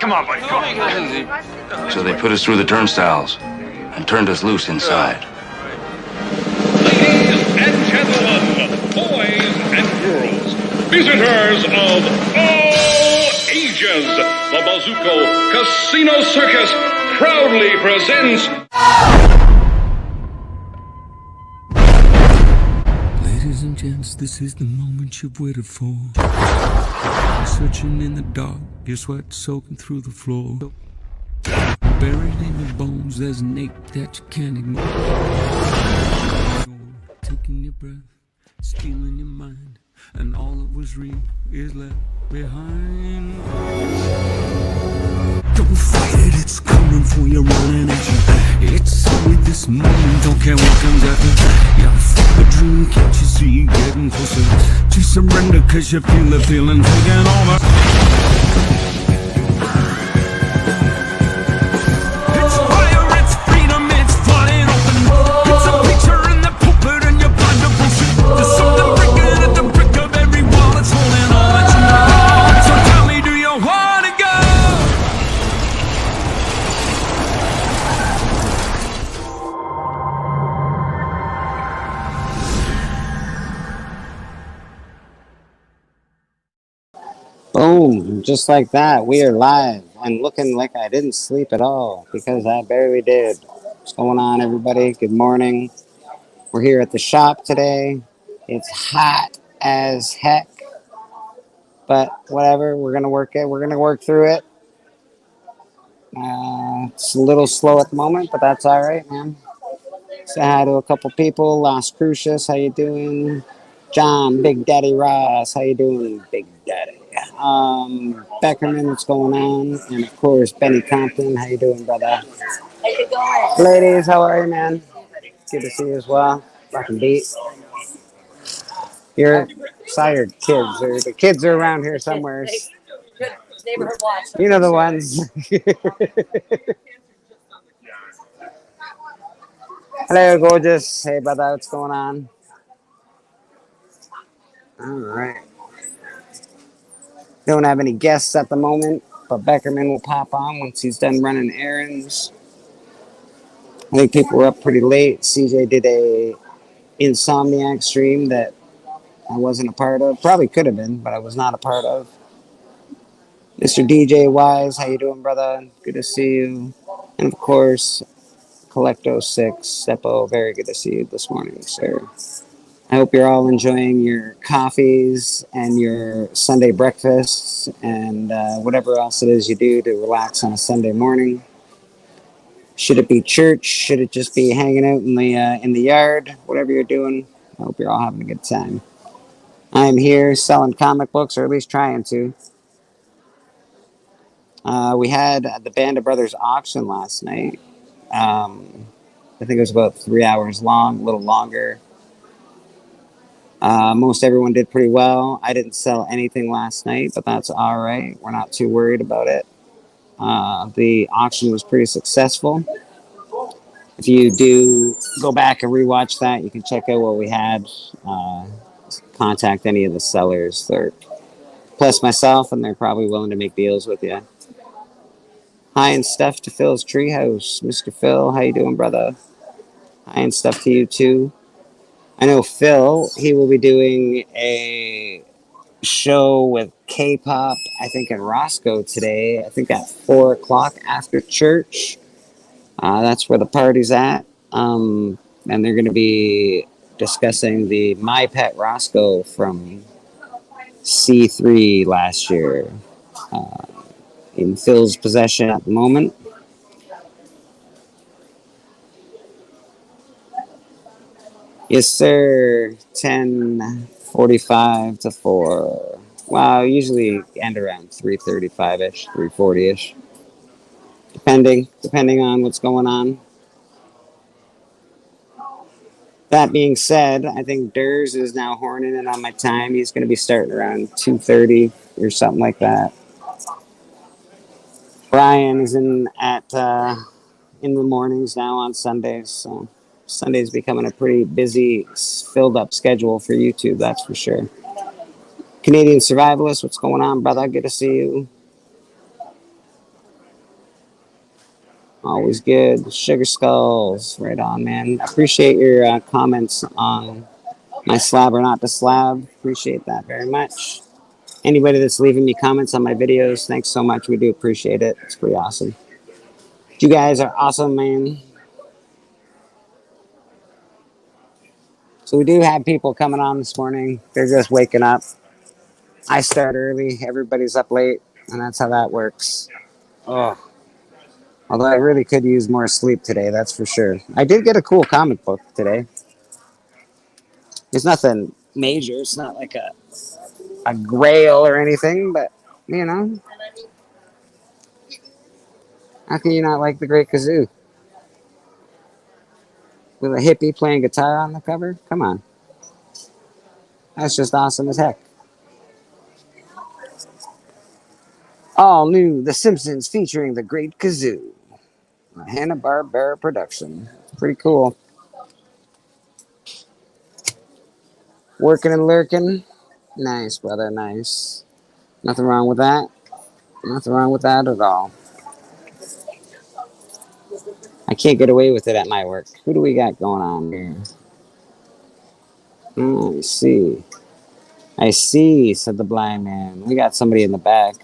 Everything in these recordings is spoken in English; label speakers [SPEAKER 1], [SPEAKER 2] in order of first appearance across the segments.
[SPEAKER 1] Come on, buddy. Come on.
[SPEAKER 2] So they put us through the turnstiles and turned us loose inside.
[SPEAKER 3] Ladies and gentlemen, boys and girls, visitors of all ages, the Bazuco Casino Circus proudly presents...
[SPEAKER 4] Ladies and gents, this is the moment you've waited for. Searching in the dark, your sweat soaking through the floor. Buried in your bones, there's an ache that you can't ignore. Taking your breath, stealing your mind, and all that was real is left behind. Don't fight it, it's coming for you, running at you. It's only this moment, don't care what comes after. Yeah, fuck the dream, can't you see you getting closer to surrender, cause you feel the feeling taking over. It's fire, it's freedom, it's flying open. It's a picture in the pulpit and you're blind to bullshit. There's something breaking at the brick of every wall, it's holding all that you know. So tell me, do you wanna go?
[SPEAKER 5] Boom, just like that, we are live. I'm looking like I didn't sleep at all because I barely did. What's going on, everybody? Good morning. We're here at the shop today. It's hot as heck, but whatever, we're going to work it. We're going to work through it. It's a little slow at the moment, but that's all right, man. Say hi to a couple people. Las Crucias, how you doing? John, Big Daddy Ross, how you doing, Big Daddy? Beckerman, what's going on? And of course, Benny Compton, how you doing, brother?
[SPEAKER 6] How's it going?
[SPEAKER 5] Ladies, how are you, man? Good to see you as well. Fucking beat. Your sired kids, or the kids are around here somewhere.
[SPEAKER 6] Good neighborhood watch.
[SPEAKER 5] You know the ones. Hello, gorgeous. Hey, brother, what's going on? All right. Don't have any guests at the moment, but Beckerman will pop on once he's done running errands. I think people were up pretty late. CJ did a Insomniac stream that I wasn't a part of. Probably could have been, but I was not a part of. Mr. DJ Wise, how you doing, brother? Good to see you. And of course, Collecto6, Seppo, very good to see you this morning, sir. I hope you're all enjoying your coffees and your Sunday breakfasts and whatever else it is you do to relax on a Sunday morning. Should it be church? Should it just be hanging out in the yard? Whatever you're doing, I hope you're all having a good time. I'm here selling comic books, or at least trying to. We had the Band of Brothers auction last night. I think it was about 3 hours long, a little longer. Most everyone did pretty well. I didn't sell anything last night, but that's all right. We're not too worried about it. The auction was pretty successful. If you do go back and rewatch that, you can check out what we had. Contact any of the sellers. They're plus myself, and they're probably willing to make deals with you. Hi and stuff to Phil's Treehouse. Mr. Phil, how you doing, brother? Hi and stuff to you, too. I know Phil, he will be doing a show with K-pop, I think in Roscoe today. I think at 4 o'clock after church. That's where the party's at. And they're going to be discussing the My Pet Roscoe from C3 last year. In Phil's possession at the moment. Yes, sir. 10:45 to 4. Wow, usually end around 3:35-ish, 3:40-ish. Depending on what's going on. That being said, I think Durs is now horning in on my time. He's going to be starting around 2:30 or something like that. Brian is in the mornings now on Sundays, so Sunday's becoming a pretty busy, filled up schedule for YouTube, that's for sure. Canadian Survivalist, what's going on, brother? Good to see you. Always good. Sugar Skulls. Right on, man. Appreciate your comments on my slab or not the slab. Appreciate that very much. Anybody that's leaving me comments on my videos, thanks so much. We do appreciate it. It's pretty awesome. You guys are awesome, man. So we do have people coming on this morning. They're just waking up. I start early. Everybody's up late, and that's how that works. Oh. Although I really could use more sleep today, that's for sure. I did get a cool comic book today. It's nothing major. It's not like a grail or anything, but, you know. How can you not like The Great Kazoo? With a hippie playing guitar on the cover? Come on. That's just awesome as heck. All new The Simpsons featuring The Great Kazoo. A Hanna-Barbera production. Pretty cool. Working and lurking. Nice, brother, nice. Nothing wrong with that. Nothing wrong with that at all. I can't get away with it at my work. Who do we got going on here? Oh, I see. I see, said the blind man. We got somebody in the back.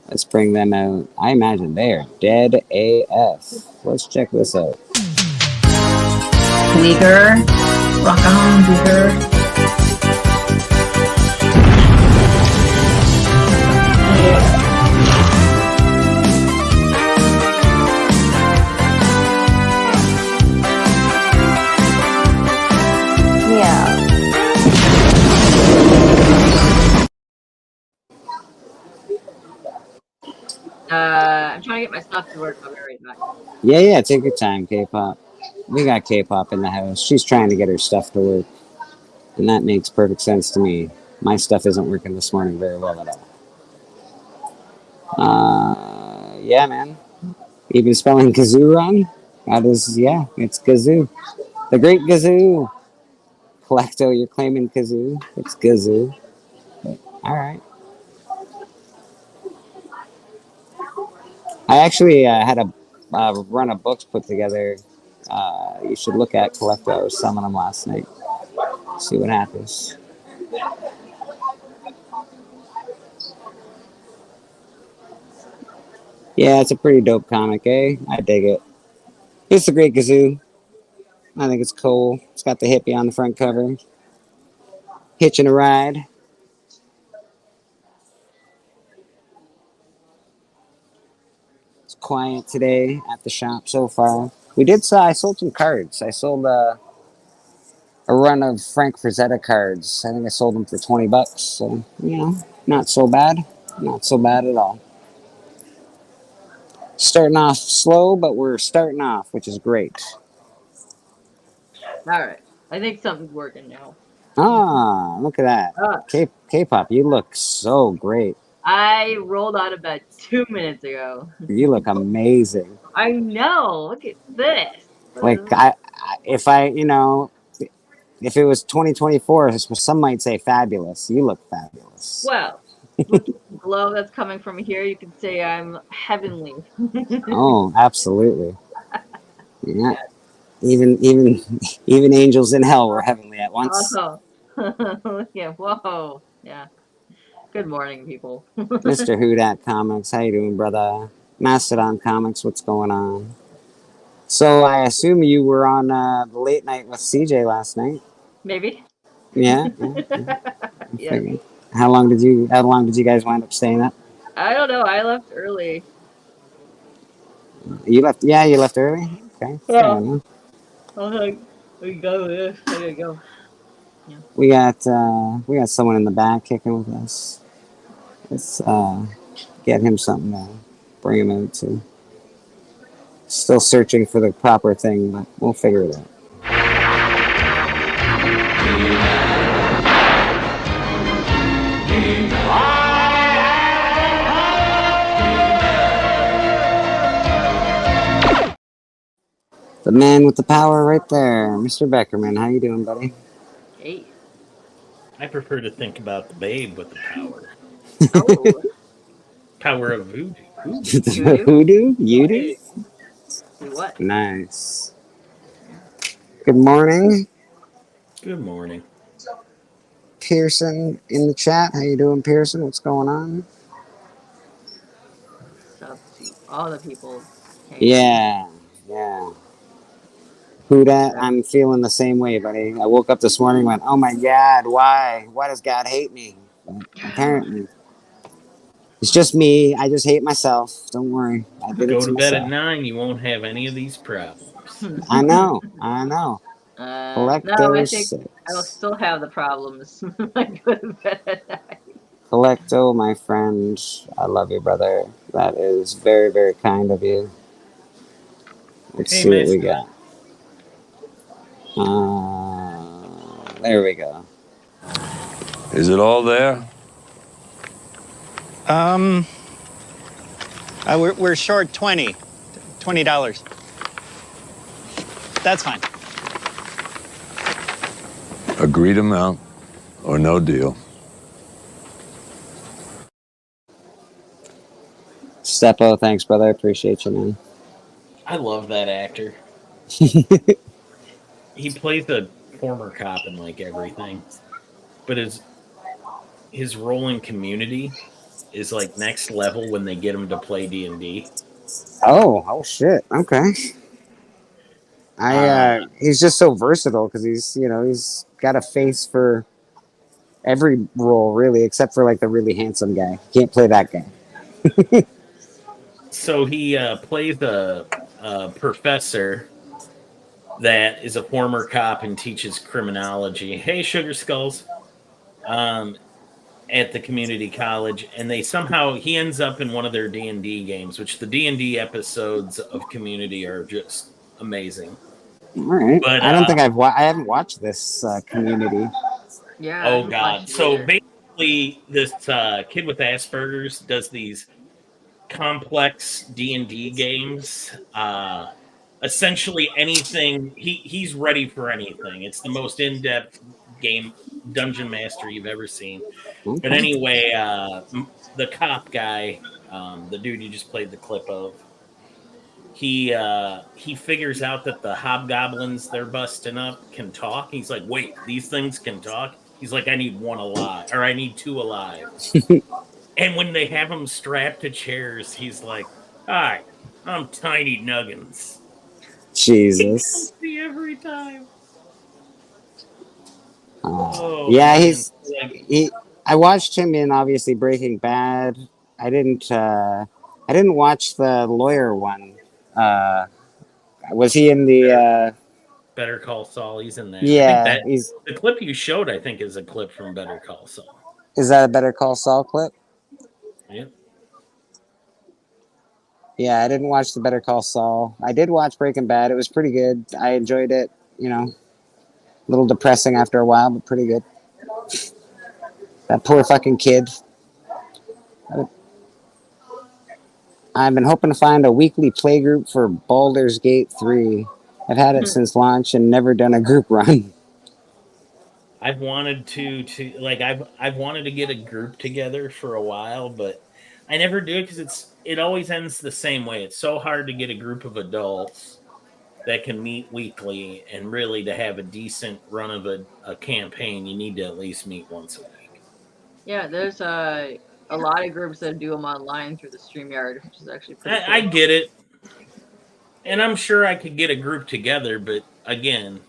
[SPEAKER 5] Let's bring them out. I imagine they are dead AF. Let's check this out.
[SPEAKER 7] Bigger. Rock on, bigger.
[SPEAKER 6] I'm trying to get my stuff to work. I'll be right back.
[SPEAKER 5] Yeah, take your time, K-pop. We got K-pop in the house. She's trying to get her stuff to work. And that makes perfect sense to me. My stuff isn't working this morning very well at all. Yeah, man. Even spelling kazoo wrong? That is, yeah, it's kazoo. The Great Kazoo. Collecto, you're claiming kazoo. It's kazoo. All right. I actually had a run of books put together. You should look at Collecto. I was selling them last night. See what happens. Yeah, it's a pretty dope comic, eh? I dig it. It's The Great Kazoo. I think it's cool. It's got the hippie on the front cover. Hitching a ride. It's quiet today at the shop so far. I sold some cards. I sold a run of Frank Frazetta cards. I think I sold them for $20. So, you know, not so bad. Not so bad at all. Starting off slow, but we're starting off, which is great.
[SPEAKER 6] All right. I think something's working now.
[SPEAKER 5] Ah, look at that. K-pop, you look so great.
[SPEAKER 6] I rolled out of bed 2 minutes ago.
[SPEAKER 5] You look amazing.
[SPEAKER 6] I know. Look at this.
[SPEAKER 5] Like, if it was 2024, some might say fabulous. You look fabulous.
[SPEAKER 6] Well, with the glow that's coming from here, you can say I'm heavenly.
[SPEAKER 5] Oh, absolutely. Yeah. Even angels in hell were heavenly at once.
[SPEAKER 6] Oh. Yeah. Whoa. Yeah. Good morning, people.
[SPEAKER 5] Mr. Who Dat Comics, how you doing, brother? Mastodon Comics, what's going on? So I assume you were on the late night with CJ last night.
[SPEAKER 6] Maybe.
[SPEAKER 5] Yeah.
[SPEAKER 6] Yeah.
[SPEAKER 5] How long did you guys wind up staying up?
[SPEAKER 6] I don't know. I left early.
[SPEAKER 5] You left? Yeah, you left early. Okay.
[SPEAKER 6] Yeah.
[SPEAKER 5] Enough.
[SPEAKER 6] I was like, we go. I gotta go. Yeah.
[SPEAKER 5] We got someone in the back kicking with us. Let's get him something to bring him out to. Still searching for the proper thing, but we'll figure it out. The man with the power right there, Mr. Beckerman. How you doing, buddy?
[SPEAKER 6] Hey.
[SPEAKER 8] I prefer to think about the babe with the power.
[SPEAKER 6] Oh.
[SPEAKER 8] Power of voodoo.
[SPEAKER 5] Hoodoo? You do?
[SPEAKER 6] Do what?
[SPEAKER 5] Nice. Good morning,
[SPEAKER 8] Good morning.
[SPEAKER 5] Pearson in the chat. How you doing, Pearson? What's going on?
[SPEAKER 6] What's up to all the people?
[SPEAKER 5] Yeah, yeah. Who dat?
[SPEAKER 6] Yeah.
[SPEAKER 5] I'm feeling the same way, buddy. I woke up this morning and went, oh my God, why? Why does God hate me? Apparently. It's just me. I just hate myself. Don't worry. I did it
[SPEAKER 8] Go
[SPEAKER 5] to
[SPEAKER 8] to bed at
[SPEAKER 5] myself.
[SPEAKER 8] 9, you won't have any of these problems.
[SPEAKER 5] I know. I know.
[SPEAKER 6] No, I
[SPEAKER 5] Collecto
[SPEAKER 6] think I'll
[SPEAKER 5] 6.
[SPEAKER 6] still have the problems. I go to bed at night.
[SPEAKER 5] Collecto, my friend. I love you, brother. That is very, very kind of you. Let's
[SPEAKER 8] Hey,
[SPEAKER 5] see what we
[SPEAKER 8] mascot.
[SPEAKER 5] got. There we go.
[SPEAKER 2] Is it all there?
[SPEAKER 9] We're short $20. That's fine.
[SPEAKER 2] Agreed amount or no deal.
[SPEAKER 5] Steppo, thanks, brother. Appreciate you, man.
[SPEAKER 8] I love that actor. He plays a former cop in like everything, but his role in Community is like next level when they get him to play D&D.
[SPEAKER 5] Oh shit. Okay. He's just so versatile because he's got a face for every role really, except for like the really handsome guy. Can't play that guy.
[SPEAKER 8] So he plays a professor that is a former cop and teaches criminology. Hey, Sugar Skulls. At the community college, and he ends up in one of their D&D games, which the D&D episodes of Community are just amazing.
[SPEAKER 5] All right.
[SPEAKER 8] But
[SPEAKER 5] I don't think I haven't watched this Community.
[SPEAKER 6] Yeah.
[SPEAKER 8] Oh God! So basically, this kid with Asperger's does these complex D&D games. Essentially, anything he's ready for anything. It's the most in-depth game dungeon master you've ever seen.
[SPEAKER 5] Okay.
[SPEAKER 8] But anyway, the cop guy, the dude you just played the clip of, he figures out that the hobgoblins they're busting up can talk. He's like, wait, these things can talk? He's like, I need one alive, or I need two alive. And when they have him strapped to chairs, he's like, hi, I'm Tiny Nuggins.
[SPEAKER 5] Jesus.
[SPEAKER 8] Every time.
[SPEAKER 5] Yeah, I watched him in obviously Breaking Bad. I didn't watch the lawyer one. Was he in the
[SPEAKER 8] Better Call Saul? He's in there.
[SPEAKER 5] Yeah,
[SPEAKER 8] the clip you showed, I think, is a clip from Better Call Saul.
[SPEAKER 5] Is that a Better Call Saul clip?
[SPEAKER 8] Yeah.
[SPEAKER 5] Yeah, I didn't watch the Better Call Saul. I did watch Breaking Bad. It was pretty good. I enjoyed it. A little depressing after a while, but pretty good. That poor fucking kid. I've been hoping to find a weekly playgroup for Baldur's Gate 3. I've had it since launch and never done a group run.
[SPEAKER 8] I've wanted I've wanted to get a group together for a while, but I never do it because it always ends the same way. It's so hard to get a group of adults that can meet weekly, and really to have a decent run of a campaign, you need to at least meet once a week.
[SPEAKER 6] Yeah, there's a lot of groups that do them online through the StreamYard, which is actually pretty cool.
[SPEAKER 8] I get it. And I'm sure I could get a group together, but again,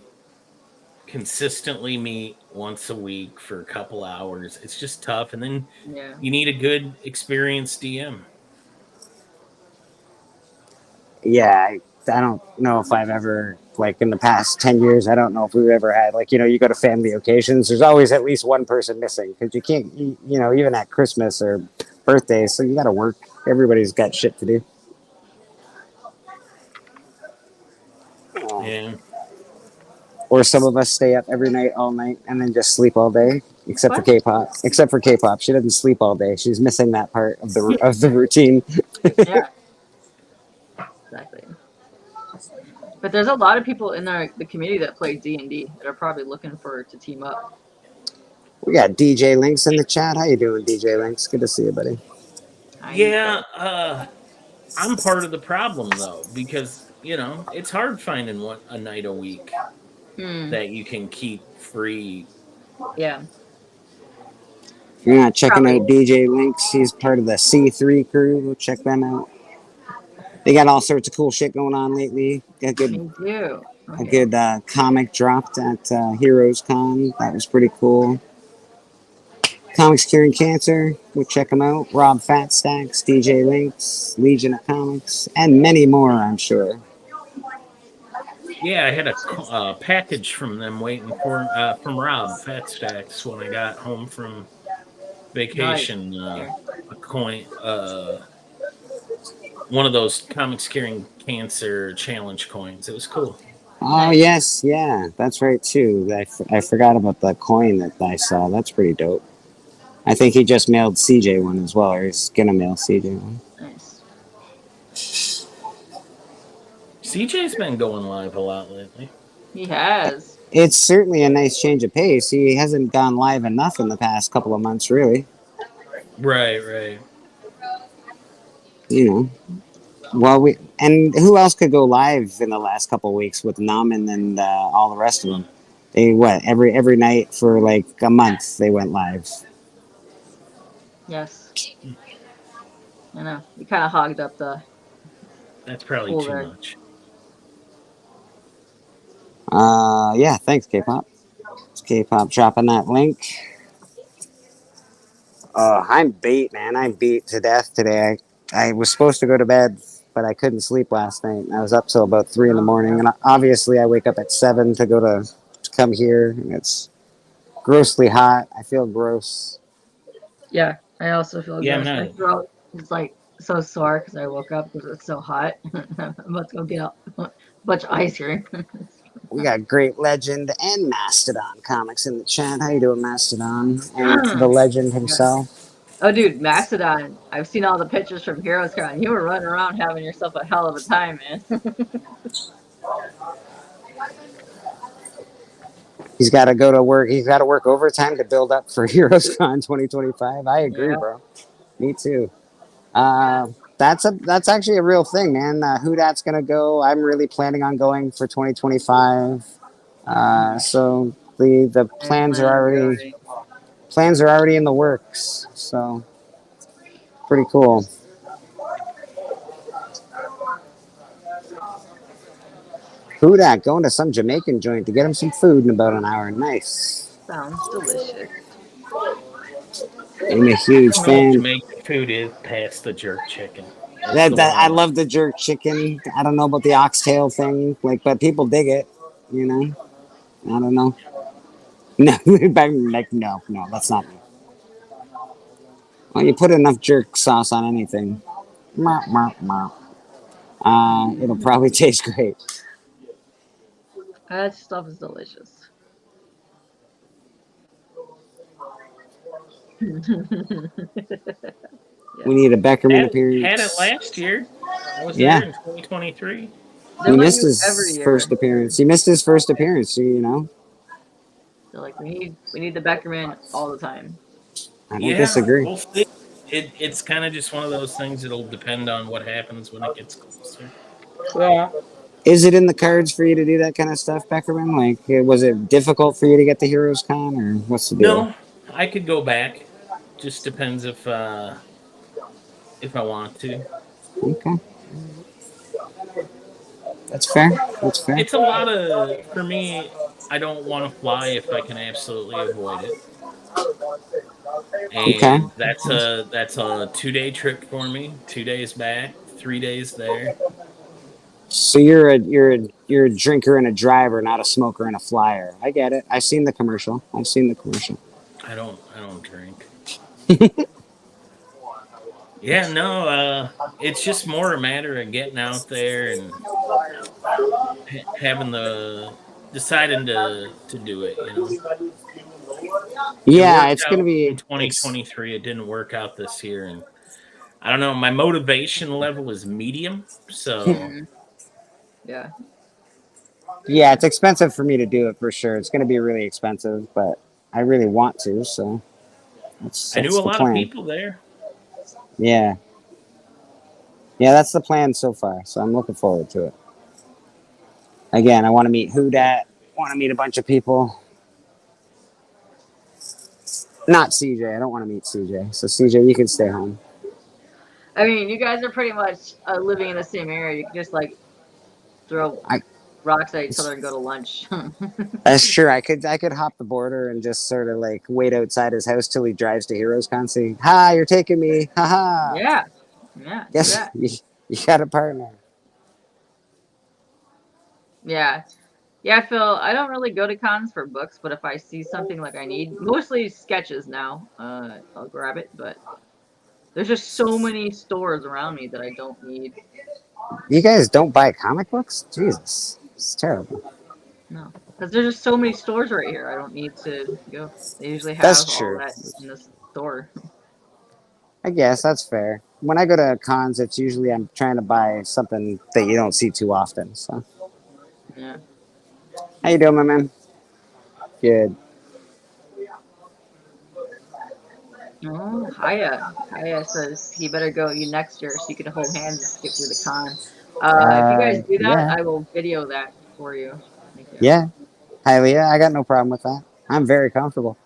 [SPEAKER 8] consistently meet once a week for a couple hours. It's just tough. And then you need a good, experienced DM.
[SPEAKER 5] Yeah, I don't know if I've ever, in the past 10 years, I don't know if we've ever had, you go to family occasions, there's always at least one person missing because you can't, even at Christmas or birthdays, so you got to work. Everybody's got shit to do.
[SPEAKER 8] Yeah.
[SPEAKER 5] Or some of us stay up every night, all night, and then just sleep all day, except for K-pop. Except for K-pop, she doesn't sleep all day. She's missing that part of the routine.
[SPEAKER 6] Yeah. Exactly. But there's a lot of people in the community that play D&D that are probably looking to team up.
[SPEAKER 5] We got DJ Links in the chat. How you doing, DJ Links? Good to see you, buddy.
[SPEAKER 8] Yeah, I'm part of the problem, though, because you know, it's hard finding a night a week
[SPEAKER 6] Hmm.
[SPEAKER 8] that you can keep free.
[SPEAKER 6] Yeah.
[SPEAKER 5] If you're not checking
[SPEAKER 6] Probably.
[SPEAKER 5] out DJ Links, he's part of the C3 crew. Go check them out. They got all sorts of cool shit going on lately. Got
[SPEAKER 6] They do.
[SPEAKER 5] a
[SPEAKER 6] Okay.
[SPEAKER 5] good comic dropped at Heroes Con. That was pretty cool. Comics Curing Cancer. Go check them out. Rob Fatstacks, DJ Links, Legion of Comics, and many more, I'm sure.
[SPEAKER 8] Yeah, I had a package from them waiting for from Rob Fat Stacks when I got home from vacation. A coin, one of those Comics Curing Cancer challenge coins. It was cool.
[SPEAKER 5] Oh, yes. Yeah, that's right, too. I forgot about the coin that I saw. That's pretty dope. I think he just mailed CJ one as well, or he's going to mail CJ one.
[SPEAKER 6] Nice.
[SPEAKER 8] CJ's been going live a lot lately.
[SPEAKER 6] He has.
[SPEAKER 5] It's certainly a nice change of pace. He hasn't gone live enough in the past couple of months, really.
[SPEAKER 8] Right.
[SPEAKER 5] You know. Well, and who else could go live in the last couple of weeks with Namen and all the rest of them? They every night for like a month they went live.
[SPEAKER 6] Yes. I know. We kind of hogged up the.
[SPEAKER 8] That's probably
[SPEAKER 6] Cool
[SPEAKER 8] too
[SPEAKER 6] there.
[SPEAKER 8] much.
[SPEAKER 5] Yeah, thanks, K-pop. It's K-pop dropping that link. I'm beat, man. I'm beat to death today. I was supposed to go to bed, but I couldn't sleep last night. I was up till about 3 in the morning, and obviously I wake up at 7 to go to come here. And it's grossly hot. I feel gross.
[SPEAKER 6] Yeah, I also feel
[SPEAKER 8] Yeah,
[SPEAKER 6] gross.
[SPEAKER 8] no.
[SPEAKER 6] My throat is like so sore because I woke up because it's so hot. I'm about to go get a bunch of ice here.
[SPEAKER 5] We got Great Legend and Mastodon Comics in the chat. How you doing, Mastodon? And the Legend himself.
[SPEAKER 6] Oh, dude, Mastodon. I've seen all the pictures from Heroes Con. You were running around having yourself a hell of a time, man.
[SPEAKER 5] He's got to go to work. He's got to work overtime to build up for Heroes Con 2025. I agree,
[SPEAKER 6] Yeah.
[SPEAKER 5] bro. Me too. That's actually a real thing, man. Who that's gonna go? I'm really planning on going for 2025. So the plans are already in the works. So pretty cool. Who dat going to some Jamaican joint to get him some food in about an hour? Nice.
[SPEAKER 6] Sounds delicious.
[SPEAKER 5] I'm a huge fan.
[SPEAKER 8] Jamaican food is past the jerk chicken.
[SPEAKER 5] I love the jerk chicken. I don't know about the oxtail thing, but people dig it. You know, I don't know. No, no, that's not me. Well, you put enough jerk sauce on anything, it'll probably taste great.
[SPEAKER 6] That stuff is delicious.
[SPEAKER 5] We need a Beckerman appearance.
[SPEAKER 8] Had it last year. I was
[SPEAKER 5] Yeah.
[SPEAKER 8] there in 2023.
[SPEAKER 5] He missed his first appearance. He missed his first appearance. So, you know.
[SPEAKER 6] They're like, we need the Beckerman all the time.
[SPEAKER 5] I don't disagree.
[SPEAKER 8] We'll see. It's kind of just one of those things. It'll depend on what happens when it gets closer.
[SPEAKER 6] Yeah.
[SPEAKER 5] Is it in the cards for you to do that kind of stuff, Beckerman? Was it difficult for you to get the Heroes Con, or what's the deal?
[SPEAKER 8] No, I could go back. Just depends if I want to.
[SPEAKER 5] Okay. That's fair.
[SPEAKER 8] It's a lot of, for me, I don't want to fly if I can absolutely avoid it. And
[SPEAKER 5] Okay.
[SPEAKER 8] that's a 2-day trip for me. 2 days back, 3 days there.
[SPEAKER 5] So you're a drinker and a driver, not a smoker and a flyer. I get it. I've seen the commercial.
[SPEAKER 8] I don't drink. Yeah, no, it's just more a matter of getting out there and having deciding to do it, you know.
[SPEAKER 5] Yeah, it's going to be
[SPEAKER 8] in 2023. It didn't work out this year, and I don't know. My motivation level is medium, so
[SPEAKER 6] yeah.
[SPEAKER 5] Yeah, it's expensive for me to do it for sure. It's going to be really expensive, but I really want to. So
[SPEAKER 8] I knew a lot of people there.
[SPEAKER 5] Yeah, that's the plan so far. So I'm looking forward to it. Again, I want to meet Houdat. Want to meet a bunch of people. Not CJ. I don't want to meet CJ. So CJ, you can stay home.
[SPEAKER 6] I mean, you guys are pretty much living in the same area. You can just like throw rocks at each other and go to lunch.
[SPEAKER 5] That's true. I could hop the border and just sort of like wait outside his house till he drives to Heroes Con. Saying, "Hi, you're taking me." Ha ha.
[SPEAKER 6] Yeah. Yeah.
[SPEAKER 5] Yes,
[SPEAKER 6] Yeah.
[SPEAKER 5] you got a partner.
[SPEAKER 6] Yeah. Yeah, Phil, I don't really go to cons for books, but if I see something like I need, mostly sketches now, I'll grab it, but there's just so many stores around me that I don't need.
[SPEAKER 5] You guys don't buy comic books? Jesus, it's terrible.
[SPEAKER 6] No, because there's just so many stores right here. I don't need to go. They usually have
[SPEAKER 5] That's
[SPEAKER 6] all
[SPEAKER 5] true.
[SPEAKER 6] that in the store.
[SPEAKER 5] I guess that's fair. When I go to cons, it's usually I'm trying to buy something that you don't see too often. So,
[SPEAKER 6] Yeah.
[SPEAKER 5] how you doing, my man? Good.
[SPEAKER 6] Oh, Haya says he better go you next year so you can hold hands and skip through the con. If you guys do that,
[SPEAKER 5] yeah.
[SPEAKER 6] I will video that for you. Thank you.
[SPEAKER 5] Yeah. Hi, Leah. I got no problem with that. I'm very comfortable.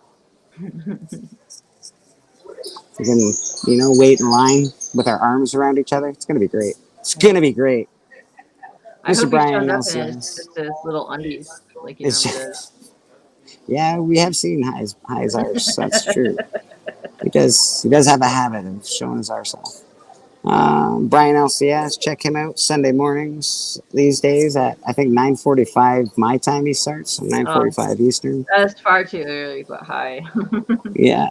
[SPEAKER 5] We can, wait in line with our arms around each other. It's gonna be great. It's gonna be great.
[SPEAKER 6] I
[SPEAKER 5] Mr.
[SPEAKER 6] hope
[SPEAKER 5] Brian
[SPEAKER 6] he shows up
[SPEAKER 5] Nelson.
[SPEAKER 6] in his little undies, like he
[SPEAKER 5] It's
[SPEAKER 6] normally
[SPEAKER 5] just-
[SPEAKER 6] does.
[SPEAKER 5] Yeah, we have seen High's arse. That's true. He does have a habit of showing his arse off. Brian LCS, check him out Sunday mornings these days at I think 9:45 my time he starts, so 9:45 Eastern.
[SPEAKER 6] That's far too early, but hi.
[SPEAKER 5] Yeah,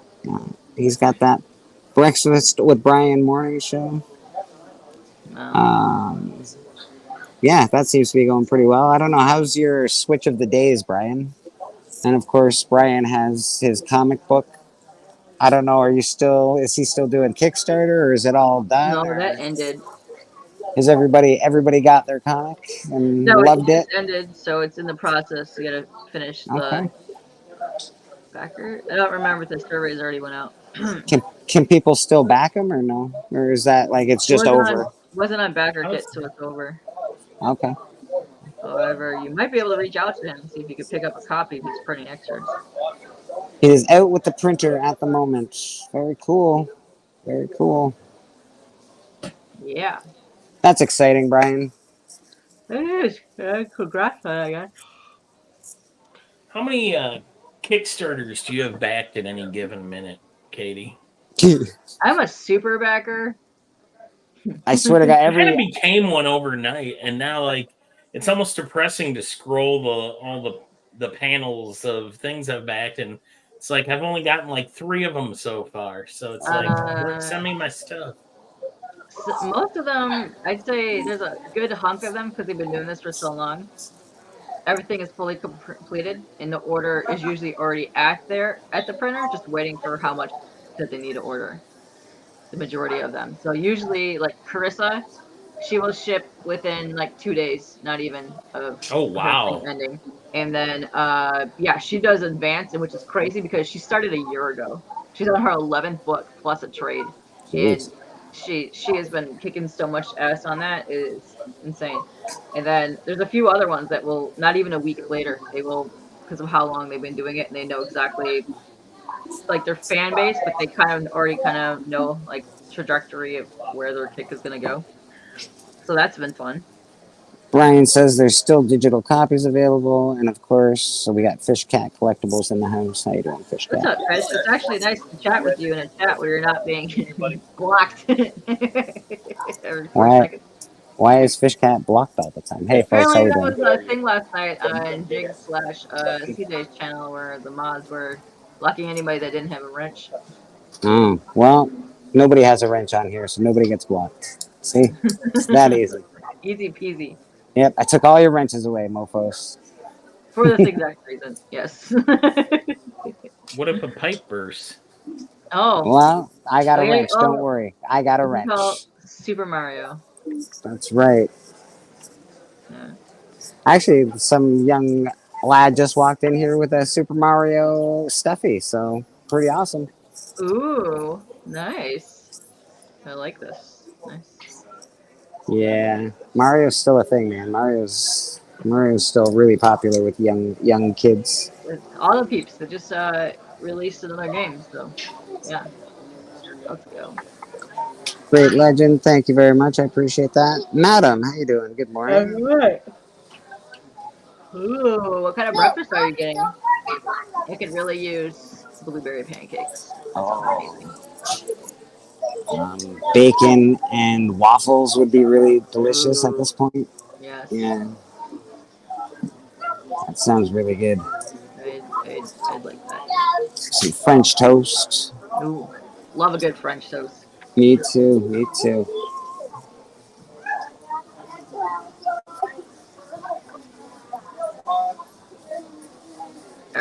[SPEAKER 5] he's got that Breakfast with Brian morning show. Yeah, that seems to be going pretty well. I don't know, how's your switch of the days, Brian? And of course, Brian has his comic book. I don't know. Is he still doing Kickstarter, or is it all done?
[SPEAKER 6] No,
[SPEAKER 5] or
[SPEAKER 6] that ended.
[SPEAKER 5] Is everybody got their comic and
[SPEAKER 6] No,
[SPEAKER 5] loved it?
[SPEAKER 6] just ended, so it's in the process. You gotta finish the
[SPEAKER 5] Okay.
[SPEAKER 6] backer. I don't remember if the surveys already went out.
[SPEAKER 5] Can people still back him or no? Or is that like it's just over?
[SPEAKER 6] Wasn't on backer kit, so it's over.
[SPEAKER 5] Okay.
[SPEAKER 6] However, you might be able to reach out to him and see if you could pick up a copy if he's printing extras.
[SPEAKER 5] He is out with the printer at the moment. Very cool. Very cool.
[SPEAKER 6] Yeah.
[SPEAKER 5] That's exciting, Brian.
[SPEAKER 6] It is. Congrats on that, guy.
[SPEAKER 8] How many Kickstarters do you have backed at any given minute, Katie?
[SPEAKER 6] I'm a super backer.
[SPEAKER 5] I swear to God,
[SPEAKER 8] I kind of became one overnight, and now like it's almost depressing to scroll all the panels of things I've backed, and it's like I've only gotten like 3 of them so far. So it's like send me my stuff.
[SPEAKER 6] So most of them, I'd say there's a good hunk of them because they've been doing this for so long. Everything is fully completed, and the order is usually already at the printer, just waiting for how much that they need to order. The majority of them. So usually, like Carissa, she will ship within like 2 days, not even of
[SPEAKER 8] wow
[SPEAKER 6] ending. And then yeah, she does advance, which is crazy because she started a year ago. She's on her 11th book plus a trade.
[SPEAKER 5] Jeez.
[SPEAKER 6] And she has been kicking so much ass on that. It's insane. And then there's a few other ones that will not even a week later, they will, because of how long they've been doing it, and they know exactly like their fan base, but they already know like trajectory of where their kick is gonna go. So that's been fun.
[SPEAKER 5] Brian says there's still digital copies available, and of course, so we got Fish Cat Collectibles in the house. How you doing, Fish Cat?
[SPEAKER 6] What's up, Chris? It's actually nice to chat with you in a chat where you're not being blocked every 4 seconds.
[SPEAKER 5] Why is Fish Cat blocked all the time? Hey, folks, how
[SPEAKER 6] Apparently
[SPEAKER 5] you
[SPEAKER 6] there
[SPEAKER 5] doing?
[SPEAKER 6] was a thing last night on Jig/CJ's channel where the mods were blocking anybody that didn't have a wrench.
[SPEAKER 5] Oh, well, nobody has a wrench on here, so nobody gets blocked. See? It's that easy.
[SPEAKER 6] Easy peasy.
[SPEAKER 5] Yep, I took all your wrenches away, mofos.
[SPEAKER 6] For this exact reason, yes.
[SPEAKER 8] What if a pipe bursts?
[SPEAKER 6] Oh.
[SPEAKER 5] Well, I got a
[SPEAKER 6] Okay,
[SPEAKER 5] wrench. Don't worry. I got a wrench.
[SPEAKER 6] Call Super Mario.
[SPEAKER 5] That's right.
[SPEAKER 6] Yeah.
[SPEAKER 5] Actually, some young lad just walked in here with a Super Mario stuffy, so pretty awesome.
[SPEAKER 6] Ooh, nice. I like this. Nice.
[SPEAKER 5] Yeah, Mario's still a thing, man. Mario's Mario's still really popular with young kids.
[SPEAKER 6] All the peeps. They just released another game, so yeah. Let's go.
[SPEAKER 5] Great legend. Thank you very much. I appreciate that. Madam, how you doing? Good morning.
[SPEAKER 6] Alright. Ooh, what kind of breakfast are you getting? I could really use blueberry pancakes. Amazing.
[SPEAKER 5] Bacon and waffles would be really delicious at this point.
[SPEAKER 6] Yes.
[SPEAKER 5] Yeah. That sounds really good.
[SPEAKER 6] I'd like that.
[SPEAKER 5] Some French toast.
[SPEAKER 6] Ooh, love a good French toast.
[SPEAKER 5] Me too. Me too.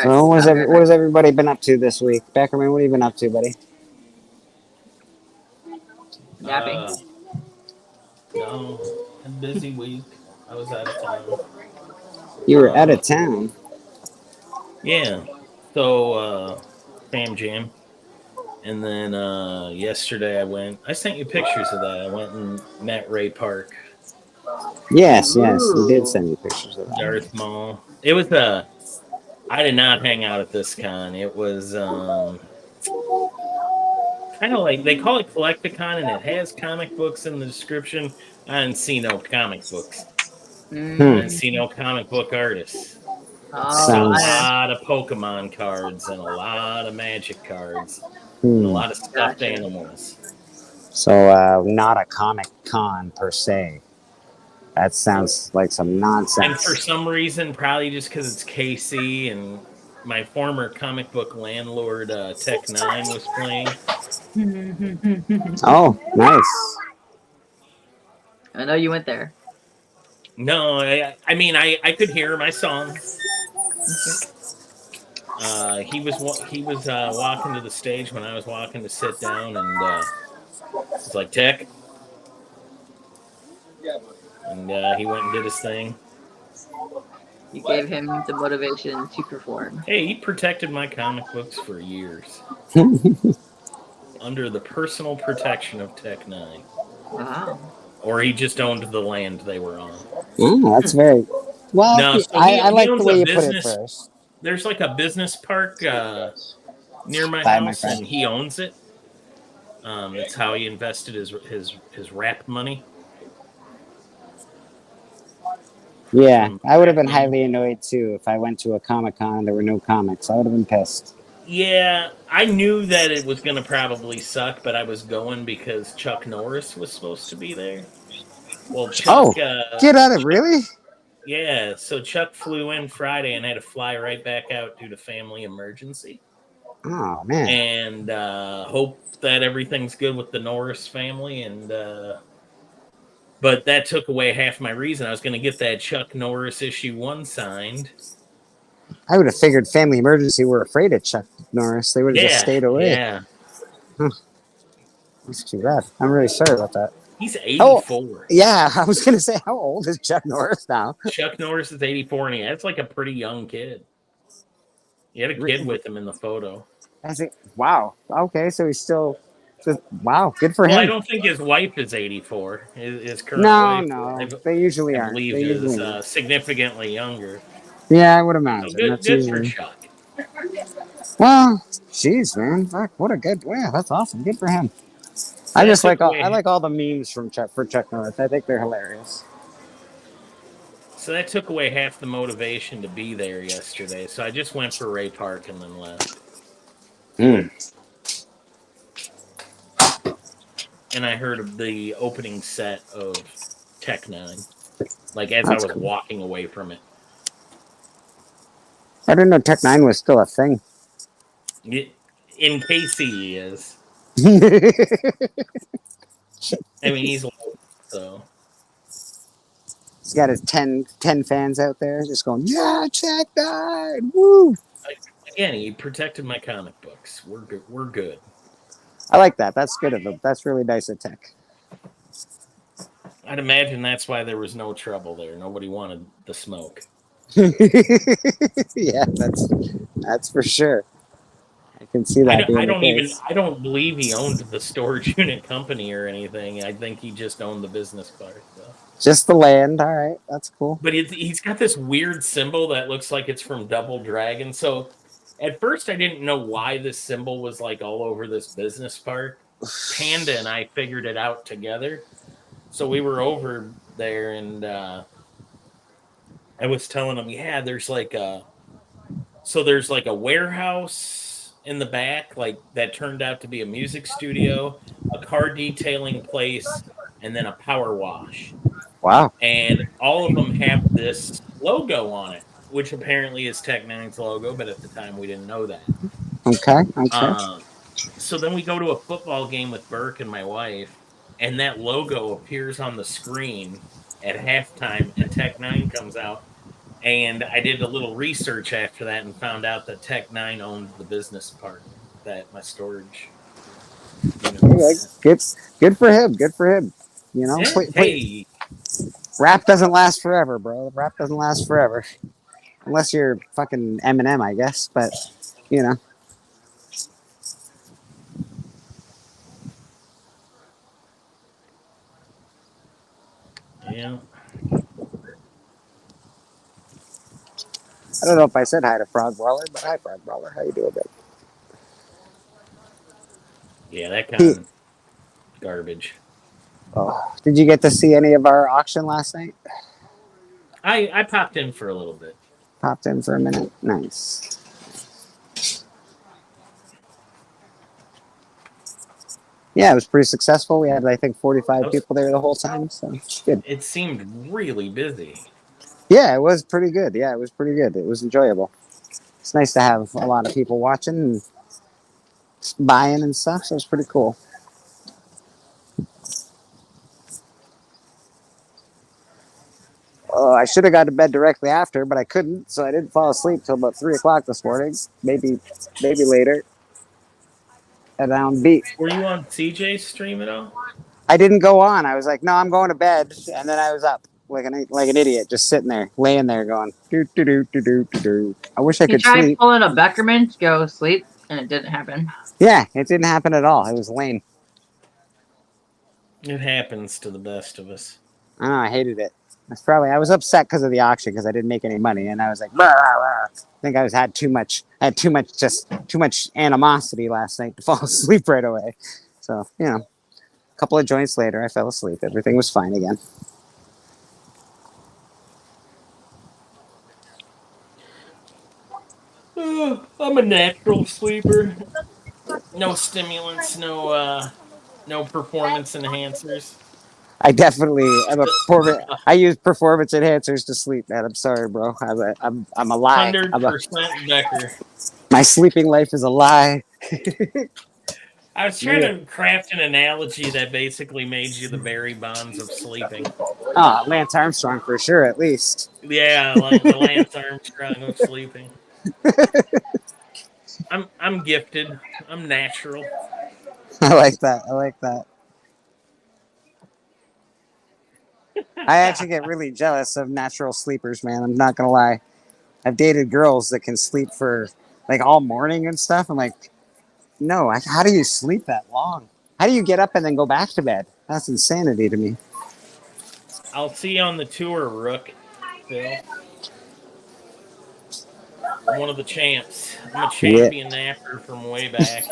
[SPEAKER 5] So what has everybody been up to this week? Beckerman, what have you been up to, buddy?
[SPEAKER 6] Napping.
[SPEAKER 8] No, a busy week. I was out of town.
[SPEAKER 5] You were out of town.
[SPEAKER 8] Yeah. So, Fam Jam. And then yesterday I sent you pictures of that. I went and met Ray Park.
[SPEAKER 5] Yes, you did send me pictures of that.
[SPEAKER 8] Darth Maul. It was I did not hang out at this con. It was kind of like, they call it Collecticon, and it has comic books in the description. I didn't see no comic books. I didn't see no comic book artists. A lot of Pokemon cards and a lot of Magic cards. And a lot of stuffed animals.
[SPEAKER 5] So not a Comic Con per se. That sounds like some nonsense.
[SPEAKER 8] And for some reason, probably just because it's KC and my former comic book landlord, Tech 9, was playing.
[SPEAKER 5] Oh, nice.
[SPEAKER 6] I know you went there.
[SPEAKER 8] No, I mean, I could hear my song. He was walking to the stage when I was walking to sit down, and it's like, Tech. And he went and did his thing.
[SPEAKER 6] You gave him the motivation to perform.
[SPEAKER 8] Hey, he protected my comic books for years. Under the personal protection of Tech 9.
[SPEAKER 6] Wow.
[SPEAKER 8] Or he just owned the land they were on.
[SPEAKER 5] That's very... Well,
[SPEAKER 8] No, so
[SPEAKER 5] I like
[SPEAKER 8] owns
[SPEAKER 5] the way
[SPEAKER 8] a
[SPEAKER 5] you put it
[SPEAKER 8] business-
[SPEAKER 5] first.
[SPEAKER 8] There's like a business park near my
[SPEAKER 5] By my
[SPEAKER 8] house,
[SPEAKER 5] friend.
[SPEAKER 8] and he owns it. That's how he invested his rap money.
[SPEAKER 5] Yeah, I would have been highly annoyed too if I went to a Comic Con and there were no comics. I would have been pissed.
[SPEAKER 8] Yeah, I knew that it was going to probably suck, but I was going because Chuck Norris was supposed to be there. Well, Chuck,
[SPEAKER 5] get out of really?
[SPEAKER 8] Yeah, so Chuck flew in Friday and had to fly right back out due to family emergency.
[SPEAKER 5] Oh man!
[SPEAKER 8] And hope that everything's good with the Norris family. And but that took away half my reason. I was going to get that Chuck Norris issue 1 signed.
[SPEAKER 5] I would have figured family emergency were afraid of Chuck Norris. They would have just stayed away.
[SPEAKER 8] Yeah,
[SPEAKER 5] That's too bad. I'm really sorry about that.
[SPEAKER 8] he's 84.
[SPEAKER 5] Yeah, I was gonna say, how old is Chuck Norris now?
[SPEAKER 8] Chuck Norris is 84, and that's like a pretty young kid. He had a kid with him in the photo.
[SPEAKER 5] Wow. Okay, so he's still. Wow, good for
[SPEAKER 8] Well,
[SPEAKER 5] him.
[SPEAKER 8] I don't think his wife is 84. His current wife,
[SPEAKER 5] No, they usually
[SPEAKER 8] I
[SPEAKER 5] aren't.
[SPEAKER 8] believe,
[SPEAKER 5] They usually
[SPEAKER 8] is
[SPEAKER 5] aren't.
[SPEAKER 8] significantly younger.
[SPEAKER 5] Yeah, I would imagine.
[SPEAKER 8] So good,
[SPEAKER 5] That's
[SPEAKER 8] good for
[SPEAKER 5] usually...
[SPEAKER 8] Chuck.
[SPEAKER 5] Well, jeez, man, fuck, what a good. Yeah, that's awesome. Good for him. I just like all the memes from Chuck Norris. I think they're hilarious.
[SPEAKER 8] So that took away half the motivation to be there yesterday. So I just went for Ray Park and then left. And I heard of the opening set of Tech 9. Like as I was walking away from it.
[SPEAKER 5] I didn't know Tech 9 was still a thing.
[SPEAKER 8] In KC he is. I mean, he's old, so.
[SPEAKER 5] He's got his 10 fans out there just going, yeah, Tech 9, woo!
[SPEAKER 8] Again, he protected my comic books. We're good. We're good.
[SPEAKER 5] I like that. That's good of him. That's really nice of Tech.
[SPEAKER 8] I'd imagine that's why there was no trouble there. Nobody wanted the smoke.
[SPEAKER 5] Yeah, that's for sure. I can see that being the case.
[SPEAKER 8] I don't believe he owned the storage unit company or anything. I think he just owned the business part. So.
[SPEAKER 5] Just the land. All right, that's cool.
[SPEAKER 8] But he's got this weird symbol that looks like it's from Double Dragon. So at first I didn't know why this symbol was like all over this business park. Panda and I figured it out together. So we were over there and I was telling him, yeah, there's like a warehouse in the back, like that turned out to be a music studio, a car detailing place, and then a power wash.
[SPEAKER 5] Wow.
[SPEAKER 8] And all of them have this logo on it, which apparently is Tech Nine's logo, but at the time we didn't know that.
[SPEAKER 5] Okay.
[SPEAKER 8] So then we go to a football game with Burke and my wife, and that logo appears on the screen at halftime, and Tech Nine comes out. And I did a little research after that and found out that Tech Nine owned the business part that my storage.
[SPEAKER 5] Good for him. Good for him. You know,
[SPEAKER 8] hey.
[SPEAKER 5] Rap doesn't last forever, bro. Rap doesn't last forever, unless you're fucking Eminem, I guess. But you know.
[SPEAKER 8] Yeah.
[SPEAKER 5] I don't know if I said hi to Frog Brawler, but hi, Frog Brawler. How you doing, babe?
[SPEAKER 8] Yeah, that kind of garbage.
[SPEAKER 5] Oh, did you get to see any of our auction last night?
[SPEAKER 8] I popped in for a little bit.
[SPEAKER 5] Popped in for a minute. Nice. Yeah, it was pretty successful. We had, I think, 45 people there the whole time, so good.
[SPEAKER 8] It seemed really busy.
[SPEAKER 5] Yeah, it was pretty good. Yeah, it was pretty good. It was enjoyable. It's nice to have a lot of people watching and buying and stuff, so it's pretty cool. I should have got to bed directly after, but I couldn't, so I didn't fall asleep till about 3 o'clock this morning. Maybe later. Around beat.
[SPEAKER 8] Were you on CJ's stream at all?
[SPEAKER 5] I didn't go on. I was like, no, I'm going to bed, and then I was up like an idiot, just sitting there, laying there, going do do do do do do. I wish I could
[SPEAKER 6] tried
[SPEAKER 5] sleep.
[SPEAKER 6] Pulling a Beckerman to go sleep, and it didn't happen.
[SPEAKER 5] Yeah, it didn't happen at all. It was lame.
[SPEAKER 8] It happens to the best of us.
[SPEAKER 5] I know, I hated it. I was upset because of the auction because I didn't make any money, and I was like, rah, rah, rah. I think I had too much animosity last night to fall asleep right away. So a couple of joints later, I fell asleep. Everything was fine again.
[SPEAKER 8] I'm a natural sleeper. No stimulants, no performance enhancers.
[SPEAKER 5] I definitely am I use performance enhancers to sleep, man. I'm sorry, bro. I'm a lie.
[SPEAKER 8] 100% Becker.
[SPEAKER 5] My sleeping life is a lie.
[SPEAKER 8] I was trying to craft an analogy that basically made you the Barry Bonds of sleeping.
[SPEAKER 5] Oh, Lance Armstrong for sure, at least.
[SPEAKER 8] Yeah, like the Lance Armstrong of sleeping. I'm gifted. I'm natural.
[SPEAKER 5] I like that. I actually get really jealous of natural sleepers, man. I'm not gonna lie. I've dated girls that can sleep for like all morning and stuff. I'm like, no, how do you sleep that long? How do you get up and then go back to bed? That's insanity to me.
[SPEAKER 8] I'll see you on the tour, Rook. Phil. I'm one of the champs. I'm a champion napper from way back.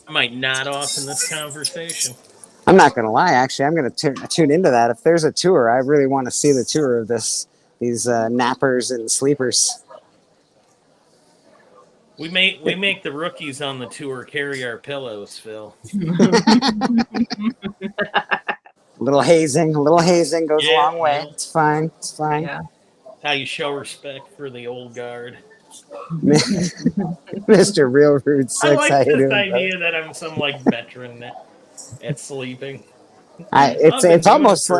[SPEAKER 8] I might nod off in this conversation.
[SPEAKER 5] I'm not going to lie. Actually, I'm going to tune into that. If there's a tour, I really want to see the tour of these nappers and sleepers.
[SPEAKER 8] We make the rookies on the tour carry our pillows, Phil.
[SPEAKER 5] A little hazing goes a long way. It's fine.
[SPEAKER 6] Yeah.
[SPEAKER 8] How you show respect for the old guard.
[SPEAKER 5] Mr. Real Rude 6.
[SPEAKER 8] I like this
[SPEAKER 5] doing,
[SPEAKER 8] idea that I'm some veteran at sleeping.
[SPEAKER 5] It's almost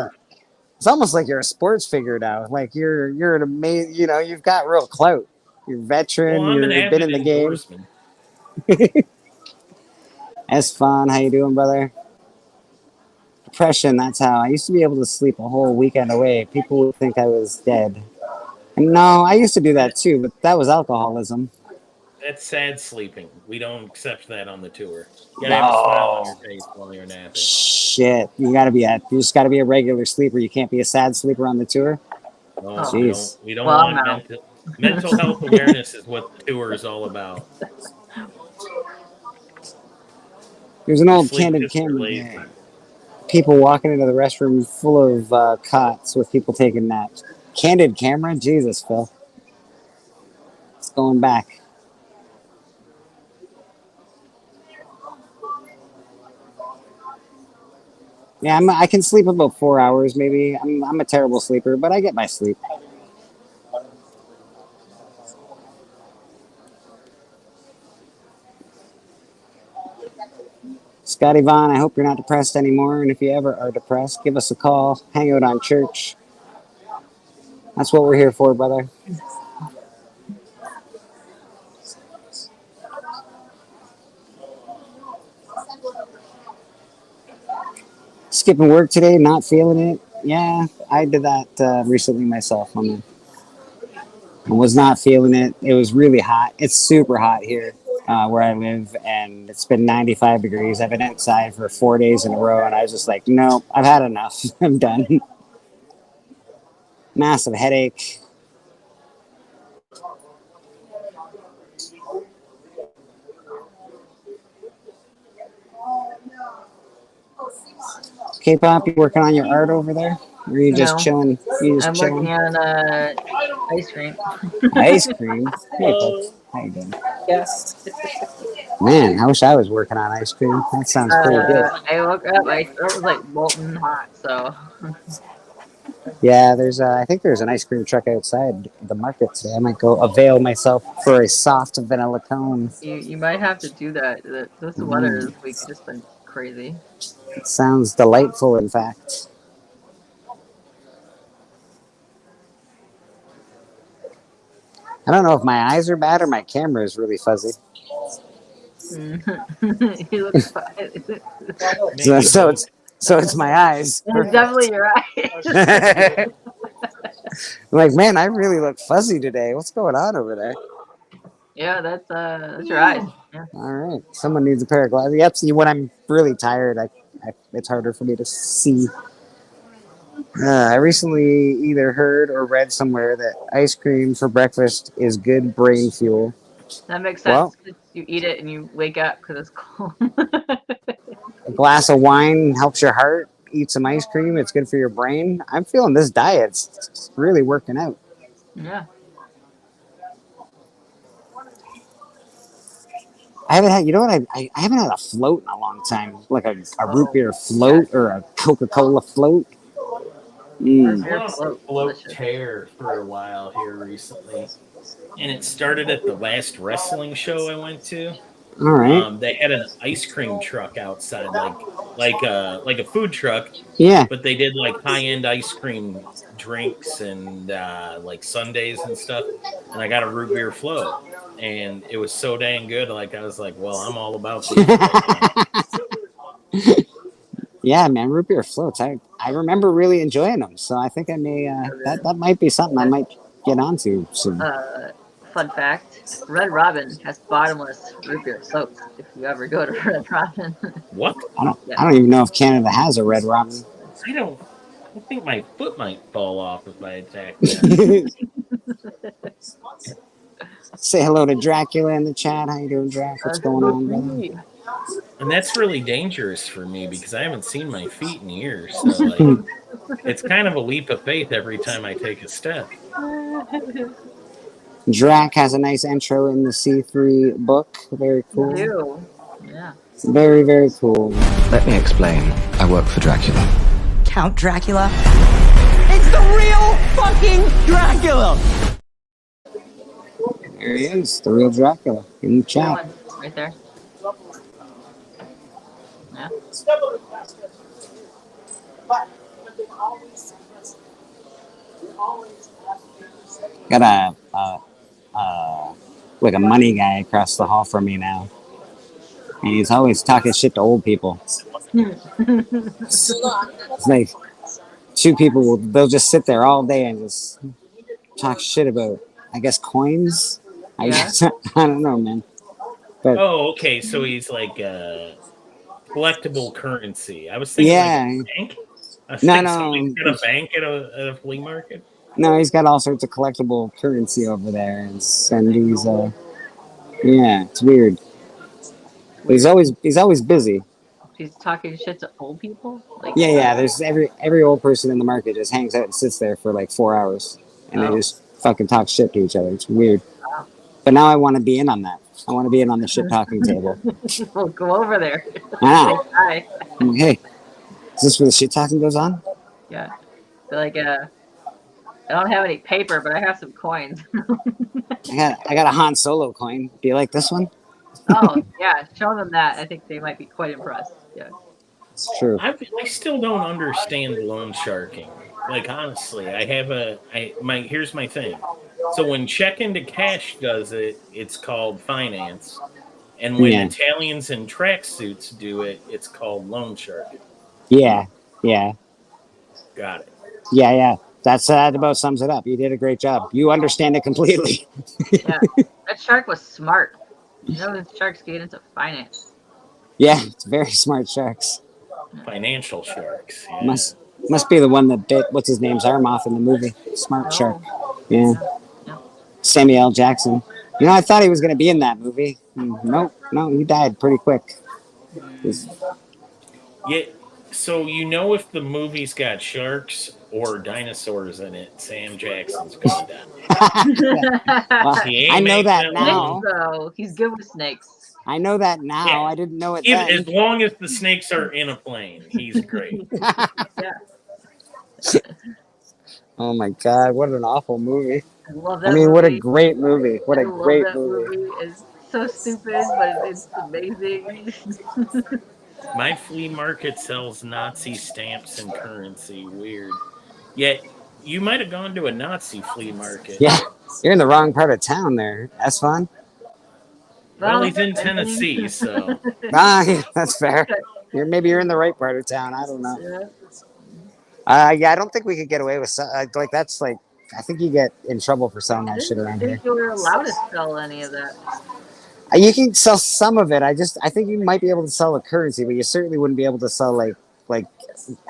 [SPEAKER 5] like you're a sports figure now. Like you're an amazing. You've got real clout. You're a veteran.
[SPEAKER 8] Well,
[SPEAKER 5] you've been in the game. That's fun. How you doing, brother? Depression. That's how I used to be able to sleep a whole weekend away. People would think I was dead. And no, I used to do that too, but that was alcoholism.
[SPEAKER 8] That's sad sleeping. We don't accept that on the tour. You gotta have a smile on your face while you're napping.
[SPEAKER 5] Shit, you just gotta be a regular sleeper. You can't be a sad sleeper on the tour.
[SPEAKER 8] No,
[SPEAKER 5] Jeez.
[SPEAKER 8] we don't
[SPEAKER 6] Well,
[SPEAKER 8] want
[SPEAKER 6] no.
[SPEAKER 8] mental health awareness is what the tour is all about.
[SPEAKER 5] There's an old
[SPEAKER 8] Sleep
[SPEAKER 5] candid
[SPEAKER 8] just for
[SPEAKER 5] camera
[SPEAKER 8] lazy.
[SPEAKER 5] there. People walking into the restroom full of cots with people taking naps. Candid camera? Jesus, Phil. It's going back. Yeah, I can sleep about 4 hours, maybe. I'm a terrible sleeper, but I get my sleep. Scotty Vaughn, I hope you're not depressed anymore. And if you ever are depressed, give us a call. Hang out on church. That's what we're here for, brother. Skipping work today, not feeling it. Yeah, I did that recently myself. I was not feeling it. It was really hot. It's super hot here where I live, and it's been 95 degrees. I've been outside for 4 days in a row, and I was just like, nope, I've had enough. I'm done. Massive headache. K-pop, you working on your art over there? Or are you just
[SPEAKER 6] No.
[SPEAKER 5] chilling?
[SPEAKER 6] I'm working on ice cream.
[SPEAKER 5] Ice cream? Hey, folks. How you doing?
[SPEAKER 6] Yes.
[SPEAKER 5] Man, I wish I was working on ice cream. That sounds pretty good.
[SPEAKER 6] I woke up, my throat was like molten hot, so.
[SPEAKER 5] Yeah, I think there's an ice cream truck outside the market today. I might go avail myself for a soft vanilla cone.
[SPEAKER 6] You might have to do that. This weather this week just been crazy.
[SPEAKER 5] It sounds delightful, in fact. I don't know if my eyes are bad or my camera is really fuzzy.
[SPEAKER 6] You look
[SPEAKER 5] So it's my eyes.
[SPEAKER 6] It's definitely your eyes.
[SPEAKER 5] I'm like, man, I really look fuzzy today. What's going on over there?
[SPEAKER 6] Yeah, that's your eyes. Yeah.
[SPEAKER 5] All right, someone needs a pair of glasses. Yep. See, when I'm really tired, it's harder for me to see. I recently either heard or read somewhere that ice cream for breakfast is good brain fuel.
[SPEAKER 6] That makes
[SPEAKER 5] Well-
[SPEAKER 6] sense. You eat it and you wake up because it's cold.
[SPEAKER 5] A glass of wine helps your heart. Eat some ice cream. It's good for your brain. I'm feeling this diet. It's really working out.
[SPEAKER 6] Yeah.
[SPEAKER 5] I haven't had, you know what? I haven't had a float in a long time. Like a root beer float or a Coca-Cola float. Mm.
[SPEAKER 8] I went on a float tear for a while here recently, and it started at the last wrestling show I went to.
[SPEAKER 5] All right.
[SPEAKER 8] They had an ice cream truck outside, like a food truck.
[SPEAKER 5] Yeah.
[SPEAKER 8] But they did like high-end ice cream drinks and like sundaes and stuff. And I got a root beer float, and it was so dang good. Like I was like, well, I'm all about these.
[SPEAKER 5] Yeah, man, root beer floats. I remember really enjoying them, so I think I may that might be something I might get onto soon.
[SPEAKER 6] Fun fact: Red Robin has bottomless root beer floats. If you ever go to Red Robin.
[SPEAKER 8] What?
[SPEAKER 5] I don't even know if Canada has a Red Robin.
[SPEAKER 8] I think my foot might fall off if I attack that.
[SPEAKER 5] Say hello to Dracula in the chat. How you doing, Drac? What's going on, brother?
[SPEAKER 8] And that's really dangerous for me because I haven't seen my feet in years. So like, it's kind of a leap of faith every time I take a step.
[SPEAKER 5] Drac has a nice intro in the C3 book. Very cool.
[SPEAKER 6] Ew. Yeah.
[SPEAKER 5] Very, very cool.
[SPEAKER 2] Let me explain. I work for Dracula.
[SPEAKER 10] Count Dracula? It's the real fucking Dracula!
[SPEAKER 5] There he is, the real Dracula in the chat.
[SPEAKER 6] Right there. Yeah.
[SPEAKER 5] Got like a money guy across the hall from me now, and he's always talking shit to old people. It's like two people they'll just sit there all day and just talk shit about, I guess, coins. I
[SPEAKER 6] Yeah.
[SPEAKER 5] guess, I don't know, man. But
[SPEAKER 8] Oh, okay. So he's like collectible currency. I was thinking
[SPEAKER 5] yeah,
[SPEAKER 8] like a bank. I was
[SPEAKER 5] no,
[SPEAKER 8] thinking somebody's
[SPEAKER 5] no,
[SPEAKER 8] got a bank at a flea market.
[SPEAKER 5] no. He's got all sorts of collectible currency over there, and he's yeah, it's weird. But he's always busy.
[SPEAKER 6] He's talking shit to old people. Like,
[SPEAKER 5] Yeah. There's every old person in the market just hangs out and sits there for like 4 hours, and they
[SPEAKER 6] Oh.
[SPEAKER 5] just fucking talk shit to each other. It's weird. But now I want to be in on that. I want to be in on the shit talking table.
[SPEAKER 6] We'll go over there.
[SPEAKER 5] I
[SPEAKER 6] Say
[SPEAKER 5] know.
[SPEAKER 6] hi.
[SPEAKER 5] Hey, is this where the shit talking goes on?
[SPEAKER 6] Yeah. They're like, I don't have any paper, but I have some coins.
[SPEAKER 5] I got a Han Solo coin. Do you like this one?
[SPEAKER 6] Oh, yeah. Show them that. I think they might be quite impressed. Yeah.
[SPEAKER 5] It's true.
[SPEAKER 8] I still don't understand loan sharking. Like honestly, here's my thing. So when check into cash does it, it's called finance, and when
[SPEAKER 5] Yeah.
[SPEAKER 8] Italians in tracksuits do it, it's called loan sharking.
[SPEAKER 5] Yeah.
[SPEAKER 8] Got it.
[SPEAKER 5] Yeah. That about sums it up. You did a great job. You understand it completely.
[SPEAKER 6] Yeah. That shark was smart. You know, the sharks get into finance.
[SPEAKER 5] Yeah, it's very smart sharks.
[SPEAKER 8] Financial sharks. Yeah.
[SPEAKER 5] Must be the one that bit what's his name's arm off in the movie. Smart shark. Yeah. Samuel L. Jackson. You know, I thought he was going to be in that movie. No, he died pretty quick.
[SPEAKER 8] Yeah. So you know if the movie's got sharks or dinosaurs in it, Sam Jackson's going down.
[SPEAKER 5] Well,
[SPEAKER 8] He ain't
[SPEAKER 5] I know
[SPEAKER 8] making
[SPEAKER 5] that
[SPEAKER 8] it
[SPEAKER 5] now.
[SPEAKER 6] So he's good with snakes.
[SPEAKER 5] I know that now.
[SPEAKER 8] Yeah.
[SPEAKER 5] I didn't know it
[SPEAKER 8] If,
[SPEAKER 5] then.
[SPEAKER 8] as long as the snakes are in a plane, he's great.
[SPEAKER 6] Yeah.
[SPEAKER 5] Oh my God, what an awful movie.
[SPEAKER 6] I love that
[SPEAKER 5] I mean, what a
[SPEAKER 6] movie.
[SPEAKER 5] great movie. What
[SPEAKER 6] I
[SPEAKER 5] a
[SPEAKER 6] love
[SPEAKER 5] great
[SPEAKER 6] that
[SPEAKER 5] movie.
[SPEAKER 6] It's so stupid, but it's amazing.
[SPEAKER 8] My flea market sells Nazi stamps and currency. Weird. Yet you might have gone to a Nazi flea market.
[SPEAKER 5] Yeah, you're in the wrong part of town there. That's fun.
[SPEAKER 8] Well, he's in Tennessee, so
[SPEAKER 5] Yeah, that's fair. Maybe you're in the right part of town. I don't know.
[SPEAKER 6] Yeah.
[SPEAKER 5] Yeah, I don't think we could get away with like that's like. I think you get in trouble for selling that shit
[SPEAKER 6] I
[SPEAKER 5] around here.
[SPEAKER 6] think you were allowed to sell any of that.
[SPEAKER 5] You can sell some of it. I think you might be able to sell a currency, but you certainly wouldn't be able to sell like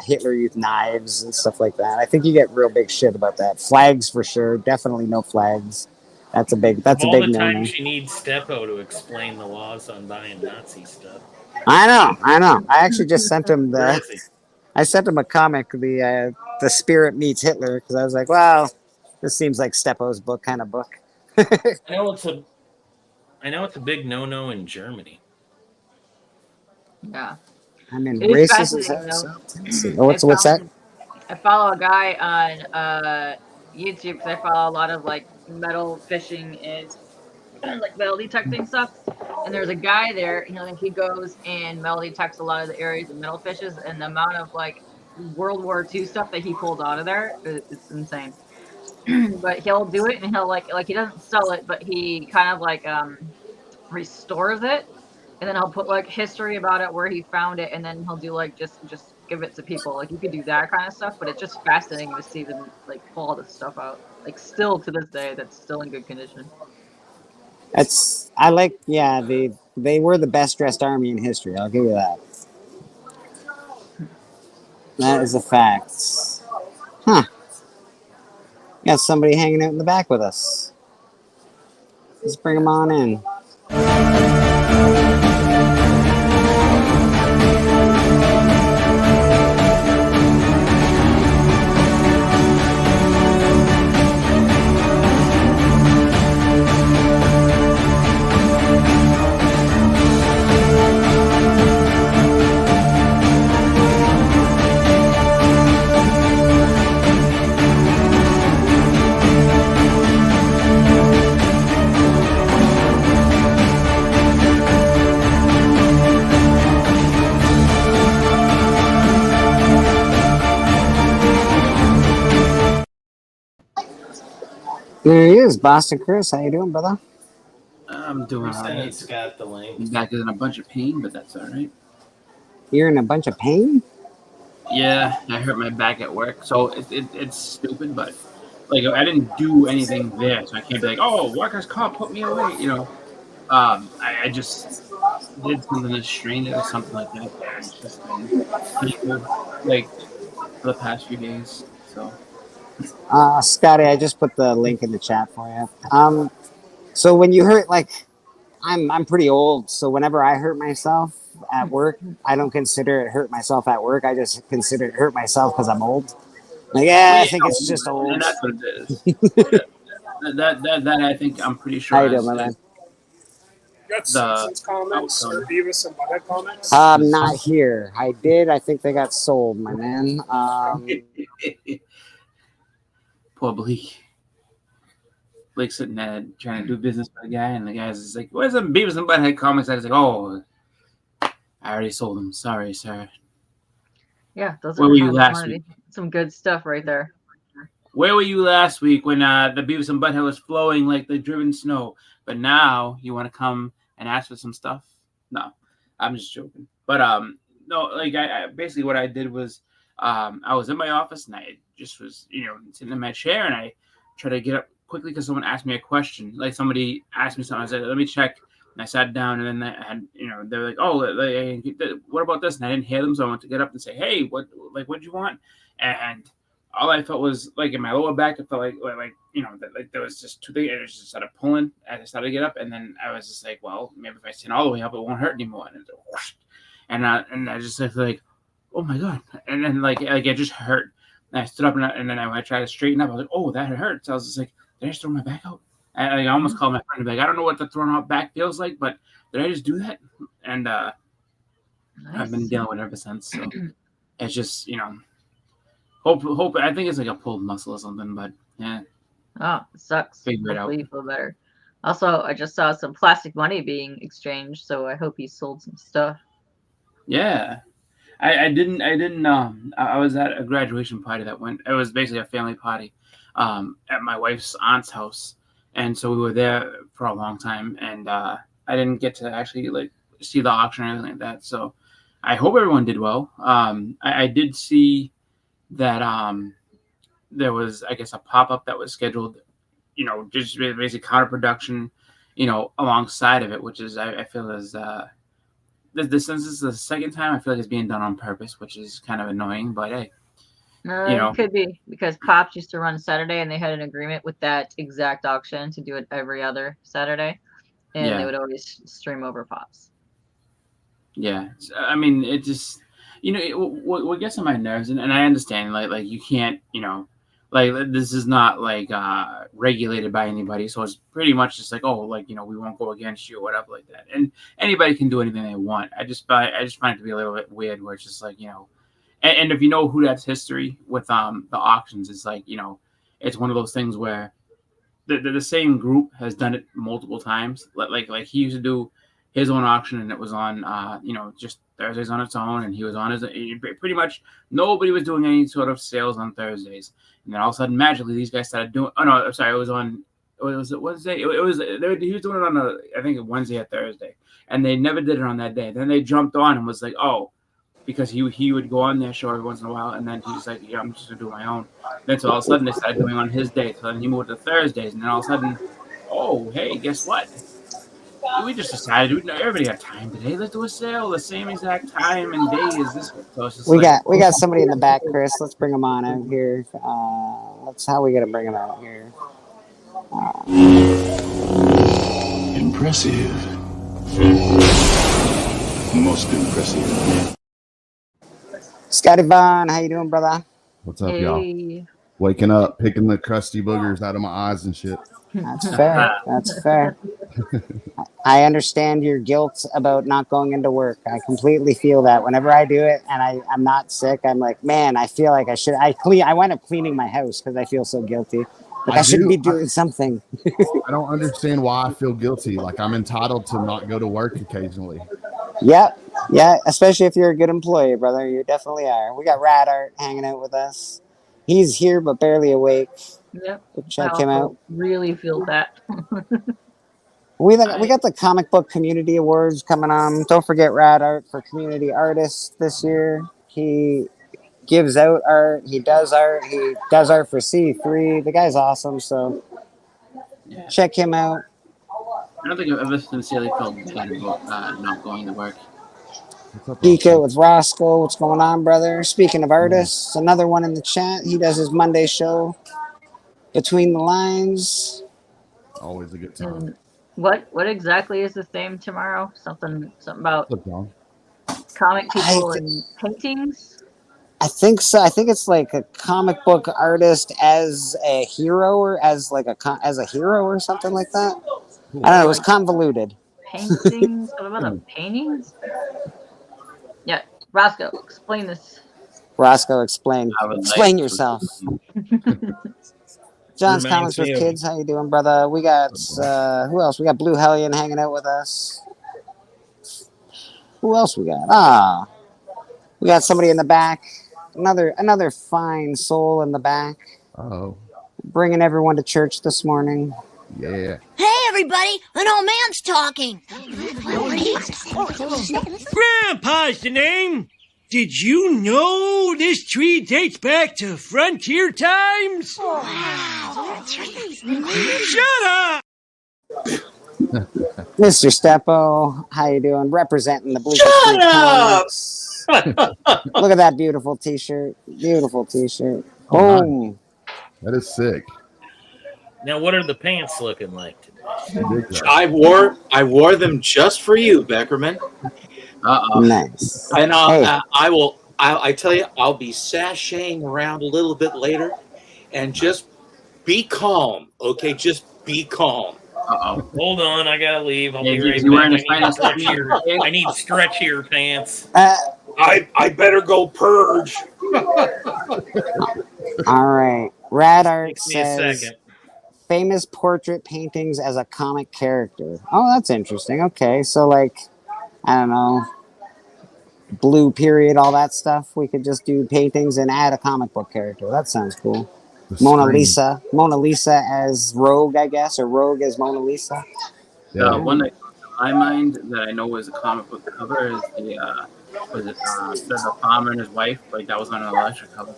[SPEAKER 5] Hitler Youth knives and stuff like that. I think you get real big shit about that. Flags for sure. Definitely no flags. That's a big
[SPEAKER 8] all the
[SPEAKER 5] no-no.
[SPEAKER 8] times you need Steppo to explain the laws on buying Nazi stuff.
[SPEAKER 5] I know. I actually just sent him
[SPEAKER 8] Where is he?
[SPEAKER 5] I sent him a comic, the Spirit Meets Hitler, because I was like, well, this seems like Steppo's book kind of book.
[SPEAKER 8] I know it's a big no-no in Germany.
[SPEAKER 6] Yeah.
[SPEAKER 5] I mean,
[SPEAKER 6] It is
[SPEAKER 5] racist as
[SPEAKER 6] fascinating,
[SPEAKER 5] hell.
[SPEAKER 6] though.
[SPEAKER 5] What's that?
[SPEAKER 6] I follow a guy on YouTube because I follow a lot of like metal fishing and like metal detecting stuff. And there's a guy there, he goes and metal detects a lot of the areas of metal fishes, and the amount of like World War II stuff that he pulled out of there, it's insane. But he'll do it, and he'll like he doesn't sell it, but he kind of like restores it, and then he'll put like history about it, where he found it, and then he'll do like just give it to people. Like you could do that kind of stuff, but it's just fascinating to see them like pull all this stuff out. Like still to this day, that's still in good condition.
[SPEAKER 5] They were the best dressed army in history. I'll give you that. That is a fact. Huh. Got somebody hanging out in the back with us. Let's bring them on in. There he is, Boston Chris. How you doing, brother?
[SPEAKER 1] I'm doing all right.
[SPEAKER 8] Scott the link.
[SPEAKER 1] Back in a bunch of pain, but that's all right.
[SPEAKER 5] You're in a bunch of pain?
[SPEAKER 1] Yeah, I hurt my back at work, so it's stupid, but like I didn't do anything there, so I can't be like, oh, Walker's cop put me away, you know. I just did something that's strange or something like that. And it's just been painful, like for the past few days. So
[SPEAKER 5] Scotty, I just put the link in the chat for you. So when you hurt, like, I'm pretty old, so whenever I hurt myself at work, I don't consider it hurt myself at work. I just consider it hurt myself because I'm old. Like, yeah, I think it's just old.
[SPEAKER 1] And that's what it is. that I think I'm pretty sure.
[SPEAKER 5] How you doing, my man?
[SPEAKER 11] Got Simpsons comments or Beavis and Butthead comments?
[SPEAKER 5] Not here. I did. I think they got sold, my man.
[SPEAKER 1] Poor Blake. Blake's sitting there trying to do business with a guy, and the guy's just like, "Where's some Beavis and Butthead comics?" I was like, "Oh, I already sold them. Sorry, sir."
[SPEAKER 6] Yeah, those
[SPEAKER 1] Where
[SPEAKER 6] are
[SPEAKER 1] were you last week?
[SPEAKER 6] some good stuff right there.
[SPEAKER 1] Where were you last week when the Beavis and Butthead was flowing like the driven snow? But now you want to come and ask for some stuff? No, I'm just joking. But no, like I basically what I did was I was in my office and I just was sitting in my chair and I tried to get up quickly because someone asked me a question. Like somebody asked me something. I said, "Let me check." And I sat down and then I had they were like, "Oh, what about this?" And I didn't hear them, so I went to get up and say, "Hey, what do you want?" And all I felt was like in my lower back, it felt like there was just too big. It just started pulling as I started to get up, and then I was just like, well, maybe if I stand all the way up, it won't hurt anymore. And I just feel like, oh my god, and then like it just hurt. And I stood up and then I tried to straighten up. I was like, oh, that hurts. I was just like, did I just throw my back out? And I almost called my friend and be like, I don't know what the thrown out back feels like, but did I just do that? And
[SPEAKER 6] Nice.
[SPEAKER 1] I've been dealing with it ever since. So it's just hope. I think it's like a pulled muscle or something, but yeah.
[SPEAKER 6] Oh, it sucks.
[SPEAKER 1] Figure it out.
[SPEAKER 6] Hopefully you feel better. Also, I just saw some plastic money being exchanged, so I hope he sold some stuff.
[SPEAKER 1] Yeah. I didn't I was at a graduation party it was basically a family party at my wife's aunt's house, and so we were there for a long time, and I didn't get to actually like see the auction or anything like that, so I hope everyone did well. I did see that there was, I guess, a pop-up that was scheduled, just basically counterproduction, alongside of it, which is I feel is since this is the second time, I feel like it's being done on purpose, which is kind of annoying. But hey,
[SPEAKER 6] It could be because Pops used to run Saturday, and they had an agreement with that exact auction to do it every other Saturday, and they would always stream over Pops.
[SPEAKER 1] Yeah, I mean, it just what gets on my nerves, and I understand like you can't like this is not like regulated by anybody, so it's pretty much just like, oh, like we won't go against you or whatever like that, and anybody can do anything they want. I just find it to be a little bit weird where it's just like and if you know who that's history with the auctions, it's like it's one of those things where the same group has done it multiple times. Like he used to do his own auction, and it was on just Thursdays on its own, and he was on his pretty much nobody was doing any sort of sales on Thursdays, and then all of a sudden magically these guys started doing. Oh no, I'm sorry, it was Wednesday. He was doing it on I think a Wednesday or Thursday, and they never did it on that day. Then they jumped on and was like, oh, because he would go on their show every once in a while, and then he was like, yeah, I'm just gonna do my own. Then so all of a sudden they started doing on his day, so then he moved to Thursdays, and then all of a sudden, oh hey, guess what? We just decided everybody got time today. Let's do a sale the same exact time and day as this one. So
[SPEAKER 5] we got somebody in the back, Chris. Let's bring him on out here. That's how we gotta bring him out here.
[SPEAKER 12] Impressive. Most impressive.
[SPEAKER 5] Scotty Vaughn, how you doing, brother?
[SPEAKER 13] What's up, y'all? Waking up, picking the crusty boogers out of my eyes and shit.
[SPEAKER 5] That's fair. That's fair. I understand your guilt about not going into work. I completely feel that. Whenever I do it and I'm not sick, I'm like, man, I feel like I should. I wind up cleaning my house because I feel so guilty. Like I should be doing something.
[SPEAKER 13] I don't understand why I feel guilty. Like I'm entitled to not go to work occasionally.
[SPEAKER 5] Yep. Yeah, especially if you're a good employee, brother. You definitely are. We got Rad Art hanging out with us. He's here but barely awake.
[SPEAKER 6] Yep.
[SPEAKER 5] Check him out.
[SPEAKER 6] Really feel that.
[SPEAKER 5] We got the Comic Book Community Awards coming on. Don't forget Rad Art for Community Artists this year. He gives out art. He does art. He does art for C3. The guy's awesome. So check him out.
[SPEAKER 1] I don't think I've ever sincerely felt bad about not going to work.
[SPEAKER 5] Geek out with Roscoe. What's going on, brother? Speaking of artists, another one in the chat. He does his Monday show, Between the Lines.
[SPEAKER 13] Always a good time.
[SPEAKER 6] What exactly is the theme tomorrow? Something about comic people and paintings?
[SPEAKER 5] I think so. I think it's like a comic book artist as a hero, or as like as a hero or something like that. I don't know. It was convoluted.
[SPEAKER 6] Paintings? What about the paintings? Yeah, Roscoe, explain this.
[SPEAKER 5] Roscoe, explain yourself. John's
[SPEAKER 8] Reminds
[SPEAKER 5] Comics with
[SPEAKER 8] me of-
[SPEAKER 5] Kids. How you doing, brother? We got who else? We got Blue Hellion hanging out with us. Who else we got? We got somebody in the back. Another fine soul in the back.
[SPEAKER 13] Oh,
[SPEAKER 5] bringing everyone to church this morning.
[SPEAKER 13] Yeah.
[SPEAKER 14] Hey, everybody! An old man's talking.
[SPEAKER 15] Grandpa's the name. Did you know this tree dates back to frontier times? Shut up!
[SPEAKER 5] Mr. Steppo, how you doing? Representing the Blue
[SPEAKER 16] Shut
[SPEAKER 5] Street
[SPEAKER 16] up!
[SPEAKER 5] Comics. Look at that beautiful T-shirt. Beautiful T-shirt.
[SPEAKER 13] Oh,
[SPEAKER 5] Boom.
[SPEAKER 13] That is sick.
[SPEAKER 8] Now, what are the pants looking like today?
[SPEAKER 16] I wore them just for you, Beckerman.
[SPEAKER 5] Nice.
[SPEAKER 16] And
[SPEAKER 5] Hey.
[SPEAKER 16] I tell you, I'll be sashaying around a little bit later, and just be calm, okay? Just be calm.
[SPEAKER 8] Hold on, I gotta leave. I'll
[SPEAKER 1] Yeah,
[SPEAKER 8] be right
[SPEAKER 1] you wearing
[SPEAKER 8] back.
[SPEAKER 1] the finest
[SPEAKER 8] I need stretchier pants.
[SPEAKER 16] I better go purge.
[SPEAKER 5] All right. Rad Art
[SPEAKER 8] Takes me a
[SPEAKER 5] says
[SPEAKER 8] second.
[SPEAKER 5] famous portrait paintings as a comic character. Oh, that's interesting. Okay, so like, I don't know, Blue Period, all that stuff. We could just do paintings and add a comic book character. That sounds cool. Mona Lisa as Rogue, I guess, or Rogue as Mona Lisa.
[SPEAKER 1] One that comes to my mind that I know was a comic book cover is the Senator Palmer and his wife. Like that was on an electric cover.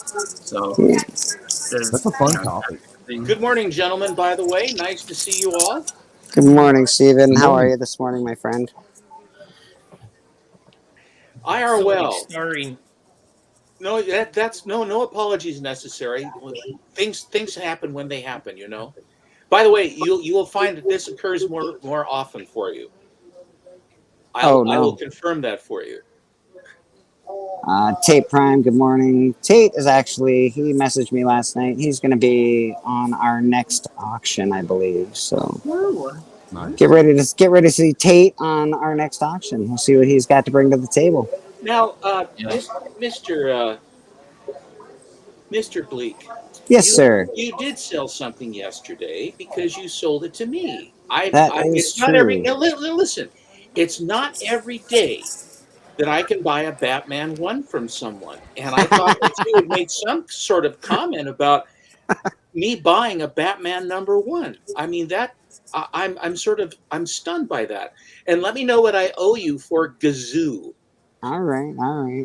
[SPEAKER 1] So
[SPEAKER 13] that's a fun topic.
[SPEAKER 16] Good morning, gentlemen, by the way. Nice to see you all.
[SPEAKER 5] Good morning, Steven. How are you this morning, my friend?
[SPEAKER 16] I are well.
[SPEAKER 8] Sorry.
[SPEAKER 16] No, that's no apologies necessary. Things happen when they happen, you know. By the way, you will find that this occurs more often for you. I will confirm that for you.
[SPEAKER 5] Tate Prime, good morning. Tate is he messaged me last night. He's going to be on our next auction, I believe. So
[SPEAKER 13] Nice.
[SPEAKER 5] get ready to see Tate on our next auction. We'll see what he's got to bring to the table.
[SPEAKER 16] Now, Mr. Bleak.
[SPEAKER 5] Yes, sir.
[SPEAKER 16] You did sell something yesterday because you sold it to me.
[SPEAKER 5] Is
[SPEAKER 16] not
[SPEAKER 5] true.
[SPEAKER 16] every. Now, listen, it's not every day that I can buy a Batman 1 from someone, and I thought that you would make some sort of comment about me buying a Batman #1. I mean that. I'm stunned by that. And let me know what I owe you for Gazoo.
[SPEAKER 5] All right.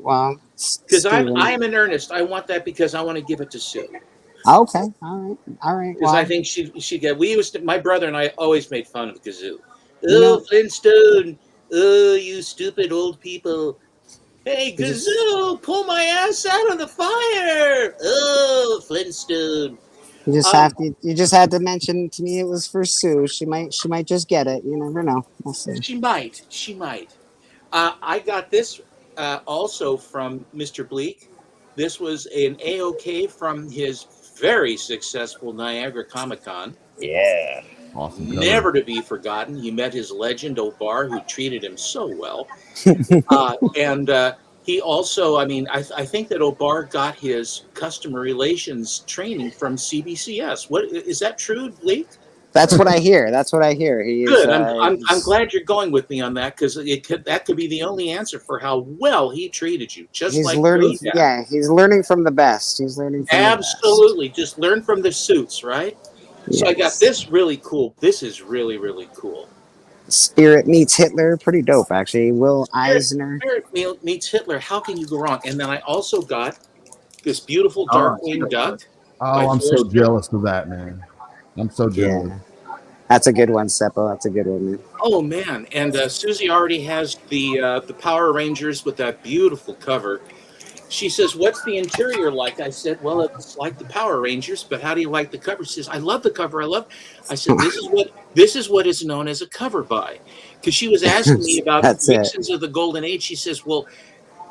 [SPEAKER 5] Well,
[SPEAKER 16] because I am in earnest. I want that because I want to give it to Sue.
[SPEAKER 5] Okay. All right.
[SPEAKER 16] Because I think she got. My brother and I always made fun of Gazoo. Oh, Flintstone. Oh, you stupid old people. Hey, Gazoo, pull my ass out of the fire. Oh, Flintstone.
[SPEAKER 5] You just had to mention to me it was for Sue. She might just get it. You never know. We'll see.
[SPEAKER 16] She might. I got this also from Mr. Bleak. This was an AOK from his very successful Niagara Comic-Con.
[SPEAKER 5] Yeah.
[SPEAKER 13] Awesome.
[SPEAKER 16] Never to be forgotten. He met his legend, O'Barr, who treated him so well. And he also, I think that O'Barr got his customer relations training from CBCS. What is that true, Bleak?
[SPEAKER 5] That's what I hear. He
[SPEAKER 16] Good.
[SPEAKER 5] is,
[SPEAKER 16] I'm glad you're going with me on that because that could be the only answer for how well he treated you. Just
[SPEAKER 5] he's
[SPEAKER 16] like
[SPEAKER 5] learning.
[SPEAKER 16] Kodak.
[SPEAKER 5] Yeah, he's learning from the best.
[SPEAKER 16] Absolutely. Just learn from the suits, right?
[SPEAKER 5] Yes.
[SPEAKER 16] So I got this really cool. This is really, really cool.
[SPEAKER 5] Spirit meets Hitler, pretty dope actually. Will Eisner.
[SPEAKER 16] Spirit meets Hitler. How can you go wrong? And then I also got this beautiful Darkwing Duck.
[SPEAKER 13] Oh, I'm so jealous of that, man. I'm so jealous.
[SPEAKER 5] Yeah. That's a good one, Seppo. That's a good one, man.
[SPEAKER 16] Oh man! And Susie already has the Power Rangers with that beautiful cover. She says, "What's the interior like?" I said, "Well, it's like the Power Rangers, but how do you like the cover?" She says, "I love the cover. I love." I said, "This is what is known as a cover buy," because she was asking me about Vixens of the Golden Age. She says, "Well,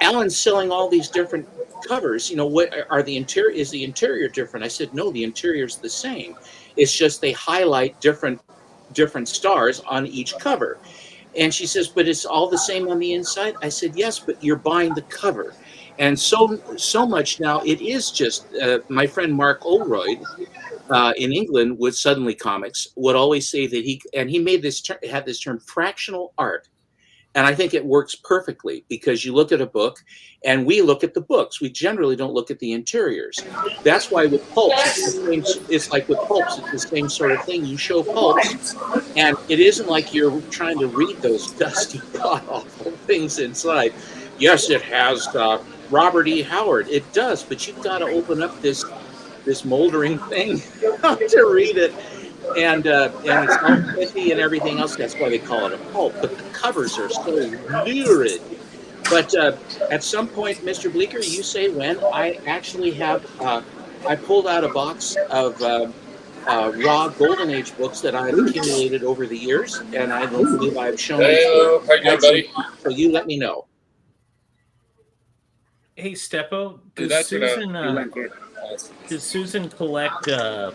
[SPEAKER 16] Alan's selling all these different covers. You know, what are the interior? Is the interior different?" I said, "No, the interior is the same. It's just they highlight different stars on each cover." And she says, "But it's all the same on the inside?" I said, "Yes, but you're buying the cover." And so much now, it is just my friend Mark Oldroyd in England with Suddenly Comics would always say that he made this had this term fractional art. And I think it works perfectly because you look at a book and we look at the books. We generally don't look at the interiors. That's why with pulps, it's like with pulps, it's the same sort of thing. You show pulps and it isn't like you're trying to read those dusty, god-awful things inside. Yes, it has Robert E. Howard. It does, but you've got to open up this moldering thing to read it. And it's all pretty and everything else. That's why they call it a pulp. But the covers are so lurid. But at some point, Mr. Bleecker, you say when, I actually have, I pulled out a box of raw Golden Age books that I've accumulated over the years. And I don't believe I've shown
[SPEAKER 17] Hey, how you doing, buddy?
[SPEAKER 16] So you let me know.
[SPEAKER 8] Hey, Steppo, does Susan collect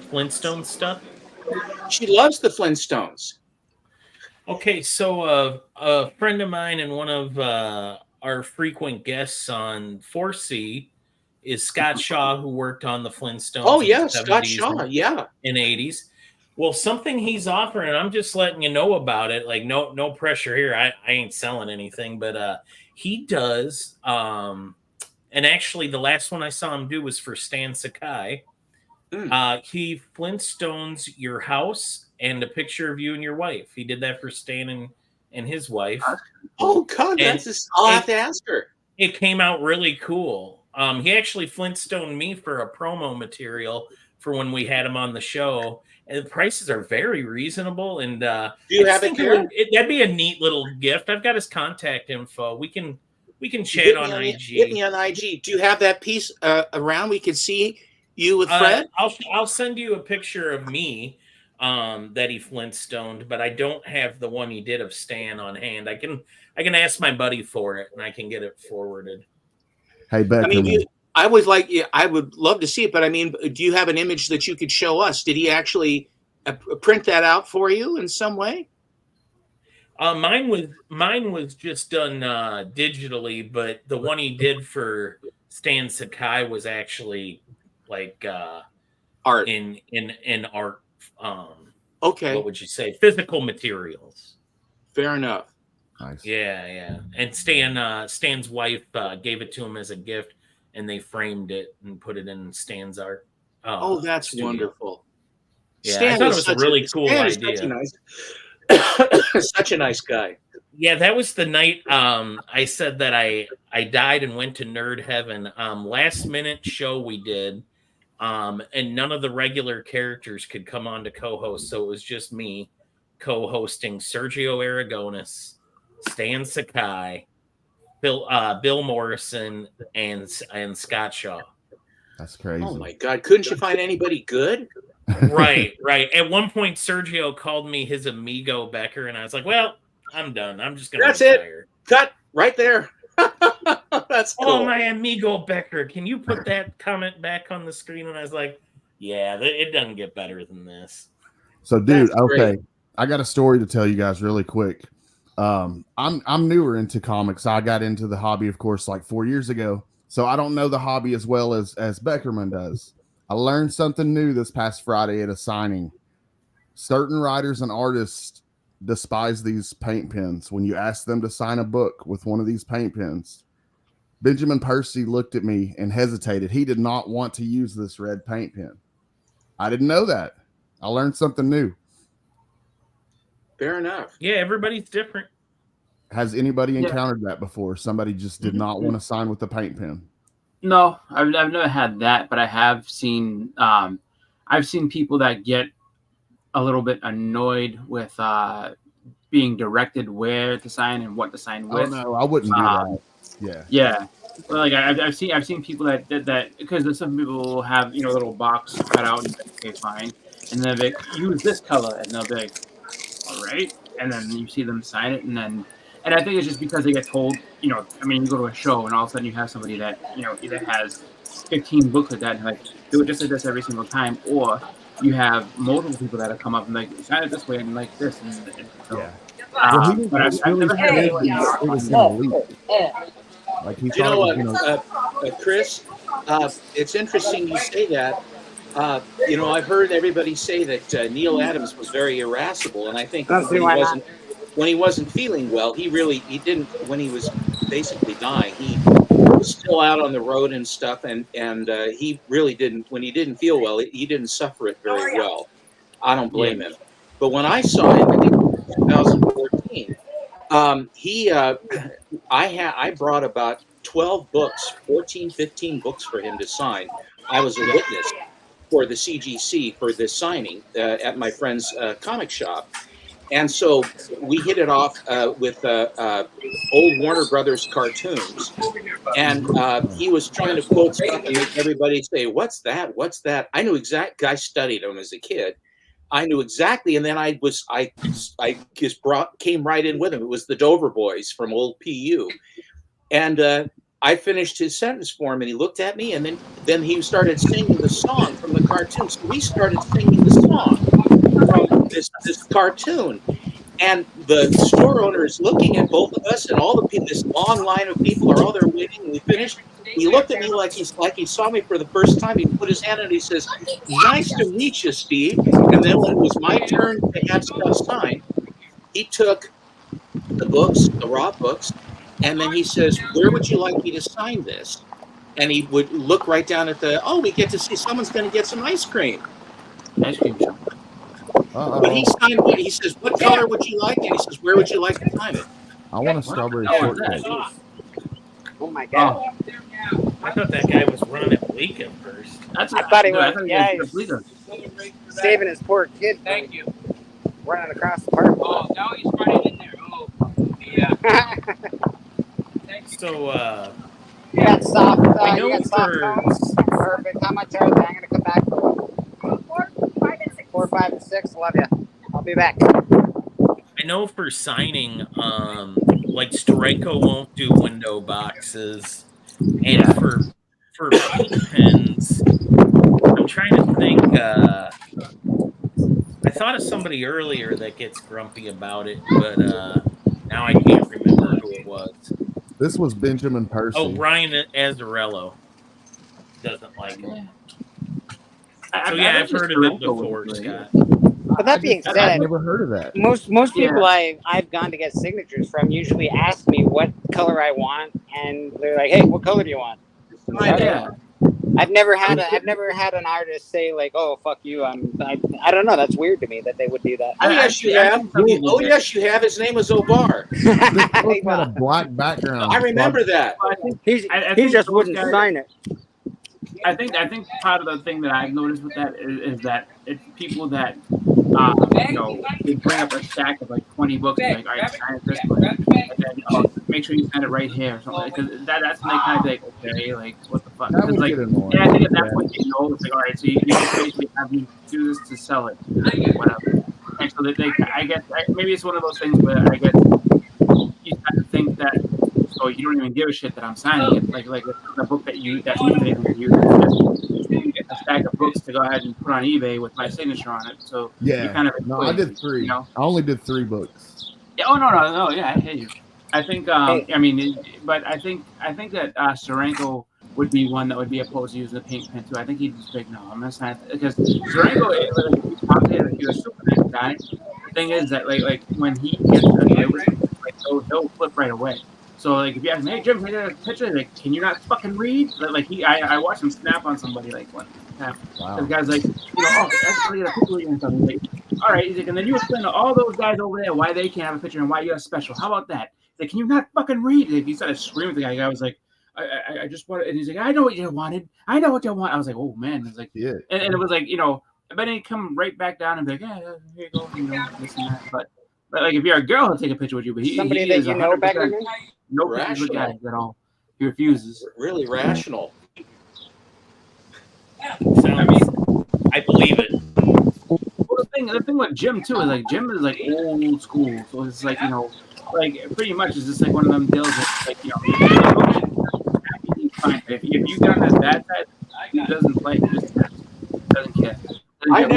[SPEAKER 8] Flintstone stuff?
[SPEAKER 16] She loves the Flintstones.
[SPEAKER 8] Okay, so a friend of mine and one of our frequent guests on 4C is Scott Shaw, who worked on the Flintstones.
[SPEAKER 16] Oh, yeah, Scott Shaw, yeah.
[SPEAKER 8] In 80s. Well, something he's offering, I'm just letting you know about it. Like, no pressure here. I ain't selling anything, but he does. And actually, the last one I saw him do was for Stan Sakai. He Flintstones your house and a picture of you and your wife. He did that for Stan and his wife.
[SPEAKER 16] Oh, God, I'll have to ask her.
[SPEAKER 8] It came out really cool. He actually Flintstoned me for a promo material for when we had him on the show. And the prices are very reasonable. And
[SPEAKER 16] do you have it here?
[SPEAKER 8] That'd be a neat little gift. I've got his contact info. We can chat on IG.
[SPEAKER 16] Hit me on IG. Do you have that piece around? We can see you with Fred.
[SPEAKER 8] I'll send you a picture of me that he Flintstoned, but I don't have the one he did of Stan on hand. I can ask my buddy for it, and I can get it forwarded.
[SPEAKER 13] Hey, Beck.
[SPEAKER 16] I mean, I would love to see it, but I mean, do you have an image that you could show us? Did he actually print that out for you in some way?
[SPEAKER 8] Mine was just done digitally, but the one he did for Stan Sakai was actually like
[SPEAKER 16] art
[SPEAKER 8] in art.
[SPEAKER 16] Okay,
[SPEAKER 8] what would you say? Physical materials.
[SPEAKER 16] Fair enough.
[SPEAKER 13] Nice.
[SPEAKER 8] Yeah. And Stan's wife gave it to him as a gift, and they framed it and put it in Stan's art.
[SPEAKER 16] Oh, that's
[SPEAKER 8] studio.
[SPEAKER 16] Wonderful.
[SPEAKER 8] Yeah,
[SPEAKER 16] Stan
[SPEAKER 8] I thought it was a really cool idea.
[SPEAKER 16] Such a nice guy.
[SPEAKER 8] Yeah, that was the night I said that I died and went to nerd heaven. Last minute show we did, and none of the regular characters could come on to co-host, so it was just me co-hosting Sergio Aragonis, Stan Sakai, Bill Morrison, and Scott Shaw.
[SPEAKER 13] That's crazy.
[SPEAKER 16] Oh my God! Couldn't you find anybody good?
[SPEAKER 8] Right. At one point, Sergio called me his amigo Becker, and I was like, "Well, I'm done. I'm just gonna retire."
[SPEAKER 16] Cut right there. That's cool.
[SPEAKER 8] Oh, my amigo Becker. Can you put that comment back on the screen? And I was like, "Yeah, it doesn't get better than this."
[SPEAKER 13] So, dude, okay, I got a story to tell you guys really quick. I'm newer into comics. I got into the hobby, of course, like 4 years ago. So I don't know the hobby as well as Beckerman does. I learned something new this past Friday at a signing. Certain writers and artists despise these paint pens. When you ask them to sign a book with one of these paint pens, Benjamin Percy looked at me and hesitated. He did not want to use this red paint pen. I didn't know that. I learned something new.
[SPEAKER 16] Fair enough.
[SPEAKER 8] Yeah, everybody's different.
[SPEAKER 13] Has anybody encountered that before? Somebody just did not want to sign with the paint pen.
[SPEAKER 1] No, I've never had that, but I have seen I've seen people that get a little bit annoyed with being directed where to sign and what to sign with.
[SPEAKER 13] Oh no, I wouldn't do that. Yeah.
[SPEAKER 1] Yeah. Well, like I've seen people that did that because some people will have a little box cut out and say, okay, fine, and then they use this color and they'll be like, all right, and then you see them sign it, and I think it's just because they get told, I mean, you go to a show and all of a sudden you have somebody that either has 15 books like that and like do it just like this every single time, or you have multiple people that have come up and like sign it this way and like this, and so.
[SPEAKER 13] Yeah.
[SPEAKER 1] But I've never had it.
[SPEAKER 13] Like he
[SPEAKER 16] You know what, Chris? It's interesting you say that. I've heard everybody say that Neil Adams was very irascible, and I think when he wasn't feeling well, he didn't. When he was basically dying, he was still out on the road and stuff, and he really didn't. When he didn't feel well, he didn't suffer it very well. I don't blame him. But when I saw him in 2014, I brought about 12 books, 14, 15 books for him to sign. I was a witness for the CGC for this signing at my friend's comic shop. And so we hit it off with old Warner Brothers cartoons. And he was trying to quote stuff and make everybody say, what's that? What's that? I knew exactly. I studied him as a kid. I knew exactly. And then I just came right in with him. It was the Dover Boys from old PU. And I finished his sentence for him, and he looked at me, and then he started singing the song from the cartoon. So we started singing the song from this cartoon, and the store owner is looking at both of us, and all the people, this long line of people are all there waiting. And we finished. He looked at me like he saw me for the first time. He put his hand and he says, "Nice to meet you, Steve." And then when it was my turn to have stuff signed, he took the books, the raw books. And then he says, "Where would you like me to sign this?" And he would look right down at we get to see someone's going to get some ice cream.
[SPEAKER 1] Ice cream shop.
[SPEAKER 16] But he signed it. He says, "What color would you like?" And he says, "Where would you like to sign it?"
[SPEAKER 13] I want a strawberry shortcake.
[SPEAKER 17] Oh my god!
[SPEAKER 8] I thought that guy was running at Bleak at first.
[SPEAKER 17] I thought he was. Yeah, he's saving his poor kid. Thank you. Running across the park. Oh, now he's running in there. Oh, yeah.
[SPEAKER 8] So,
[SPEAKER 17] you got soft,
[SPEAKER 8] I know
[SPEAKER 17] you got soft cones. Perfect. How much are they? I'm going to come back for 4, 5, and 6. 4, 5, and 6. Love you. I'll be back.
[SPEAKER 8] I know for signing, like Steranko won't do window boxes, and for paint pens, I'm trying to think. I thought of somebody earlier that gets grumpy about it, but now I can't remember who it was.
[SPEAKER 13] This was Benjamin Percy.
[SPEAKER 8] Oh, Ryan Azzarello doesn't like it. I've heard of it before, Scott.
[SPEAKER 17] But that being said,
[SPEAKER 13] I've never heard of that.
[SPEAKER 17] Most people I've gone to get signatures from usually ask me what color I want, and they're like, "Hey, what color do you want?" I've never had an artist say like, "Oh, fuck you." I don't know. That's weird to me that they would do that.
[SPEAKER 16] Oh yes, you have. Oh yes, you have. His name was Obar.
[SPEAKER 13] He had a black background.
[SPEAKER 16] I remember that.
[SPEAKER 17] He just wouldn't sign it.
[SPEAKER 1] I think part of the thing that I've noticed with that is that it's people that they bring up a stack of like 20 books and like, all right, sign it this way, and then make sure you sign it right here or something. Because that's when they kind of like, okay, like what the fuck? Because like, I think at that point it's like, all right, so you basically have me do this to sell it, whatever. And so I guess maybe it's one of those things where I guess you kind of think that. So you don't even give a shit that I'm signing it, like the book that you made with you get a stack of books to go ahead and put on eBay with my signature on it. So
[SPEAKER 13] yeah,
[SPEAKER 1] you kind of
[SPEAKER 13] I did 3. I only did 3 books.
[SPEAKER 1] Yeah. Oh no. Yeah, I hear you. I think but I think that Steranko would be one that would be opposed to using the paint pen too. I think he'd just be like, no, I'm gonna sign it because Steranko is he's a super nice guy. The thing is that like when he gets he'll flip right away. So like if you ask me, "Hey Jim, can I get a picture?" Like, can you not fucking read? Like I watched him snap on somebody like one time. Wow. The guy's like, oh, that's really a picture and something. Like, all right. He's like, and then you explain to all those guys over there why they can't have a picture and why you're special. How about that? He's like, can you not fucking read it? He started screaming at the guy. I was like, I just wanted, and he's like, I know what you wanted. I know what you want. I was like, oh man. It's like,
[SPEAKER 13] yeah.
[SPEAKER 1] And it was like, but then he'd come right back down and be like, yeah, here you go, this and that. But like, if you're a girl, he'll take a picture with you. But
[SPEAKER 17] Somebody
[SPEAKER 1] he
[SPEAKER 17] that
[SPEAKER 1] is
[SPEAKER 17] you know back then?
[SPEAKER 1] no pictures with guys at all. He refuses.
[SPEAKER 16] Really rational.
[SPEAKER 8] I believe it.
[SPEAKER 1] Well, the thing with Jim too is like Jim is like old school, so it's like like pretty much it's just like one of them deals that like he's fine. If you get on his bad side, he doesn't play. He just doesn't care.
[SPEAKER 16] I've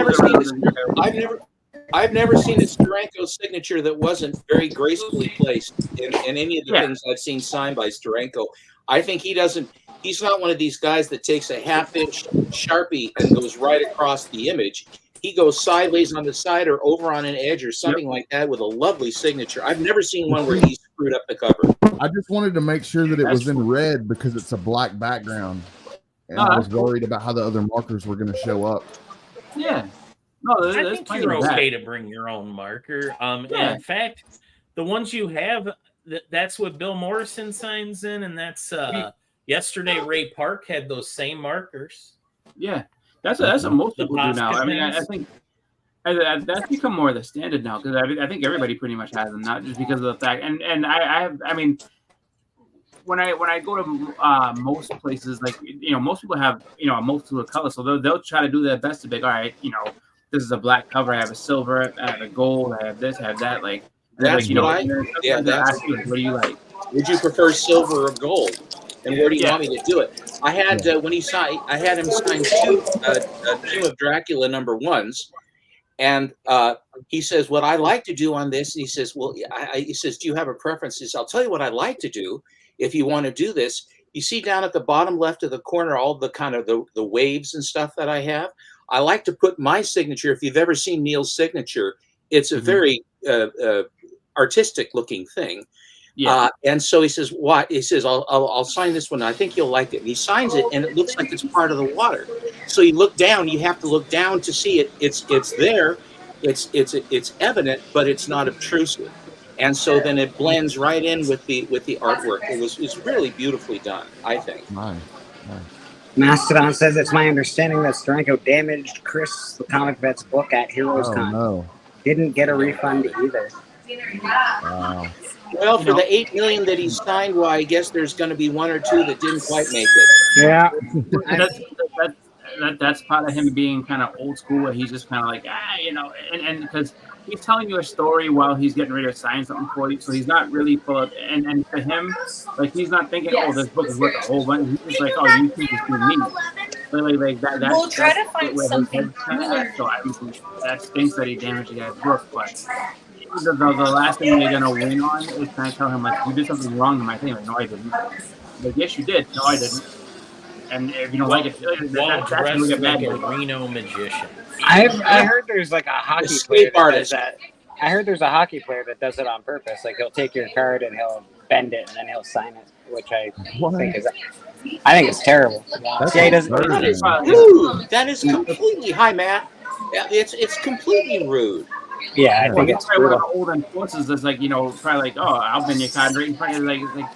[SPEAKER 16] never seen a Steranko signature that wasn't very gracefully placed in any of the things I've seen signed by Steranko. I think he's not one of these guys that takes a half-inch Sharpie and goes right across the image. He goes sideways on the side or over on an edge or something like that with a lovely signature. I've never seen one where he screwed up the cover.
[SPEAKER 13] I just wanted to make sure that it was in red because it's a black background. And I was worried about how the other markers were going to show up.
[SPEAKER 1] Yeah. No,
[SPEAKER 8] I think you're okay to bring your own marker. In fact, the ones you have, that's what Bill Morrison signs in, and that's yesterday Ray Park had those same markers.
[SPEAKER 1] Yeah, that's what most people do now. I mean, I think that's become more of the standard now because I think everybody pretty much has them, not just because of the fact. And I mean, when I go to most places, like most people have a multitude of colors, so they'll try to do their best to be like, all right, this is a black cover. I have a silver. I have a gold. I have this. I have that. Like
[SPEAKER 16] that's
[SPEAKER 1] like,
[SPEAKER 16] that's
[SPEAKER 1] what do you like?
[SPEAKER 16] Would you prefer silver or gold? And where do you want me to do it? I had when he signed, I had him sign two Tomb of Dracula #1s, and he says, "What I like to do on this," and he says, "Well, he says, do you have a preference?" He says, "I'll tell you what I like to do if you want to do this. You see down at the bottom left of the corner all the kind of the waves and stuff that I have. I like to put my signature. If you've ever seen Neil's signature, it's a very artistic looking thing." Yeah. And so he says, "What?" He says, "I'll sign this one. I think you'll like it." And he signs it, and it looks like it's part of the water. So you look down. You have to look down to see it. It's there. It's evident, but it's not obtrusive. And so then it blends right in with the artwork. It's really beautifully done, I think.
[SPEAKER 13] Nice.
[SPEAKER 5] Mastodon says it's my understanding that Steranko damaged Chris the Comic Vet's book at Heroes Con.
[SPEAKER 13] No.
[SPEAKER 5] Didn't get a refund either.
[SPEAKER 13] Wow.
[SPEAKER 16] Well, for the $8 million that he signed, well, I guess there's going to be one or two that didn't quite make it.
[SPEAKER 5] Yeah.
[SPEAKER 1] That's part of him being kind of old school, where he's just kind of like, and because he's telling you a story while he's getting ready to sign something for you, so he's not really full of, and for him, like, he's not thinking, this book is worth a whole bunch. He's just like, you think it's for me. Like that.
[SPEAKER 18] We'll try to find something
[SPEAKER 1] cooler. So I mean, that stinks that he damaged the guy's book, but the last thing you're gonna win on is kind of tell him, like, you did something wrong to my thing. Like, no, I didn't. Like, yes, you did. No, I didn't. And if you don't like it, that's
[SPEAKER 8] dressed like a Reno magician.
[SPEAKER 17] I heard there's like a hockey player that does that. I heard there's a hockey player that does it on purpose. Like, he'll take your card and he'll bend it and then he'll sign it, which I think is terrible.
[SPEAKER 16] That is completely hi, Matt. It's completely rude.
[SPEAKER 17] Yeah, I think it's
[SPEAKER 1] one of the old enforcers that's like, probably like, I'll bend your card right in front of you. Like,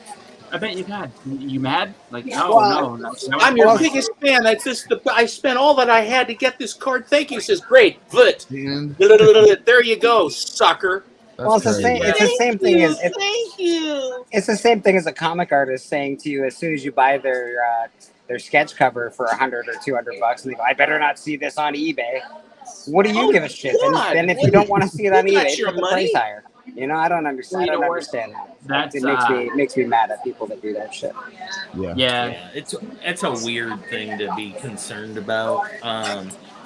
[SPEAKER 1] I bet you card. You mad? Like, no.
[SPEAKER 16] I'm your biggest fan. I spent all that I had to get this card. Thank you. He says, great. There you go, sucker.
[SPEAKER 17] Well, it's the same. It's the same thing as.
[SPEAKER 16] Thank you.
[SPEAKER 17] It's the same thing as a comic artist saying to you as soon as you buy their sketch cover for $100 or $200, and they go, "I better not see this on eBay." What do you give a shit? And if you don't want to see it on eBay, put the price higher. I don't understand. I don't understand that. It makes me mad at people that do that shit.
[SPEAKER 8] Yeah. It's a weird thing to be concerned about.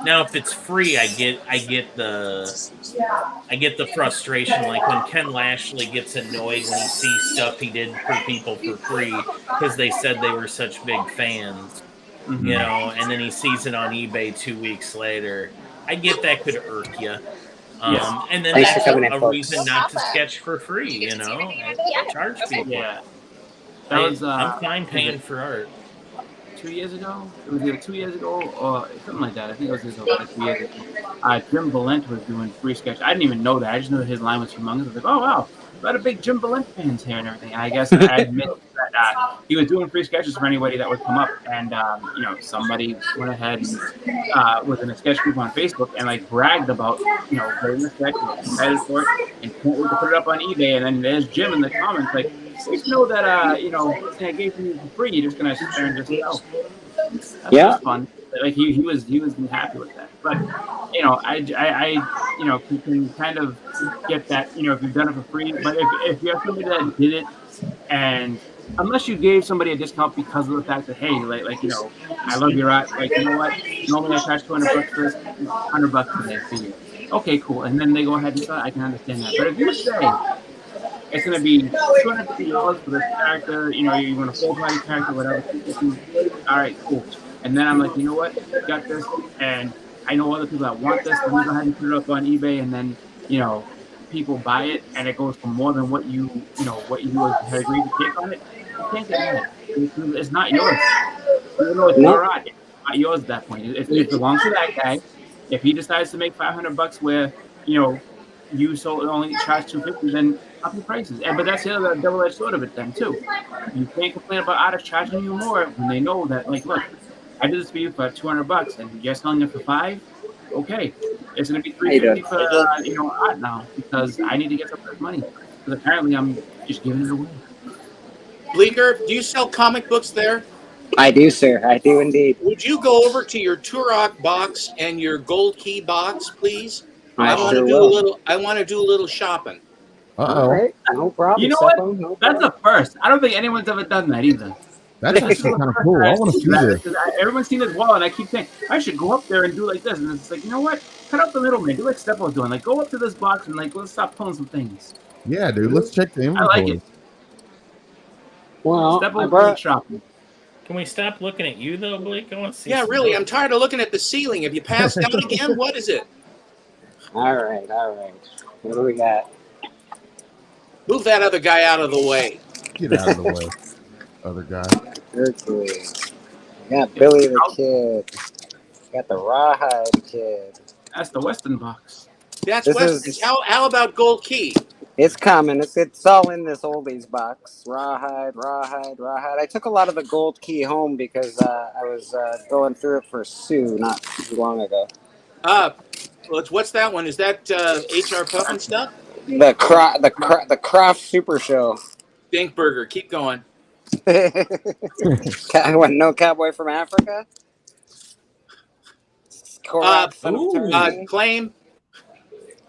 [SPEAKER 8] Now, if it's free, I get the frustration. Like when Ken Lashley gets annoyed when he sees stuff he did for people for free because they said they were such big fans, and then he sees it on eBay 2 weeks later. I get that could irk you. And then that's a reason not to sketch for free, charge people.
[SPEAKER 1] Yeah.
[SPEAKER 8] I'm fine paying for art.
[SPEAKER 1] 2 years ago. It was either 2 years ago or something like that. I think it was like 2 years ago. Jim Valent was doing free sketch. I didn't even know that. I just knew that his line was humongous. I was like, oh wow, a lot of big Jim Valent fans here and everything. And I guess I admit that he was doing free sketches for anybody that would come up. And you know, somebody went ahead and was in a sketch group on Facebook and like bragged about, you know, doing the sketch and excited for it and can't wait to put it up on eBay. And then there's Jim in the comments like, just know that you know, this thing I gave you for free, you're just gonna sit there and just sell. That's just fun. Like he was happy with that. But you know, I you know, you can kind of get that, you know, if you've done it for free. But if you have somebody that did it, and unless you gave somebody a discount because of the fact that, hey, like you know, I love your art, like, you know what, normally I charge $200 for this, $100 today for you. Okay, cool. And then they go ahead and sell it, I can understand that. But if you say it's going to be $250 for this character, you know, you want a full-body character, whatever. All right, cool. And then I'm like, you know what? Got this, and I know other people that want this. Let me go ahead and put it up on eBay, and then, you know, people buy it, and it goes for more than what you know, what you had agreed to take on it. You can't get mad. It's not yours. You know, it's your art. It's not yours at that point. It belongs to that guy. If he decides to make $500 where, you know, you sold only charge $250, then up your prices. But that's the other double-edged sword of it then too. You can't complain about artists charging you more when they know that, like, look, I did this for you for $200 and you're selling it for $5. Okay, it's gonna be $350 for you know, art now because I need to get some of this money because apparently I'm just giving it away.
[SPEAKER 16] Bleecker, do you sell comic books there?
[SPEAKER 5] I do, sir. I do indeed.
[SPEAKER 16] Would you go over to your Turok box and your Gold Key box, please? I want to do a little shopping.
[SPEAKER 5] All right, no problem.
[SPEAKER 1] You know what? That's a first. I don't think anyone's ever done that either.
[SPEAKER 13] That's actually kind of cool. I want to see this.
[SPEAKER 1] Everyone's seen this wall, and I keep saying I should go up there and do like this. And it's like, you know what? Cut out the middleman. Do like Steph-O's doing. Like, go up to this box and like, let's stop pulling some things.
[SPEAKER 13] Yeah, dude. Let's check the inventory.
[SPEAKER 1] I like it.
[SPEAKER 5] Well,
[SPEAKER 1] Steph-O's shopping.
[SPEAKER 8] Can we stop looking at you though, Blake? I want to see.
[SPEAKER 16] Yeah, really. I'm tired of looking at the ceiling. Have you passed out again? What is it?
[SPEAKER 5] All right. What do we got?
[SPEAKER 16] Move that other guy out of the way.
[SPEAKER 13] Get out of the way, other guy.
[SPEAKER 5] Hercules. Got Billy the Kid. Got the Rawhide Kid.
[SPEAKER 1] That's the Western box.
[SPEAKER 16] That's Western. How about Gold Key?
[SPEAKER 5] It's coming. It's all in this oldies box. Rawhide. I took a lot of the Gold Key home because I was going through it for Sue not too long ago.
[SPEAKER 16] What's that one? Is that HR Puffin stuff?
[SPEAKER 5] The Croft Super Show.
[SPEAKER 16] Dinkburger. Keep going.
[SPEAKER 5] No Cowboy from Africa?
[SPEAKER 16] Claim.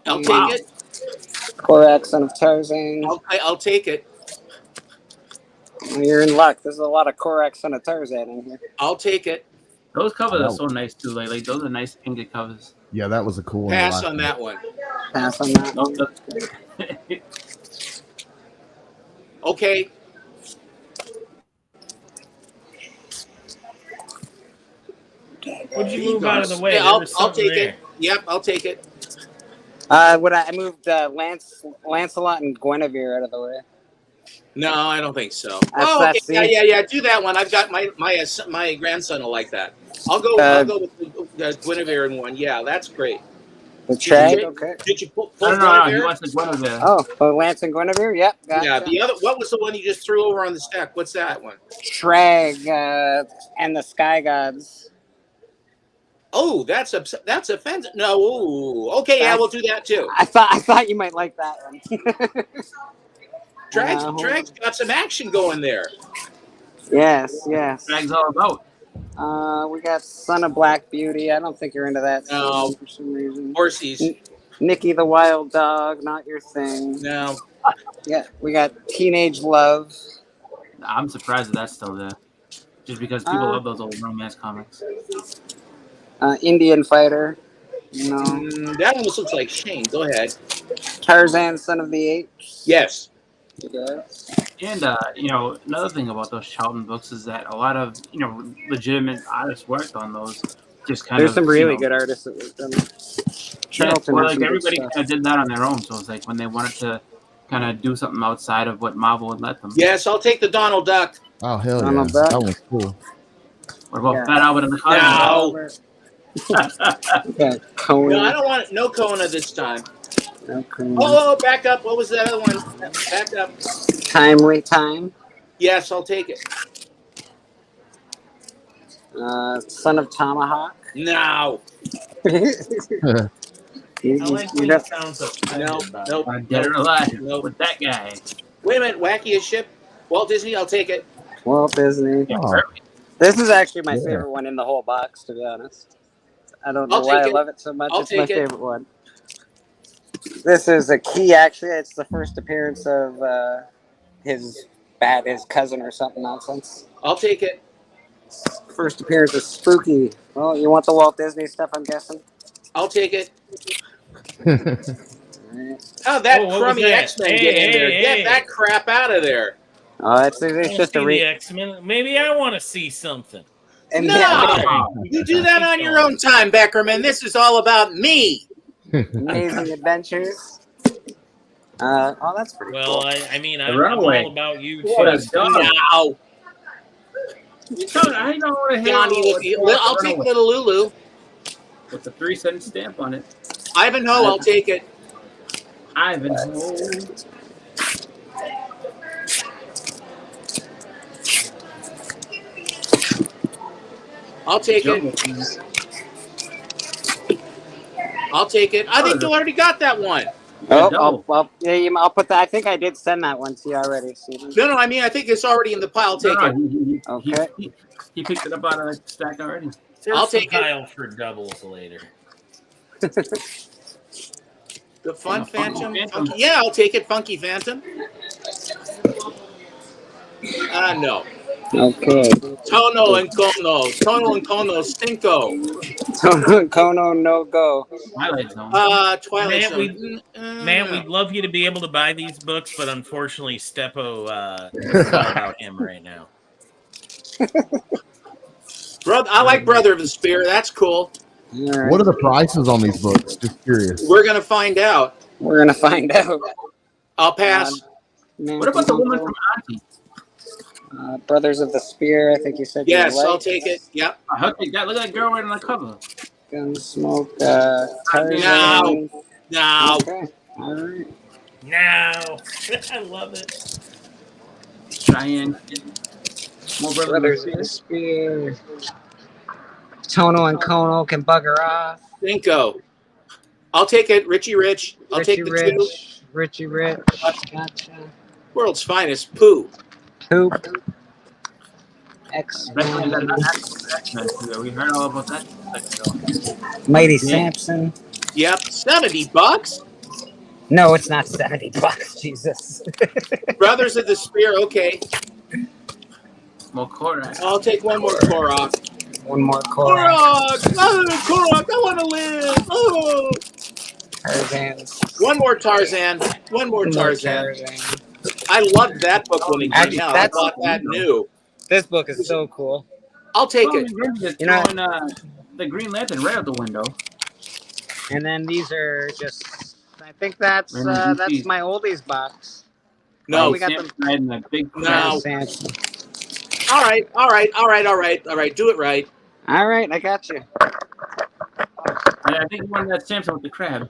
[SPEAKER 16] I'll take it.
[SPEAKER 5] Korak, son of Tarzan.
[SPEAKER 16] I'll take it.
[SPEAKER 5] You're in luck. There's a lot of Korak, son of Tarzan in here.
[SPEAKER 16] I'll take it.
[SPEAKER 1] Those covers are so nice too. Like those are nice ingot covers.
[SPEAKER 13] Yeah, that was a cool one.
[SPEAKER 16] Pass on that one.
[SPEAKER 5] Pass on that.
[SPEAKER 16] Okay.
[SPEAKER 8] Would you move out of the way?
[SPEAKER 16] Yeah, I'll take it. Yep, I'll take it.
[SPEAKER 5] I moved Lancelot and Guinevere out of the way.
[SPEAKER 16] No, I don't think so.
[SPEAKER 5] Okay.
[SPEAKER 16] Yeah. Do that one. I've got my grandson will like that. I'll go with Guinevere in one. Yeah, that's great.
[SPEAKER 5] The Trag. Okay.
[SPEAKER 16] Did you pull
[SPEAKER 1] No. He wants the Guinevere.
[SPEAKER 5] Oh, Lance and Guinevere. Yep. Gotcha.
[SPEAKER 16] Yeah. The other. What was the one you just threw over on the stack? What's that one?
[SPEAKER 5] Trag and the Sky Gods.
[SPEAKER 16] Oh, that's offensive. No. Ooh. Okay. Yeah, we'll do that too.
[SPEAKER 5] I thought you might like that one.
[SPEAKER 16] Drag's got some action going there.
[SPEAKER 5] Yes.
[SPEAKER 1] Drag's all about.
[SPEAKER 5] We got Son of Black Beauty. I don't think you're into that for some reason.
[SPEAKER 16] Horsies.
[SPEAKER 5] Nicky the Wild Dog, not your thing.
[SPEAKER 16] No.
[SPEAKER 5] Yeah, we got Teenage Love.
[SPEAKER 1] I'm surprised that that's still there. Just because people love those old romance comics.
[SPEAKER 5] Indian Fighter. No.
[SPEAKER 16] That almost looks like Shane. Go ahead.
[SPEAKER 5] Tarzan, Son of the Apes.
[SPEAKER 16] Yes.
[SPEAKER 1] And another thing about those Charlton books is that a lot of legitimate artists worked on those. Just kind
[SPEAKER 5] There's
[SPEAKER 1] of
[SPEAKER 5] some really good artists that worked on them. Charlton.
[SPEAKER 1] Well, like everybody kind of did that on their own. So it's like when they wanted to kind of do something outside of what Marvel would let them.
[SPEAKER 16] Yes, I'll take the Donald Duck.
[SPEAKER 13] Oh hell yeah, that one's cool.
[SPEAKER 1] What about
[SPEAKER 5] Yeah.
[SPEAKER 1] Fat Albert and the
[SPEAKER 5] Okay, Kona.
[SPEAKER 16] No, I don't want no Kona this time.
[SPEAKER 5] No Kona.
[SPEAKER 16] Oh, back up. What was the other one? Back up.
[SPEAKER 5] Timely Time.
[SPEAKER 16] Yes, I'll take it.
[SPEAKER 5] Son of Tomahawk.
[SPEAKER 16] No.
[SPEAKER 5] You
[SPEAKER 8] I like when it sounds offended by it.
[SPEAKER 1] Dead or Alive with that guy.
[SPEAKER 16] Wait a minute. Wacky as ship. Walt Disney, I'll take it.
[SPEAKER 5] Walt Disney.
[SPEAKER 13] Oh.
[SPEAKER 5] This is actually my
[SPEAKER 13] Yeah.
[SPEAKER 5] favorite one in the whole box, to be honest. I don't know
[SPEAKER 16] I'll
[SPEAKER 5] why
[SPEAKER 16] take
[SPEAKER 5] I
[SPEAKER 16] it.
[SPEAKER 5] love it so much.
[SPEAKER 16] I'll
[SPEAKER 5] It's my
[SPEAKER 16] take it.
[SPEAKER 5] favorite one. This is a key, actually. It's the first appearance of his cousin or something nonsense.
[SPEAKER 16] I'll take it.
[SPEAKER 5] First appearance of Spooky. Oh, you want the Walt Disney stuff, I'm guessing?
[SPEAKER 16] I'll take it.
[SPEAKER 5] Alright.
[SPEAKER 16] Oh, that
[SPEAKER 8] Oh, what was
[SPEAKER 16] crummy
[SPEAKER 8] that?
[SPEAKER 16] X-Men get in there.
[SPEAKER 8] Hey.
[SPEAKER 16] Get that crap out of there.
[SPEAKER 5] Oh, it's
[SPEAKER 8] I
[SPEAKER 5] just a
[SPEAKER 8] the X-Men. Maybe I want to see something.
[SPEAKER 5] and
[SPEAKER 16] No! You do that on your own time, Beckerman. This is all about me.
[SPEAKER 5] Amazing Adventures. Oh, that's pretty
[SPEAKER 8] Well,
[SPEAKER 5] cool.
[SPEAKER 8] I mean,
[SPEAKER 1] The
[SPEAKER 8] I'm
[SPEAKER 1] Runaway.
[SPEAKER 8] all about you
[SPEAKER 1] What a
[SPEAKER 8] too.
[SPEAKER 1] dog.
[SPEAKER 16] Now,
[SPEAKER 1] You don't, I don't want to hit
[SPEAKER 16] Johnny, I'll take little Lulu.
[SPEAKER 1] with the 3-cent stamp on it.
[SPEAKER 16] Ivanhoe, I'll take it.
[SPEAKER 1] Ivanhoe.
[SPEAKER 16] I'll take it. I'll take it. I think you already got that one.
[SPEAKER 5] Oh, I'll put that. I think I did send that one to you already, Steven.
[SPEAKER 16] No, I mean, I think it's already in the pile. Take it.
[SPEAKER 5] Okay.
[SPEAKER 1] He picked it up out of the stack already.
[SPEAKER 8] There's
[SPEAKER 16] I'll
[SPEAKER 8] some
[SPEAKER 16] take it.
[SPEAKER 8] pile for doubles later.
[SPEAKER 16] The Fun Phantom.
[SPEAKER 1] Phantom.
[SPEAKER 16] Funky. Yeah, I'll take it. Funky Phantom. No.
[SPEAKER 5] Okay.
[SPEAKER 16] Tono and Kono. Tono and Kono. Cinco.
[SPEAKER 5] Kono no go.
[SPEAKER 1] Twilight Zone.
[SPEAKER 16] Twilight
[SPEAKER 8] Man,
[SPEAKER 16] Zone.
[SPEAKER 8] Man, we'd love you to be able to buy these books, but unfortunately, Steppo is all about him right now.
[SPEAKER 16] Brother, I like Brother of the Spear. That's cool.
[SPEAKER 13] What are the prices on these books? Just curious.
[SPEAKER 16] We're gonna find out.
[SPEAKER 5] We're gonna find out.
[SPEAKER 16] I'll pass.
[SPEAKER 1] What about the woman from Auntie?
[SPEAKER 5] Brothers of the Spear, I think you said.
[SPEAKER 16] Yes,
[SPEAKER 5] you
[SPEAKER 16] I'll
[SPEAKER 5] liked.
[SPEAKER 16] take it. Yep.
[SPEAKER 1] I'll take that. Look at that girl right on the cover.
[SPEAKER 5] Gunsmoke.
[SPEAKER 16] No. No.
[SPEAKER 5] Okay. All right.
[SPEAKER 8] No. I love it.
[SPEAKER 1] Cheyenne. More
[SPEAKER 5] Brothers of the Spear. Tono and Kono can bugger off.
[SPEAKER 16] Cinco. I'll take it. Richie Rich. I'll take the two.
[SPEAKER 5] Richie Rich. Gotcha.
[SPEAKER 16] World's finest. Pooh.
[SPEAKER 5] Poop. X.
[SPEAKER 1] We heard all about that.
[SPEAKER 5] Mighty Samson.
[SPEAKER 16] Yep. $70.
[SPEAKER 5] No, it's not $70. Jesus.
[SPEAKER 16] Brothers of the Spear. Okay.
[SPEAKER 1] More Korak.
[SPEAKER 16] I'll take one more Korok.
[SPEAKER 5] One more Korak.
[SPEAKER 16] Korok! Oh, Korok! I want to live! Oh!
[SPEAKER 5] Tarzan.
[SPEAKER 16] One more Tarzan. One more Tarzan. I loved that book when it came
[SPEAKER 5] Actually,
[SPEAKER 16] out. I
[SPEAKER 5] that's-
[SPEAKER 16] bought that new.
[SPEAKER 5] This book is so cool.
[SPEAKER 16] I'll take it.
[SPEAKER 1] You
[SPEAKER 5] know-
[SPEAKER 1] know, the Green Lantern right out the window.
[SPEAKER 5] And then these are just. I think that's
[SPEAKER 1] Random
[SPEAKER 5] that's
[SPEAKER 1] DCs.
[SPEAKER 5] my oldies box.
[SPEAKER 16] No.
[SPEAKER 5] we got them.
[SPEAKER 1] And the big
[SPEAKER 16] No.
[SPEAKER 5] Samson.
[SPEAKER 16] All right. Do it right.
[SPEAKER 5] All right, I got you.
[SPEAKER 1] I think you wanted that Samson with the crab.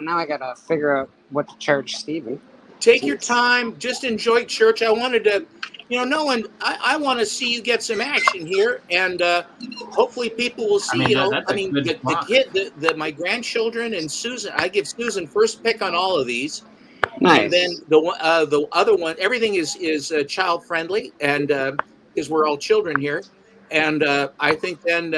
[SPEAKER 5] Now I gotta figure out what to charge Steven.
[SPEAKER 16] Take your time. Just enjoy church. I wanted to, Nolan, I want to see you get some action here, and hopefully people will see.
[SPEAKER 1] that's a good
[SPEAKER 16] the
[SPEAKER 1] spot.
[SPEAKER 16] kid, my grandchildren, and Susan. I give Susan first pick on all of these.
[SPEAKER 5] Nice.
[SPEAKER 16] And then the other one, everything is child friendly, and because we're all children here. And I think then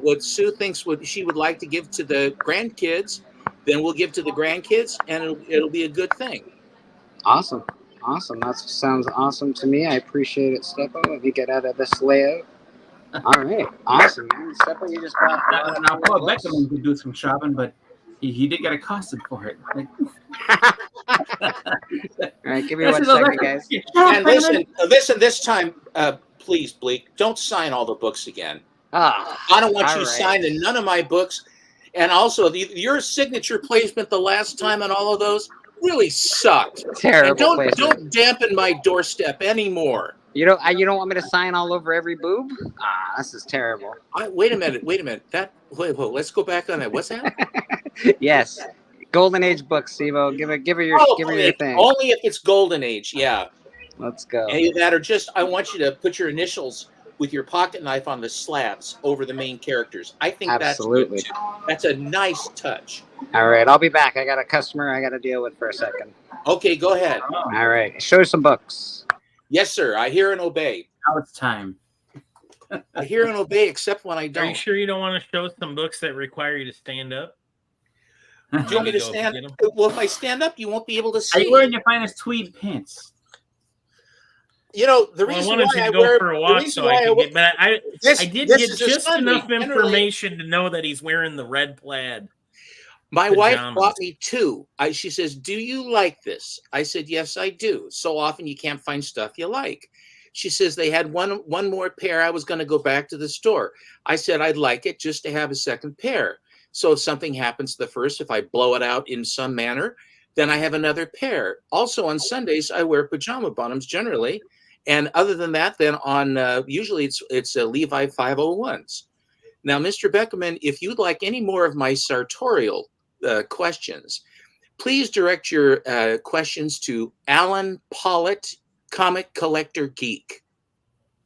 [SPEAKER 16] what Sue thinks she would like to give to the grandkids, then we'll give to the grandkids, and it'll be a good thing.
[SPEAKER 5] Awesome. That sounds awesome to me. I appreciate it, Steppo. If you get out of this layout. All right. Awesome, man. Steppo, you just bought.
[SPEAKER 1] Now, Paul Beckham could do some shopping, but he did get accosted for it. Like,
[SPEAKER 5] All right, give me 1 second, guys.
[SPEAKER 16] And listen, this time, please, Bleak, don't sign all the books again. I don't want you signing none of my books. And also, your signature placement the last time on all of those really sucked.
[SPEAKER 5] Terrible
[SPEAKER 16] And don't
[SPEAKER 5] placement.
[SPEAKER 16] dampen my doorstep anymore.
[SPEAKER 17] You don't want me to sign all over every boob? Ah, this is terrible.
[SPEAKER 16] Wait a minute. Wait, let's go back on that. What's that?
[SPEAKER 17] Yes, Golden Age books, Sivo. Give her your thing.
[SPEAKER 16] Only if it's Golden Age. Yeah.
[SPEAKER 17] Let's go.
[SPEAKER 16] Any of that, or just I want you to put your initials with your pocket knife on the slabs over the main characters. I think
[SPEAKER 17] Absolutely.
[SPEAKER 16] that's good too. That's a nice touch.
[SPEAKER 17] All right, I'll be back. I got a customer I got to deal with for a second.
[SPEAKER 16] Okay, go ahead.
[SPEAKER 17] All right, show some books.
[SPEAKER 16] Yes, sir. I hear and obey.
[SPEAKER 1] Now it's time.
[SPEAKER 16] I hear and obey, except when I don't.
[SPEAKER 8] Are you sure you don't want to show some books that require you to stand up?
[SPEAKER 16] Do you want me to stand? Well, if I stand up, you won't be able to see.
[SPEAKER 1] Are you wearing your finest tweed pants?
[SPEAKER 16] You know, the reason
[SPEAKER 8] I wanted
[SPEAKER 16] why
[SPEAKER 8] you
[SPEAKER 16] I
[SPEAKER 8] to go
[SPEAKER 16] wear
[SPEAKER 8] for a walk so I could get, but I did
[SPEAKER 16] this
[SPEAKER 8] get
[SPEAKER 16] is a
[SPEAKER 8] just
[SPEAKER 16] Sunday.
[SPEAKER 8] enough information to know that he's wearing the red plaid.
[SPEAKER 16] My
[SPEAKER 8] pajamas.
[SPEAKER 16] wife bought me two. She says, "Do you like this?" I said, "Yes, I do." So often you can't find stuff you like. She says they had one more pair. I was going to go back to the store. I said I'd like it just to have a second pair. So if something happens to the first, if I blow it out in some manner, then I have another pair. Also on Sundays, I wear pajama bottoms generally. And other than that, then on usually it's Levi 501s. Now, Mr. Beckerman, if you'd like any more of my sartorial questions, please direct your questions to Alan Pollitt, Comic Collector Geek.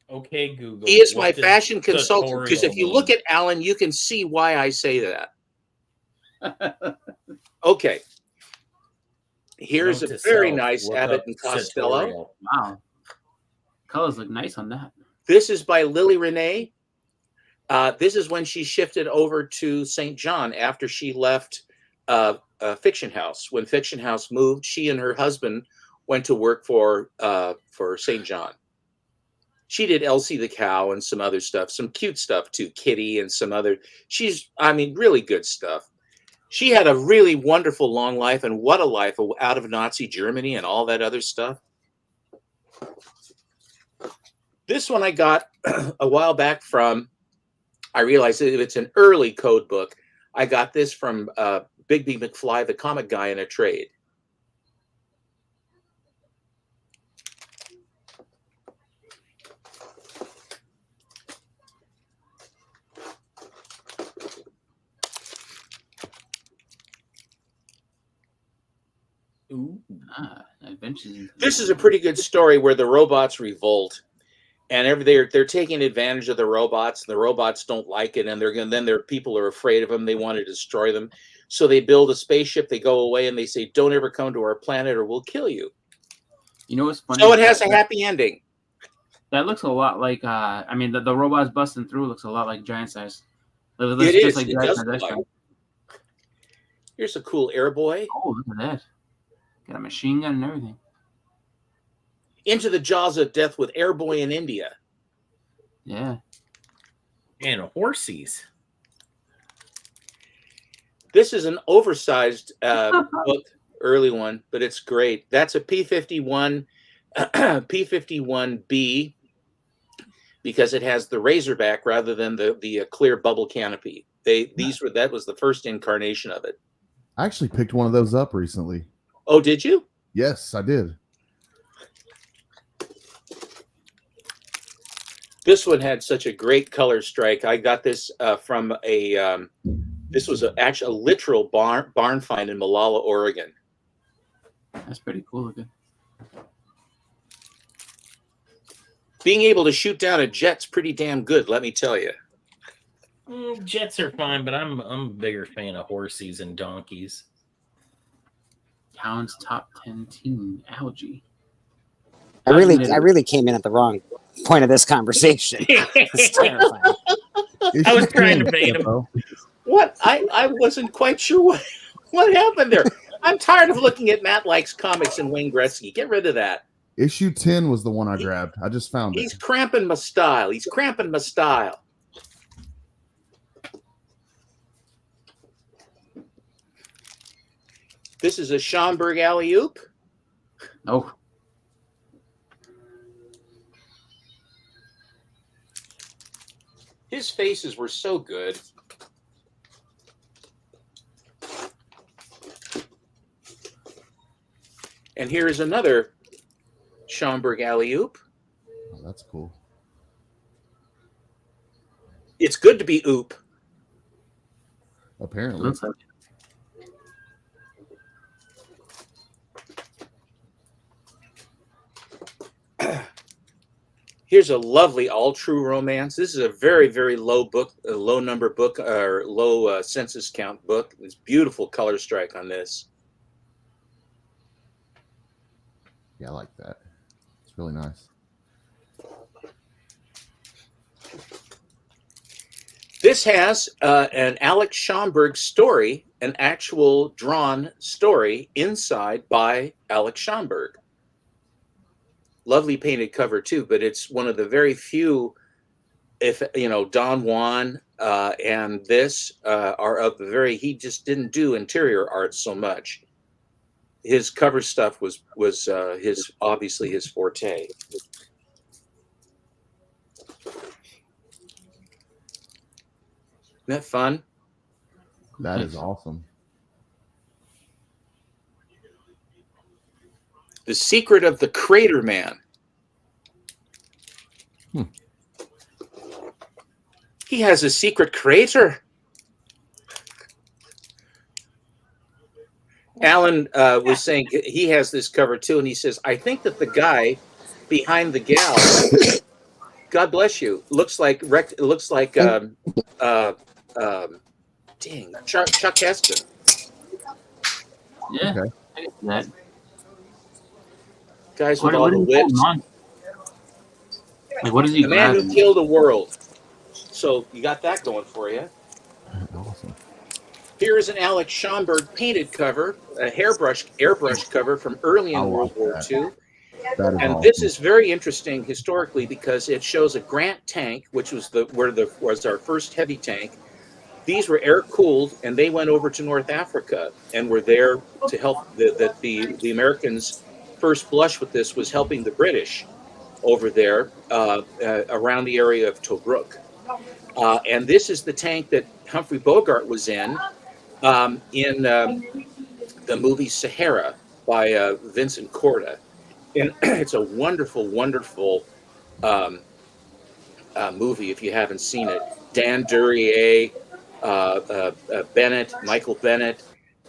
[SPEAKER 8] Okay, Google.
[SPEAKER 16] He is my
[SPEAKER 8] What does
[SPEAKER 16] fashion consultant, because if you
[SPEAKER 8] mean?
[SPEAKER 16] look at Alan, you can see why I say that. Okay. Here's
[SPEAKER 8] Note
[SPEAKER 16] a
[SPEAKER 8] to
[SPEAKER 16] very
[SPEAKER 8] self,
[SPEAKER 16] nice
[SPEAKER 8] look
[SPEAKER 16] Abbott
[SPEAKER 8] up
[SPEAKER 16] and Costello.
[SPEAKER 8] sartorial.
[SPEAKER 1] Wow. Colors look nice on that.
[SPEAKER 16] This is by Lily Renee. This is when she shifted over to St. John after she left Fiction House. When Fiction House moved, she and her husband went to work for St. John. She did Elsie the Cow and some other stuff, some cute stuff too, Kitty and some other. Really good stuff. She had a really wonderful long life, and what a life out of Nazi Germany and all that other stuff. This one I got a while back from, I realized that it's an early code book. I got this from Bigby McFly, the comic guy, in a trade.
[SPEAKER 1] Adventures.
[SPEAKER 16] This is a pretty good story where the robots revolt, and they're taking advantage of the robots. And the robots don't like it, and their people are afraid of them. They want to destroy them, so they build a spaceship. They go away, and they say, "Don't ever come to our planet, or we'll kill you."
[SPEAKER 1] You know what's funny?
[SPEAKER 16] So it has a happy ending.
[SPEAKER 1] That looks a lot like. The robots busting through looks a lot like Giant Size. It looks
[SPEAKER 16] It
[SPEAKER 1] just
[SPEAKER 16] is.
[SPEAKER 1] like
[SPEAKER 16] It
[SPEAKER 1] Giant
[SPEAKER 16] does
[SPEAKER 1] Size
[SPEAKER 16] look
[SPEAKER 1] Extra.
[SPEAKER 16] like. Here's a cool airboy.
[SPEAKER 1] Oh, look at that! Got a machine gun and everything.
[SPEAKER 16] Into the Jaws of Death with Airboy in India.
[SPEAKER 1] Yeah.
[SPEAKER 8] And horsies.
[SPEAKER 16] This is an oversized book, early one, but it's great. That's a P51, P51B, because it has the Razorback rather than the clear bubble canopy. That was the first incarnation of it.
[SPEAKER 13] I actually picked one of those up recently.
[SPEAKER 16] Oh, did you?
[SPEAKER 13] Yes, I did.
[SPEAKER 16] This one had such a great color strike. I got this from this was actually a literal barn find in Malala, Oregon.
[SPEAKER 1] That's pretty cool looking.
[SPEAKER 16] Being able to shoot down a jet's pretty damn good, let me tell you.
[SPEAKER 8] Jets are fine, but I'm a bigger fan of horsies and donkeys.
[SPEAKER 1] Town's top 10 team, Algae.
[SPEAKER 17] I really came in at the wrong point of this conversation. It's terrifying.
[SPEAKER 8] I was trying to bait him.
[SPEAKER 16] What? I wasn't quite sure what happened there. I'm tired of looking at Matt Likes Comics and Wayne Gretzky. Get rid of that.
[SPEAKER 13] Issue 10 was the one I grabbed. I just found it.
[SPEAKER 16] He's cramping my style. This is a Schomburg alley-oop.
[SPEAKER 1] Oh.
[SPEAKER 16] His faces were so good. And here is another Schomburg alley-oop.
[SPEAKER 13] That's cool.
[SPEAKER 16] It's good to be oop.
[SPEAKER 13] Apparently.
[SPEAKER 16] Here's a lovely all true romance. This is a very, very low book, a low number book, or low census count book. It's beautiful color strike on this.
[SPEAKER 13] Yeah, I like that. It's really nice.
[SPEAKER 16] This has an Alex Schomburg story, an actual drawn story inside by Alex Schomburg. Lovely painted cover too, but it's one of the very few, if you know, Don Juan and this are of the very, he just didn't do interior art so much. His cover stuff was his, obviously his forte. Isn't that fun?
[SPEAKER 13] That is awesome.
[SPEAKER 16] The Secret of the Crater Man. He has a secret crater. Alan was saying he has this cover too, and he says, I think that the guy behind the gal, God bless you, looks like dang, Chuck Heston.
[SPEAKER 1] Yeah.
[SPEAKER 13] Okay.
[SPEAKER 1] I get that.
[SPEAKER 16] Guys with all the whips.
[SPEAKER 1] Like, what is he
[SPEAKER 16] The man who
[SPEAKER 1] grabbing?
[SPEAKER 16] killed the world. So you got that going for you.
[SPEAKER 13] Awesome.
[SPEAKER 16] Here is an Alex Schomburg painted cover, a airbrush cover from early in World War II.
[SPEAKER 13] That is
[SPEAKER 16] And
[SPEAKER 13] awesome.
[SPEAKER 16] this is very interesting historically because it shows a Grant tank, which was was our first heavy tank. These were air cooled, and they went over to North Africa and were there to help. The Americans' first blush with this was helping the British over there around the area of Tobruk. And this is the tank that Humphrey Bogart was in the movie Sahara by Vincent Corda. And it's a wonderful, wonderful movie if you haven't seen it. Dan Duryea, Bennett, Michael Bennett,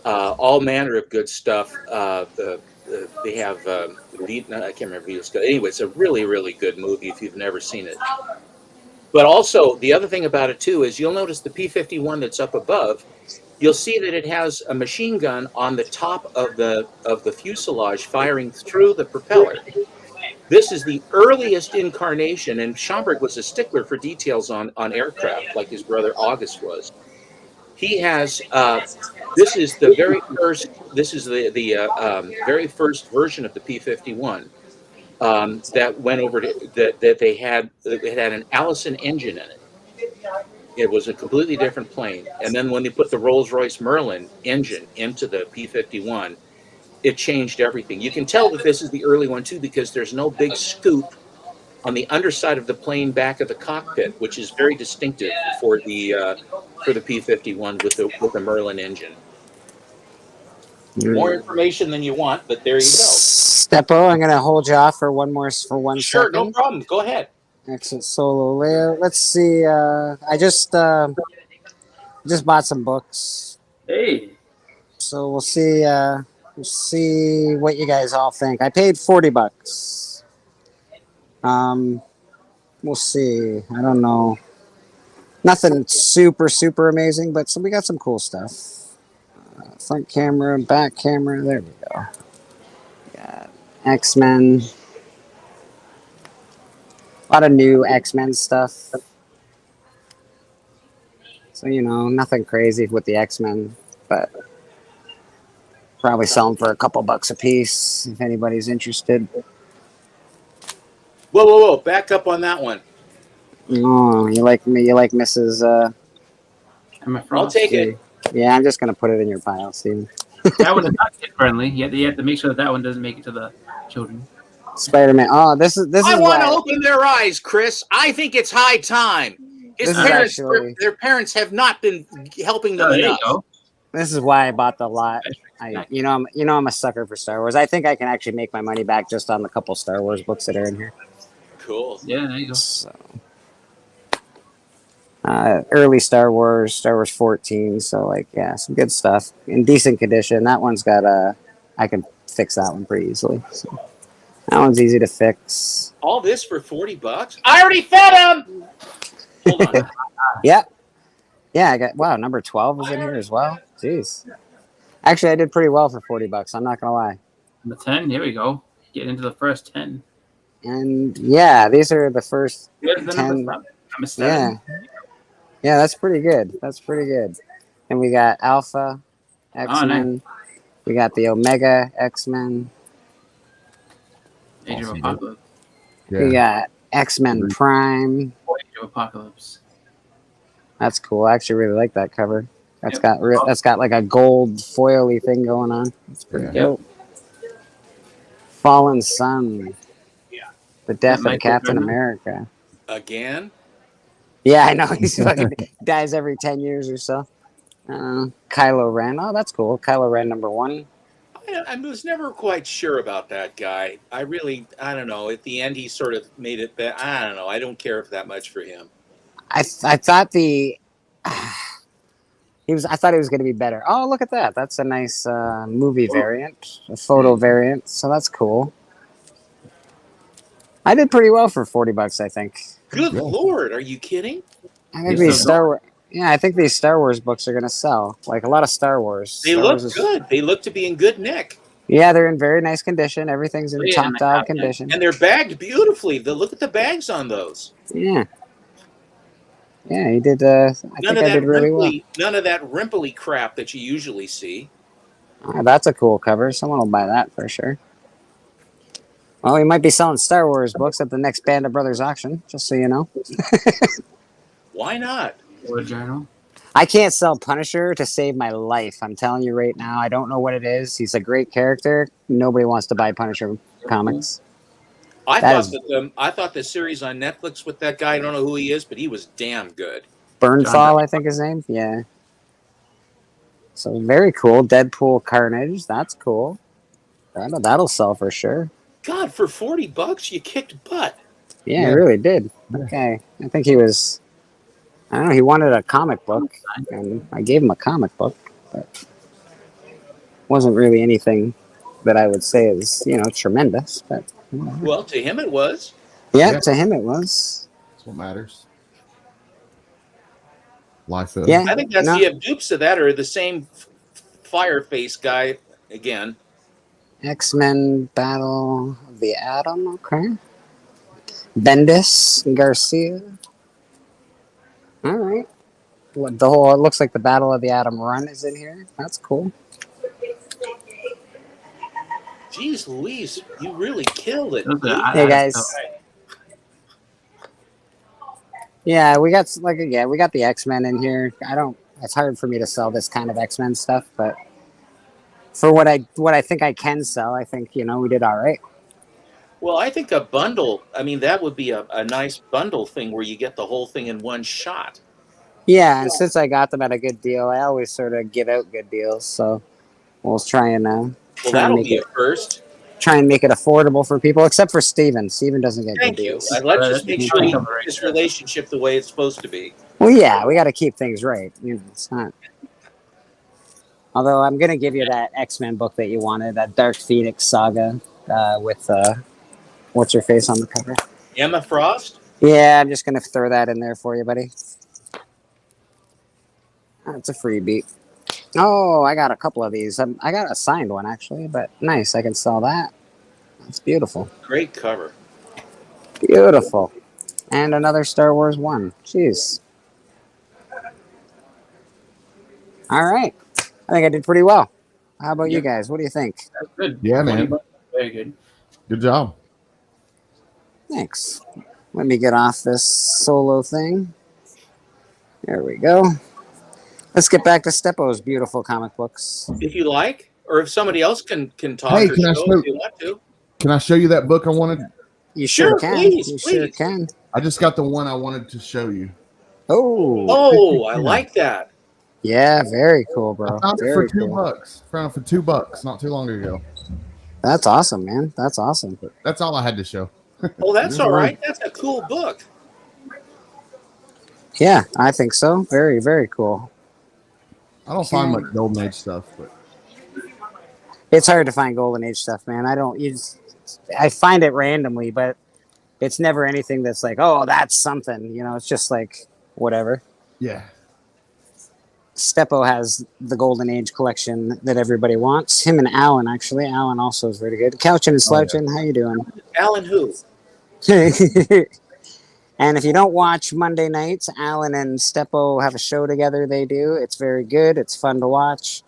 [SPEAKER 16] all manner of good stuff. They have, I can't remember who it's called. Anyway, it's a really, really good movie if you've never seen it. But also, the other thing about it too is you'll notice the P-51 that's up above. You'll see that it has a machine gun on the top of the fuselage firing through the propeller. This is the earliest incarnation, and Schomburg was a stickler for details on aircraft, like his brother August was. He has. This is the very first. This is the very first version of the P-51 that went over to that they had. It had an Allison engine in it. It was a completely different plane. And then when they put the Rolls-Royce Merlin engine into the P-51, it changed everything. You can tell that this is the early one too because there's no big scoop on the underside of the plane back of the cockpit, which is very distinctive for the P-51 with the Merlin engine. More information than you want, but there you go.
[SPEAKER 5] Steppo, I'm gonna hold you off for one second.
[SPEAKER 16] Sure, no problem. Go ahead.
[SPEAKER 5] Exit solo layout. Let's see. I just bought some books.
[SPEAKER 1] Hey.
[SPEAKER 5] So we'll see. We'll see what you guys all think. I paid $40. We'll see. I don't know. Nothing super amazing, but we got some cool stuff. Front camera, back camera. There we go. Got X-Men. A lot of new X-Men stuff. So, nothing crazy with the X-Men, but probably sell them for a couple bucks a piece if anybody's interested.
[SPEAKER 16] Whoa. Back up on that one.
[SPEAKER 5] Oh, you like me? You like Mrs.
[SPEAKER 16] I'll take it.
[SPEAKER 5] Yeah, I'm just going to put it in your pile, Steven.
[SPEAKER 1] That one is not kid friendly. You have to make sure that one doesn't make it to the children.
[SPEAKER 5] Spider-Man. Oh, this is.
[SPEAKER 16] I want to open their eyes, Chris. I think it's high time. Their parents have not been helping them enough.
[SPEAKER 5] This is why I bought the lot. I'm a sucker for Star Wars. I think I can actually make my money back just on the couple Star Wars books that are in here.
[SPEAKER 16] Cool.
[SPEAKER 1] Yeah, there you go.
[SPEAKER 5] So, early Star Wars 14. So like, yeah, some good stuff in decent condition. That one's got I can fix that one pretty easily. So that one's easy to fix.
[SPEAKER 16] All this for $40? I already fed him. Hold on.
[SPEAKER 5] Yep. Yeah, I got number 12 was in here as well. Jeez. Actually, I did pretty well for $40. I'm not gonna lie.
[SPEAKER 1] The 10. Here we go. Get into the first 10.
[SPEAKER 5] And yeah, these are the first
[SPEAKER 1] Here's the
[SPEAKER 5] 10.
[SPEAKER 1] number 7.
[SPEAKER 5] Yeah, that's pretty good. That's pretty good. And we got Alpha X-Men. We got the Omega X-Men.
[SPEAKER 1] Age of Apocalypse.
[SPEAKER 5] We got X-Men Prime.
[SPEAKER 1] Age of Apocalypse.
[SPEAKER 5] That's cool. I actually really like that cover. That's got like a gold foily thing going on. It's pretty dope. Fallen Sun. The Death of Captain America.
[SPEAKER 16] Again?
[SPEAKER 5] Yeah, I know. He's fucking dies every 10 years or so. Kylo Ren. Oh, that's cool. Kylo Ren #1.
[SPEAKER 16] I was never quite sure about that guy. I don't know. At the end, he sort of made it better. I don't know. I don't care that much for him.
[SPEAKER 5] I thought I thought he was going to be better. Oh, look at that. That's a nice movie variant, a photo variant. So that's cool. I did pretty well for $40, I think.
[SPEAKER 16] Good Lord, are you kidding?
[SPEAKER 5] I think these I think these Star Wars books are going to sell. Like a lot of Star Wars.
[SPEAKER 16] They look good. They look to be in good nick.
[SPEAKER 5] Yeah, they're in very nice condition. Everything's in top dog condition.
[SPEAKER 16] And they're bagged beautifully. Look at the bags on those.
[SPEAKER 5] Yeah. Yeah, he did. I did really well.
[SPEAKER 16] None of that rimply crap that you usually see.
[SPEAKER 5] Oh, that's a cool cover. Someone will buy that for sure. Well, we might be selling Star Wars books at the next Band of Brothers auction, just so you know.
[SPEAKER 16] Why not?
[SPEAKER 1] Or a journal.
[SPEAKER 5] I can't sell Punisher to save my life. I'm telling you right now. I don't know what it is. He's a great character. Nobody wants to buy Punisher comics.
[SPEAKER 16] I thought the series on Netflix with that guy, I don't know who he is, but he was damn good.
[SPEAKER 5] Bernthal, I think his name. Yeah. So very cool. Deadpool Carnage. That's cool. That'll sell for sure.
[SPEAKER 16] God, for $40, you kicked butt.
[SPEAKER 5] Yeah, it really did. Okay. I think he was, I don't know, he wanted a comic book, and I gave him a comic book, but wasn't really anything that I would say is, tremendous. But
[SPEAKER 16] well, to him it was.
[SPEAKER 5] Yeah, to him it was.
[SPEAKER 13] That's what matters. Life.
[SPEAKER 5] Yeah,
[SPEAKER 16] I think that's the dupes of that are the same Fireface guy again.
[SPEAKER 5] X-Men Battle of the Atom, okay. Bendis Garcia. All right. It looks like the Battle of the Atom run is in here. That's cool.
[SPEAKER 16] Jeez Louise, you really killed it.
[SPEAKER 5] Hey guys. Yeah, we got the X-Men in here. It's hard for me to sell this kind of X-Men stuff, but for what I think I can sell, I think, we did all right.
[SPEAKER 16] Well, I think a bundle, that would be a nice bundle thing where you get the whole thing in one shot.
[SPEAKER 5] Yeah, and since I got them at a good deal, I always sort of give out good deals, so we'll try and
[SPEAKER 16] that'll be a first.
[SPEAKER 5] Try and make it affordable for people, except for Steven. Steven doesn't get good deals.
[SPEAKER 16] Let's just make sure this relationship the way it's supposed to be.
[SPEAKER 5] Well, yeah, we got to keep things right. It's not. Although I'm gonna give you that X-Men book that you wanted, that Dark Phoenix saga with what's her face on the cover?
[SPEAKER 16] Emma Frost?
[SPEAKER 5] Yeah, I'm just gonna throw that in there for you, buddy. That's a freebie. Oh, I got a couple of these. I got a signed one actually, but nice. I can sell that. That's beautiful.
[SPEAKER 16] Great cover.
[SPEAKER 5] Beautiful. And another Star Wars one. Jeez. All right. I think I did pretty well. How about you guys? What do you think?
[SPEAKER 1] That's good.
[SPEAKER 13] Yeah, man.
[SPEAKER 1] Very good.
[SPEAKER 13] Good job.
[SPEAKER 5] Thanks. Let me get off this solo thing. There we go. Let's get back to Steppo's beautiful comic books.
[SPEAKER 16] If you like, or if somebody else can talk
[SPEAKER 13] Hey,
[SPEAKER 16] or
[SPEAKER 13] can I
[SPEAKER 16] show
[SPEAKER 13] show-
[SPEAKER 16] if you want to.
[SPEAKER 13] Can I show you that book I wanted?
[SPEAKER 5] You sure can.
[SPEAKER 16] Please,
[SPEAKER 5] You
[SPEAKER 16] please.
[SPEAKER 5] sure can.
[SPEAKER 13] I just got the one I wanted to show you.
[SPEAKER 5] Oh,
[SPEAKER 16] I like that.
[SPEAKER 5] Yeah, very cool, bro.
[SPEAKER 13] I found it
[SPEAKER 5] Very
[SPEAKER 13] for $2.
[SPEAKER 5] cool.
[SPEAKER 13] Found it for $2 not too long ago.
[SPEAKER 5] That's awesome, man. That's awesome.
[SPEAKER 13] That's all I had to show.
[SPEAKER 16] Oh, that's all right. That's a cool book.
[SPEAKER 5] Yeah, I think so. Very, very cool.
[SPEAKER 13] I don't find much Golden Age stuff, but
[SPEAKER 5] It's hard to find Golden Age stuff, man. I find it randomly, but it's never anything that's like, oh, that's something. You know, it's just like whatever.
[SPEAKER 13] yeah.
[SPEAKER 5] Steppo has the Golden Age collection that everybody wants. Him and Alan, actually. Alan also is very good. Couching and Slouching, how you doing?
[SPEAKER 16] Alan who?
[SPEAKER 5] And if you don't watch Monday nights, Alan and Steppo have a show together. They do. It's very good. It's fun to watch.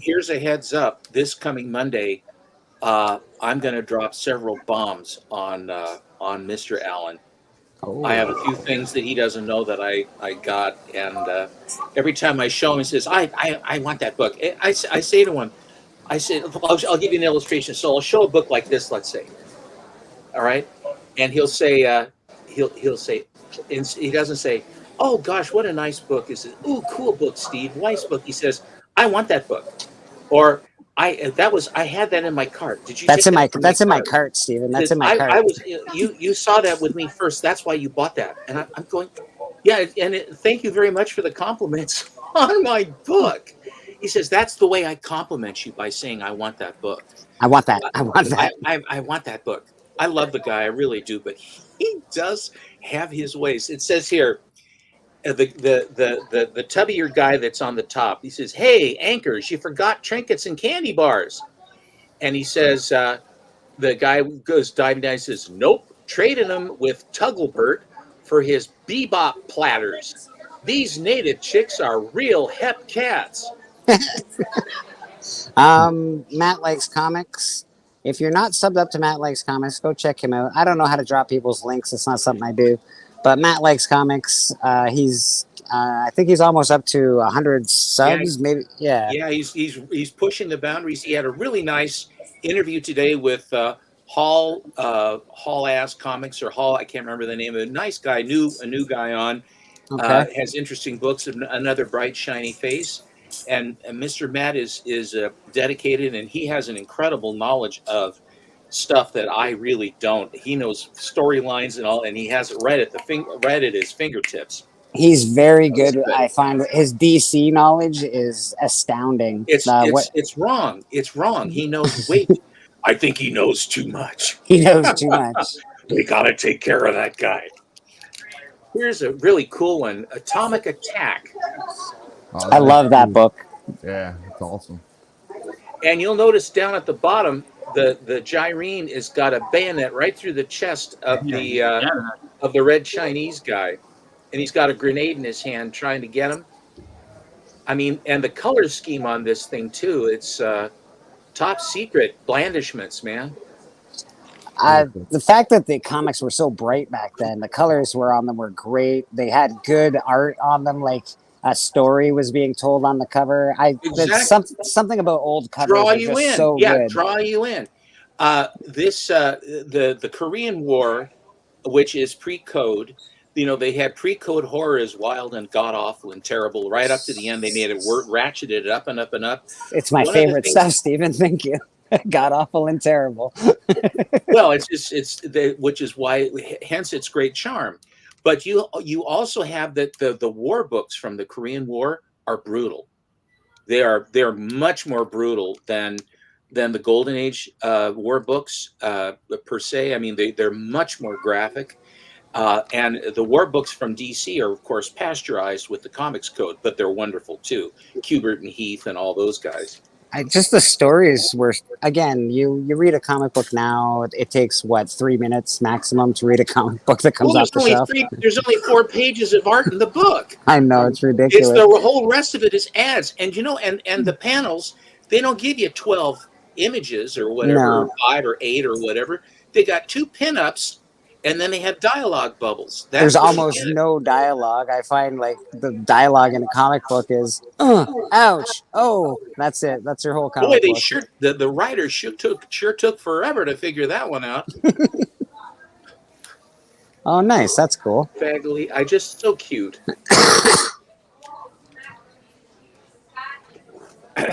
[SPEAKER 16] Here's a heads up. This coming Monday, I'm going to drop several bombs on Mr. Allen.
[SPEAKER 5] Oh.
[SPEAKER 16] I have a few things that he doesn't know that I got, and every time I show him, he says, "I want that book." I say to him, I say, "I'll give you an illustration." So I'll show a book like this, let's say, all right, and he'll say, he'll say, and he doesn't say, "Oh gosh, what a nice book!" He says, "Ooh, cool book, Steve, nice book." He says, "I want that book," or I had that in my cart. Did you?
[SPEAKER 5] That's in my cart, Steven. That's in my cart.
[SPEAKER 16] You saw that with me first. That's why you bought that. And I'm going, yeah. And thank you very much for the compliments on my book. He says that's the way I compliment you, by saying I want that book.
[SPEAKER 5] I want that. I want that.
[SPEAKER 16] I want that book. I love the guy, I really do, but he does have his ways. It says here, the tubbier guy that's on the top, he says, "Hey, anchors, you forgot trinkets and candy bars." And he says, the guy goes diving down, he says, "Nope, trading them with Tugglebert for his bebop platters. These native chicks are real hep cats."
[SPEAKER 5] Matt Likes Comics. If you're not subbed up to Matt Likes Comics, go check him out. I don't know how to drop people's links. It's not something I do. But Matt Likes Comics. I think he's almost up to 100 subs, maybe. Yeah.
[SPEAKER 16] Yeah, he's pushing the boundaries. He had a really nice interview today with Hall Ass Comics, or Hall. I can't remember the name of it. Nice guy, a new guy on.
[SPEAKER 5] Okay.
[SPEAKER 16] Has interesting books. Another bright, shiny face. And Mr. Matt is dedicated, and he has an incredible knowledge of stuff that I really don't. He knows storylines and all, and he has it right at his fingertips.
[SPEAKER 5] He's very good. I find his DC knowledge is astounding.
[SPEAKER 16] It's wrong. It's wrong. He knows. Wait, I think he knows too much.
[SPEAKER 5] He knows too much.
[SPEAKER 16] We gotta take care of that guy. Here's a really cool one: Atomic Attack.
[SPEAKER 5] I love that book.
[SPEAKER 13] Yeah, it's awesome.
[SPEAKER 16] And you'll notice down at the bottom, the Gyrene has got a bayonet right through the chest of the red Chinese guy, and he's got a grenade in his hand trying to get him. I mean, and the color scheme on this thing too, it's top secret blandishments, man.
[SPEAKER 5] The fact that the comics were so bright back then, the colors on them were great. They had good art on them, like a story was being told on the cover. Something about old covers
[SPEAKER 16] draw
[SPEAKER 5] are
[SPEAKER 16] you
[SPEAKER 5] just
[SPEAKER 16] in.
[SPEAKER 5] so good.
[SPEAKER 16] Draw you in. The Korean War, which is pre-code, they had pre-code horror as wild and god awful and terrible. Right up to the end, they made it ratcheted it up and up and up.
[SPEAKER 5] It's my favorite stuff, Stephen. Thank you. God awful and terrible.
[SPEAKER 16] Well, which is why, hence its great charm. But you also have that the war books from the Korean War are brutal. They're much more brutal than the Golden Age war books per se. I mean, they're much more graphic. And the war books from DC are, of course, pasteurized with the comics code, but they're wonderful too. Kubert and Heath and all those guys.
[SPEAKER 5] Just the stories were, again, you read a comic book now, it takes 3 minutes maximum to read a comic book that comes off the shelf.
[SPEAKER 16] There's only 4 pages of art in the book.
[SPEAKER 5] I know, it's ridiculous.
[SPEAKER 16] The whole rest of it is ads, and and the panels, they don't give you 12 images or whatever, or 5 or 8 or whatever. They got 2 pinups, and then they have dialogue bubbles.
[SPEAKER 5] There's almost no dialogue. I find like the dialogue in a comic book is ouch, oh, that's it. That's your whole comic book.
[SPEAKER 16] The writers sure took forever to figure that one out.
[SPEAKER 5] Oh, nice. That's cool.
[SPEAKER 16] Bagley, just so cute.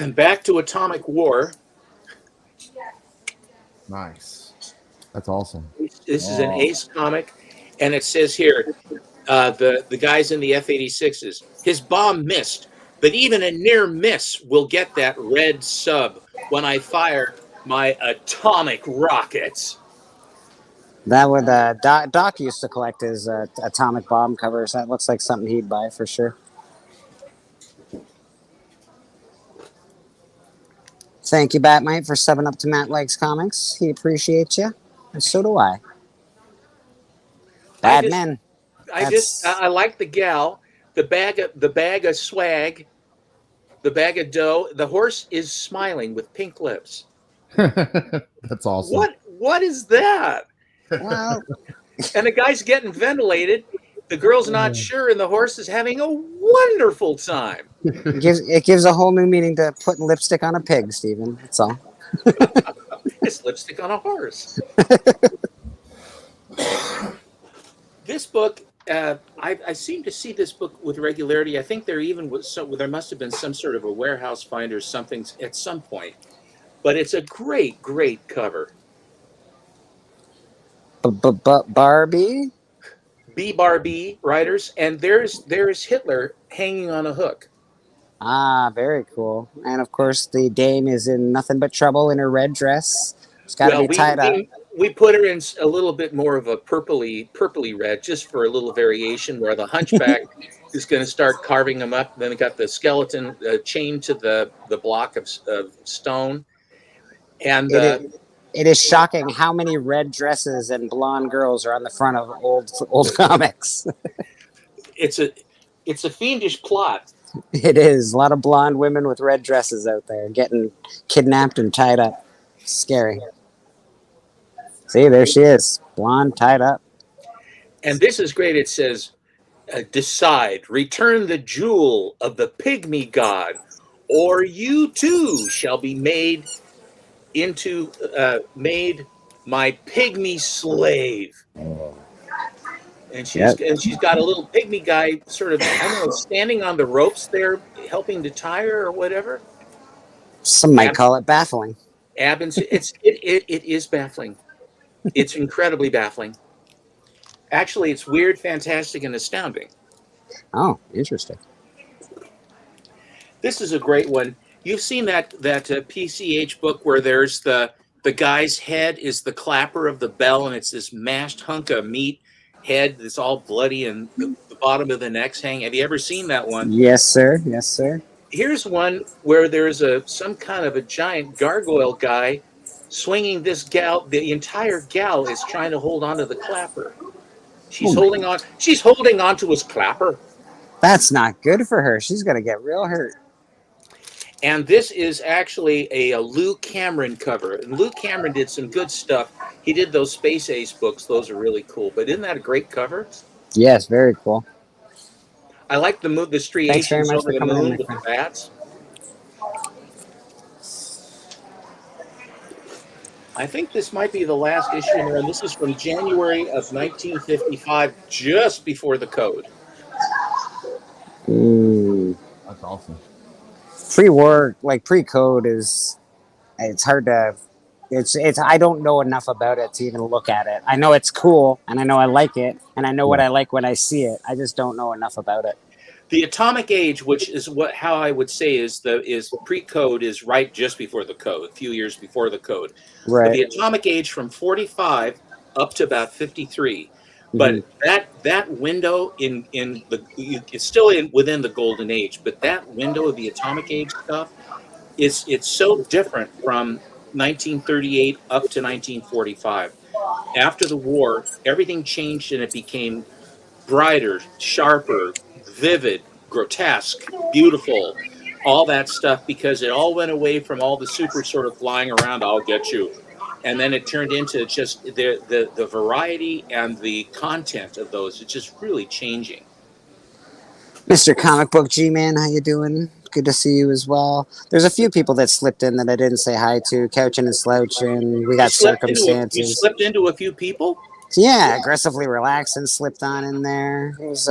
[SPEAKER 16] Back to Atomic War.
[SPEAKER 13] Nice. That's awesome.
[SPEAKER 16] This is an Ace comic, and it says here, the guys in the F-86s, his bomb missed, but even a near miss will get that red sub when I fire my atomic rockets.
[SPEAKER 5] That would Doc used to collect his atomic bomb covers. That looks like something he'd buy for sure. Thank you, Batmite, for subbing up to Matt Likes Comics. He appreciates you, and so do I. Batman.
[SPEAKER 16] I like the gal, the bag of swag, the bag of dough. The horse is smiling with pink lips.
[SPEAKER 13] That's awesome.
[SPEAKER 16] What is that?
[SPEAKER 5] Well,
[SPEAKER 16] and the guy's getting ventilated. The girl's not sure, and the horse is having a wonderful time.
[SPEAKER 5] It gives a whole new meaning to putting lipstick on a pig, Stephen. That's all.
[SPEAKER 16] It's lipstick on a horse. This book, I seem to see this book with regularity. I think there must have been some sort of a warehouse find or something at some point. But it's a great, great cover.
[SPEAKER 5] Barbie?
[SPEAKER 16] Barbie writers, and there's Hitler hanging on a hook.
[SPEAKER 5] Ah, very cool. And of course, the dame is in nothing but trouble in her red dress. It's got to be tied up.
[SPEAKER 16] We put her in a little bit more of a purpley red, just for a little variation, where the hunchback is going to start carving them up. Then we got the skeleton chained to the block of stone, and
[SPEAKER 5] it is shocking how many red dresses and blonde girls are on the front of old comics.
[SPEAKER 16] It's a fiendish plot.
[SPEAKER 5] It is. A lot of blonde women with red dresses out there getting kidnapped and tied up. Scary. See, there she is. Blonde, tied up.
[SPEAKER 16] And this is great. It says, decide, return the jewel of the pygmy god, or you too shall be made my pygmy slave. And she's got a little pygmy guy sort of, I don't know, standing on the ropes there, helping to tie her or whatever.
[SPEAKER 5] Some might call it baffling.
[SPEAKER 16] It is baffling. It's incredibly baffling. Actually, it's weird, fantastic, and astounding.
[SPEAKER 5] Oh, interesting.
[SPEAKER 16] This is a great one. You've seen that PCH book where there's the guy's head is the clapper of the bell, and it's this mashed hunk of meat head that's all bloody, and the bottom of the neck's hanging. Have you ever seen that one?
[SPEAKER 5] Yes, sir. Yes, sir.
[SPEAKER 16] Here's one where there's some kind of a giant gargoyle guy swinging this gal. The entire gal is trying to hold on to the clapper. She's holding on to his clapper.
[SPEAKER 5] That's not good for her. She's going to get real hurt.
[SPEAKER 16] And this is actually a Lou Cameron cover. And Lou Cameron did some good stuff. He did those Space Ace books. Those are really cool. But isn't that a great cover?
[SPEAKER 5] Yes, very cool.
[SPEAKER 16] I like the striations over the moon with the bats. I think this might be the last issue here, and this is from January of 1955, just before the Code.
[SPEAKER 13] That's awesome.
[SPEAKER 5] Pre-war, like pre-Code, it's hard to. It's. I don't know enough about it to even look at it. I know it's cool, and I know I like it, and I know what I like when I see it. I just don't know enough about it.
[SPEAKER 16] The Atomic Age, which is how I would say is pre-Code, is right just before the Code, a few years before the Code.
[SPEAKER 5] Right.
[SPEAKER 16] But the Atomic Age from 45 up to about 53. But that window it's still within the Golden Age, but that window of the Atomic Age stuff it's so different from 1938 up to 1945. After the war, everything changed and it became brighter, sharper, vivid, grotesque, beautiful, all that stuff, because it all went away from all the super sort of flying around, I'll get you. And then it turned into just the variety and the content of those. It's just really changing.
[SPEAKER 5] Mr. Comic Book G-Man, how you doing? Good to see you as well. There's a few people that slipped in that I didn't say hi to. Couching and Slouching. We got Circumstances.
[SPEAKER 16] You slipped into a few people?
[SPEAKER 5] Yeah, Aggressively Relaxing slipped on in there. It was,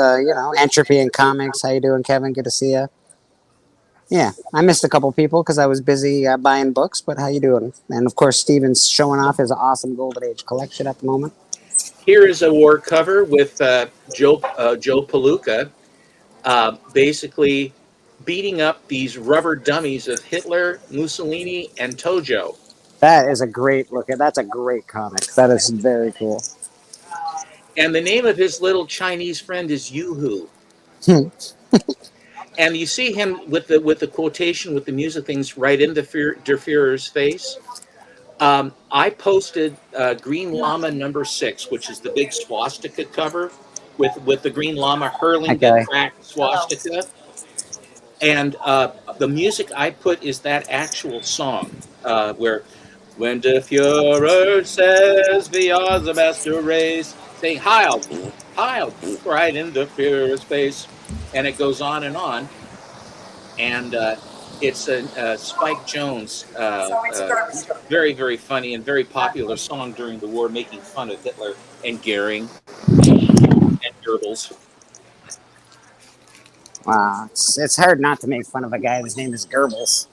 [SPEAKER 5] Entropy in Comics. How you doing, Kevin? Good to see you. Yeah, I missed a couple people because I was busy buying books, but how you doing? And, of course, Steven's showing off his awesome Golden Age collection at the moment.
[SPEAKER 16] here is a war cover with Joe Palooka basically beating up these rubber dummies of Hitler, Mussolini, and Tojo.
[SPEAKER 5] That is a great look at. That's a great comic. That is very cool.
[SPEAKER 16] And the name of his little Chinese friend is Yoo-Hoo. And you see him with the quotation with the music things right in Der Führer's face. I posted Green Llama #6, which is the big swastika cover with the Green Llama hurling the cracked swastika. And the music I put is that actual song where when Der Führer says we are the master race, saying Heil, Heil, right in the Führer's face. And it goes on. And it's a Spike Jones, very, very funny and very popular song during the war, making fun of Hitler and Goering and Goebbels.
[SPEAKER 5] Wow, it's hard not to make fun of a guy whose name is Goebbels.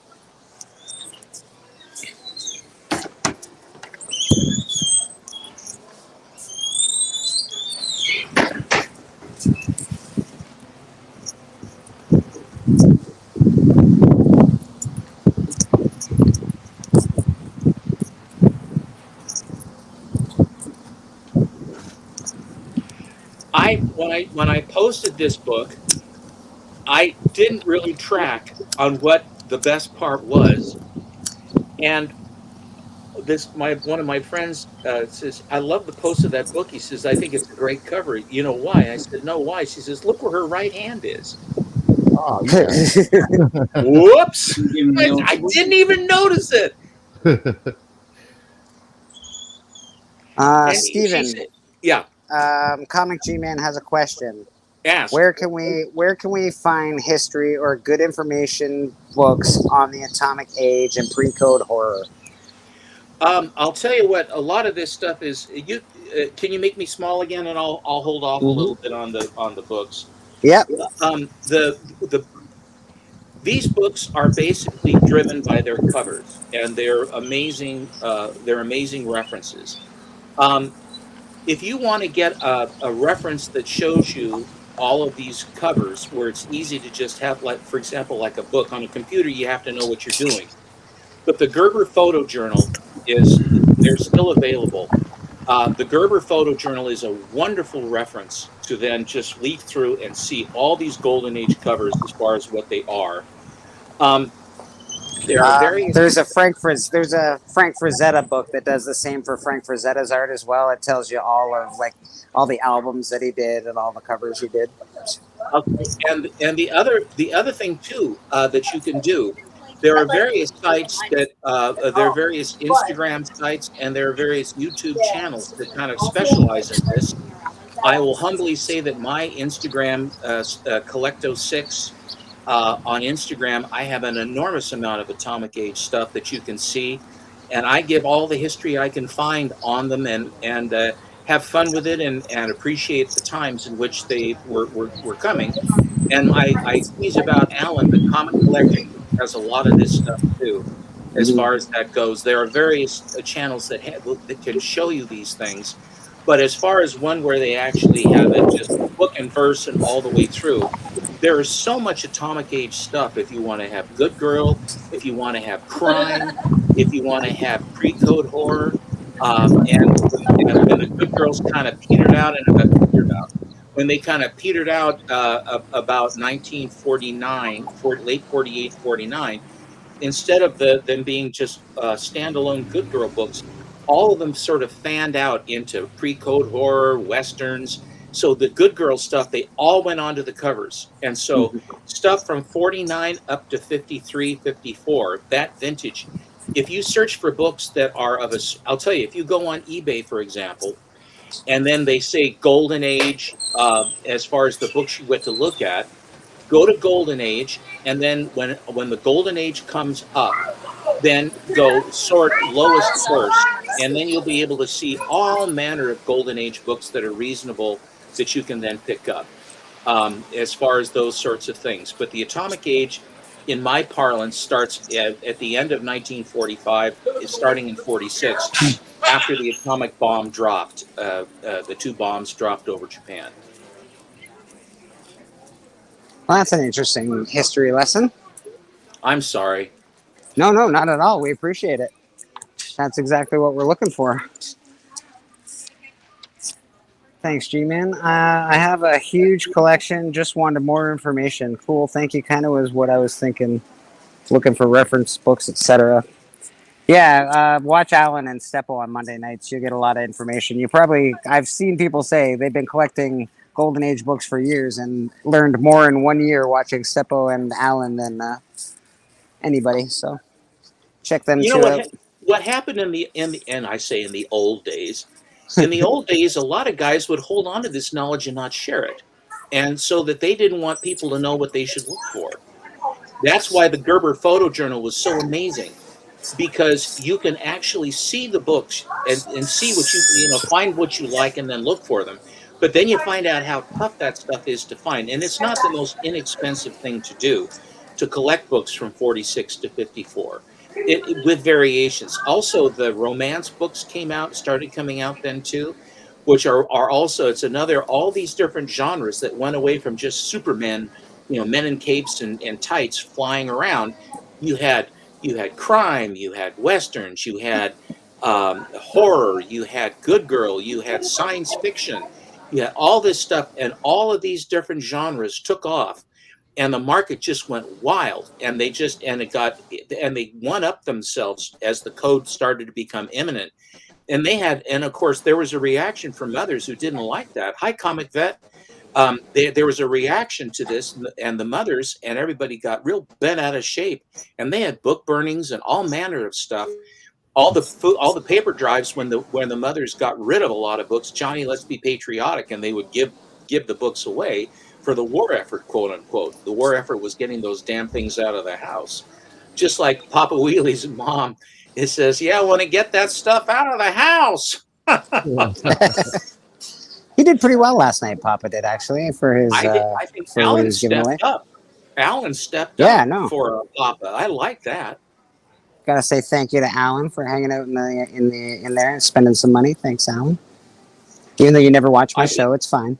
[SPEAKER 16] When I posted this book, I didn't really track on what the best part was, and one of my friends says, "I love the post of that book." He says, "I think it's a great cover. You know why?" I said, "No, why?" She says, "Look where her right hand is."
[SPEAKER 13] Oh, yeah.
[SPEAKER 16] Whoops! I didn't even notice it.
[SPEAKER 5] Steven.
[SPEAKER 16] Yeah.
[SPEAKER 5] Comic G-Man has a question.
[SPEAKER 16] Ask.
[SPEAKER 5] Where can we find history or good information books on the Atomic Age and pre-code horror?
[SPEAKER 16] I'll tell you what. A lot of this stuff is. Can you make me small again, and I'll hold off a little bit on the books.
[SPEAKER 5] Yep.
[SPEAKER 16] These books are basically driven by their covers, and they're amazing. They're amazing references. If you want to get a reference that shows you all of these covers, where it's easy to just have, like, for example, like a book on a computer, you have to know what you're doing. But the Gerber Photojournal they're still available. The Gerber Photojournal is a wonderful reference to then just leaf through and see all these Golden Age covers as far as what they are. There are various.
[SPEAKER 5] There's a Frank Frazetta book that does the same for Frank Frazetta's art as well. It tells you all the albums that he did and all the covers he did.
[SPEAKER 16] Okay. And the other thing too that you can do, there are various sites that there are various Instagram sites and there are various YouTube channels that kind of specialize in this. I will humbly say that my Instagram, Collecto6, on Instagram, I have an enormous amount of Atomic Age stuff that you can see, and I give all the history I can find on them and have fun with it and appreciate the times in which they were coming. And I tease about Alan, the Comic Collector has a lot of this stuff too, as far as that goes. There are various channels that can show you these things, but as far as one where they actually have it just book and verse and all the way through, there is so much Atomic Age stuff. If you want to have Good Girl, if you want to have crime, if you want to have pre-code horror, and the Good Girls kind of petered out when they kind of petered out about 1949, late 48, 49, instead of them being just standalone Good Girl books, all of them sort of fanned out into pre-code horror, westerns. So the Good Girl stuff, they all went onto the covers. And so stuff from 49 up to 53, 54, that vintage, if you search for books that are I'll tell you, if you go on eBay, for example, and then they say Golden Age, as far as the books you went to look at, go to Golden Age, and then when the Golden Age comes up, then go sort lowest first, and then you'll be able to see all manner of Golden Age books that are reasonable that you can then pick up, as far as those sorts of things. But the Atomic Age, in my parlance, starts at the end of 1945, starting in 46, after the atomic bomb dropped, the 2 bombs dropped over Japan.
[SPEAKER 5] Well, that's an interesting history lesson.
[SPEAKER 16] I'm sorry.
[SPEAKER 5] No, not at all. We appreciate it. That's exactly what we're looking for. Thanks, G-Man. I have a huge collection. Just wanted more information. Cool. Thank you. Kind of was what I was thinking. Looking for reference books, etc. Yeah, watch Alan and Steppo on Monday nights. You'll get a lot of information. I've seen people say they've been collecting Golden Age books for years and learned more in 1 year watching Steppo and Alan than anybody. So check them two out.
[SPEAKER 16] What happened in the old days. In the old days, a lot of guys would hold on to this knowledge and not share it, and so that they didn't want people to know what they should look for. That's why the Gerber Photo Journal was so amazing, because you can actually see the books and see what find what you like and then look for them. But then you find out how tough that stuff is to find, and it's not the most inexpensive thing to do to collect books from 46 to 54. With variations. Also, the romance books started coming out then too, which are also, it's another, all these different genres that went away from just Supermen, men in capes and tights flying around. You had crime, you had westerns, you had horror, you had good girl, you had science fiction, you had all this stuff, and all of these different genres took off. And the market just went wild, and they one up themselves as the code started to become imminent. And of course, there was a reaction from others who didn't like that. Hi, Comic Vet. There was a reaction to this, and the mothers and everybody got real bent out of shape, and they had book burnings and all manner of stuff. All the paper drives when the mothers got rid of a lot of books. Johnny, let's be patriotic, and they would give the books away for the war effort, quote unquote. The war effort was getting those damn things out of the house. Just like Papa Wheelie's mom, it says, "Yeah, I want to get that stuff out of the house."
[SPEAKER 5] He did pretty well last night, Papa did, actually, for his
[SPEAKER 16] I think
[SPEAKER 5] for what he was giving away.
[SPEAKER 16] Alan stepped up for Papa. I like that.
[SPEAKER 5] Gotta say thank you to Alan for hanging out in there and spending some money. Thanks, Alan. Even though you never watch my show, it's fine.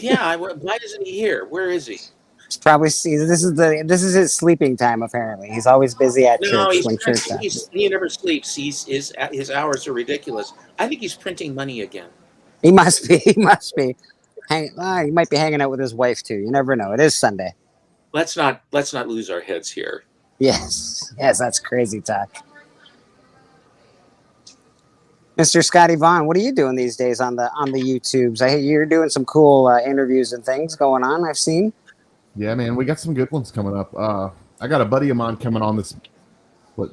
[SPEAKER 16] Yeah, why isn't he here? Where is he?
[SPEAKER 5] He's probably this is his sleeping time. Apparently, he's always busy at church when church happens.
[SPEAKER 16] He never sleeps. His hours are ridiculous. I think he's printing money again.
[SPEAKER 5] He must be. He must be. He might be hanging out with his wife too. You never know. It is Sunday.
[SPEAKER 16] Let's not lose our heads here.
[SPEAKER 5] Yes, that's crazy talk. Mr. Scotty Vaughn, what are you doing these days on the YouTubes? I hear you're doing some cool interviews and things going on. I've seen.
[SPEAKER 13] Yeah, man, we got some good ones coming up. I got a buddy of mine coming on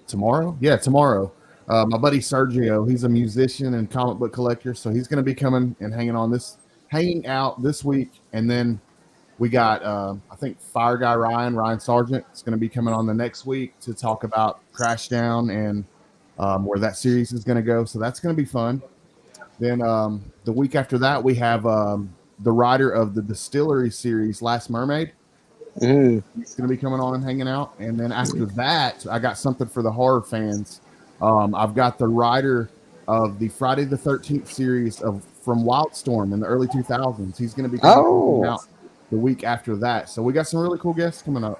[SPEAKER 13] tomorrow? Yeah, tomorrow. My buddy Sergio, he's a musician and comic book collector, so he's going to be coming and hanging out this week. And then we got, I think, Fire Guy Ryan Sargent is going to be coming on the next week to talk about Crashdown and where that series is going to go. So that's going to be fun. Then the week after that, we have the writer of the Distillery series, Last Mermaid. He's going to be coming on and hanging out. And then after that, I got something for the horror fans. I've got the writer of the Friday the 13th series from Wildstorm in the early 2000s. He's going to be coming out the week after that. So we got some really cool guests coming up.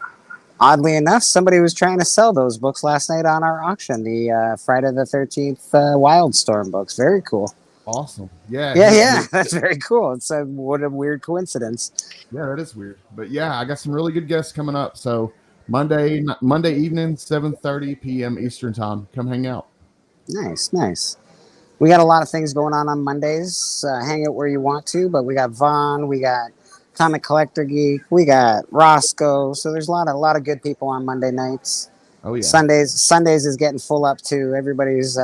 [SPEAKER 5] Oddly enough, somebody was trying to sell those books last night on our auction, the Friday the 13th Wildstorm books. Very cool.
[SPEAKER 13] Awesome. Yeah.
[SPEAKER 5] That's very cool. It's what a weird coincidence.
[SPEAKER 13] Yeah, that is weird. But yeah, I got some really good guests coming up. So Monday evening, 7:30 p.m. Eastern time. Come hang out.
[SPEAKER 5] Nice. We got a lot of things going on Mondays. Hang out where you want to, but we got Vaughn, we got Comic Collector Geek, we got Roscoe. So there's a lot of good people on Monday nights.
[SPEAKER 13] Oh yeah.
[SPEAKER 5] Sundays is getting full up too. Everybody's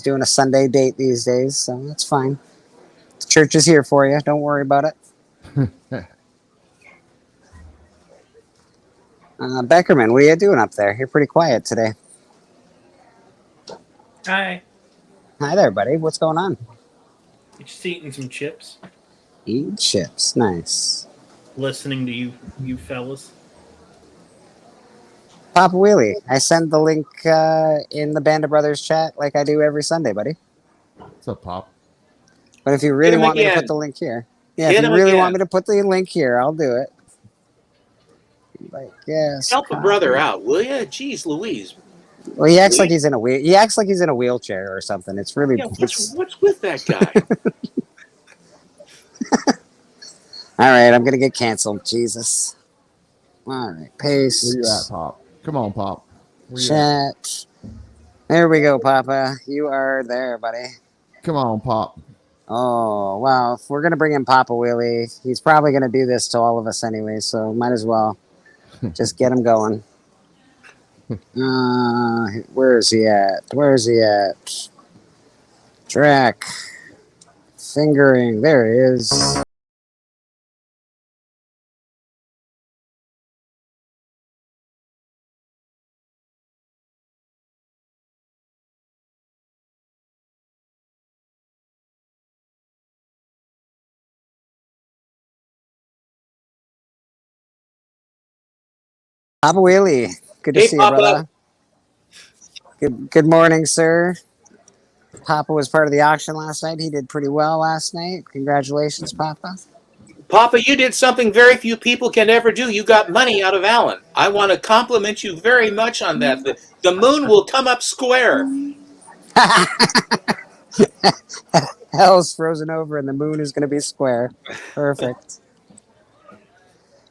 [SPEAKER 5] doing a Sunday date these days, so that's fine. The church is here for you. Don't worry about it. Beckerman, what are you doing up there? You're pretty quiet today.
[SPEAKER 8] Hi.
[SPEAKER 5] Hi there, buddy. What's going on?
[SPEAKER 8] Just eating some chips.
[SPEAKER 5] Eating chips. Nice.
[SPEAKER 8] Listening to you fellas.
[SPEAKER 5] Papa Wheelie, I send the link in the Band of Brothers chat like I do every Sunday, buddy.
[SPEAKER 13] What's up, Pop?
[SPEAKER 5] But if you really
[SPEAKER 16] him
[SPEAKER 5] want me to
[SPEAKER 16] again.
[SPEAKER 5] put the link here, yeah,
[SPEAKER 16] Hit
[SPEAKER 5] if you
[SPEAKER 16] him
[SPEAKER 5] really
[SPEAKER 16] again.
[SPEAKER 5] want me to put the link here, I'll do it. Like, yes.
[SPEAKER 16] Help a brother out, will you? Jeez Louise.
[SPEAKER 5] Well, he acts like he's in a he acts like he's in a wheelchair or something. It's really.
[SPEAKER 16] Yeah, what's with that guy?
[SPEAKER 5] All right, I'm gonna get canceled. Jesus. All right, paste.
[SPEAKER 13] Where you at, Pop? Come on, Pop. Where you at?
[SPEAKER 5] Chat. There we go, Papa. You are there, buddy.
[SPEAKER 13] Come on, Pop.
[SPEAKER 5] Oh, well, if we're going to bring in Papa Wheelie, he's probably going to do this to all of us anyway, so might as well just get him going. Where is he at? Where is he at? Track. Fingering. There he is. Papa Wheelie, good to
[SPEAKER 16] Hey,
[SPEAKER 5] see
[SPEAKER 16] Papa.
[SPEAKER 5] you, brother. Good morning, sir. Papa was part of the auction last night. He did pretty well last night. Congratulations, Papa.
[SPEAKER 16] Papa, you did something very few people can ever do. You got money out of Alan. I want to compliment you very much on that. The moon will come up square.
[SPEAKER 5] Hell's frozen over and the moon is going to be square. Perfect.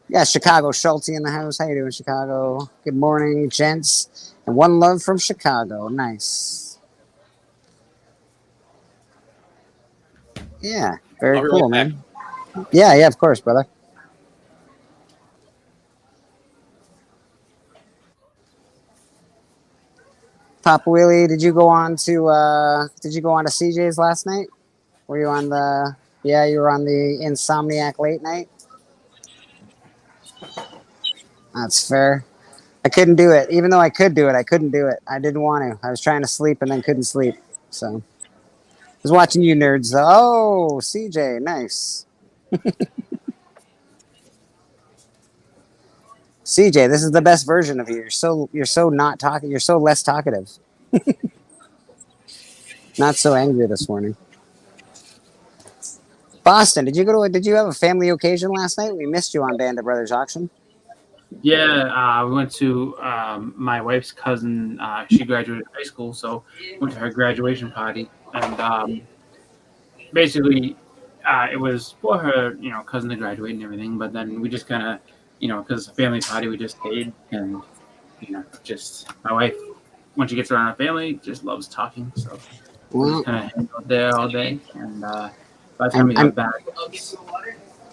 [SPEAKER 5] Yeah, Chicago Schulte in the house. How you doing, Chicago? Good morning, gents. And one love from Chicago. Nice. Yeah, very
[SPEAKER 16] I'll be
[SPEAKER 5] cool,
[SPEAKER 16] right
[SPEAKER 5] man. Yeah, of course, brother. Papa Wheelie, did you go on to CJ's last night? Were you on the you were on the Insomniac late night? That's fair. I couldn't do it. Even though I could do it, I couldn't do it. I didn't want to. I was trying to sleep and then couldn't sleep. So I was watching you nerds though. Oh, CJ, nice. CJ, this is the best version of you. You're so not talking. You're so less talkative. Not so angry this morning. Boston, did you have a family occasion last night? We missed you on Band of Brothers auction.
[SPEAKER 1] Yeah, we went to my wife's cousin. She graduated high school, so went to her graduation party, and basically, it was for her, cousin to graduate and everything. But then we just kind of, because it's a family party, we just stayed, and just my wife, when she gets around her family, just loves talking. So we just kind of hang out there all day, and by the time we got back.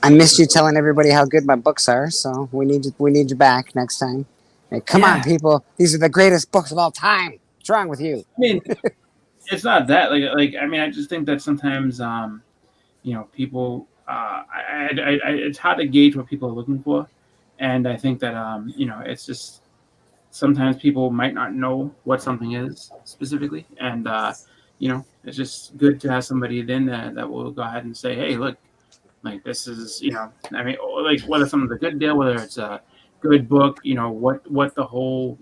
[SPEAKER 5] I missed you telling everybody how good my books are, so we need you back next time. Hey, come on, people! These are the greatest books of all time. What's wrong with you?
[SPEAKER 1] I mean, it's not that like I mean, I just think that sometimes people it's hard to gauge what people are looking for, and I think that it's just sometimes people might not know what something is specifically, and it's just good to have somebody then that will go ahead and say, hey, look. Like this is, I mean, like whether something's a good deal, whether it's a good book, what the whole,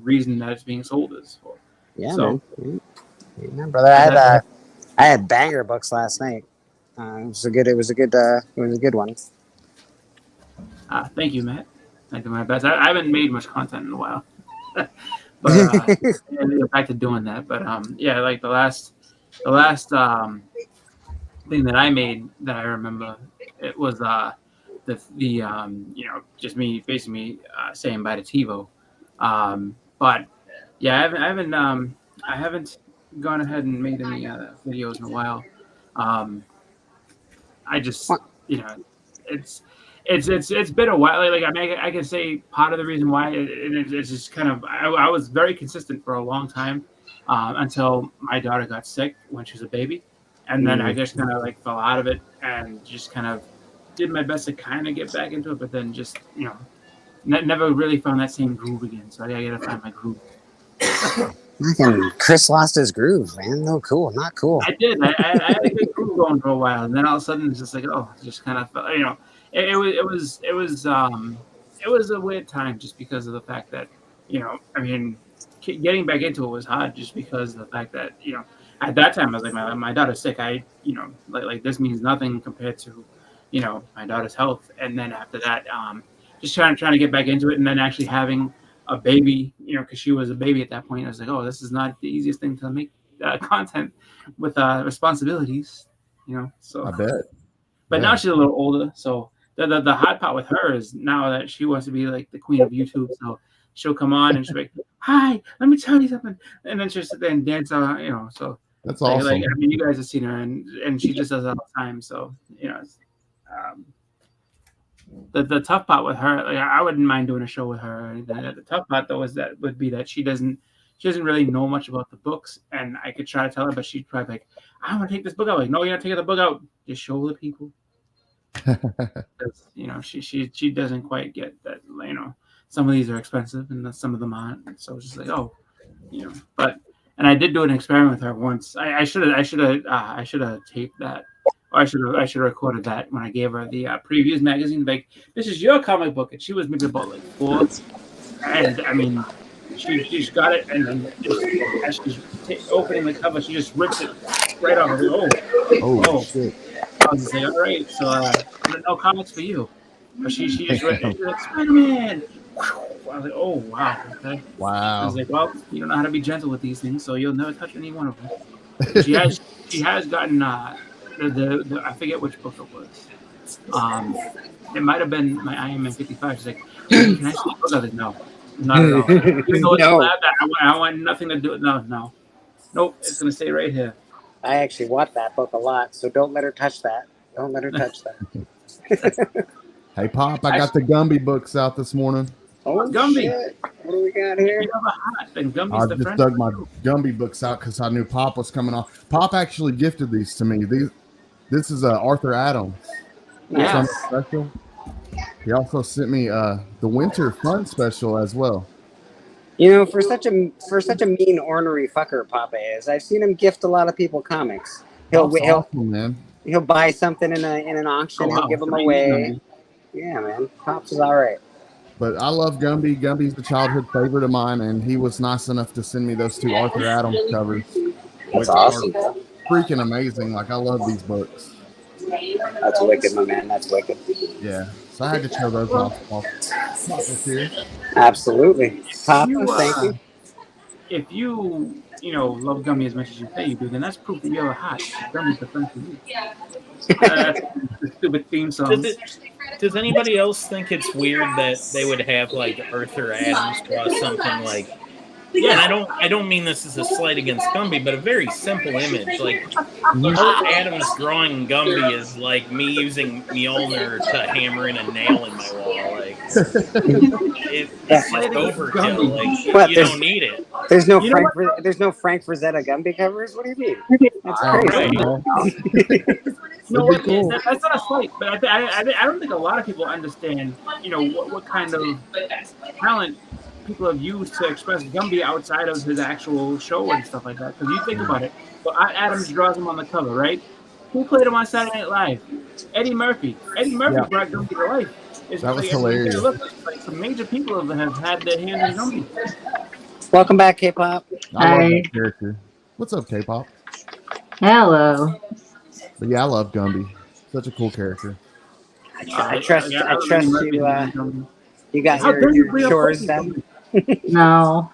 [SPEAKER 1] reason that it's being sold is for.
[SPEAKER 5] Yeah,
[SPEAKER 1] so,
[SPEAKER 5] man. Yeah, brother, I had banger books last night. It was a good one.
[SPEAKER 1] Thank you, Matt. I do my best. I haven't made much content in a while, but I get back to doing that. But yeah, like the last thing that I made that I remember, it was just me basically saying bye to TiVo. But yeah, I haven't gone ahead and made any videos in a while. I just it's been a while. Like I mean, I can say part of the reason why it's just kind of I was very consistent for a long time until my daughter got sick when she was a baby. And then I just kind of like fell out of it and just kind of did my best to kind of get back into it, but then just never really found that same groove again. So I gotta find my groove.
[SPEAKER 5] Chris lost his groove, man. No, cool, not cool.
[SPEAKER 1] I did. I had a good groove going for a while, and then all of a sudden it's just like, just kind of it was a weird time just because of the fact that I mean, getting back into it was hard just because of the fact that at that time I was like, my daughter's sick. Like this means nothing compared to my daughter's health. And then after that, just trying to get back into it, and then actually having a baby, because she was a baby at that point. I was like, oh, this is not the easiest thing to make content with responsibilities, So
[SPEAKER 13] I bet.
[SPEAKER 1] But now she's a little older, so the hot part with her is now that she wants to be like the queen of YouTube. So she'll come on and she'll be like, "Hi, let me tell you something," and then she'll sit there and dance, So
[SPEAKER 13] that's awesome.
[SPEAKER 1] Like, I mean, you guys have seen her, and she just does that all the time. So it's, the tough part with her, like, I wouldn't mind doing a show with her. The tough part though would be that she doesn't really know much about the books, and I could try to tell her, but she'd probably be like, "I want to take this book out." Like, no, you're not taking the book out. Just show the people. She doesn't quite get that. Some of these are expensive, and some of them aren't. And so it's just like, But and I did do an experiment with her once. I should have taped that. Or I should have recorded that when I gave her the Previews magazine. Like, this is your comic book, and she was maybe about like 4, and I mean, she's got it, and then as she's opening the cover, she just rips it right off. Oh
[SPEAKER 13] shit!
[SPEAKER 1] I was just like, all right, so no comics for you. But she just ripped it. She's like, Spider-Man. I was like, oh wow, okay.
[SPEAKER 13] Wow.
[SPEAKER 1] I was like, well, you don't know how to be gentle with these things, so you'll never touch any one of them. She has gotten the I forget which book it was. It might have been my Iron Man 55. She's like, can I see the book? I was like, no, not at all. Even though it's lab, I want nothing to do with no. Nope, it's gonna stay right here.
[SPEAKER 17] I actually want that book a lot, so don't let her touch that. Don't let her touch that.
[SPEAKER 13] Hey, Pop, I got the Gumby books out this morning.
[SPEAKER 17] Oh,
[SPEAKER 1] Gumby.
[SPEAKER 17] Shit. What do we got here?
[SPEAKER 1] Gumby's
[SPEAKER 13] I just dug my Gumby books out because I knew Pop was coming off. Pop actually gifted these to me. This is Arthur Adams.
[SPEAKER 1] Yes.
[SPEAKER 13] Special. He also sent me the Winter Fun special as well.
[SPEAKER 17] For such a mean, ornery fucker Papa is, I've seen him gift a lot of people comics. He'll buy something in an auction. He'll give them away. Yeah, man. Pops is all right.
[SPEAKER 13] But I love Gumby. Gumby's the childhood favorite of mine, and he was nice enough to send me those 2 Arthur Adams covers.
[SPEAKER 17] That's awesome.
[SPEAKER 13] Freaking amazing. Like, I love these books.
[SPEAKER 17] That's wicked, my man. That's wicked.
[SPEAKER 13] Yeah. So I had to show those off. Here.
[SPEAKER 17] Absolutely. Pop, thank you.
[SPEAKER 1] If you love Gumby as much as you say you do, then that's proof that you're hot. Gummy's the friend for you. That's the stupid theme song.
[SPEAKER 8] Does anybody else think it's weird that they would have like Arthur Adams draw something like? Yeah, and I don't mean this as a slight against Gumby, but a very simple image. Like Arthur Adams drawing Gumby is like me using Mjolnir to hammer in a nail in my wall. Like it's just overkill. Like you don't need it.
[SPEAKER 17] There's no Frank Frazetta Gumby covers. What do you mean? That's crazy.
[SPEAKER 1] That's not a slight, but I don't think a lot of people understand. What kind of talent people have used to express Gumby outside of his actual show and stuff like that. Because you think about it, well, Adams draws him on the cover, right? Who played him on Saturday Night Live? Eddie Murphy. Eddie Murphy brought Gumby to life.
[SPEAKER 13] That was hilarious.
[SPEAKER 1] Like some major people have had their hands in Gumby.
[SPEAKER 17] Welcome back, K-Pop.
[SPEAKER 13] I love that character. What's up, K-Pop?
[SPEAKER 7] Hello.
[SPEAKER 13] But yeah, I love Gumby. Such a cool character.
[SPEAKER 17] I trust you. You got your chores done.
[SPEAKER 7] No.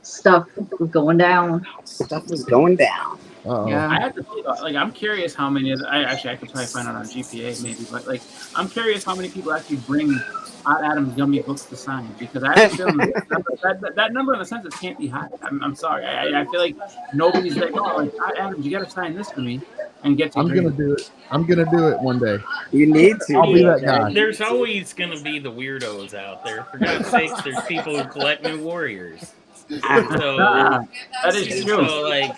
[SPEAKER 7] Stuff was going down.
[SPEAKER 17] Stuff was going down.
[SPEAKER 7] Yeah.
[SPEAKER 1] I have to say, like, I'm curious how many. I could probably find out on GPA maybe, but like, I'm curious how many people actually bring Adams Gumby books to sign, because I have a feeling that number in the census can't be high. I'm sorry. I feel like nobody's like, oh, like, Adams, you got to sign this for me and get to.
[SPEAKER 13] I'm gonna do it. I'm gonna do it one day.
[SPEAKER 17] You need to.
[SPEAKER 13] I'll be that guy.
[SPEAKER 8] There's always gonna be the weirdos out there. For God's sakes, there's people who collect new Warriors. So
[SPEAKER 1] that is true.
[SPEAKER 8] So like,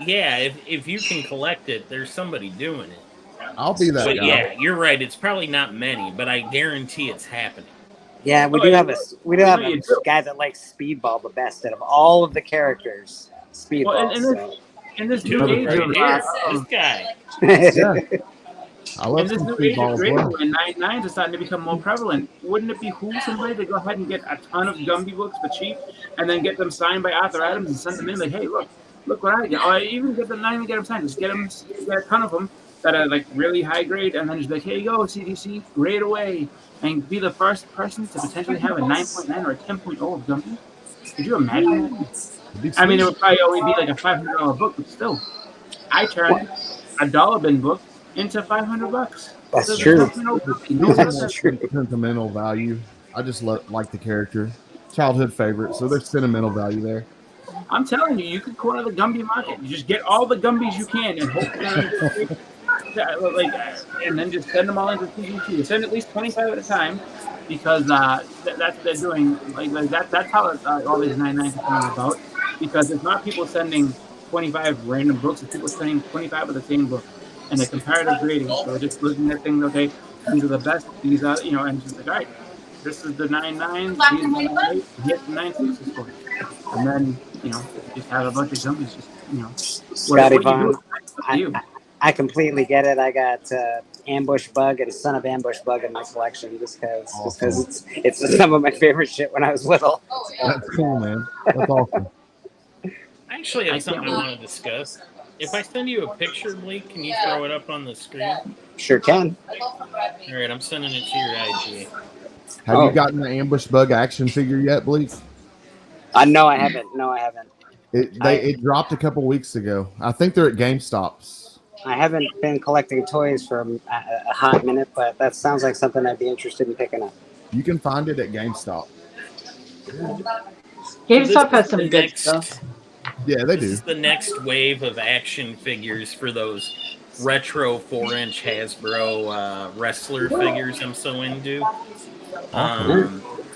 [SPEAKER 8] yeah, if you can collect it, there's somebody doing it.
[SPEAKER 13] I'll be that
[SPEAKER 8] but
[SPEAKER 13] guy.
[SPEAKER 8] Yeah, you're right. It's probably not many, but I guarantee it's happening.
[SPEAKER 17] Yeah, we do have a guy that likes Speedball the best out of all of the characters. Speedball.
[SPEAKER 1] Well, and this new age
[SPEAKER 8] right here, this guy.
[SPEAKER 13] I love
[SPEAKER 1] And this
[SPEAKER 13] some
[SPEAKER 1] new age of
[SPEAKER 13] speedball as
[SPEAKER 1] grading
[SPEAKER 13] well.
[SPEAKER 1] where 9.9s are starting to become more prevalent. Wouldn't it behoove somebody to go ahead and get a ton of Gumby books for cheap and then get them signed by Arthur Adams and send them in? Like, hey, look what I get. Or even get them, not even get them signed, just get a ton of them that are like really high grade, and then just like, here you go, CDC, grade away, and be the first person to potentially have a 9.9 or a 10.0 of Gumby. Could you imagine that? I mean, it would probably only be like a $500 book, but still, I turned a dollar bin book into $500.
[SPEAKER 5] That's
[SPEAKER 1] So
[SPEAKER 5] true.
[SPEAKER 1] there's no Gumby. No
[SPEAKER 13] That's sentimental value. I just like the character. Childhood favorite, so there's sentimental value there.
[SPEAKER 1] I'm telling you, you could corner the Gumby market. You just get all the Gumbies you can, and hopefully, and then just send them all into CGT. Send at least 25 at a time, because that's what they're doing. That's how all these 9.9s are coming about. Because it's not people sending 25 random books; it's people sending 25 of the same book, and the comparative grading. So they're just looking at things. Okay, these are the best. These are and just like, all right, this is the 9.9s. These are the 9.8s. Here's the 9.6s for it. And then, just have a bunch of Gumbies,
[SPEAKER 5] Scotty Vaughn, I completely get it. I got Ambush Bug and Son of Ambush Bug in my collection just because it's some of my favorite shit when I was little.
[SPEAKER 13] That's cool, man. That's awesome.
[SPEAKER 8] I actually have something I want to discuss. If I send you a picture, Blake, can you throw it up on the screen?
[SPEAKER 5] Sure can.
[SPEAKER 8] All right, I'm sending it to your IG.
[SPEAKER 13] Have you gotten the Ambush Bug action figure yet, Bleak?
[SPEAKER 5] No, I haven't.
[SPEAKER 13] It dropped a couple weeks ago. I think they're at GameStops.
[SPEAKER 5] I haven't been collecting toys for a hot minute, but that sounds like something I'd be interested in picking up.
[SPEAKER 13] You can find it at GameStop.
[SPEAKER 6] GameStop has some good stuff.
[SPEAKER 13] Yeah, they do.
[SPEAKER 8] This is the next wave of action figures for those retro 4-inch Hasbro wrestler figures I'm so into.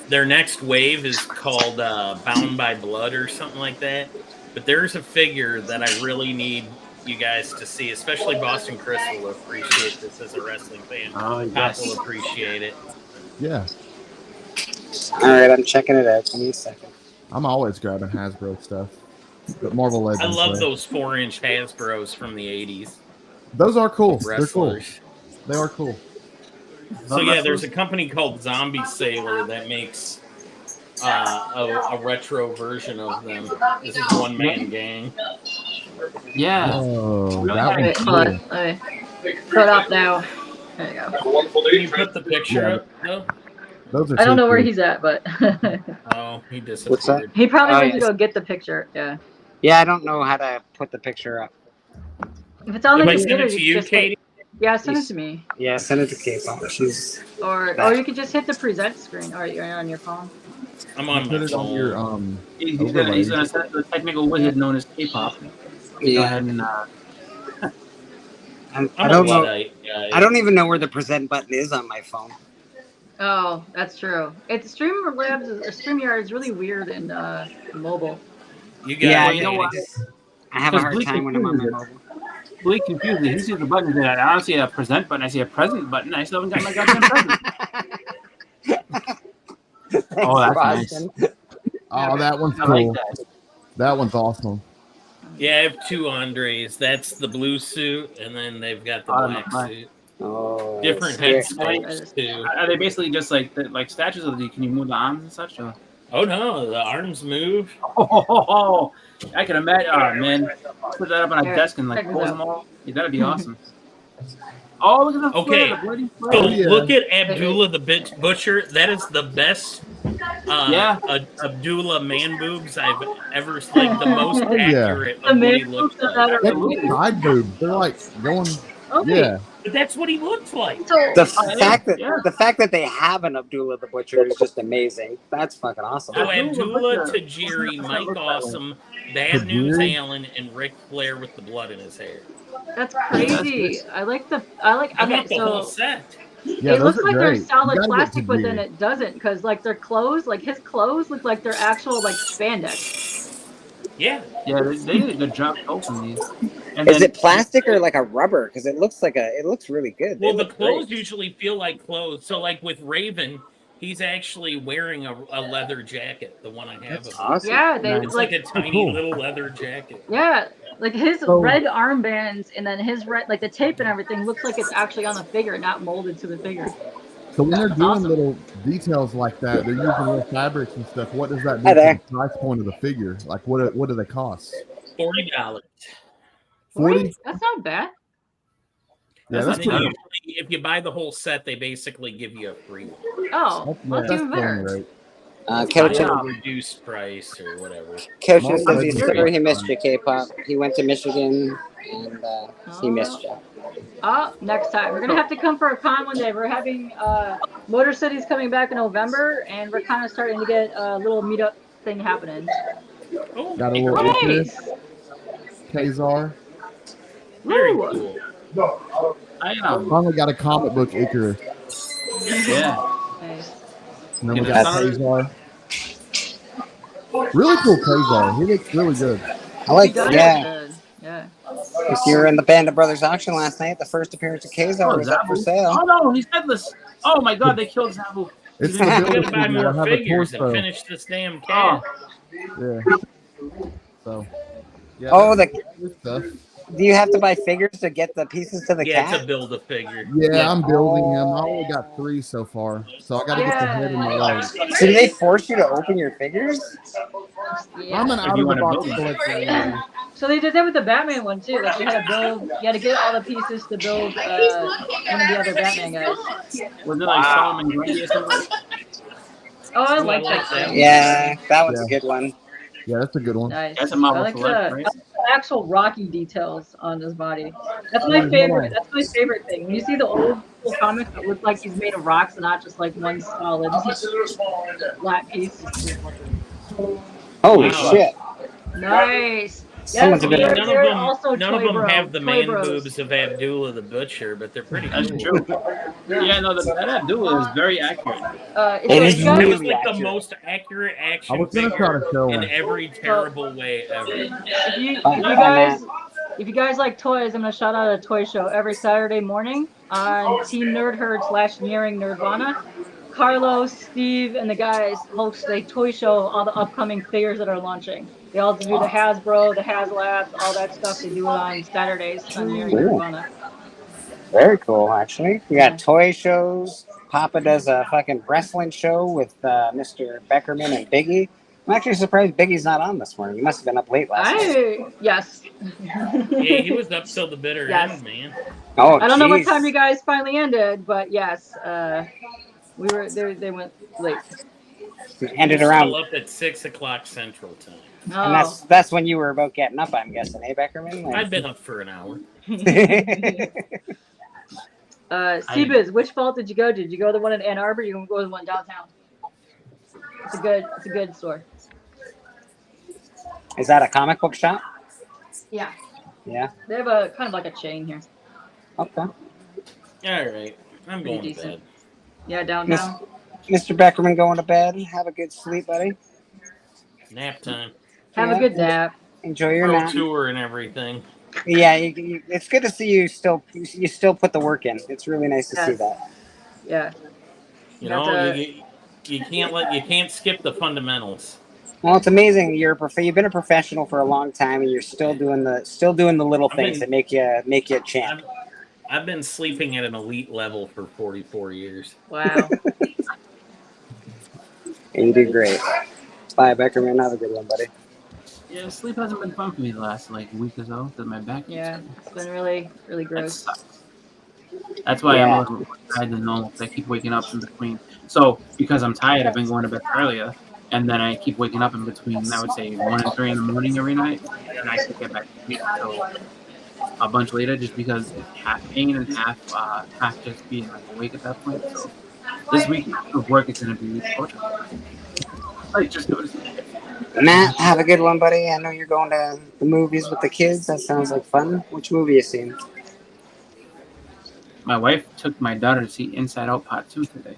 [SPEAKER 8] Their next wave is called Bound by Blood or something like that. But there's a figure that I really need you guys to see, especially Boston Chris will appreciate this as a wrestling fan. Pop will appreciate it.
[SPEAKER 13] Yeah.
[SPEAKER 5] All right, I'm checking it out. Give me a second.
[SPEAKER 13] I'm always grabbing Hasbro stuff. But Marvel Legends.
[SPEAKER 8] I love those 4-inch Hasbros from the 80s.
[SPEAKER 13] Those are cool.
[SPEAKER 8] Wrestlers.
[SPEAKER 13] They're cool. They are cool.
[SPEAKER 8] So yeah, there's a company called Zombie Sailor that makes a retro version of them. This is One Man Gang.
[SPEAKER 1] Yeah.
[SPEAKER 13] Oh, that
[SPEAKER 6] Wait,
[SPEAKER 13] one's
[SPEAKER 6] hold
[SPEAKER 13] cool.
[SPEAKER 6] on. Put up now. There you go.
[SPEAKER 8] Can you put the picture up? No?
[SPEAKER 13] Those are
[SPEAKER 6] I don't
[SPEAKER 13] so
[SPEAKER 6] know where
[SPEAKER 13] cool.
[SPEAKER 6] he's at, but
[SPEAKER 8] Oh, he disappeared.
[SPEAKER 5] What's that?
[SPEAKER 6] he probably
[SPEAKER 5] Oh,
[SPEAKER 6] went to
[SPEAKER 5] yes.
[SPEAKER 6] go get the picture. Yeah.
[SPEAKER 5] Yeah, I don't know how to put the picture up.
[SPEAKER 6] If it's on
[SPEAKER 8] If
[SPEAKER 6] the
[SPEAKER 8] I send
[SPEAKER 6] computer,
[SPEAKER 8] it to you,
[SPEAKER 6] just
[SPEAKER 8] Katie?
[SPEAKER 6] yeah, send it to me.
[SPEAKER 5] Yeah, send it to K-pop. She's
[SPEAKER 6] Or you could just hit the present screen. Or you're on your phone.
[SPEAKER 8] I'm on
[SPEAKER 13] Put
[SPEAKER 8] my
[SPEAKER 13] it on your
[SPEAKER 8] phone.
[SPEAKER 1] He's
[SPEAKER 13] overlay.
[SPEAKER 1] gonna set the technical wizard known as K-pop. Go ahead and
[SPEAKER 5] I don't know.
[SPEAKER 8] Luddite guy.
[SPEAKER 5] I don't even know where the present button is on my phone.
[SPEAKER 6] Oh, that's true. It's StreamYard is really weird in mobile.
[SPEAKER 8] You got
[SPEAKER 5] Yeah,
[SPEAKER 8] it,
[SPEAKER 1] you know what?
[SPEAKER 8] Katie.
[SPEAKER 5] I have a hard
[SPEAKER 1] Bleak
[SPEAKER 5] time when I'm on my
[SPEAKER 1] confuses
[SPEAKER 5] mobile.
[SPEAKER 1] Bleak confused. He sees the button that I don't see a present button. I see a present button. I still haven't got my goddamn present. Oh, that's nice.
[SPEAKER 5] Boston.
[SPEAKER 13] Oh, that one's
[SPEAKER 1] I
[SPEAKER 13] cool.
[SPEAKER 1] like that.
[SPEAKER 13] That one's awesome.
[SPEAKER 8] Yeah, I have two Andres. That's the blue suit, and then they've got the black suit.
[SPEAKER 5] Oh,
[SPEAKER 8] Different
[SPEAKER 5] that's
[SPEAKER 8] head
[SPEAKER 5] great.
[SPEAKER 8] sculpts too.
[SPEAKER 1] Are they basically just like statues, or can you move the arms and such? Or?
[SPEAKER 8] Oh no, the arms move.
[SPEAKER 1] Oh, I can imagine. Oh man, put that up on a
[SPEAKER 6] Here,
[SPEAKER 1] desk and like
[SPEAKER 6] check this
[SPEAKER 1] close
[SPEAKER 6] out.
[SPEAKER 1] them all. Yeah, that'd be awesome. Oh, look at the
[SPEAKER 8] Okay,
[SPEAKER 1] flare, the bloody
[SPEAKER 8] so
[SPEAKER 1] flare.
[SPEAKER 13] yeah.
[SPEAKER 8] look at Abdullah the Butcher. That is the best
[SPEAKER 1] Yeah.
[SPEAKER 8] Abdullah man boobs I've ever like the most
[SPEAKER 13] Oh, yeah.
[SPEAKER 8] accurate
[SPEAKER 6] The
[SPEAKER 8] of what he
[SPEAKER 6] man
[SPEAKER 8] looks
[SPEAKER 6] boobs are
[SPEAKER 8] like.
[SPEAKER 6] better.
[SPEAKER 13] That's side boob. They're like going.
[SPEAKER 6] Okay.
[SPEAKER 13] Yeah.
[SPEAKER 8] But that's what he looks like.
[SPEAKER 6] So
[SPEAKER 5] The
[SPEAKER 1] yeah.
[SPEAKER 5] fact that they have an Abdullah the Butcher is just amazing. That's fucking awesome.
[SPEAKER 8] So
[SPEAKER 1] Abdullah the
[SPEAKER 8] Abdullah,
[SPEAKER 1] Butcher.
[SPEAKER 8] Tajiri,
[SPEAKER 1] That
[SPEAKER 8] Mike
[SPEAKER 1] looks that way.
[SPEAKER 8] Awesome, Bad News
[SPEAKER 13] Tajiri?
[SPEAKER 8] Allen, and Ric Flair with the blood in his hair.
[SPEAKER 6] that's crazy. I like.
[SPEAKER 8] I
[SPEAKER 6] I mean,
[SPEAKER 8] got the whole
[SPEAKER 6] so
[SPEAKER 8] set.
[SPEAKER 13] Yeah,
[SPEAKER 6] it
[SPEAKER 13] those
[SPEAKER 6] looks
[SPEAKER 13] are
[SPEAKER 6] like
[SPEAKER 13] great.
[SPEAKER 6] they're solid
[SPEAKER 13] You gotta get
[SPEAKER 6] plastic, but then
[SPEAKER 13] Tajiri.
[SPEAKER 6] it doesn't, because like their clothes, like his clothes, look like they're actual like spandex.
[SPEAKER 8] Yeah.
[SPEAKER 1] Yeah, they did a good job opening these. And
[SPEAKER 5] Is
[SPEAKER 1] then-
[SPEAKER 5] it plastic or like a rubber? Because it looks like it looks really good. They
[SPEAKER 8] Well, the
[SPEAKER 5] look great.
[SPEAKER 8] clothes usually feel like clothes. So, like with Raven, he's actually wearing a leather jacket. The one I have.
[SPEAKER 5] That's
[SPEAKER 8] of him.
[SPEAKER 5] awesome.
[SPEAKER 6] Yeah, they
[SPEAKER 8] It's like a tiny
[SPEAKER 13] cool.
[SPEAKER 8] little leather jacket.
[SPEAKER 6] Yeah, Like his
[SPEAKER 13] So-
[SPEAKER 6] red armbands and then his red, like the tape and everything, looks like it's actually on the figure, not molded to the figure.
[SPEAKER 13] So when they're
[SPEAKER 6] That's
[SPEAKER 13] doing
[SPEAKER 6] awesome.
[SPEAKER 13] little details like that, they're using real fabrics and stuff. What does that do
[SPEAKER 17] Hi
[SPEAKER 13] to
[SPEAKER 17] there.
[SPEAKER 13] the price point of the figure? Like, what do they cost?
[SPEAKER 8] $40.
[SPEAKER 13] 40?
[SPEAKER 6] That's not bad.
[SPEAKER 13] Yeah, that's
[SPEAKER 8] And then
[SPEAKER 13] pretty.
[SPEAKER 8] if you buy the whole set, they basically give you a free one.
[SPEAKER 6] Oh, that's even better.
[SPEAKER 13] Right.
[SPEAKER 17] Coach,
[SPEAKER 8] Buy a reduced price or whatever.
[SPEAKER 17] Coach
[SPEAKER 13] Well,
[SPEAKER 17] says he's
[SPEAKER 13] that's
[SPEAKER 17] sorry he missed you, K-pop. He went to Michigan and he missed you.
[SPEAKER 6] Oh, next time. We're gonna have to come for a con one day. We're having Motor City's coming back in November, and we're kind of starting to get a little meetup thing happening.
[SPEAKER 13] Got a little
[SPEAKER 6] Nice.
[SPEAKER 13] Kazar.
[SPEAKER 8] Very
[SPEAKER 6] Ooh.
[SPEAKER 8] cool.
[SPEAKER 1] I
[SPEAKER 13] Finally got a comic book Icarus.
[SPEAKER 1] Yeah.
[SPEAKER 6] Nice.
[SPEAKER 13] And then we got Kazar. Really cool Kazar. He looks really good.
[SPEAKER 17] I like
[SPEAKER 6] He does
[SPEAKER 17] yeah.
[SPEAKER 6] look good. Yeah.
[SPEAKER 17] If you were in the Band of Brothers auction last night, the first appearance of Kazar was up for sale.
[SPEAKER 1] Oh no, he's headless. Oh my god, they killed Zabu.
[SPEAKER 13] It's
[SPEAKER 8] You
[SPEAKER 13] the
[SPEAKER 8] gotta
[SPEAKER 13] build
[SPEAKER 8] buy
[SPEAKER 13] figure. I
[SPEAKER 8] more
[SPEAKER 13] have a
[SPEAKER 8] figures and
[SPEAKER 13] torso.
[SPEAKER 8] finish this damn can.
[SPEAKER 13] Yeah. So. Yeah,
[SPEAKER 17] Oh,
[SPEAKER 13] that's good stuff.
[SPEAKER 17] Do you have to buy figures to get the pieces to the
[SPEAKER 8] Yeah,
[SPEAKER 17] cat?
[SPEAKER 8] to build a figure.
[SPEAKER 13] Yeah, I'm building him. I only got 3 so far, so I got to get the head and the legs.
[SPEAKER 17] So do they force you to open your figures?
[SPEAKER 13] I'm an
[SPEAKER 1] If
[SPEAKER 13] out
[SPEAKER 1] you
[SPEAKER 13] of the
[SPEAKER 1] wanna
[SPEAKER 13] box
[SPEAKER 1] build them.
[SPEAKER 13] collector.
[SPEAKER 6] So they did that with the Batman one too. Like you had to build, you had to get all the pieces to build one of the other Batman guys.
[SPEAKER 1] Was it like Solomon Grundy or something?
[SPEAKER 6] Oh, I like that thing.
[SPEAKER 17] Yeah, that one's a good one.
[SPEAKER 13] Yeah, that's a good one.
[SPEAKER 6] Nice.
[SPEAKER 1] That's a Marvel
[SPEAKER 6] I like
[SPEAKER 1] Select,
[SPEAKER 6] the,
[SPEAKER 1] right?
[SPEAKER 6] I like the actual Rocky details on his body. That's
[SPEAKER 13] Oh,
[SPEAKER 6] my
[SPEAKER 13] hold
[SPEAKER 6] favorite.
[SPEAKER 13] on.
[SPEAKER 6] That's my favorite thing. When you see the old school comics that look like he's made of rocks and not just like one solid flat piece.
[SPEAKER 17] Holy
[SPEAKER 8] Wow.
[SPEAKER 17] shit.
[SPEAKER 6] Nice.
[SPEAKER 17] Someone's
[SPEAKER 8] I
[SPEAKER 17] a
[SPEAKER 8] mean,
[SPEAKER 17] bit-
[SPEAKER 8] none
[SPEAKER 6] also
[SPEAKER 8] of
[SPEAKER 6] Toy
[SPEAKER 8] them
[SPEAKER 6] Bro-
[SPEAKER 8] have the
[SPEAKER 6] Toy
[SPEAKER 8] man
[SPEAKER 6] Bros.
[SPEAKER 8] boobs of Abdullah the Butcher, but they're pretty
[SPEAKER 1] That's
[SPEAKER 8] cool.
[SPEAKER 1] true. Yeah, no, that duel is very accurate.
[SPEAKER 6] It's
[SPEAKER 17] It
[SPEAKER 6] like
[SPEAKER 17] is
[SPEAKER 6] you guys-
[SPEAKER 8] It
[SPEAKER 17] really
[SPEAKER 8] was like the
[SPEAKER 17] accurate.
[SPEAKER 8] most accurate action
[SPEAKER 13] I was gonna try to
[SPEAKER 8] figure
[SPEAKER 13] show
[SPEAKER 8] in
[SPEAKER 13] him.
[SPEAKER 8] every terrible way ever.
[SPEAKER 6] If you guys like toys, I'm gonna shout out a toy show every Saturday morning on Team Nerd Herd / Nearing Nirvana. Carlos, Steve, and the guys host a toy show of all the upcoming figures that are launching. They all do the Hasbro, the HasLabs, all that stuff. They do it on Saturdays on Nearing
[SPEAKER 17] Cool.
[SPEAKER 6] Nirvana.
[SPEAKER 17] Very cool, actually. We got toy shows. Papa does a fucking wrestling show with Mr. Beckerman and Biggie. I'm actually surprised Biggie's not on this morning. He must have been up late last night.
[SPEAKER 6] Yes.
[SPEAKER 8] Yeah, he was up till the bitter
[SPEAKER 6] Yes.
[SPEAKER 8] end, man.
[SPEAKER 17] Oh,
[SPEAKER 6] I don't know what
[SPEAKER 17] jeez.
[SPEAKER 6] time you guys finally ended, but yes, we were there. They went late.
[SPEAKER 17] Ended
[SPEAKER 8] He was
[SPEAKER 17] around,
[SPEAKER 8] still up at 6 o'clock Central Time.
[SPEAKER 6] Oh.
[SPEAKER 17] and that's when you were about getting up, I'm guessing, eh, Beckerman?
[SPEAKER 8] I've been up for an hour.
[SPEAKER 6] Seabiz, which vault did you go to? Did you go to the one in Ann Arbor? Or you gonna go to the one downtown? It's a good store.
[SPEAKER 17] Is that a comic book shop?
[SPEAKER 6] Yeah,
[SPEAKER 17] Yeah.
[SPEAKER 6] they have a kind of like a chain here.
[SPEAKER 17] Okay.
[SPEAKER 8] All right, I'm
[SPEAKER 6] Pretty
[SPEAKER 8] going to
[SPEAKER 6] decent.
[SPEAKER 8] bed.
[SPEAKER 6] Yeah, downtown.
[SPEAKER 17] Mr. Beckerman going to bed. Have a good sleep, buddy.
[SPEAKER 8] Nap time.
[SPEAKER 6] Have
[SPEAKER 17] Yeah.
[SPEAKER 6] a good nap.
[SPEAKER 17] Enjoy your
[SPEAKER 8] Pro
[SPEAKER 17] nap.
[SPEAKER 8] tour and everything.
[SPEAKER 17] Yeah, it's good to see you still put the work in. It's really nice to see
[SPEAKER 6] Yes.
[SPEAKER 17] that.
[SPEAKER 6] Yeah.
[SPEAKER 8] You
[SPEAKER 6] That's
[SPEAKER 8] know, you can't skip the fundamentals.
[SPEAKER 17] Well, it's amazing. You've been a professional for a long time, and you're still doing the little
[SPEAKER 8] I've
[SPEAKER 17] things
[SPEAKER 8] been-
[SPEAKER 17] that make you a champ.
[SPEAKER 8] I've been sleeping at an elite level for 44 years.
[SPEAKER 6] Wow.
[SPEAKER 17] You do great. Bye, Beckerman. Have a good one, buddy.
[SPEAKER 1] Yeah, sleep hasn't been fun for me the last like week or so because my back.
[SPEAKER 6] Yeah, it's been really gross.
[SPEAKER 1] That's why
[SPEAKER 17] Yeah.
[SPEAKER 1] I'm a little more tired than normal. 'Cause I keep waking up in between. So because I'm tired, I've been going to bed earlier, and then I keep waking up in between. I would say 1 and 3 in the morning every night, and I can't get back to sleep until a bunch later, just because it's half pain and half just being like awake at that point. So this week of work is going to be torture. Like just do it.
[SPEAKER 17] Matt, have a good one, buddy. I know you're going to the movies with the kids. That sounds like fun. Which movie you seen?
[SPEAKER 1] My wife took my daughter to see Inside Out Part 2 today.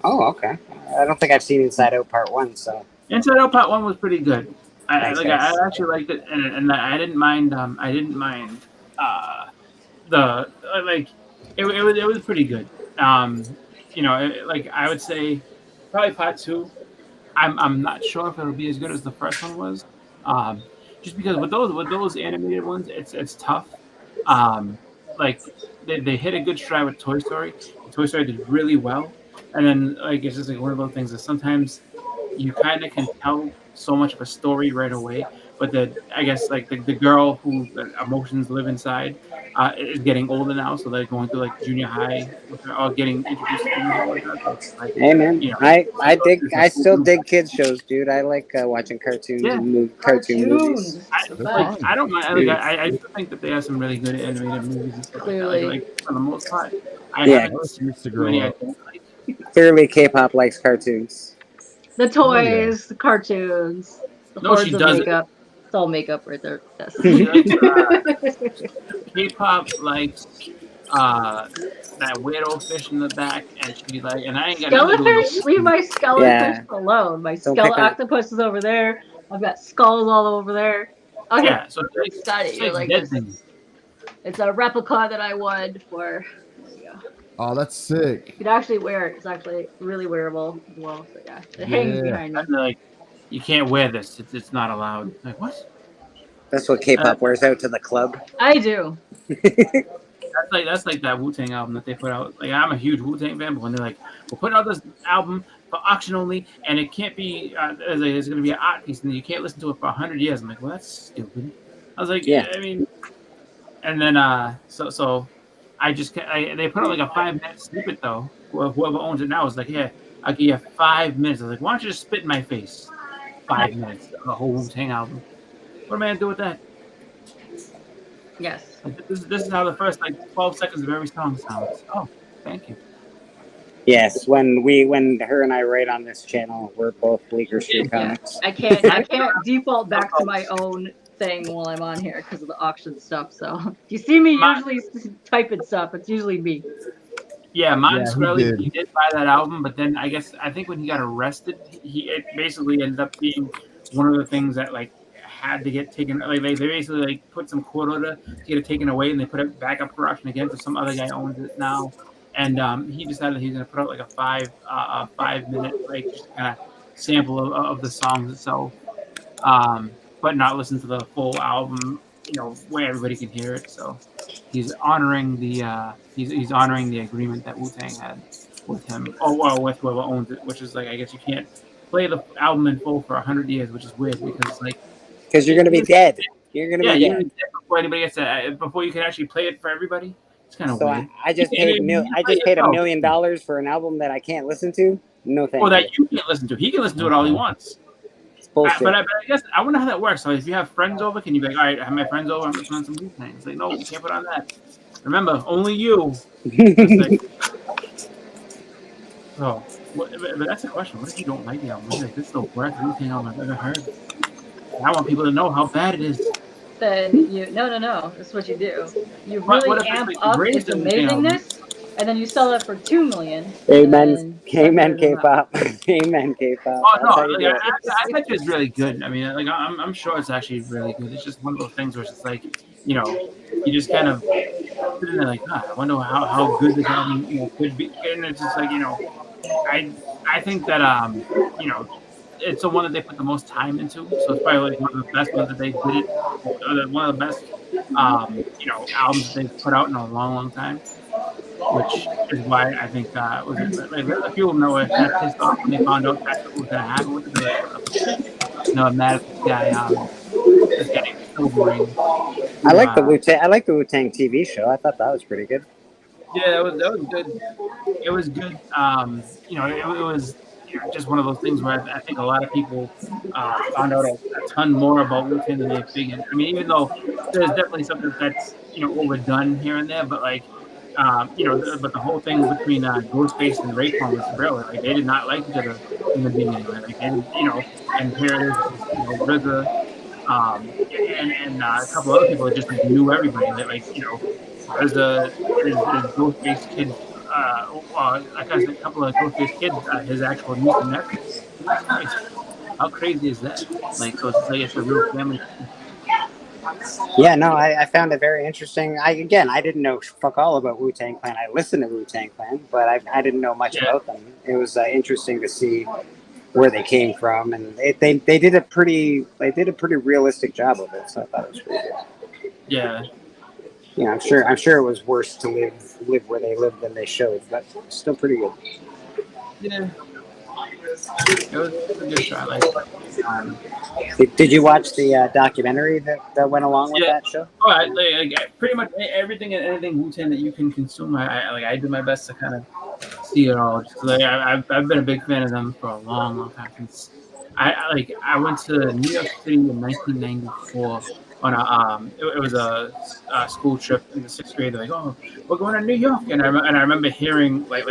[SPEAKER 17] Oh, okay. I don't think I've seen Inside Out Part 1, so.
[SPEAKER 1] Inside Out Part 1 was pretty good. I
[SPEAKER 17] Thanks, guys.
[SPEAKER 1] actually liked it, and I didn't mind. It was pretty good. I would say probably Part 2. I'm not sure if it'll be as good as the first one was. just because with those animated ones, it's tough. Like they hit a good stride with Toy Story. Toy Story did really well, and then like it's just like one of those things that sometimes you kind of can tell so much of a story right away, but I guess like the girl who the emotions live inside is getting older now, so they're going through like junior high, or getting introduced to junior high. Like that. So it's like,
[SPEAKER 5] Hey man,
[SPEAKER 1] you know,
[SPEAKER 5] I still dig kids shows, dude. I like watching cartoons and cartoon movies.
[SPEAKER 1] I don't mind. Like, I think that they have some really good animated movies and stuff
[SPEAKER 6] Clearly.
[SPEAKER 1] like for the most part. I
[SPEAKER 5] Yeah.
[SPEAKER 1] haven't seen too many I don't like.
[SPEAKER 5] Clearly, K-pop likes cartoons.
[SPEAKER 6] The toys, the cartoons, the
[SPEAKER 1] No, she
[SPEAKER 6] hordes of
[SPEAKER 1] doesn't.
[SPEAKER 6] makeup. It's all makeup right there. Yes.
[SPEAKER 1] K-pop likes that weirdo fish in the back, and she like, and I ain't got nothing to do with
[SPEAKER 6] Skelefish? Leave my skelefish
[SPEAKER 5] Yeah.
[SPEAKER 6] alone. My
[SPEAKER 5] Don't pick on-
[SPEAKER 6] octopus is over there. I've got skulls all over there. Okay,
[SPEAKER 1] Yeah, so it's
[SPEAKER 6] got it.
[SPEAKER 1] it's
[SPEAKER 6] You're
[SPEAKER 1] like
[SPEAKER 6] like
[SPEAKER 1] dead
[SPEAKER 6] this.
[SPEAKER 1] things.
[SPEAKER 6] It's a replica that I won for. There you go.
[SPEAKER 13] Oh, that's sick.
[SPEAKER 6] You can actually wear it. It's actually really wearable as well. So yeah, it hangs
[SPEAKER 13] Yeah.
[SPEAKER 6] behind me.
[SPEAKER 1] And they're like, you can't wear this. It's not allowed. Like what?
[SPEAKER 5] That's what K-pop wears out to the club.
[SPEAKER 6] I do.
[SPEAKER 1] That's like that Wu-Tang album that they put out. Like I'm a huge Wu-Tang fan, but when they're like, we're putting out this album for auction only, and it can't be, it's going to be an art piece, and you can't listen to it for 100 years. I'm like, well, that's stupid. I was like,
[SPEAKER 5] Yeah.
[SPEAKER 1] I mean, and then so they put out like a 5-minute snippet though. Whoever owns it now is like, yeah, I'll give you 5 minutes. I was like, why don't you just spit in my face? 5 minutes, a whole Wu-Tang album. What am I gonna do with that?
[SPEAKER 6] Yes.
[SPEAKER 1] Like, this is how the first like 12 seconds of every song sounds. Oh, thank you.
[SPEAKER 5] Yes, when her and I write on this channel, we're both Bleecker Street Comics.
[SPEAKER 6] I can't default back to my own thing while I'm on here because of the auction stuff. So if you see me usually typing stuff, it's usually me.
[SPEAKER 1] Yeah, Martin
[SPEAKER 13] Yeah, he
[SPEAKER 1] Shkreli,
[SPEAKER 13] did.
[SPEAKER 1] he did buy that album, but then I think when he got arrested, it basically ended up being one of the things that like had to get taken. Like they basically like put some court order to get it taken away, and they put it back up for auction again. So some other guy owns it now, and he decided that he's going to put out like a 5-minute like just kind of sample of the songs itself, but not listen to the full album. You know, where everybody can hear it. So he's honoring the he's honoring the agreement that Wu-Tang had with him, with whoever owns it, which is like I guess you can't play the album in full for 100 years, which is weird because like
[SPEAKER 5] Because you're gonna be dead. You're gonna be
[SPEAKER 1] you're
[SPEAKER 5] dead.
[SPEAKER 1] dead before anybody gets to, before you can actually play it for everybody. It's kind of
[SPEAKER 5] So
[SPEAKER 1] weird.
[SPEAKER 5] I just paid $1 million for an album that I can't listen to. No thank
[SPEAKER 1] Or
[SPEAKER 5] you.
[SPEAKER 1] that you can't listen to. He can listen to it all he wants.
[SPEAKER 5] It's bullshit.
[SPEAKER 1] But I guess I wonder how that works. So if you have friends over, can you be like, all right, I have my friends over, I'm listening on some Wu-Tang. It's like, no, you can't put on that. Remember, only you. It's like, oh, but that's the question. What if you don't like the album? Like, this is the worst Wu-Tang album I've ever heard. I want people to know how bad it is.
[SPEAKER 6] Then you no. That's what you do. You
[SPEAKER 1] What
[SPEAKER 6] really
[SPEAKER 1] if it's
[SPEAKER 6] amp
[SPEAKER 1] like
[SPEAKER 6] up
[SPEAKER 1] greatest
[SPEAKER 6] its
[SPEAKER 1] Wu-Tang album?
[SPEAKER 6] amazingness, and then you sell it for $2 million.
[SPEAKER 5] Amen. Amen, K-pop. Amen, K-pop.
[SPEAKER 1] Oh
[SPEAKER 5] That's
[SPEAKER 1] no,
[SPEAKER 5] how you
[SPEAKER 1] like,
[SPEAKER 5] do it.
[SPEAKER 1] I bet you it's really good. I mean, like I'm sure it's actually really good. It's just one of those things where it's just like, you know, you just kind of sit in there like, I wonder how good this album could be. And it's just like, you know, I think that you know, it's the one that they put the most time into. So it's probably like one of the best ones that they did it. One of the best you know, albums they've put out in a long time. Which is why I think like, a few of them were kind of pissed off when they found out that's what was going to happen with it. You know, I'm mad at this guy is getting sobering.
[SPEAKER 5] I like the Wu-Tang. I like the Wu-Tang TV show. I thought that was pretty good.
[SPEAKER 1] Yeah, that was good. It was good. You know, it was just one of those things where I think a lot of people found out a ton more about Wu-Tang than they figured. I mean, even though there's definitely something that's, you know, overdone here and there, but like, you know, but the whole thing between Ghostface and Raekwon was real. Like they did not like each other in the beginning. Like, and you know, and here it is, you know, RZA, and a couple other people that just like, knew everybody. That like, you know, RZA is Ghostface kid. I guess a couple of Ghostface kids, his actual niece and nephew. How crazy is that? Like, so it's like it's a real family.
[SPEAKER 5] Yeah, no, I found it very interesting. I didn't know fuck all about Wu-Tang Clan. I listened to Wu-Tang Clan, but I didn't know much about them. It was interesting to see where they came from, and they did a pretty realistic job of it. So I thought it was pretty good.
[SPEAKER 1] Yeah.
[SPEAKER 5] You know, I'm sure it was worse to live where they lived than they showed, but still pretty good.
[SPEAKER 1] Yeah. It was a good try. Like,
[SPEAKER 5] did you watch the documentary that went along with that show?
[SPEAKER 1] Oh, like pretty much everything and anything Wu-Tang that you can consume. I do my best to kind of see it all. Just like I've been a big fan of them for a long time. Since I went to New York City in 1994 on it was a school trip in the 6th grade. They're like, oh, we're going to New York, and I remember hearing like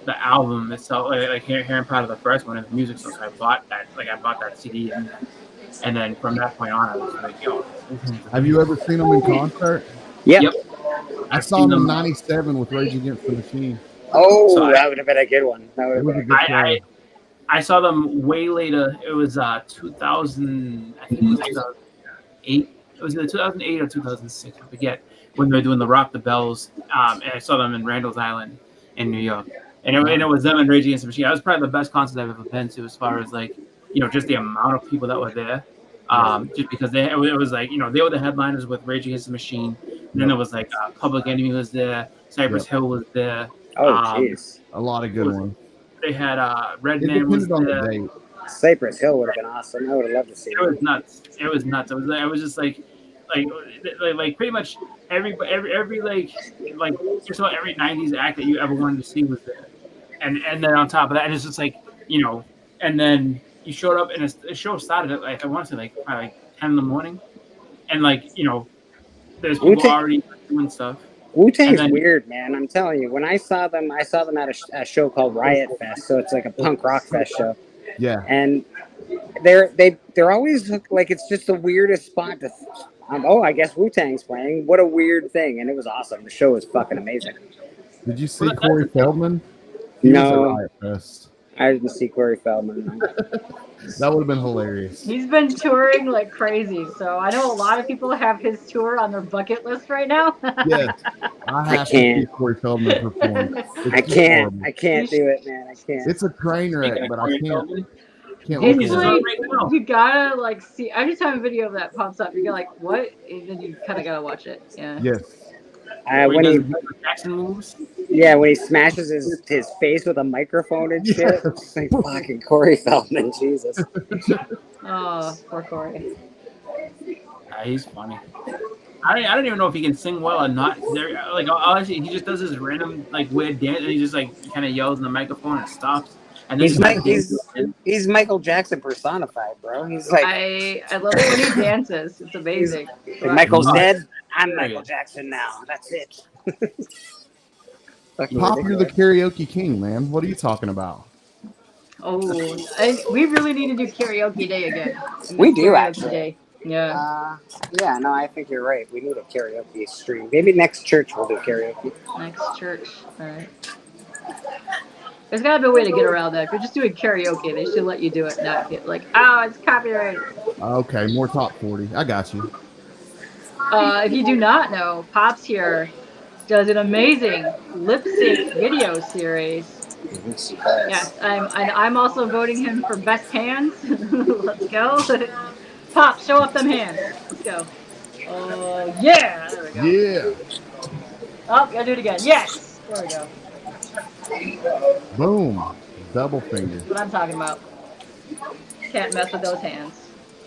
[SPEAKER 1] the album itself, like hearing part of the first one and the music. So I bought that, CD, and then from that point on, I was like, yo.
[SPEAKER 13] Have you ever seen them in concert?
[SPEAKER 5] Yep.
[SPEAKER 13] I saw them in '97 with Rage Against the Machine.
[SPEAKER 5] Oh, so that would have been a good one. That would have been a good
[SPEAKER 1] one. I saw them way later. It was 2000. I think it was 2008. It was either 2008 or 2006. I forget when they were doing the Rock the Bells. And I saw them in Randall's Island in New York. And it was them and Rage Against the Machine. That was probably the best concert I've ever been to, as far as like, you know, just the amount of people that were there. Just because it was like, you know, they were the headliners with Rage Against the Machine. And then there was like Public Enemy was there, Cypress Hill was there.
[SPEAKER 5] Oh, jeez,
[SPEAKER 13] a lot of good ones.
[SPEAKER 1] They had Redman was there.
[SPEAKER 5] Cypress Hill would have been awesome. I would have loved to see it.
[SPEAKER 1] It was nuts. It was just like pretty much every like just about every 90s act that you ever wanted to see was there. And then on top of that, it's just like, you know, and then you showed up and the show started at like, I want to say like probably like 10 in the morning, and like, you know, there's people already doing stuff.
[SPEAKER 5] Wu-Tang's weird, man. I'm telling you. When I saw them at a show called Riot Fest, so it's like a punk rock fest show.
[SPEAKER 13] Yeah.
[SPEAKER 5] And they're always like, it's just the weirdest spot to. I guess Wu-Tang's playing. What a weird thing, and it was awesome. The show was fucking amazing.
[SPEAKER 13] Did you see Corey Feldman?
[SPEAKER 5] No,
[SPEAKER 13] Riot Fest.
[SPEAKER 5] I didn't see Corey Feldman. No.
[SPEAKER 13] That would have been hilarious.
[SPEAKER 6] He's been touring like crazy, so I know a lot of people have his tour on their bucket list right now.
[SPEAKER 13] Yes, I have to see Corey Feldman perform.
[SPEAKER 5] I can't do it, man. I can't.
[SPEAKER 13] It's a train wreck, but I can't.
[SPEAKER 6] It's like, you gotta like see. Every time a video of that pops up, you're like, "What?" And then you kind of gotta watch it. Yeah.
[SPEAKER 13] Yes.
[SPEAKER 5] When he
[SPEAKER 1] Jackson moves.
[SPEAKER 5] Yeah, when he smashes his face with a microphone and shit. It's like fucking Corey Feldman, Jesus.
[SPEAKER 6] Oh, poor Corey.
[SPEAKER 1] He's funny. I don't even know if he can sing well or not. Like honestly, he just does his random like weird dance, and he just like kind of yells in the microphone and stops. And then
[SPEAKER 5] he's Michael Jackson personified, bro. He's like
[SPEAKER 6] I love it when he dances. It's amazing.
[SPEAKER 5] Like Michael's dead. I'm Michael Jackson now. That's it.
[SPEAKER 13] Pop, you're the karaoke king, man. What are you talking about?
[SPEAKER 6] Oh, we really need to do karaoke day again.
[SPEAKER 5] We do actually.
[SPEAKER 6] Day. Yeah.
[SPEAKER 5] Yeah. No, I think you're right. We need a karaoke stream. Maybe next church we'll do karaoke.
[SPEAKER 6] Next church. All right. There's gotta be a way to get around that. If you're just doing karaoke, they should let you do it, not get like, oh, it's copyrighted.
[SPEAKER 13] Okay, more top 40. I got you.
[SPEAKER 6] If you do not know, Pops here does an amazing lip sync video series. Yes, I'm also voting him for best hands. Let's go. Pop, show off them hands. Let's go. Yeah. There we go.
[SPEAKER 13] Yeah.
[SPEAKER 6] Oh, gotta do it again. Yes. There we go.
[SPEAKER 13] Boom. Double finger.
[SPEAKER 6] That's what I'm talking about. Can't mess with those hands.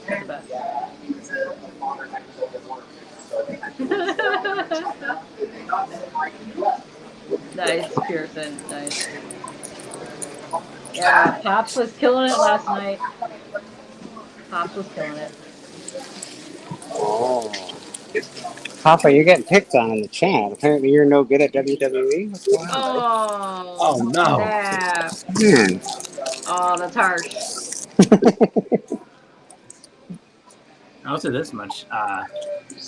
[SPEAKER 6] That's the best. Nice, Pearson. Nice. Yeah, Pops was killing it last night. Pops was killing it.
[SPEAKER 5] Oh. Papa, you're getting picked on in the chat. Apparently you're no good at WWE. What's going on?
[SPEAKER 1] Oh no.
[SPEAKER 6] Yeah. Oh, that's harsh.
[SPEAKER 1] I'll say this much.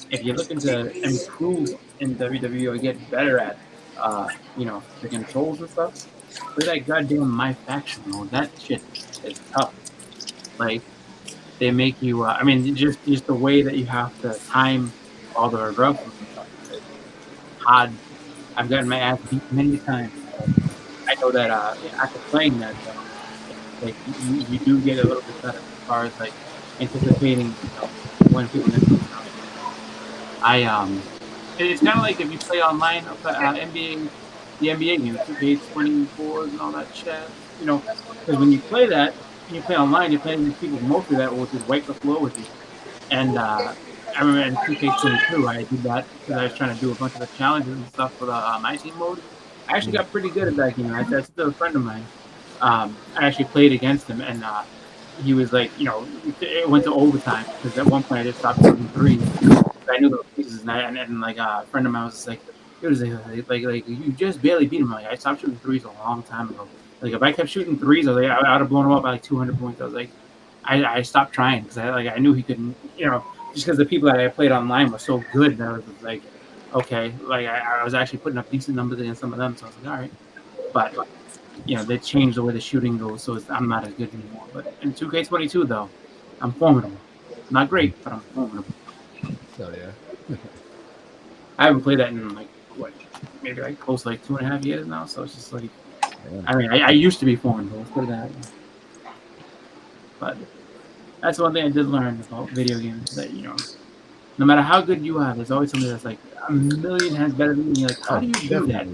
[SPEAKER 1] If you're looking to improve in WWE or get better at, the controls and stuff, look at that goddamn My Faction mode. That shit is tough. Like, they make you, just the way that you have to time all the reversals and stuff. It's hard. I've gotten my ass beat many times. I know that after playing that, like you do get a little bit better as far as like anticipating when people are going to come. It's kind of like if you play online, NBA, the NBA games, 2K24 and all that shit. Because when you play that, and you play online, you're playing with people mostly that will just wipe the floor with you. And I remember in 2K22, I did that because I was trying to do a bunch of the challenges and stuff for the my team mode. I actually got pretty good at that game. That's still a friend of mine. I actually played against him, and he was like, it went to overtime because at one point I just stopped shooting threes. I knew those pieces, and like a friend of mine was like, it was like you just barely beat him. Like I stopped shooting threes a long time ago. Like if I kept shooting threes, I would have blown him up by like 200 points. I was like, I stopped trying because I knew he couldn't. Just because the people that I played online were so good that I was like, okay, like I was actually putting up decent numbers against some of them. So I was like, all right, but they changed the way the shooting goes, so I'm not as good anymore. But in 2K22 though, I'm formidable. Not great, but I'm formidable.
[SPEAKER 13] So yeah.
[SPEAKER 1] I haven't played that in maybe close to 2.5 years now. So it's just like, I mean, I used to be formidable. Let's put it that way. But that's one thing I did learn about video games, that no matter how good you are, there's always somebody that's like a million times better than you. Like, how do you do that?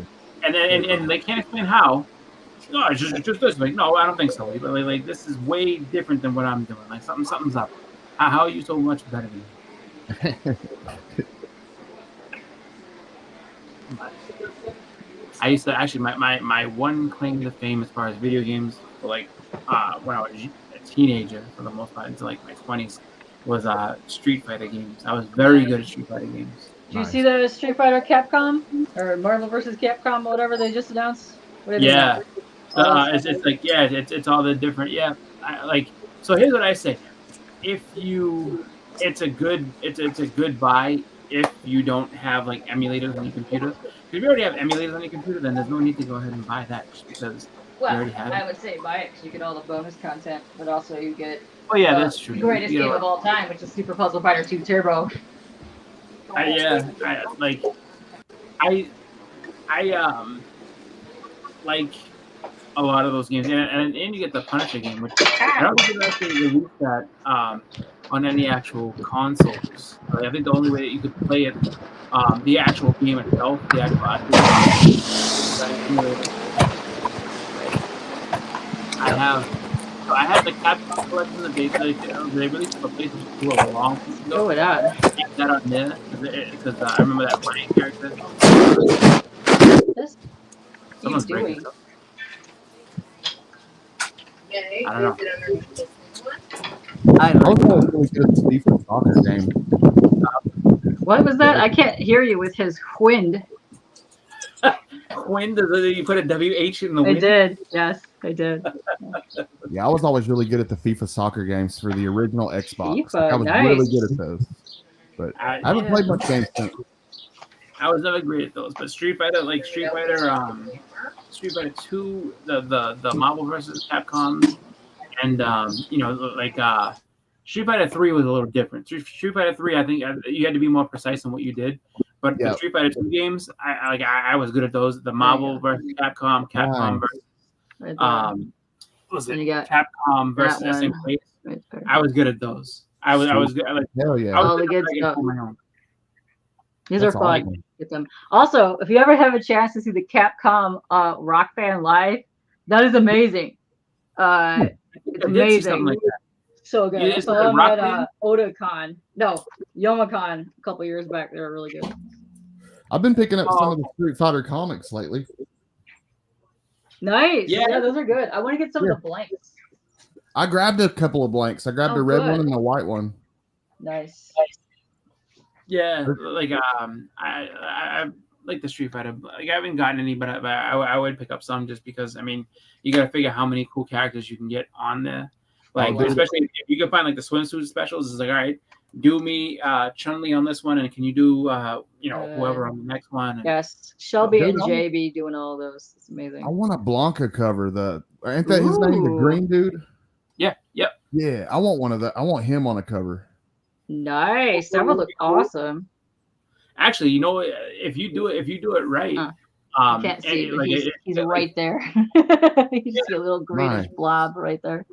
[SPEAKER 1] And they can't explain how. No, it's just this. Like, no, I don't think so. But like this is way different than what I'm doing. Like something's up. How are you so much better than me? I used to actually my one claim to fame as far as video games, when I was a teenager, for the most part, into like my 20s, was Street Fighter games. I was very good at Street Fighter games.
[SPEAKER 6] Did you see the Street Fighter Capcom or Marvel vs. Capcom, whatever they just announced?
[SPEAKER 1] Yeah, it's all the different. Yeah, so here's what I say: it's a good buy if you don't have emulators on your computer. If you already have emulators on your computer, then there's no need to go ahead and buy that because you already have it.
[SPEAKER 6] I would say buy it because you get all the bonus content, but also you get
[SPEAKER 1] that's true.
[SPEAKER 6] The greatest game of all time, which is Super Puzzle Fighter 2 Turbo.
[SPEAKER 1] I like a lot of those games, and you get the Punisher game, which I don't think they actually released that on any actual consoles. I think the only way that you could play it, the actual game itself, the actual I had the Capcom collection that they released for PlayStation 2 a long time ago.
[SPEAKER 6] Go with that.
[SPEAKER 1] I had that on there because I remember that Ryan character. Someone's breaking stuff. I don't know.
[SPEAKER 13] I was really good at the FIFA soccer game.
[SPEAKER 6] What was that? I can't hear you with his wind.
[SPEAKER 1] Wind? You put a WH in the wind?
[SPEAKER 6] I did. Yes, I did.
[SPEAKER 13] Yeah, I was always really good at the FIFA soccer games for the original Xbox.
[SPEAKER 6] FIFA,
[SPEAKER 13] I was really good at those. But I haven't played much games since.
[SPEAKER 1] I was never great at those, but Street Fighter 2, the Marvel vs. Capcom, and Street Fighter 3 was a little different. Street Fighter 3, I think you had to be more precise in what you did. But the Street Fighter 2 games, I was good at those. The Marvel versus Capcom versus Capcom versus SNK. I was good at those. I was good.
[SPEAKER 13] Hell yeah!
[SPEAKER 6] All the good stuff. These are fun. Get them. Also, if you ever have a chance to see the Capcom Rock Band live, that is amazing. It's amazing. Like that. So good. I saw them at Otakon. No, Youmacon a couple years back. They were really good.
[SPEAKER 13] I've been picking up some of the Street Fighter comics lately.
[SPEAKER 6] Nice. Yeah, those are good. I want to get some of the blanks.
[SPEAKER 13] I grabbed a couple of blanks. I grabbed a red one and a white one.
[SPEAKER 6] Nice.
[SPEAKER 1] Yeah, I like the Street Fighter. I haven't gotten any, but I would pick up some just because. I mean, you got to figure out how many cool characters you can get on there. Especially if you can find the swimsuit specials. It's all right. Do me Chun-Li on this one, and can you do whoever on the next one?
[SPEAKER 6] Yes, Shelby and JB doing all those. It's amazing.
[SPEAKER 13] I want a Blanca cover. Ain't that his name? The green dude.
[SPEAKER 1] Yeah. Yep.
[SPEAKER 13] Yeah, I want one of that. I want him on a cover.
[SPEAKER 6] Nice. That would look awesome.
[SPEAKER 1] Actually, if you do it right,
[SPEAKER 6] I can't see, but he's right there. You see a little greenish
[SPEAKER 13] Right.
[SPEAKER 6] blob right there.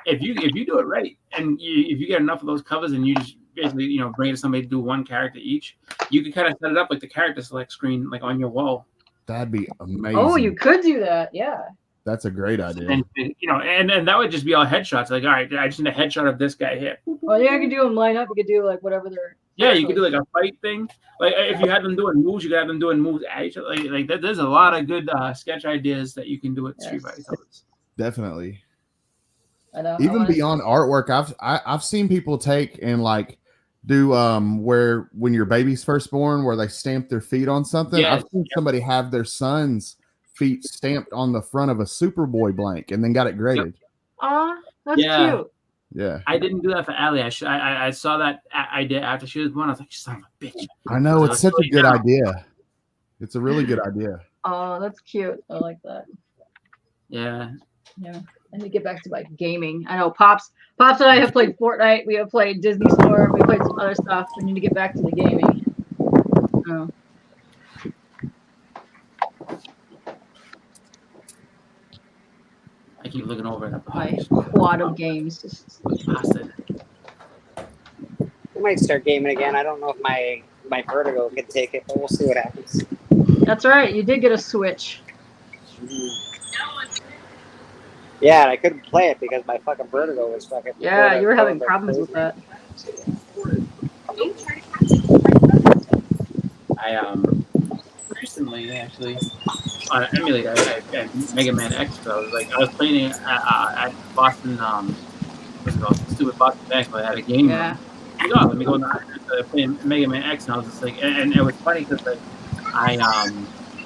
[SPEAKER 1] If you do it right, and if you get enough of those covers, and you just basically bring it to somebody to do one character each, you can kind of set it up like the character select screen, like on your wall.
[SPEAKER 13] That'd be amazing.
[SPEAKER 6] Oh, you could do that. Yeah.
[SPEAKER 13] That's a great idea.
[SPEAKER 1] And and that would just be all headshots. Like, all right, I just need a headshot of this guy here.
[SPEAKER 6] Well, yeah, you could do them line up. You could do like whatever they're.
[SPEAKER 1] Yeah, you could do like a fight thing. Like if you had them doing moves, you could have them doing moves at each other. Like there's a lot of good sketch ideas that you can do with Street Fighter.
[SPEAKER 13] Definitely.
[SPEAKER 6] I know.
[SPEAKER 13] Even beyond artwork, I've seen people take and like do where when your baby's first born, where they stamp their feet on something.
[SPEAKER 1] Yes.
[SPEAKER 13] I've seen somebody have their son's feet stamped on the front of a Superboy blank and then got it graded.
[SPEAKER 6] Aw, that's cute.
[SPEAKER 13] Yeah,
[SPEAKER 1] I didn't do that for Allie. I saw that idea after she was born. I was like, son of a bitch.
[SPEAKER 13] I know, it's such a good idea. It's a really good idea.
[SPEAKER 6] Oh, that's cute. I like that.
[SPEAKER 1] Yeah.
[SPEAKER 6] Yeah. I need to get back to my gaming. I know Pops and I have played Fortnite. We have played Disney Storm. We played some other stuff. We need to get back to the gaming. Oh.
[SPEAKER 1] I keep looking over at
[SPEAKER 6] My quad of games. Just
[SPEAKER 17] I might start gaming again. I don't know if my Vertigo can take it, but we'll see what happens.
[SPEAKER 6] That's right. You did get a Switch.
[SPEAKER 17] Yeah, and I couldn't play it because my fucking Vertigo was fucking.
[SPEAKER 6] Yeah, you were having problems with that.
[SPEAKER 1] I recently actually on an emulator I Mega Man X. I was playing it at Boston what's it called? Stupid Boston Bank. Where I had a game.
[SPEAKER 6] Yeah.
[SPEAKER 1] Let me go playing Mega Man X, and I was just like, and it was funny because like I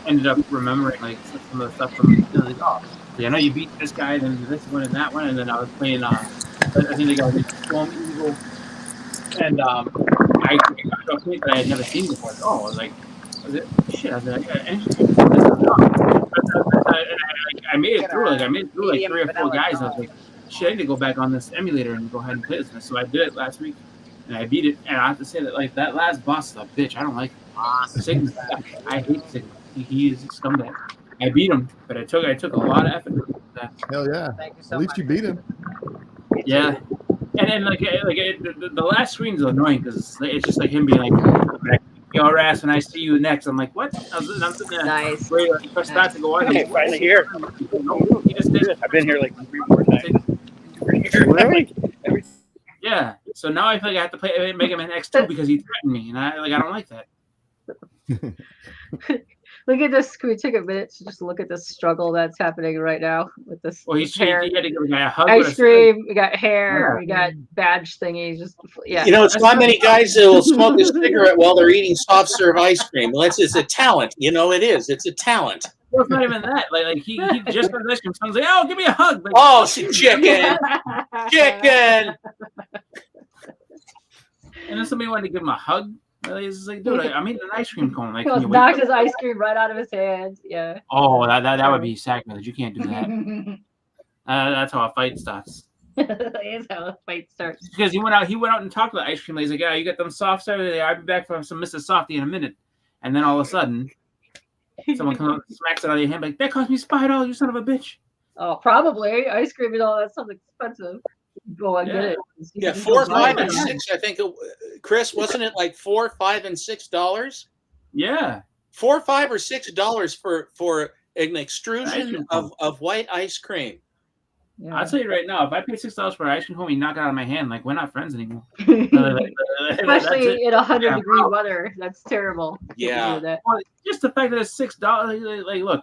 [SPEAKER 1] ended up remembering like some of the stuff from like, oh, I know you beat this guy, then this one and that one, and then I was playing I think the guy was Storm Evil, and I got to a point that I had never seen before. Oh, I was like, shit, I was like, I made it through. Like I made it through like 3 or 4 guys. And I was like, shit, I need to go back on this emulator and go ahead and play this. So I did it last week, and I beat it. And I have to say that like that last boss is a bitch. I don't like him. I hate Sigma. He is a scumbag. I beat him, but I took a lot of effort.
[SPEAKER 13] Hell yeah! At least you beat him.
[SPEAKER 1] Yeah, and then the last screen is annoying because it's just like him being like, "Your ass," when I see you next. I'm like, what? I'm sitting there.
[SPEAKER 6] Nice.
[SPEAKER 1] Wait, I press start to go on.
[SPEAKER 19] Hey, finally here.
[SPEAKER 1] He just did it.
[SPEAKER 19] I've been here like 3 more times.
[SPEAKER 1] Really? Yeah. So now I feel like I have to play Mega Man X2 because he threatened me, and I don't like that.
[SPEAKER 6] Look at this. Can we take a minute to just look at this struggle that's happening right now with this?
[SPEAKER 1] Well, he had to give a guy a hug.
[SPEAKER 6] Ice cream. We got hair. We got badge thingies. Just yeah.
[SPEAKER 16] You know, it's not many guys that will smoke a cigarette while they're eating soft serve ice cream. It's a talent. You know, it is. It's a talent.
[SPEAKER 1] Well, it's not even that. Like he just got ice cream. Someone's like, "Oh, give me a hug." Like,
[SPEAKER 16] oh, chicken, chicken.
[SPEAKER 1] And then somebody wanted to give him a hug. It's just like, dude, I'm eating an ice cream cone. Like,
[SPEAKER 6] he knocked his ice cream right out of his hands. Yeah.
[SPEAKER 1] Oh, that would be sacrilege. You can't do that. That's how a fight starts.
[SPEAKER 6] That is how a fight starts.
[SPEAKER 1] Because he went out and talked to the ice cream lady. He's like, "Yeah, you got them softs over there. I'll be back for some Mr. Softy in a minute." And then all of a sudden, someone comes up and smacks it out of your hand, like, "That cost me $5, you son of a bitch."
[SPEAKER 6] Oh, probably ice cream and all that stuff's expensive. Go and get it.
[SPEAKER 16] Yeah, 4, 5, and 6. I think, Chris, wasn't it like $4, $5, and $6?
[SPEAKER 1] Yeah,
[SPEAKER 16] $4, $5, or $6 for an extrusion of white ice cream.
[SPEAKER 6] Yeah.
[SPEAKER 1] I'll tell you right now, if I pay $6 for ice cream, homie, knock it out of my hand. Like, we're not friends anymore.
[SPEAKER 6] Especially in 100-degree weather, that's terrible.
[SPEAKER 16] Yeah.
[SPEAKER 1] Well, just the fact that it's $6. Like, look,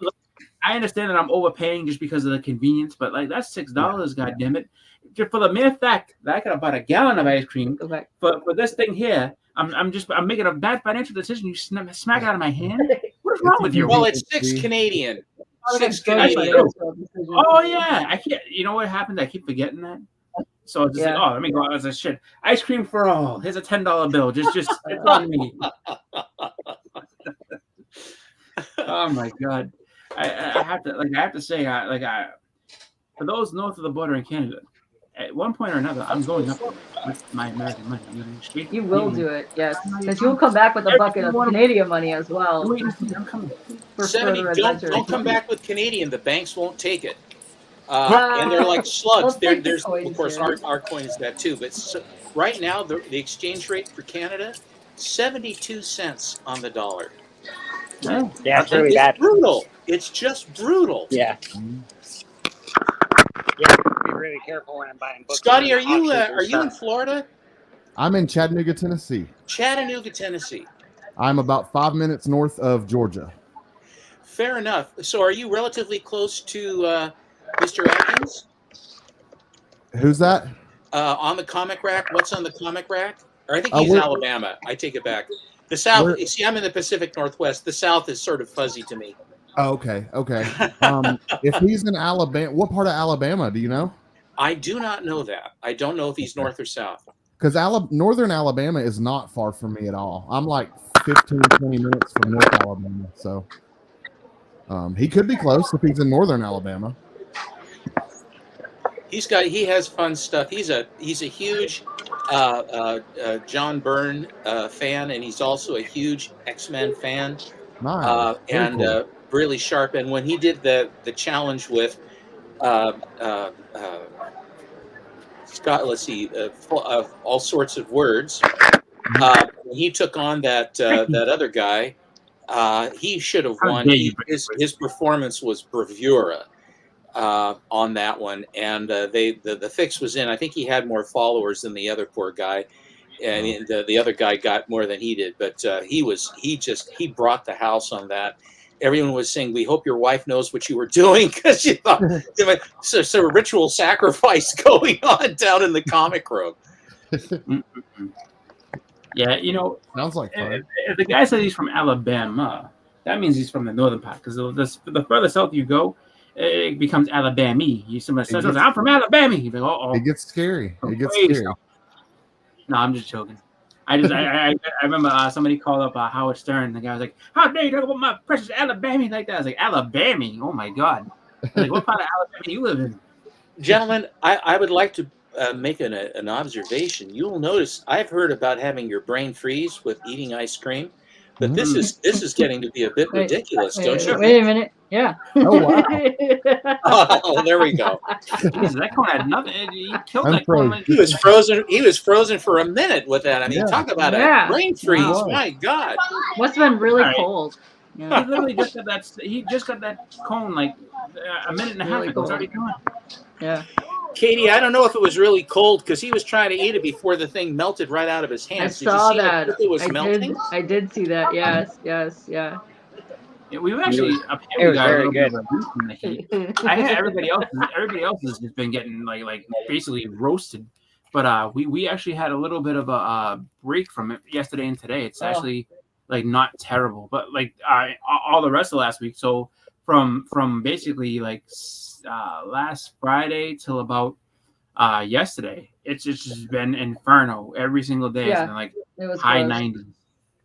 [SPEAKER 1] I understand that I'm overpaying just because of the convenience, but like that's $6. God damn it! Just for the mere fact that I could have bought a gallon of ice cream for this thing here, I'm making a bad financial decision. You smack it out of my hand. What is wrong with you?
[SPEAKER 16] Well, it's $6 Canadian. $6 Canadian.
[SPEAKER 1] Oh yeah, I can't. You know what happened? I keep forgetting that. So it's just like, oh, let me go out as a shit. Ice cream for all. Here's a $10 bill. Just it's on me. Oh my god. I have to say, for those north of the border in Canada, at one point or another, I'm going up with my American money.
[SPEAKER 6] You will do it, yes, because you'll come back with a bucket of Canadian money as well.
[SPEAKER 1] I'm coming.
[SPEAKER 6] For
[SPEAKER 16] 70.
[SPEAKER 6] further
[SPEAKER 16] Don't
[SPEAKER 6] adventure.
[SPEAKER 16] come back with Canadian. The banks won't take it. And they're like slugs.
[SPEAKER 6] We'll take the
[SPEAKER 16] There's
[SPEAKER 6] coins
[SPEAKER 16] of course
[SPEAKER 6] here.
[SPEAKER 16] our coin is that too. But right now the exchange rate for Canada, 72 cents on the dollar.
[SPEAKER 17] Yeah, it's really bad.
[SPEAKER 16] Brutal. It's just brutal.
[SPEAKER 17] Yeah. Yeah, be really careful when I'm buying books.
[SPEAKER 16] Scotty, are you
[SPEAKER 17] Auctions and
[SPEAKER 16] in
[SPEAKER 17] stuff.
[SPEAKER 16] Florida?
[SPEAKER 13] I'm in Chattanooga, Tennessee.
[SPEAKER 16] Chattanooga, Tennessee.
[SPEAKER 13] I'm about 5 minutes north of Georgia.
[SPEAKER 16] Fair enough. So are you relatively close to Mr. Atkins?
[SPEAKER 13] Who's that?
[SPEAKER 16] On the comic rack? What's on the comic rack? Or I think he's
[SPEAKER 13] we're-
[SPEAKER 16] Alabama. I take it back. The South, you see, I'm in the Pacific Northwest. The South is sort of fuzzy to me.
[SPEAKER 13] Oh, okay. If he's in Alabama, what part of Alabama do you know?
[SPEAKER 16] I do not know that. I don't know if he's north or south.
[SPEAKER 13] Because northern Alabama is not far from me at all. I'm like 15, 20 minutes from North Alabama. So he could be close if he's in northern Alabama.
[SPEAKER 16] He has fun stuff. He's a huge John Byrne fan, and he's also a huge X-Men fan.
[SPEAKER 13] Nice.
[SPEAKER 16] And
[SPEAKER 13] cool.
[SPEAKER 16] really sharp. And when he did the challenge with Scott, let's see, all sorts of words. When he took on that other guy, he should have won. His performance was bravura on that one, and the fix was in. I think he had more followers than the other poor guy, and the other guy got more than he did. But he brought the house on that. Everyone was saying, "We hope your wife knows what you were doing," because you thought so a ritual sacrifice going on down in the comic room.
[SPEAKER 1] Yeah,
[SPEAKER 13] sounds like fun.
[SPEAKER 1] If the guy says he's from Alabama, that means he's from the northern part. Because the further south you go, it becomes Alabama. Somebody says, "I'm from Alabama." You go, "Oh,
[SPEAKER 13] it gets scary." It gets scary.
[SPEAKER 1] No, I'm just joking. I remember somebody called up Howard Stern. The guy was like, "How dare you talk about my precious Alabama like that?" I was like, "Alabama? Oh my god!" Like, what part of Alabama do you live in?
[SPEAKER 16] Gentlemen, I would like to make an observation. You'll notice I've heard about having your brain freeze with eating ice cream, but this is getting to be a bit ridiculous, don't you?
[SPEAKER 6] Wait a minute. Yeah.
[SPEAKER 13] Oh wow.
[SPEAKER 16] Oh, there we go.
[SPEAKER 1] Jesus, that cone had nothing. He killed that cone.
[SPEAKER 16] He was frozen. He was frozen for a minute with that. I mean, talk about
[SPEAKER 6] Yeah.
[SPEAKER 16] a brain freeze.
[SPEAKER 6] Wow.
[SPEAKER 16] My God.
[SPEAKER 6] Must have been really
[SPEAKER 1] All right.
[SPEAKER 6] cold.
[SPEAKER 1] He literally just got that. He just got that cone like a minute and a half
[SPEAKER 6] Really
[SPEAKER 1] ago. It's
[SPEAKER 6] cold.
[SPEAKER 1] already gone.
[SPEAKER 6] Yeah.
[SPEAKER 16] Katie, I don't know if it was really cold because he was trying to eat it before the thing melted right out of his
[SPEAKER 6] I
[SPEAKER 16] hands.
[SPEAKER 6] saw
[SPEAKER 16] Did you see
[SPEAKER 6] that.
[SPEAKER 16] It was melting.
[SPEAKER 6] I did see that. Yes. Yeah.
[SPEAKER 1] Yeah, we've actually
[SPEAKER 17] It
[SPEAKER 1] apparently
[SPEAKER 17] was
[SPEAKER 1] got a
[SPEAKER 17] very
[SPEAKER 1] little bit
[SPEAKER 17] good.
[SPEAKER 1] of a boost from the heat. I had everybody else has just been getting like basically roasted. But we actually had a little bit of a break from it yesterday and today. It's actually like not terrible, but like all the rest of last week. So from basically like last Friday till about yesterday, it's just been inferno every single day. It's
[SPEAKER 6] Yeah,
[SPEAKER 1] been like
[SPEAKER 6] it was
[SPEAKER 1] high
[SPEAKER 6] gross.
[SPEAKER 1] 90s.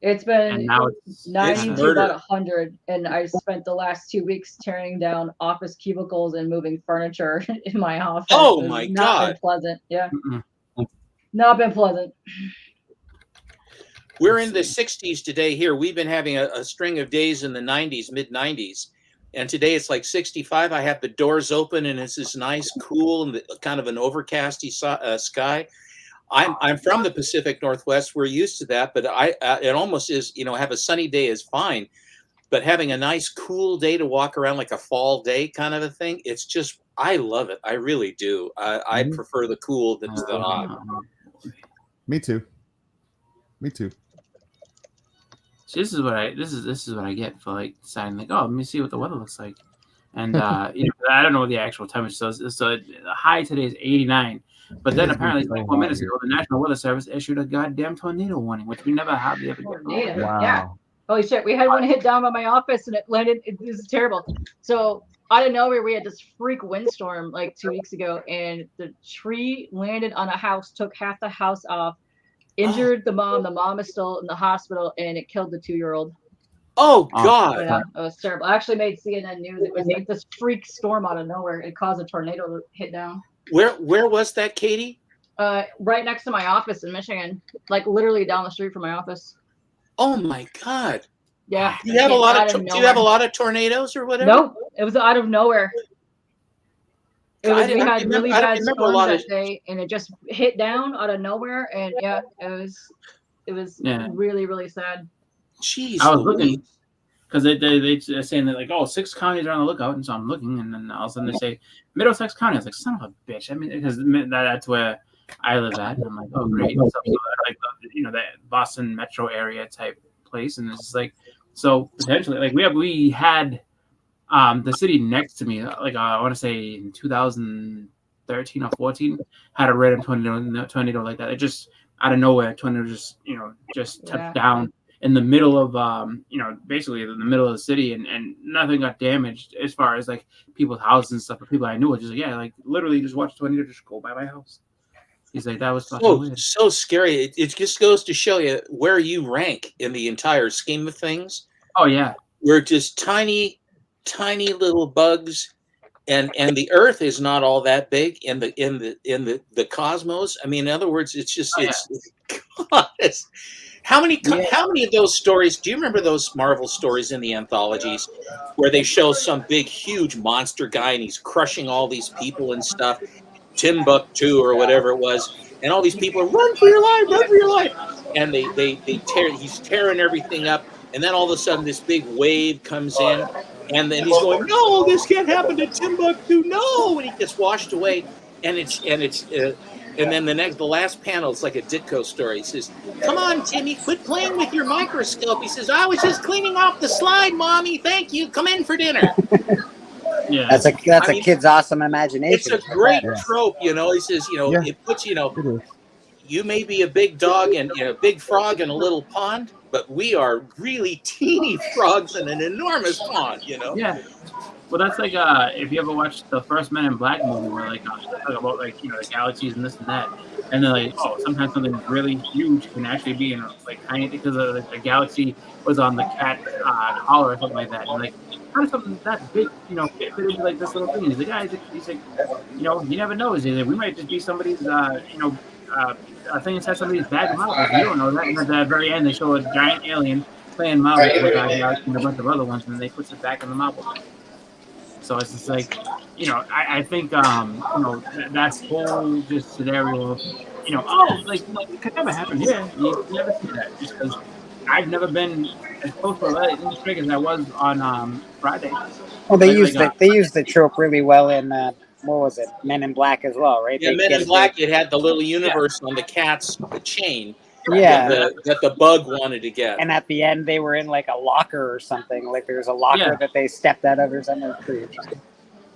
[SPEAKER 6] It's been
[SPEAKER 1] And now it's
[SPEAKER 6] 90 to
[SPEAKER 16] murder.
[SPEAKER 6] about 100, and I spent the last 2 weeks tearing down office cubicles and moving furniture in my office.
[SPEAKER 16] Oh,
[SPEAKER 6] It's
[SPEAKER 16] my
[SPEAKER 6] not
[SPEAKER 16] God.
[SPEAKER 6] been pleasant. Yeah,
[SPEAKER 1] Mm-mm.
[SPEAKER 6] not been pleasant.
[SPEAKER 16] We're in the 60s today here. We've been having a string of days in the 90s, mid 90s. And today it's like 65. I have the doors open and it's this nice, cool, and kind of an overcasty sky. I'm from the Pacific Northwest. We're used to that, but it almost is, have a sunny day is fine. But having a nice, cool day to walk around like a fall day kind of a thing, it's just, I love it. I really do. I prefer the cool than the hot.
[SPEAKER 13] Me too.
[SPEAKER 1] So this is what I get for like deciding like, oh, let me see what the weather looks like. And I don't know what the actual temperature. So the high today is 89. But then apparently 24 minutes ago, the National Weather Service issued a goddamn tornado warning, which we never hardly ever get.
[SPEAKER 6] Tornado.
[SPEAKER 13] Wow.
[SPEAKER 6] Yeah. Holy shit, we had one hit down by my office and it landed. This is terrible. So out of nowhere, we had this freak windstorm like 2 weeks ago, and the tree landed on a house, took half the house off, injured the mom. The mom is still in the hospital, and it killed the 2-year-old.
[SPEAKER 16] Oh, God.
[SPEAKER 6] Yeah, it was terrible. I actually made CNN News. It was like this freak storm out of nowhere. It caused a tornado to hit down.
[SPEAKER 16] Where was that, Katie?
[SPEAKER 6] Right next to my office in Michigan, like literally down the street from my office.
[SPEAKER 16] Oh, my God.
[SPEAKER 6] Yeah.
[SPEAKER 16] Do you have a
[SPEAKER 6] came
[SPEAKER 16] lot
[SPEAKER 6] out
[SPEAKER 16] of? Do you have a lot of tornadoes or whatever?
[SPEAKER 6] Nope. It was out of nowhere. We had really
[SPEAKER 16] I
[SPEAKER 6] bad
[SPEAKER 16] remember a
[SPEAKER 6] storms
[SPEAKER 16] lot
[SPEAKER 6] that
[SPEAKER 16] of.
[SPEAKER 6] day, and it just hit down out of nowhere, and yeah, it was
[SPEAKER 1] Yeah.
[SPEAKER 6] really, really sad.
[SPEAKER 16] Jeez,
[SPEAKER 1] I was looking because they're saying that like, oh, 6 counties are on the lookout, and so I'm looking, and then all of a sudden they say Middlesex County. I was like, son of a bitch. I mean, because that's where I live at, and I'm like, oh great, so, like that Boston metro area type place, and it's just like, so potentially like we had the city next to me, like I want to say in 2013 or 14, had a random tornado like that. It just out of nowhere, tornado just touched down in the middle of basically in the middle of the city, and nothing got damaged as far as like people's houses and stuff. But people I knew were just like, like literally just watched a tornado just go by my house. He's like, that was fucking weird.
[SPEAKER 16] So scary. It just goes to show you where you rank in the entire scheme of things.
[SPEAKER 1] Oh yeah,
[SPEAKER 16] we're just tiny little bugs, and the Earth is not all that big in the cosmos. I mean, in other words, it's just how many of those stories do you remember? Those Marvel stories in the anthologies where they show some big huge monster guy and he's crushing all these people and stuff, Timbuktu or whatever it was, and all these people are run for your life, and he's tearing everything up, and then all of a sudden this big wave comes in, and then he's going, no, this can't happen to Timbuktu, no, and he gets washed away, and then the last panel, it's like a Ditko story. He says, come on, Timmy, quit playing with your microscope. He says, I was just cleaning off the slide, Mommy. Thank you. Come in for dinner.
[SPEAKER 1] Yeah,
[SPEAKER 17] that's a kid's awesome imagination.
[SPEAKER 16] It's a great trope, He says, it puts, you may be a big dog and a big frog in a little pond, but we are really teeny frogs in an enormous pond,
[SPEAKER 1] Yeah. Well, that's like if you ever watched the first Men in Black movie, where like talk about like the galaxies and this and that, and they're like, oh, sometimes something really huge can actually be in like tiny because the galaxy was on the cat's collar or something like that, and like how does something that big fit into like this little thing? He's like, he's like, you never know. He's like, we might just be somebody's thing inside somebody's bag of marbles. You don't know that. And at the very end, they show a giant alien playing marbles with and a bunch of other ones, and then they puts it back in the marble. So it's just like, I think, that's whole just scenario of, it could never happen here. You never see that just because I've never been as close to a lightning strike as I was on Friday.
[SPEAKER 17] Well, they used the trope really well in, what was it, Men in Black as well, right?
[SPEAKER 16] Yeah, Men in Black, it had the little universe on the cat's chain.
[SPEAKER 17] Yeah,
[SPEAKER 16] that the bug wanted to get.
[SPEAKER 17] And at the end, they were in like a locker or something. Like there's a locker that they stepped out of or something. It was pretty interesting.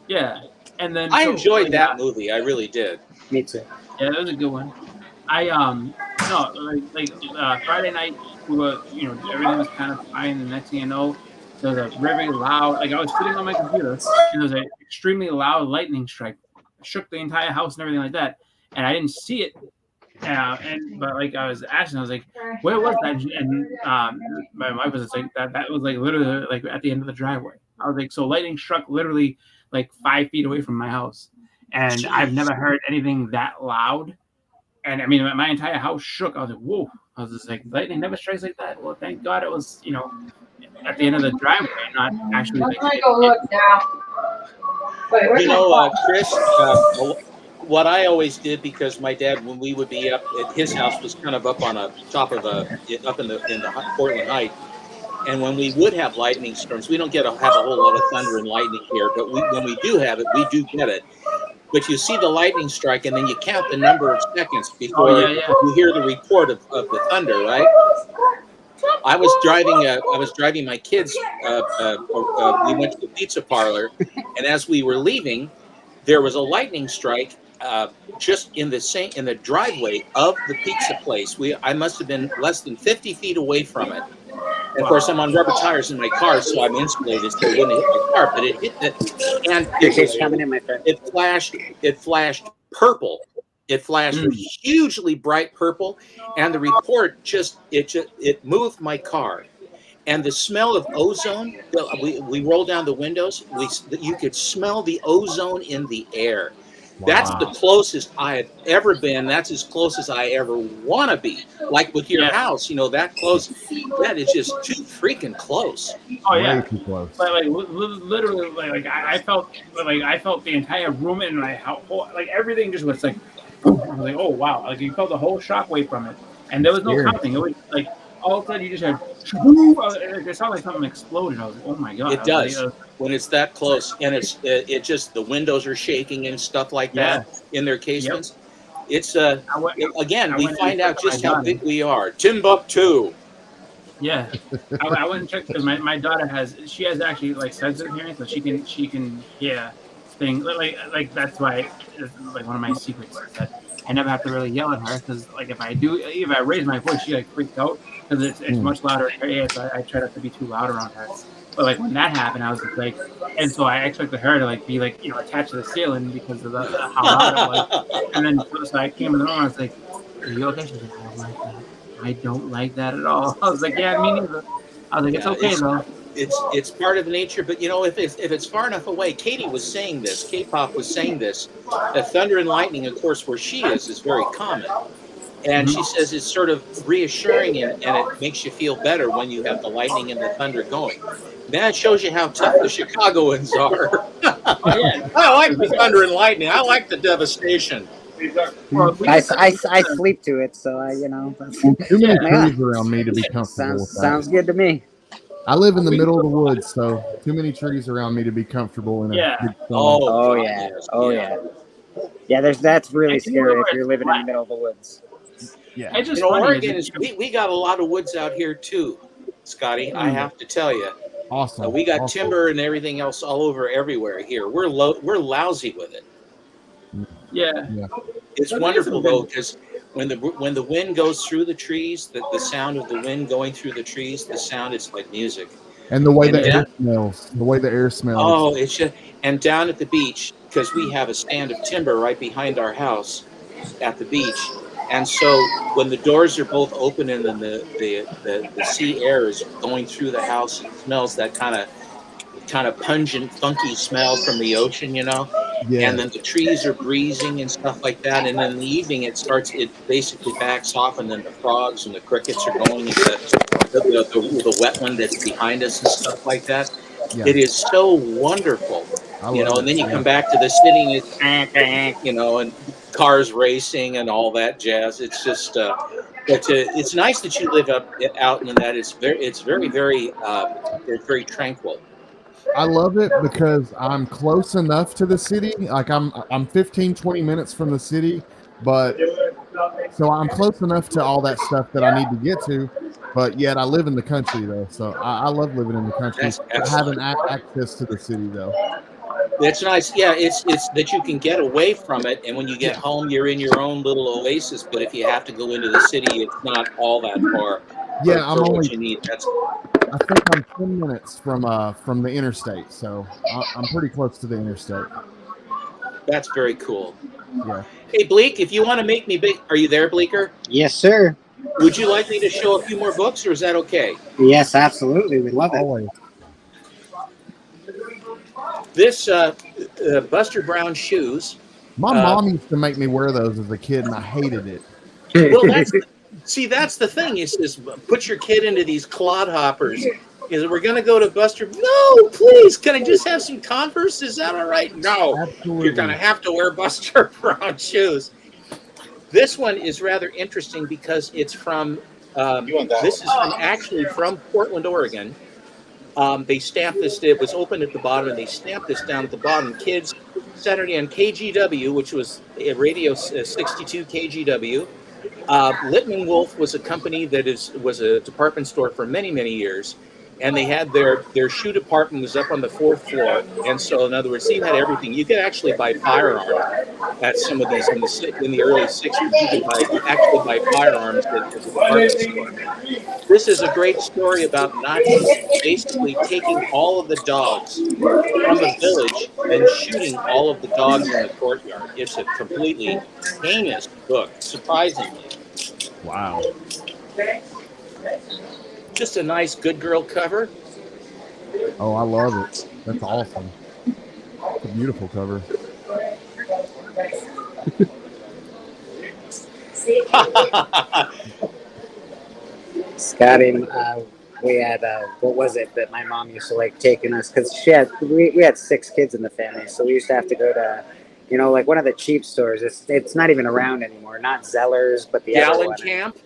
[SPEAKER 1] Yeah, and then
[SPEAKER 16] I enjoyed that movie. I really did.
[SPEAKER 17] Me too.
[SPEAKER 1] Yeah, that was a good one. I Friday night we were everything was kind of fine. The next thing you know, there was a very loud. Like I was sitting on my computer and there was an extremely loud lightning strike, shook the entire house and everything like that, and I didn't see it. But like I was asking, I was like, where was that? And my wife was like, that was like literally like at the end of the driveway. I was like, so lightning struck literally like 5 feet away from my house, and I've never heard anything that loud. And I mean, my entire house shook. I was like, whoa! I was just like, lightning never strikes like that. Well, thank God it was at the end of the driveway, not actually.
[SPEAKER 18] I'm gonna go look now. Wait, where's
[SPEAKER 16] Chris. What I always did, because my dad, when we would be up at his house, was kind of up on a top of up in the Portland Heights, and when we would have lightning storms, we don't have a whole lot of thunder and lightning here, but when we do have it, we do get it. But you see the lightning strike, and then you count the number of seconds before you hear the report of the thunder, right? I was driving my kids. We went to the pizza parlor, and as we were leaving, there was a lightning strike just in the driveway of the pizza place. I must have been less than 50 feet away from it. And of course, I'm on rubber tires in my car, so I'm insulated, so it wouldn't hit my car. But it hit it, and it flashed purple. It flashed hugely bright purple, and the report it moved my car. And the smell of ozone, we rolled down the windows. You could smell the ozone in the air. That's the closest I have ever been. That's as close as I ever want to be. Like with your house, you know, that close. That is just too freaking close.
[SPEAKER 1] Oh yeah,
[SPEAKER 13] Way too close.
[SPEAKER 1] like literally, like I felt the entire room and my whole, like everything just was like, I was like, oh wow, like you felt the whole shockwave from it, and there was no
[SPEAKER 13] Scary.
[SPEAKER 1] counting. It was like all of a sudden you just had, it sounded like something exploded. I was like, oh my god,
[SPEAKER 16] It does when it's that close, and it just the windows are shaking and stuff like that in their casements. It's again, we find out just how big we are. Timbuktu.
[SPEAKER 1] Yeah, I went and checked because my daughter has actually like sensitive hearing, so she can hear things like that's why it's like one of my secrets is that I never have to really yell at her because like if I raise my voice, she like freaks out because it's much louder in her ear, so I try not to be too loud around her. But like when that happened, I was just like, and so I expected her to like be like attached to the ceiling because of how loud it was. And then so I came in the room, and I was like, "Are you okay?" She was like, "I don't like that. I don't like that at all." I was like, "Yeah, me neither." I was like, "It's okay though."
[SPEAKER 16] It's part of nature, but if it's far enough away, Katie was saying this. K-pop was saying this. That thunder and lightning, of course, where she is very common. And she says it's sort of reassuring and it makes you feel better when you have the lightning and the thunder going. That shows you how tough the Chicagoans are. I like the thunder and lightning. I like the devastation.
[SPEAKER 17] I sleep to it, so
[SPEAKER 13] Too many trees around me to be comfortable with that.
[SPEAKER 17] Sounds good to me.
[SPEAKER 13] I live in the middle of the woods, so too many trees around me to be comfortable in a big storm.
[SPEAKER 17] Yeah, that's really scary if you're living in the middle of the woods.
[SPEAKER 13] Yeah.
[SPEAKER 16] Oregon is we got a lot of woods out here too, Scotty. I have to tell you.
[SPEAKER 13] Awesome.
[SPEAKER 16] We got timber and everything else all over everywhere here. We're lousy with it.
[SPEAKER 1] Yeah.
[SPEAKER 16] It's wonderful though because when the wind goes through the trees, the sound of the wind going through the trees, the sound is like music.
[SPEAKER 13] And the way the air smells. The way the air smells.
[SPEAKER 16] Oh, it's just and down at the beach because we have a stand of timber right behind our house at the beach. And so when the doors are both open and then the sea air is going through the house, it smells that kind of pungent, funky smell from the ocean, Yeah. And then the trees are breezing and stuff like that. And then in the evening it basically backs off, and then the frogs and the crickets are going into the wetland that's behind us and stuff like that. Yeah. It is so wonderful, And then you come back to the city, and cars racing and all that jazz. It's just, it's nice that you live out in that. It's very, very tranquil.
[SPEAKER 13] I love it because I'm close enough to the city. Like I'm 15, 20 minutes from the city, but so I'm close enough to all that stuff that I need to get to. But yet I live in the country though, so I love living in the country. Having access to the city though.
[SPEAKER 16] That's nice. Yeah, it's that you can get away from it, and when you get home, you're in your own little oasis. But if you have to go into the city, it's not all that far.
[SPEAKER 13] Yeah, I'm only.
[SPEAKER 16] What you need.
[SPEAKER 13] I think I'm 10 minutes from the interstate, so I'm pretty close to the interstate.
[SPEAKER 16] That's very cool.
[SPEAKER 13] Yeah.
[SPEAKER 16] Hey, Bleak, if you want to make me big, are you there, Bleaker?
[SPEAKER 17] Yes, sir.
[SPEAKER 16] Would you like me to show a few more books, or is that okay?
[SPEAKER 17] Yes, absolutely. We love it.
[SPEAKER 13] Always.
[SPEAKER 16] This Buster Brown shoes.
[SPEAKER 13] My mom used to make me wear those as a kid, and I hated it.
[SPEAKER 16] Well, that's the thing. Is put your kid into these clodhoppers. Is we're going to go to Buster? No, please. Can I just have some Converse? Is that all right? No. Absolutely. You're going to have to wear Buster Brown shoes. This one is rather interesting because it's from. This is actually from Portland, Oregon. They stamped this. It was open at the bottom, and they stamped this down at the bottom. Kids, Saturday on KGW, which was a Radio 62 KGW. Littman Wolf was a company that was a department store for many, many years, and they had their shoe department was up on the 4th floor. And so, in other words, you had everything. You could actually buy firearms at some of these in the early 60s. You could actually buy firearms at the department store. This is a great story about Nazis basically taking all of the dogs from the village and shooting all of the dogs in the courtyard. It's a completely heinous book, surprisingly.
[SPEAKER 13] Wow.
[SPEAKER 16] Just a nice good girl cover.
[SPEAKER 13] Oh, I love it. That's awesome. It's a beautiful cover.
[SPEAKER 5] Scotty, we had what was it that my mom used to like taking us because we had 6 kids in the family, so we used to have to go to, like one of the cheap stores. It's not even around anymore. Not Zellers, but the other
[SPEAKER 16] Gallon
[SPEAKER 5] one.
[SPEAKER 16] Camp.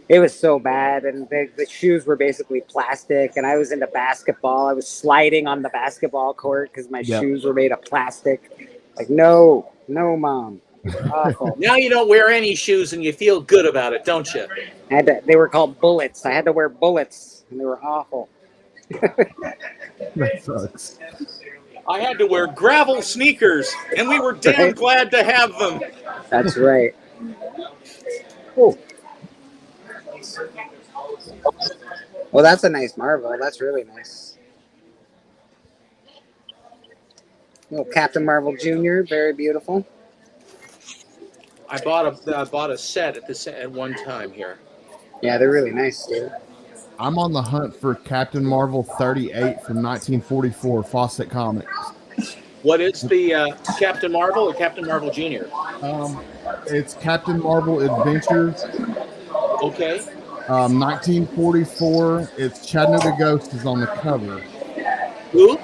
[SPEAKER 5] It was so bad, and the shoes were basically plastic. And I was into basketball. I was sliding on the basketball court because my shoes were made of plastic. Like, no, Mom. Awful.
[SPEAKER 16] Now you don't wear any shoes and you feel good about it, don't you?
[SPEAKER 5] They were called bullets. I had to wear bullets, and they were awful.
[SPEAKER 13] That sucks.
[SPEAKER 16] I had to wear gravel sneakers, and we were damn glad to have them.
[SPEAKER 5] That's right. Oh. Well, that's a nice Marvel. That's really nice. Little Captain Marvel Jr., very beautiful.
[SPEAKER 16] I bought a set at one time here.
[SPEAKER 5] Yeah, they're really nice, dude.
[SPEAKER 13] I'm on the hunt for Captain Marvel 38 from 1944, Fawcett Comics.
[SPEAKER 16] What is the Captain Marvel or Captain Marvel Jr.?
[SPEAKER 13] It's Captain Marvel Adventures.
[SPEAKER 16] Okay.
[SPEAKER 13] 1944. It's Chattanooga Ghost is on the cover.
[SPEAKER 16] Who?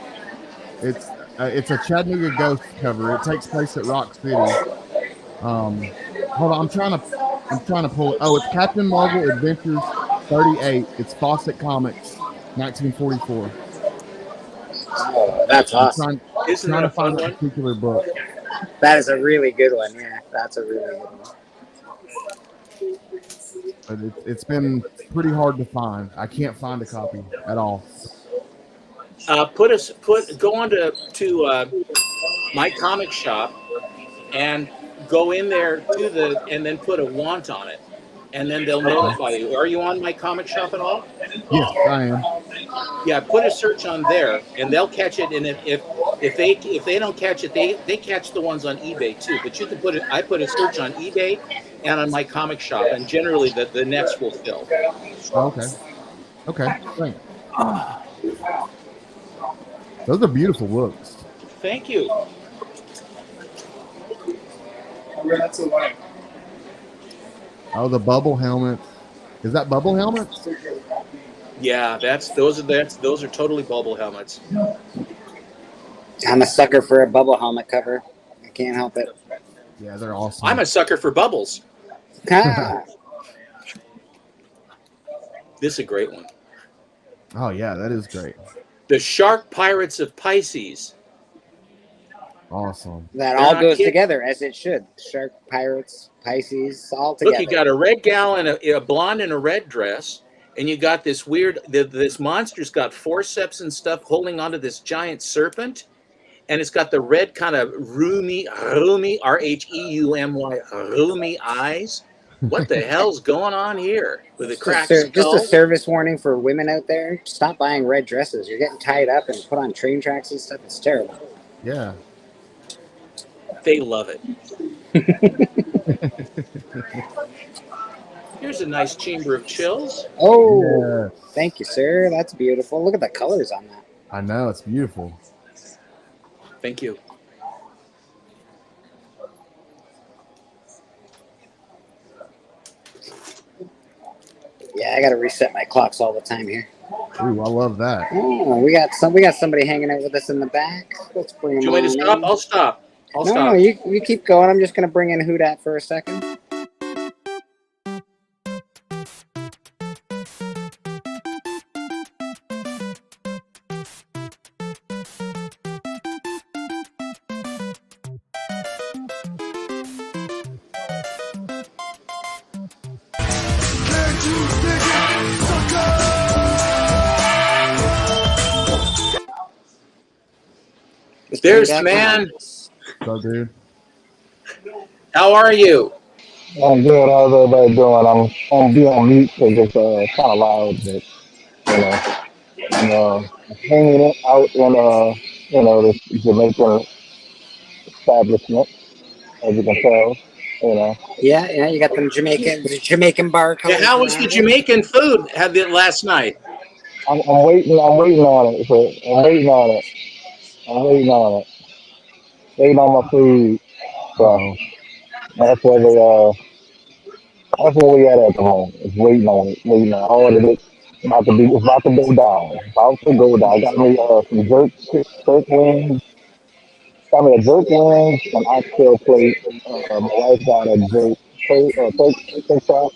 [SPEAKER 13] It's a Chattanooga Ghost cover. It takes place at Rock City. Hold on, I'm trying to pull it. Oh, it's Captain Marvel Adventures 38. It's Fawcett Comics, 1944.
[SPEAKER 5] Oh, that's awesome.
[SPEAKER 16] Isn't that a fun
[SPEAKER 13] one? Particular book.
[SPEAKER 5] That is a really good one. Yeah, that's a really good one.
[SPEAKER 13] But it's been pretty hard to find. I can't find a copy at all.
[SPEAKER 16] Go on to my comic shop and go in there and then put a want on it, and then they'll notify you. Are you on my comic shop at all?
[SPEAKER 13] Yes, I am.
[SPEAKER 16] Yeah, put a search on there, and they'll catch it. And if they don't catch it, they catch the ones on eBay too. But you can put it. I put a search on eBay and on my comic shop, and generally the nets will fill.
[SPEAKER 13] Okay, thanks. Those are beautiful books.
[SPEAKER 16] Thank you.
[SPEAKER 13] Oh, the bubble helmet. Is that bubble helmets?
[SPEAKER 16] Yeah, those are totally bubble helmets.
[SPEAKER 5] I'm a sucker for a bubble helmet cover. I can't help it.
[SPEAKER 13] Yeah, they're awesome.
[SPEAKER 16] I'm a sucker for bubbles.
[SPEAKER 5] Ah.
[SPEAKER 16] This is a great one.
[SPEAKER 13] Oh yeah, that is great.
[SPEAKER 16] The Shark Pirates of Pisces.
[SPEAKER 13] Awesome.
[SPEAKER 5] That all goes together as it should. Shark, pirates, Pisces, all together.
[SPEAKER 16] Look, you got a red gal and a blonde in a red dress, and you got this this monster's got forceps and stuff holding onto this giant serpent, and it's got the red kind of rheumy, R-H-E-U-M-Y, rheumy eyes. What the hell's going on here with a cracked skull?
[SPEAKER 5] Just a service warning for women out there. Stop buying red dresses. You're getting tied up and put on train tracks and stuff. It's terrible.
[SPEAKER 13] Yeah.
[SPEAKER 16] They love it. Here's a nice Chamber of Chills.
[SPEAKER 5] Oh,
[SPEAKER 13] yeah.
[SPEAKER 5] Thank you, sir. That's beautiful. Look at the colors on that.
[SPEAKER 13] I know, it's beautiful.
[SPEAKER 16] Thank you.
[SPEAKER 5] Yeah, I got to reset my clocks all the time here.
[SPEAKER 13] Ooh, I love that.
[SPEAKER 5] Oh, we got somebody hanging out with us in the back. Let's bring
[SPEAKER 16] Do
[SPEAKER 5] him
[SPEAKER 16] you want me to stop?
[SPEAKER 5] in.
[SPEAKER 16] I'll stop.
[SPEAKER 5] No, you keep going. I'm just going to bring in Houdat for a second.
[SPEAKER 16] There's the man.
[SPEAKER 13] So, dude.
[SPEAKER 16] How are you?
[SPEAKER 20] I'm good. How's everybody doing? I'm being on mute because it's kind of loud, but I'm hanging it out in the Jamaican establishment, as you can tell.
[SPEAKER 5] Yeah, you got them Jamaican bar.
[SPEAKER 16] Yeah, how was the Jamaican food? Had it last night?
[SPEAKER 20] I'm waiting on it. I'm waiting on my food. So That's where they that's where we at the moment. It's waiting on it, waiting on all of it. It's about to go down. About to go down. Got me some jerk wings. Got me a jerk wings, an oxtail plate. My wife got a turk chop,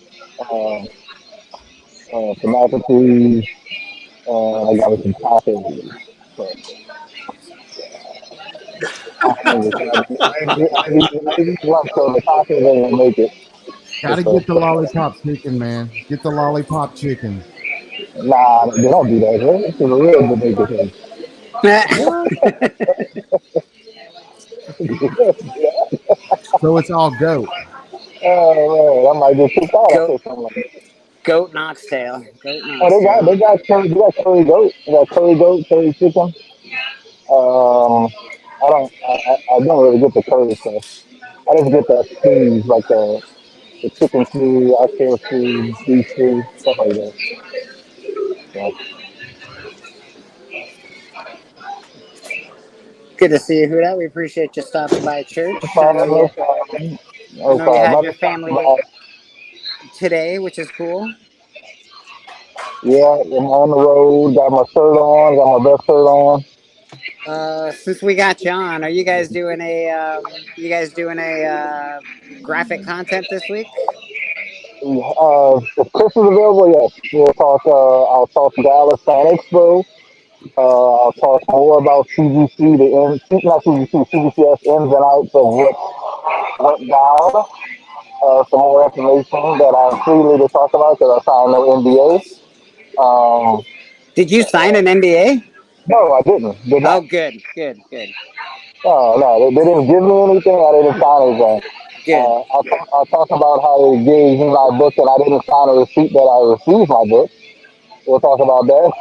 [SPEAKER 20] some mac and cheese, and I got me some tacos. So, I'm hungry. So I eat lunch, so the tacos ain't gonna make it.
[SPEAKER 13] Gotta get the lollipop chicken, man. Get the lollipop chicken.
[SPEAKER 20] Nah, they don't do that. Right? It's a real Jamaican thing.
[SPEAKER 13] So it's all goat.
[SPEAKER 20] Oh man, I might get kicked out after something like that.
[SPEAKER 17] Goat oxtail.
[SPEAKER 20] Oh, they got curry goat. They got curry goat, curry chicken. I don't really get the curry stuff. I just get the stews, like the chicken stew, oxtail stew, beef stew, stuff like that. Yeah.
[SPEAKER 17] Good to see you, Huda. We appreciate you stopping by church.
[SPEAKER 20] No
[SPEAKER 17] I know you had your
[SPEAKER 20] problem.
[SPEAKER 17] family today, which is cool.
[SPEAKER 20] Yeah, I'm on the road. Got my shirt on. Got my best shirt on.
[SPEAKER 17] Since we got you on, are you guys doing a graphic content this week?
[SPEAKER 20] If Chris is available, yes. We'll talk. I'll talk Dallas Fan Expo. I'll talk more about CGC, CGCS ins and outs of what went down. Some more information that I'm freely to talk about because I signed no NDA.
[SPEAKER 17] Did you sign an NDA?
[SPEAKER 20] No, I didn't. Did not.
[SPEAKER 17] Oh, good.
[SPEAKER 20] No, they didn't give me anything. I didn't sign anything. I'll talk about how they gave me my book and I didn't sign a receipt that I received my book. We'll talk about that.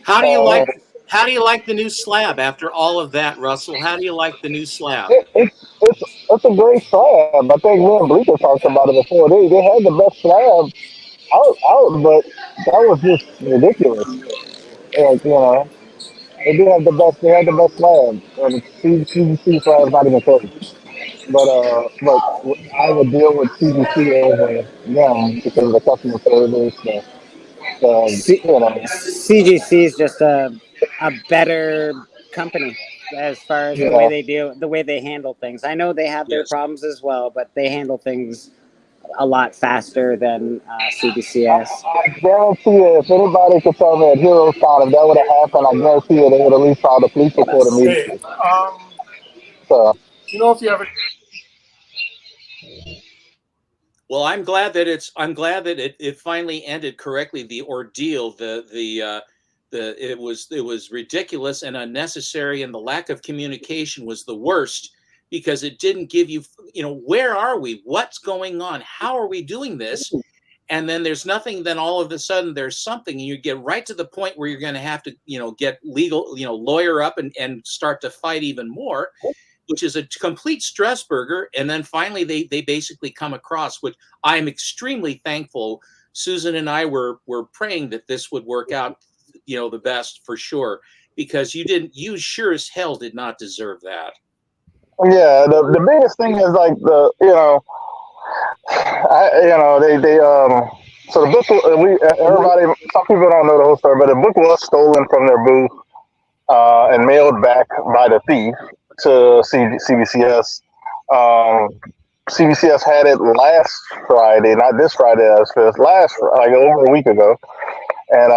[SPEAKER 16] How do you like the new slab after all of that, Russell? How do you like the new slab?
[SPEAKER 20] It's a great slab. I think me and Bleaker talked about it before. They had the best slab out, but that was just ridiculous. Like, they did have the best. They had the best slab. And CGC slab is not even close. But I would deal with CGC over them because of the customer service.
[SPEAKER 17] CGC is just a better company as far as the way they handle things. I know they have their problems as well, but they handle things a lot faster than CBCS.
[SPEAKER 20] I guarantee you, if anybody could tell me at Heroes Con if that would have happened, I guarantee you they would at least filed a police report immediately. So,
[SPEAKER 11] if you ever.
[SPEAKER 16] Well, I'm glad that it finally ended correctly. The ordeal, it was ridiculous and unnecessary, and the lack of communication was the worst because it didn't give you, where are we? What's going on? How are we doing this? And then there's nothing. Then all of a sudden there's something, and you get right to the point where you're going to have to, get legal, lawyer up and start to fight even more, which is a complete stress burger. And then finally they basically come across, which I'm extremely thankful. Susan and I were praying that this would work out, the best for sure, because you sure as hell did not deserve that.
[SPEAKER 20] Yeah, the biggest thing is like so the book, everybody, some people don't know the whole story, but the book was stolen from their booth and mailed back by the thief to CBCS. CBCS had it last Friday, not this Friday, like over a week ago. And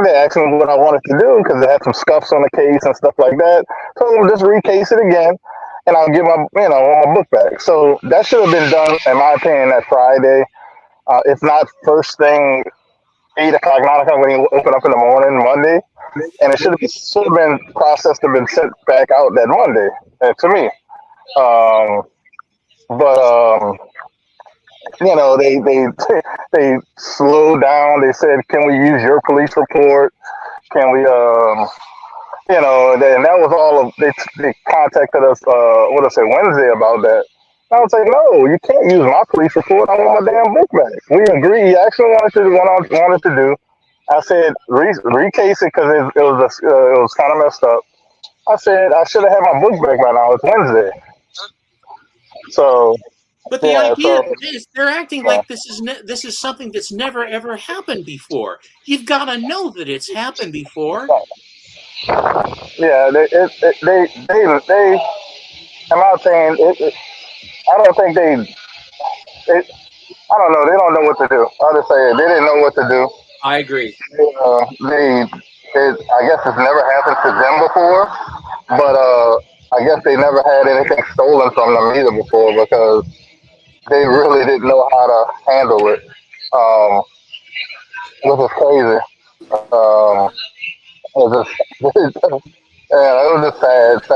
[SPEAKER 20] they asked me what I wanted to do because they had some scuffs on the case and stuff like that. So I'll just recase it again and I'll get my book back. So that should have been done, in my opinion, that Friday. If not first thing, 8 o'clock, 9 o'clock when you open up in the morning, Monday. And it should have been processed and been sent back out that Monday, to me. They slowed down. They said, "Can we use your police report? Can we, and that was all of. They contacted us. Wednesday about that. I was like, no, you can't use my police report. I want my damn book back. We agreed. He actually wanted to do. I said, recase it because it was kind of messed up. I said I should have had my book back by now. It's Wednesday. So,
[SPEAKER 16] But the
[SPEAKER 20] yeah,
[SPEAKER 16] idea
[SPEAKER 20] so
[SPEAKER 16] is they're acting like this is something that's never ever happened before. You've got to know that it's happened before.
[SPEAKER 20] yeah, they. I'm not saying I don't think I don't know. They don't know what to do. I'll just say it. They didn't know what to do.
[SPEAKER 16] I agree.
[SPEAKER 20] I guess it's never happened to them before, but I guess they never had anything stolen from them either before because they really didn't know how to handle it, which is crazy. It was just, yeah, it was just sad. I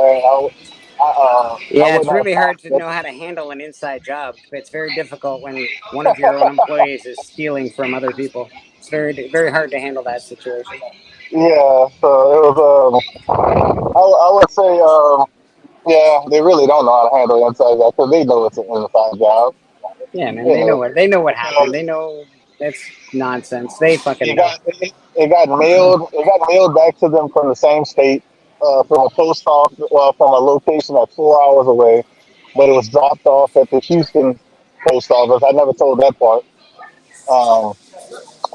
[SPEAKER 17] Yeah,
[SPEAKER 20] would
[SPEAKER 17] it's
[SPEAKER 20] not
[SPEAKER 17] really hard to
[SPEAKER 20] stop.
[SPEAKER 17] know how to handle an inside job. It's very difficult when one of your own employees is stealing from other people. It's very, very hard to handle that situation.
[SPEAKER 20] Yeah, so it was. I would say, yeah, they really don't know how to handle inside job because they know it's an inside job.
[SPEAKER 17] Yeah, man,
[SPEAKER 20] You
[SPEAKER 17] they know
[SPEAKER 20] know,
[SPEAKER 17] what happened. They know that's nonsense. They fucking know.
[SPEAKER 20] it got mailed back to them from the same state, from a post office, from a location that's 4 hours away, but it was dropped off at the Houston post office. I never told that part. Um,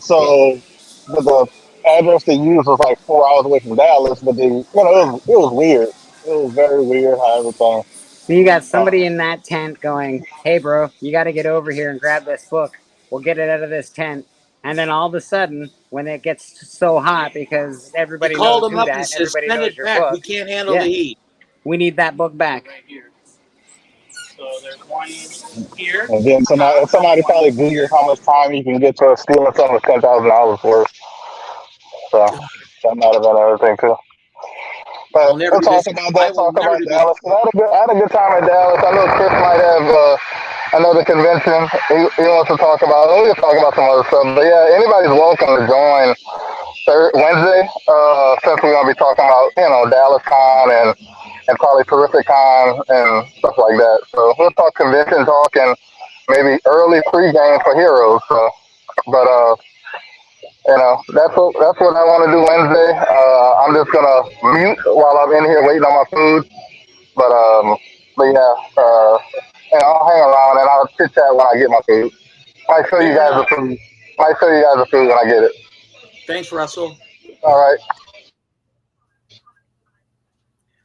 [SPEAKER 20] so the address they used was like 4 hours away from Dallas, but it was weird. It was very weird how everything.
[SPEAKER 17] So you got somebody in that tent going, "Hey, bro, you got to get over here and grab this book. We'll get it out of this tent." And then all of a sudden, when it gets so hot because
[SPEAKER 16] You
[SPEAKER 17] everybody
[SPEAKER 16] called
[SPEAKER 17] knows
[SPEAKER 16] them
[SPEAKER 17] who
[SPEAKER 16] up
[SPEAKER 17] that,
[SPEAKER 16] and said,
[SPEAKER 17] everybody
[SPEAKER 16] "Send
[SPEAKER 17] knows
[SPEAKER 16] it
[SPEAKER 17] your
[SPEAKER 16] back.
[SPEAKER 17] book.
[SPEAKER 16] We can't handle
[SPEAKER 17] Yeah,
[SPEAKER 16] the heat."
[SPEAKER 17] we need that book back.
[SPEAKER 11] So there's one here.
[SPEAKER 20] And then somebody probably Googled how much time you can get to stealing something with $10,000 worth. So that might have been everything too. But
[SPEAKER 16] I'll never
[SPEAKER 20] we'll talk
[SPEAKER 16] visit.
[SPEAKER 20] about
[SPEAKER 16] I
[SPEAKER 20] that.
[SPEAKER 16] will
[SPEAKER 20] Talk
[SPEAKER 16] never
[SPEAKER 20] about
[SPEAKER 16] do
[SPEAKER 20] Dallas. I had a good time in Dallas. I know Chris might have another convention he wants to talk about. We can talk about some other stuff. But yeah, anybody's welcome to join Wednesday. Since we're gonna be talking about Dallas Con and probably Terrific Con and stuff like that. So we'll talk convention talk and maybe early pregame for Heroes. So, but that's what I want to do Wednesday. I'm just gonna mute while I'm in here waiting on my food. But yeah, and I'll hang around and I'll chit chat when I get my food. Might show you guys the food. Might show you guys the food when I get it.
[SPEAKER 16] Thanks, Russell.
[SPEAKER 20] All right.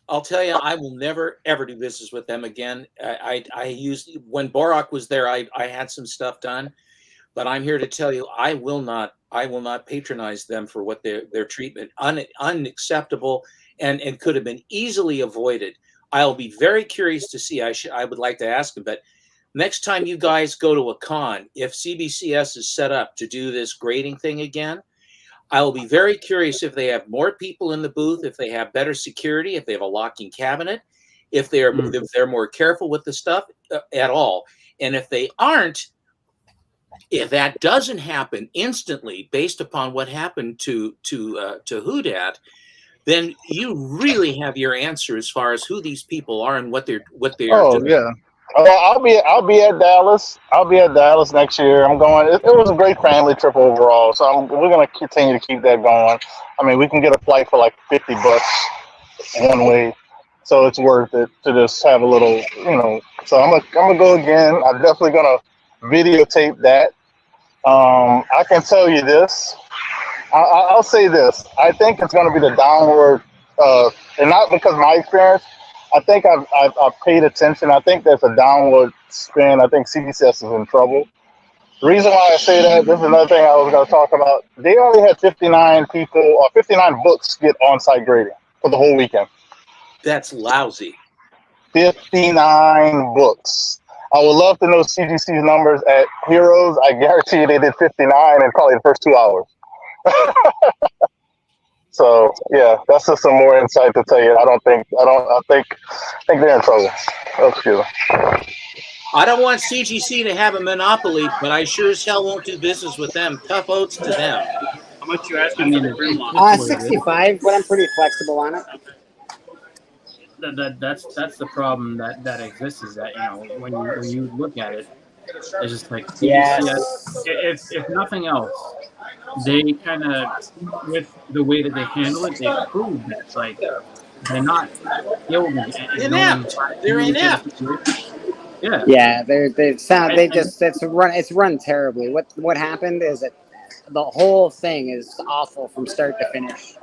[SPEAKER 16] I'll tell you, I will never ever do business with them again. I used when Borak was there. I had some stuff done, but I'm here to tell you, I will not patronize them for what their treatment unacceptable and could have been easily avoided. I'll be very curious to see. I would like to ask them, but next time you guys go to a con, if CBCS is set up to do this grading thing again, I will be very curious if they have more people in the booth, if they have better security, if they have a locking cabinet, if they're more careful with the stuff at all, and if they aren't. If that doesn't happen instantly, based upon what happened to Houdat, then you really have your answer as far as who these people are and what they're
[SPEAKER 20] Oh
[SPEAKER 16] doing.
[SPEAKER 20] yeah. I'll be at Dallas. I'll be at Dallas next year. I'm going. It was a great family trip overall. So we're gonna continue to keep that going. I mean, we can get a flight for like $50 one way, so it's worth it to just have a little, So I'm gonna go again. I'm definitely gonna videotape that. I can tell you this. I'll say this. I think it's going to be the downward, and not because of my experience. I think I've paid attention. I think there's a downward spin. I think CBCS is in trouble. The reason why I say that, this is another thing I was going to talk about. They only had 59 people or 59 books get on-site grading for the whole weekend.
[SPEAKER 16] That's lousy.
[SPEAKER 20] 59 books. I would love to know CGC's numbers at Heroes. I guarantee you they did 59 in probably the first 2 hours. So yeah, that's just some more insight to tell you. I think they're in trouble. Excuse me.
[SPEAKER 16] I don't want CGC to have a monopoly, but I sure as hell won't do business with them. Tough oats to them.
[SPEAKER 11] How much you asking for the Grimlock?
[SPEAKER 17] 65, but I'm pretty flexible on it.
[SPEAKER 1] That's the problem that exists is that when you look at it, it's just like
[SPEAKER 17] Yes.
[SPEAKER 1] if nothing else, they kind of with the way that they handle it, they prove that it's like they're not guilty.
[SPEAKER 16] Inept. They're inept.
[SPEAKER 1] Yeah.
[SPEAKER 17] Yeah, it's run terribly. What happened is that the whole thing is awful from start to finish.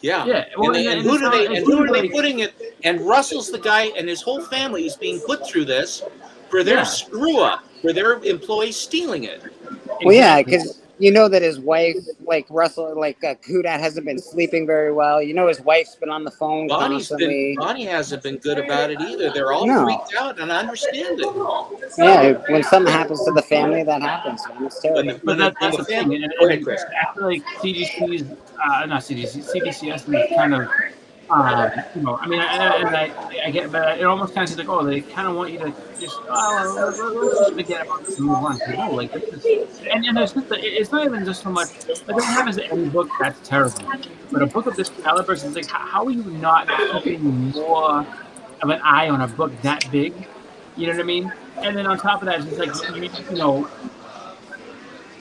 [SPEAKER 16] Yeah.
[SPEAKER 1] Yeah. Well,
[SPEAKER 16] and who are they putting it? And Russell's the guy, and his whole family is being put through this for their screw up, for their employees stealing it.
[SPEAKER 17] Well, yeah, because you know that his wife, like Russell, like Kudat, hasn't been sleeping very well. You know his wife's been on the phone constantly.
[SPEAKER 16] Bonnie hasn't been good about it either. They're all freaked out, and I understand it.
[SPEAKER 17] Yeah, when something happens to the family, that happens. Man. It's terrible.
[SPEAKER 1] But that's the thing. And I feel like CBC's, not CDC, CBCS is kind of, you know, I mean, I get, but it almost kind of seems like, oh, they kind of want you to just, let's just forget about this and move on. No, like, this is, and there's just, it's not even just so much, like, it happens to any book that's terrible. But a book of this caliber is like, how are you not keeping more of an eye on a book that big? You know what I mean? And then on top of that, it's just like, you know,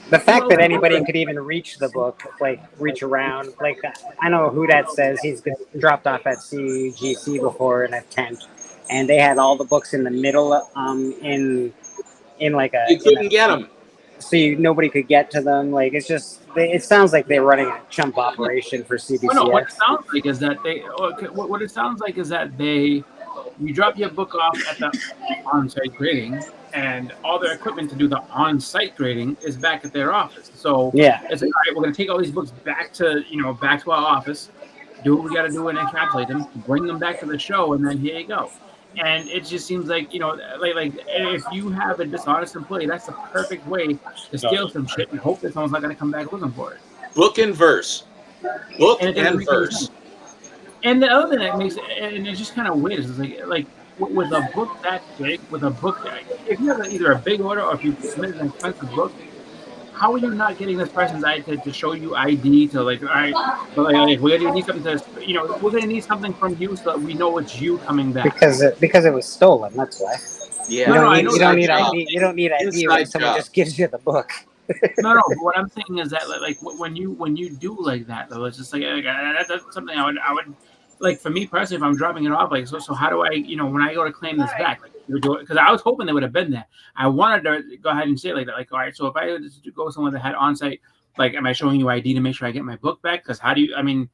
[SPEAKER 17] the fact that anybody could even reach the book, like reach around, like I know who that says he's been dropped off at CGC before in a tent, and they had all the books in the middle, in like a.
[SPEAKER 16] You couldn't get them,
[SPEAKER 17] so nobody could get to them. Like it's just, it sounds like they're running a chump operation for CBCS.
[SPEAKER 1] Well, no, what it sounds like is that you drop your book off at the on-site grading, and all their equipment to do the on-site grading is back at their office. So
[SPEAKER 17] yeah,
[SPEAKER 1] it's like, all right, we're gonna take all these books back to our office, do what we got to do and encapsulate them, bring them back to the show, and then here you go. And it just seems like, you know, like if you have a dishonest employee, that's the perfect way to steal some shit and hope that someone's not gonna come back looking for it.
[SPEAKER 16] Book and verse. Book and verse.
[SPEAKER 1] And the other thing that makes it, and it's just kind of weird, is like with a book that big, if you have either a big order or if you submit an expensive book, how are you not getting this person's ID to show you ID to like, all right, but like we're gonna need something to, you know, we're gonna need something from you so that we know it's you coming back.
[SPEAKER 17] Because it was stolen. That's why.
[SPEAKER 16] Yeah.
[SPEAKER 17] You don't need ID. You don't need ID when someone just gives you the book.
[SPEAKER 1] No. But what I'm saying is that like when you do like that, though, it's just like that's something I would. Like for me personally, if I'm dropping it off, like so how do I, you know, when I go to claim this back, like you do it, because I was hoping they would have been there. I wanted to go ahead and say it like that, like, all right, so if I just go somewhere that had on-site, like, am I showing you ID to make sure I get my book back? Because how do you, I mean,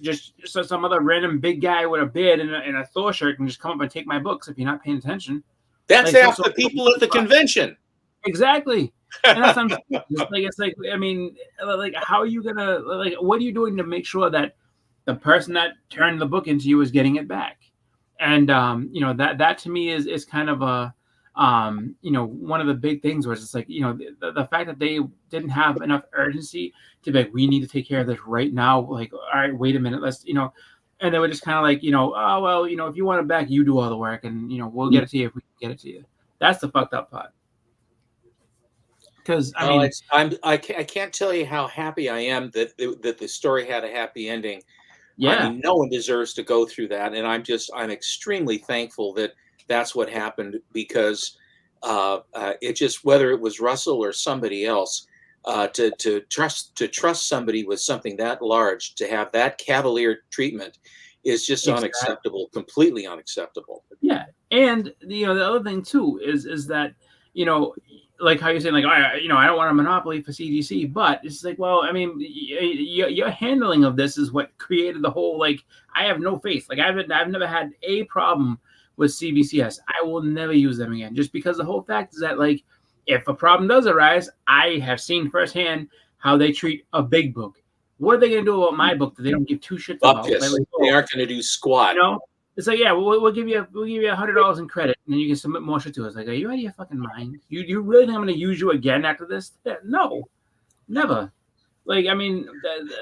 [SPEAKER 1] just so some other random big guy with a beard and a Thor shirt can just come up and take my books if you're not paying attention.
[SPEAKER 16] That's like, half the people at the convention.
[SPEAKER 1] Exactly. And that's what I'm saying. It's like, I mean, like, how are you gonna, like, what are you doing to make sure that the person that turned the book into you is getting it back? And you know, that to me is kind of a you know, one of the big things where it's like, you know, the fact that they didn't have enough urgency to be like, we need to take care of this right now. Like, all right, wait a minute, let's, you know, and they were just kind of like, you know, oh well, you know, if you want it back, you do all the work, and you know, we'll get it to you if we can get it to you. That's the fucked up part. Because I mean,
[SPEAKER 16] I can't tell you how happy I am that the story had a happy ending.
[SPEAKER 1] Yeah,
[SPEAKER 16] I mean, no one deserves to go through that, and I'm extremely thankful that that's what happened, because it just, whether it was Russell or somebody else, to trust somebody with something that large, to have that cavalier treatment, is just unacceptable, completely unacceptable.
[SPEAKER 1] Yeah, and you know, the other thing too is that, you know, like how you're saying, like, you know, I don't want a monopoly for CDC, but it's like, well, I mean, your handling of this is what created the whole, like, I have no faith. Like, I've never had a problem with CBCS. I will never use them again, just because the whole fact is that, like, if a problem does arise, I have seen firsthand how they treat a big book. What are they going to do about my book that they don't give two shits about?
[SPEAKER 16] Like, they aren't going to do squat.
[SPEAKER 1] You know? It's like, yeah, we'll give you $100 in credit, and then you can submit more shit to us. Like, are you out of your fucking mind? You really think I'm going to use you again after this? No, never. Like, I mean,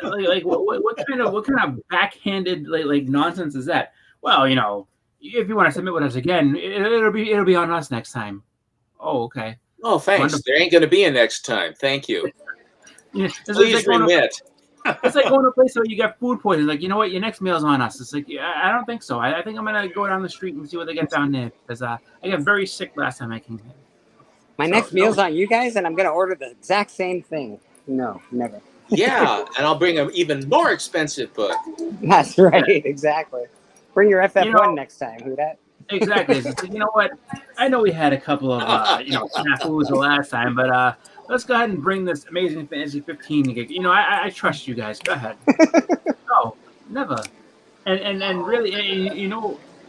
[SPEAKER 1] like what kind of backhanded like nonsense is that? Well, you know, if you want to submit with us again, it'll be on us next time. Oh, okay.
[SPEAKER 16] Oh, thanks. Wonderful. There ain't going to be a next time. Thank you.
[SPEAKER 1] Yeah,
[SPEAKER 16] please remit.
[SPEAKER 1] It's like going to a place where you get food poisoning. Like, you know what, your next meal's on us. It's like, I don't think so. I think I'm gonna go down the street and see what they get down there, because I got very sick last time I came here.
[SPEAKER 17] My next meal's on you guys, and I'm gonna order the exact same thing. No, never.
[SPEAKER 16] Yeah, and I'll bring an even more expensive book.
[SPEAKER 17] That's right, exactly. Bring your FF1 next time. Who that?
[SPEAKER 1] Exactly. It's just, you know what? I know we had a couple of snafus the last time, but let's go ahead and bring this Amazing Fantasy 15 to get. I trust you guys. Go ahead. No, never. And really,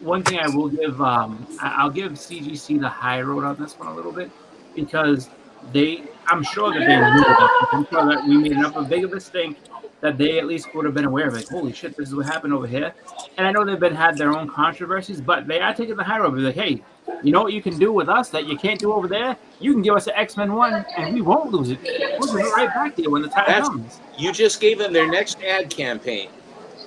[SPEAKER 1] one thing I will give, I'll give CGC the high road on this one a little bit because I'm sure that they knew about it. I'm sure that we made enough big of a stink that they at least would have been aware of it. Holy shit, this is what happened over here. And I know they've had their own controversies, but they are taking the high road. Be like, hey, you know what you can do with us that you can't do over there? You can give us an X-Men 1, and we won't lose it. We'll give it right back to you when the time comes.
[SPEAKER 16] You just gave them their next ad campaign.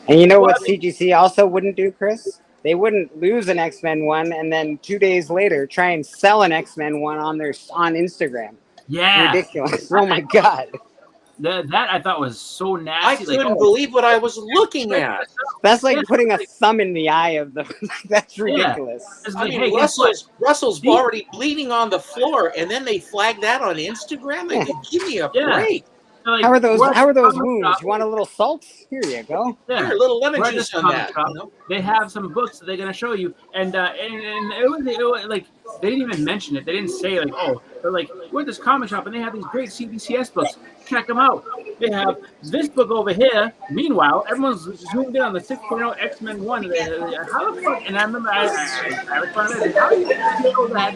[SPEAKER 17] And you know what CGC also wouldn't do, Chris? They wouldn't lose an X-Men 1 and then 2 days later try and sell an X-Men 1 on Instagram.
[SPEAKER 1] Yeah.
[SPEAKER 17] Ridiculous. Oh my God.
[SPEAKER 1] That I thought was so nasty.
[SPEAKER 16] I couldn't believe what I was looking at.
[SPEAKER 17] That's like putting a thumb in the eye of the. That's ridiculous.
[SPEAKER 1] Yeah.
[SPEAKER 16] I mean, Russell's already bleeding on the floor, and then they flag that on Instagram. Like, give me a break.
[SPEAKER 1] Like,
[SPEAKER 17] how are those wounds? You want a little salt? Here you go.
[SPEAKER 1] Yeah,
[SPEAKER 16] here, a little lemon juice on that.
[SPEAKER 1] They have some books that they're gonna show you, and it was like they didn't even mention it. They didn't say like, oh, they're like, we're at this comic shop and they have these great CBCS books. Check them out. They have this book over here. Meanwhile, everyone's zoomed in on the 6.0 X-Men 1. How the fuck? And I remember I responded, how do you know that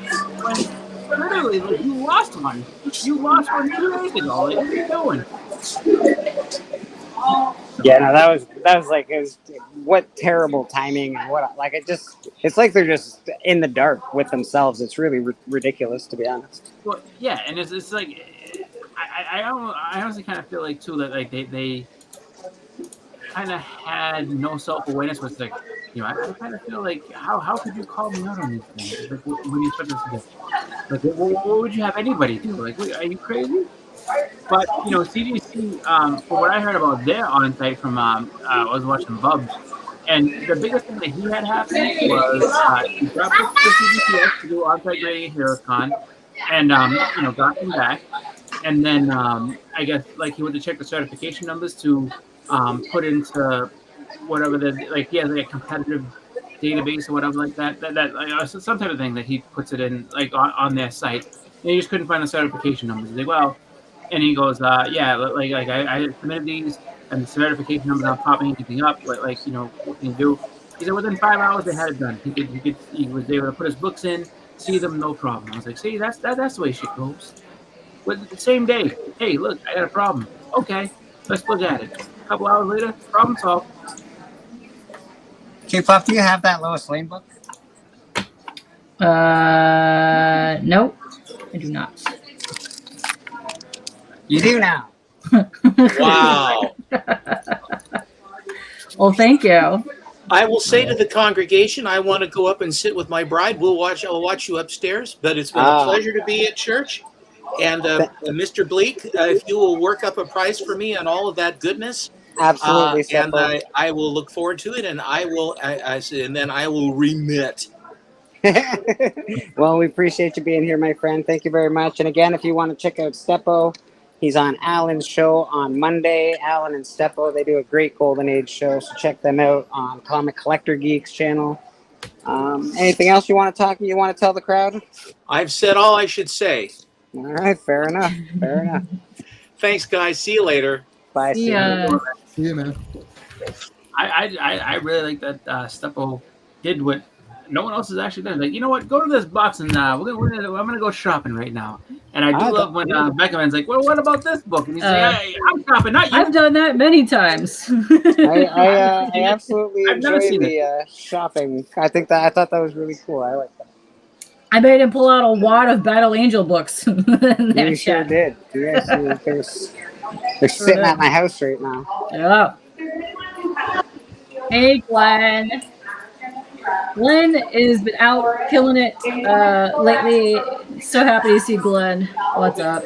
[SPEAKER 1] when literally like, you lost one? You lost one 2 days ago. Like, what are you doing?
[SPEAKER 17] Yeah, no, that was like, what terrible timing and what, like, it's like they're just in the dark with themselves. It's really ridiculous, to be honest.
[SPEAKER 1] Well, yeah, and it's like, I honestly kind of feel like too that like they kind of had no self-awareness. Was like, I kind of feel like how could you call me out on these things? Like, when you put this together, like what would you have anybody do? Like, are you crazy? But CGC, from what I heard about their on-site from I was watching Bubs, and the biggest thing that he had happen was he dropped the CGCS to do on-site grading at HeroesCon, and got him back, and then I guess like he went to check the certification numbers to put into whatever he has like a competitive database or whatever like that some type of thing that he puts it in like on their site, and he just couldn't find the certification numbers. He's like, well. And he goes, yeah, like I submitted these, and the certification numbers not popping anything up. But what can you do? He said within 5 hours they had it done. He was able to put his books in, see them, no problem. I was like, see, that's the way shit goes. But the same day, hey, look, I got a problem. Okay, let's look at it. A couple hours later, problem solved.
[SPEAKER 17] K-Pop, do you have that Lois Lane book?
[SPEAKER 21] Nope, I do not.
[SPEAKER 17] You do now.
[SPEAKER 16] Wow.
[SPEAKER 21] Well, thank you.
[SPEAKER 16] I will say to the congregation, I want to go up and sit with my bride. I'll watch you upstairs. But it's been a pleasure to be at church. And Mr. Bleak, if you will work up a price for me on all of that goodness,
[SPEAKER 17] absolutely.
[SPEAKER 16] And I will look forward to it. And I will, and then I will remit.
[SPEAKER 17] Well, we appreciate you being here, my friend. Thank you very much. And again, if you want to check out Steppo, he's on Alan's show on Monday. Alan and Steppo, they do a great Golden Age show, so check them out on Comic Collector Geeks channel. Anything else you want to tell the crowd?
[SPEAKER 16] I've said all I should say.
[SPEAKER 17] All right, fair enough. Fair enough.
[SPEAKER 16] Thanks, guys. See you later.
[SPEAKER 17] Bye.
[SPEAKER 21] See ya.
[SPEAKER 13] See you, man.
[SPEAKER 1] I really like that Steppo did what no one else has actually done. Like, you know what? Go to this box and I'm gonna go shopping right now. And I do love when Beckerman's like, well, what about this book? And he's like, hey, I'm shopping, not you.
[SPEAKER 21] I've done that many times.
[SPEAKER 17] I absolutely enjoy the shopping. I thought that was really cool. I like that.
[SPEAKER 21] I made him pull out a wad of Battle Angel books.
[SPEAKER 17] You sure did. Yes, they're sitting at my house right now.
[SPEAKER 21] Yeah. Hey, Glenn. Glenn has been out killing it lately. So happy to see Glenn. What's up?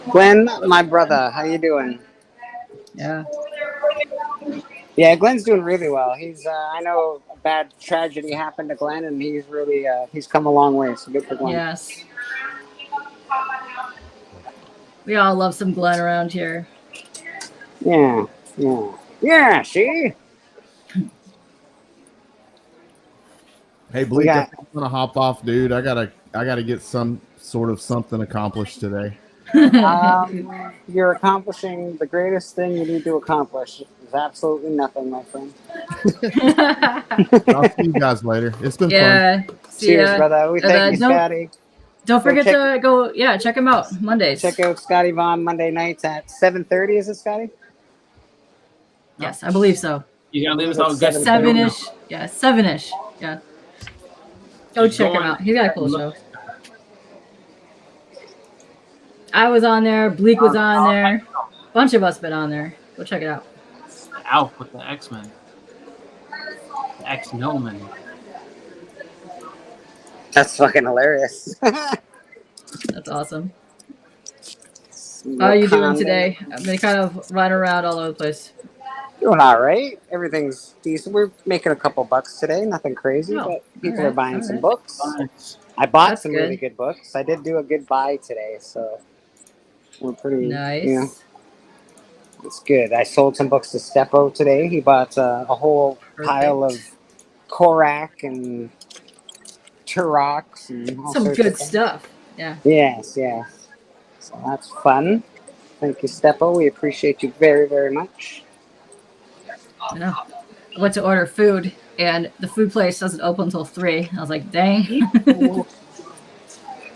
[SPEAKER 17] Glenn, my brother. How you doing?
[SPEAKER 21] Yeah.
[SPEAKER 17] Yeah, Glenn's doing really well. He's I know a bad tragedy happened to Glenn, and he's really he's come a long way. So good for Glenn.
[SPEAKER 21] Yes. We all love some Glenn around here.
[SPEAKER 17] Yeah. See?
[SPEAKER 13] Hey, Bleak, I'm gonna hop off, dude. I gotta get some sort of something accomplished today.
[SPEAKER 5] You're accomplishing the greatest thing you need to accomplish. There's absolutely nothing, my friend.
[SPEAKER 13] I'll see you guys later. It's been
[SPEAKER 21] Yeah.
[SPEAKER 13] fun.
[SPEAKER 5] Cheers, brother. We thank you,
[SPEAKER 21] don't-
[SPEAKER 5] Scotty.
[SPEAKER 21] Don't forget to go, check him out Mondays.
[SPEAKER 5] Check out Scotty Vaughn Monday nights at 7:30. Is it, Scotty?
[SPEAKER 21] Yes, I believe so.
[SPEAKER 1] You gonna leave us all good?
[SPEAKER 21] 7-ish. Yeah, 7-ish. Yeah. Go check him out. He's got a cool show. I was on there. Bleak was on there. A bunch of us been on there. Go check it out.
[SPEAKER 1] Alf with the X-Men. The X-Nomen.
[SPEAKER 5] That's fucking hilarious.
[SPEAKER 21] That's awesome. How are you doing today? I've been kind of running around all over the place.
[SPEAKER 5] Doing all right. Everything's decent. We're making a couple bucks today. Nothing crazy,
[SPEAKER 21] Oh,
[SPEAKER 5] but people
[SPEAKER 21] all right,
[SPEAKER 5] are buying
[SPEAKER 21] all
[SPEAKER 5] some
[SPEAKER 21] right.
[SPEAKER 5] books. I bought
[SPEAKER 21] That's
[SPEAKER 5] some
[SPEAKER 21] good.
[SPEAKER 5] really good books. I did do a good buy today, so we're pretty
[SPEAKER 21] Nice.
[SPEAKER 5] You know, it's good. I sold some books to Steppo today. He bought a whole pile of Korak and Turoks and all
[SPEAKER 21] Some
[SPEAKER 5] sorts
[SPEAKER 21] good
[SPEAKER 5] of things.
[SPEAKER 21] stuff. Yeah.
[SPEAKER 5] Yes, yes. So that's fun. Thank you, Steppo. We appreciate you very, very much.
[SPEAKER 21] I know. I went to order food, and the food place doesn't open until 3. I was like, dang.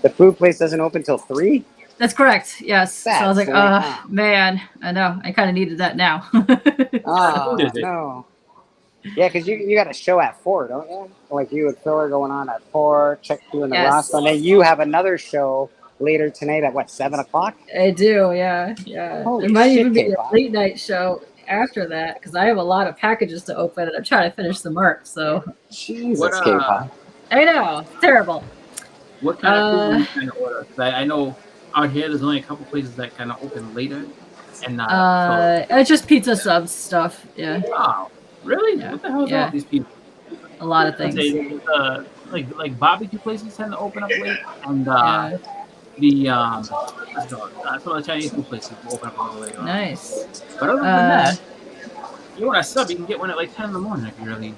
[SPEAKER 5] The food place doesn't open till 3?
[SPEAKER 21] That's correct. Yes. So I was
[SPEAKER 5] That's
[SPEAKER 21] like,
[SPEAKER 5] right.
[SPEAKER 21] man, I know. I kind of needed that now.
[SPEAKER 5] Oh, no. Yeah, because you got a show at 4, don't you? Like you and Phil are going on at 4, check doing the
[SPEAKER 21] Yes.
[SPEAKER 5] roster. And then you have another show later tonight at what, 7 o'clock?
[SPEAKER 21] I do, yeah. Yeah.
[SPEAKER 5] Holy
[SPEAKER 21] There might
[SPEAKER 5] shit,
[SPEAKER 21] even be a
[SPEAKER 5] K-pop.
[SPEAKER 21] late night show after that because I have a lot of packages to open and I'm trying to finish them up. So
[SPEAKER 5] Jesus,
[SPEAKER 1] What,
[SPEAKER 5] K-pop.
[SPEAKER 21] I know. Terrible.
[SPEAKER 1] What kind of food do you kind of order? 'Cause I know out here there's only a couple places that kind of open later, and
[SPEAKER 21] It's just pizza subs stuff. Yeah.
[SPEAKER 1] oh, really? What the hell is
[SPEAKER 21] Yeah.
[SPEAKER 1] all these people?
[SPEAKER 21] A lot of
[SPEAKER 1] I'd
[SPEAKER 21] things.
[SPEAKER 1] say, like barbecue places tend to open up late, and
[SPEAKER 21] Yeah.
[SPEAKER 1] some of the Chinese food places will open up a little later.
[SPEAKER 21] Nice.
[SPEAKER 1] But other than that, you want a sub, you can get one at like 10 in the morning if you really,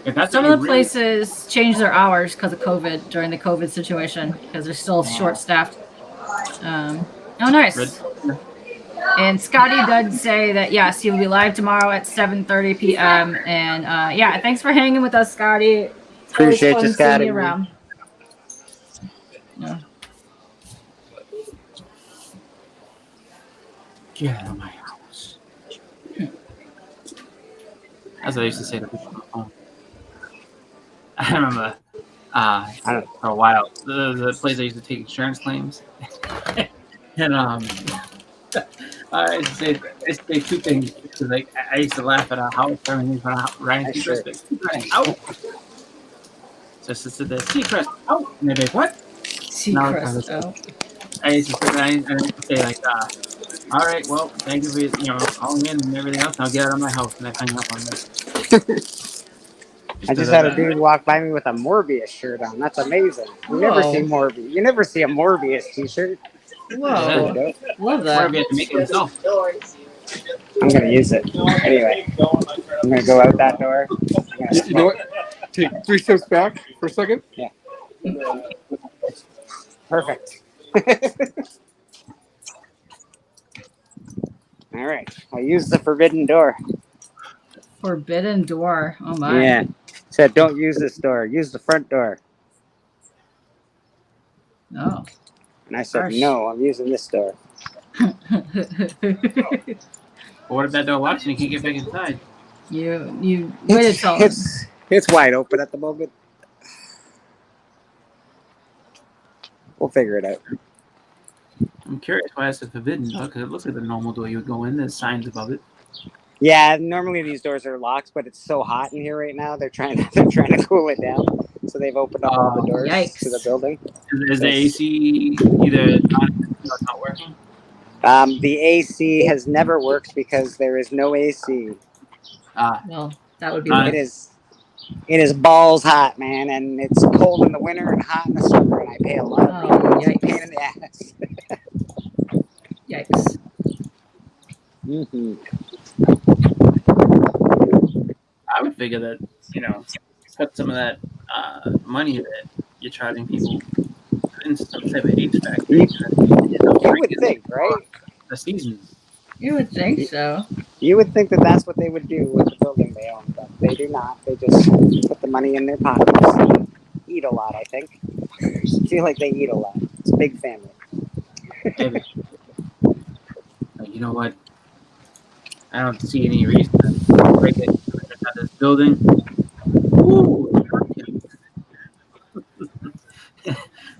[SPEAKER 1] if that's
[SPEAKER 21] Some
[SPEAKER 1] what
[SPEAKER 21] of
[SPEAKER 1] you
[SPEAKER 21] the
[SPEAKER 1] really-
[SPEAKER 21] places changed their hours because of COVID during the COVID situation because they're still short staffed. Oh, nice. And Scotty did say that yes, he will be live tomorrow at 7:30 p.m. And yeah, thanks for hanging with us, Scotty. It's always
[SPEAKER 5] Appreciate
[SPEAKER 21] fun
[SPEAKER 5] you,
[SPEAKER 21] seeing
[SPEAKER 5] Scotty.
[SPEAKER 21] you around. Yeah.
[SPEAKER 1] Get out of my house. That's what I used to say to people on the phone. I remember for a while, the place I used to take insurance claims. And I used to say two things. Because like I used to laugh at our house everything for Ryan Seacrest. Out. Just to sit there, Seacrest out. And they'd be like, what?
[SPEAKER 21] Seacrest out.
[SPEAKER 1] I used to say like, all right, well, thank you for calling in and everything else. Now get out of my house, and I hung up on that.
[SPEAKER 5] I just had a dude walk by me with a Morbius shirt on. That's amazing. You never
[SPEAKER 21] Whoa.
[SPEAKER 5] see Morbius. You never see a Morbius t-shirt.
[SPEAKER 21] Whoa. Love that.
[SPEAKER 1] Morbius to make it himself.
[SPEAKER 5] I'm gonna use it. Anyway, I'm gonna go out that door.
[SPEAKER 3] You know what? Take 3 steps back for a second.
[SPEAKER 5] Yeah. Perfect. All right. I'll use the forbidden door.
[SPEAKER 21] Forbidden door. Oh my.
[SPEAKER 5] Yeah. Said don't use this door. Use the front door.
[SPEAKER 21] Oh.
[SPEAKER 5] And I said
[SPEAKER 21] Harsh.
[SPEAKER 5] no. I'm using this door.
[SPEAKER 1] But what if that door locks and you can't get back inside?
[SPEAKER 21] You waited till
[SPEAKER 5] It's wide open at the moment. We'll figure it out.
[SPEAKER 1] I'm curious why it's a forbidden door, because it looks like the normal door you would go in. There's signs above it.
[SPEAKER 5] Yeah, normally these doors are locked, but it's so hot in here right now. They're trying to cool it down, so they've opened up all the doors to the building.
[SPEAKER 1] Is the AC either not working?
[SPEAKER 5] The AC has never worked because there is no AC.
[SPEAKER 21] Well, that would be
[SPEAKER 5] It is balls hot, man, and it's cold in the winter and hot in the summer, and I pay a lot of money. It's a pain in the ass.
[SPEAKER 21] Yikes.
[SPEAKER 5] Mm-hmm.
[SPEAKER 1] I would figure that, cut some of that money that you're charging people in some type of HVAC.
[SPEAKER 5] You would think, right?
[SPEAKER 1] The season.
[SPEAKER 21] You would think so.
[SPEAKER 5] You would think that that's what they would do with the building they own, but they do not. They just put the money in their pockets. Eat a lot, I think. I feel like they eat a lot. It's a big family.
[SPEAKER 1] Maybe. Like, you know what? I don't see any reason to break it out this building. Ooh.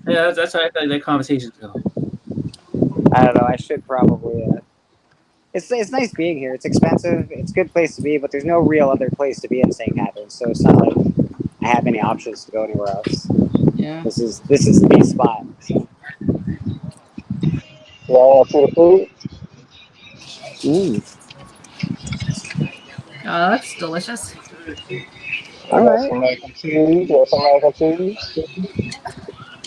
[SPEAKER 1] Yeah, that's how I feel like that conversation's going.
[SPEAKER 5] I don't know. I should probably. It's nice being here. It's expensive. It's a good place to be, but there's no real other place to be in St. Catharines, so it's not like I have any options to go anywhere else.
[SPEAKER 21] Yeah.
[SPEAKER 5] This is the spot. So.
[SPEAKER 20] Y'all want to see the food?
[SPEAKER 21] Oh, that's delicious.
[SPEAKER 5] All right.
[SPEAKER 20] Some mac and cheese. Got some mac and cheese.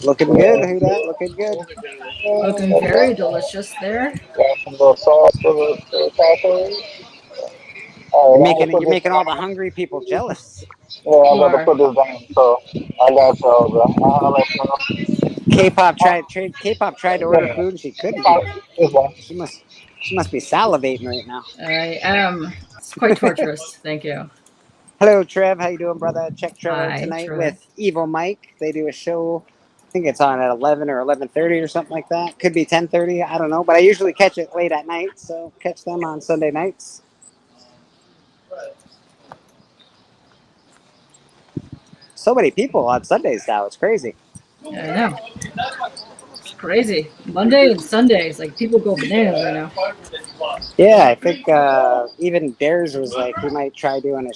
[SPEAKER 5] Looking good. Who that? Looking good.
[SPEAKER 21] Looking very delicious there.
[SPEAKER 20] Got some little sauce for the tacos.
[SPEAKER 5] You're making all the hungry people jealous.
[SPEAKER 20] Yeah, I'm about to put this down, so I got y'all, bro. I'll let you know.
[SPEAKER 5] K-pop tried to order food and she couldn't. She must be salivating right now.
[SPEAKER 21] I am. It's quite torturous. Thank you.
[SPEAKER 5] Hello, Trev. How you doing, brother? Check Trev out
[SPEAKER 21] Hi,
[SPEAKER 5] tonight
[SPEAKER 21] Trev.
[SPEAKER 5] with Evil Mike. They do a show. I think it's on at 11 or 11:30 or something like that. Could be 10:30. I don't know. But I usually catch it late at night, so catch them on Sunday nights. So many people on Sundays now. It's crazy.
[SPEAKER 21] Yeah, I know. It's crazy. Monday and Sundays, like people go bananas right now.
[SPEAKER 5] Yeah, I think even Dares was like, we might try doing a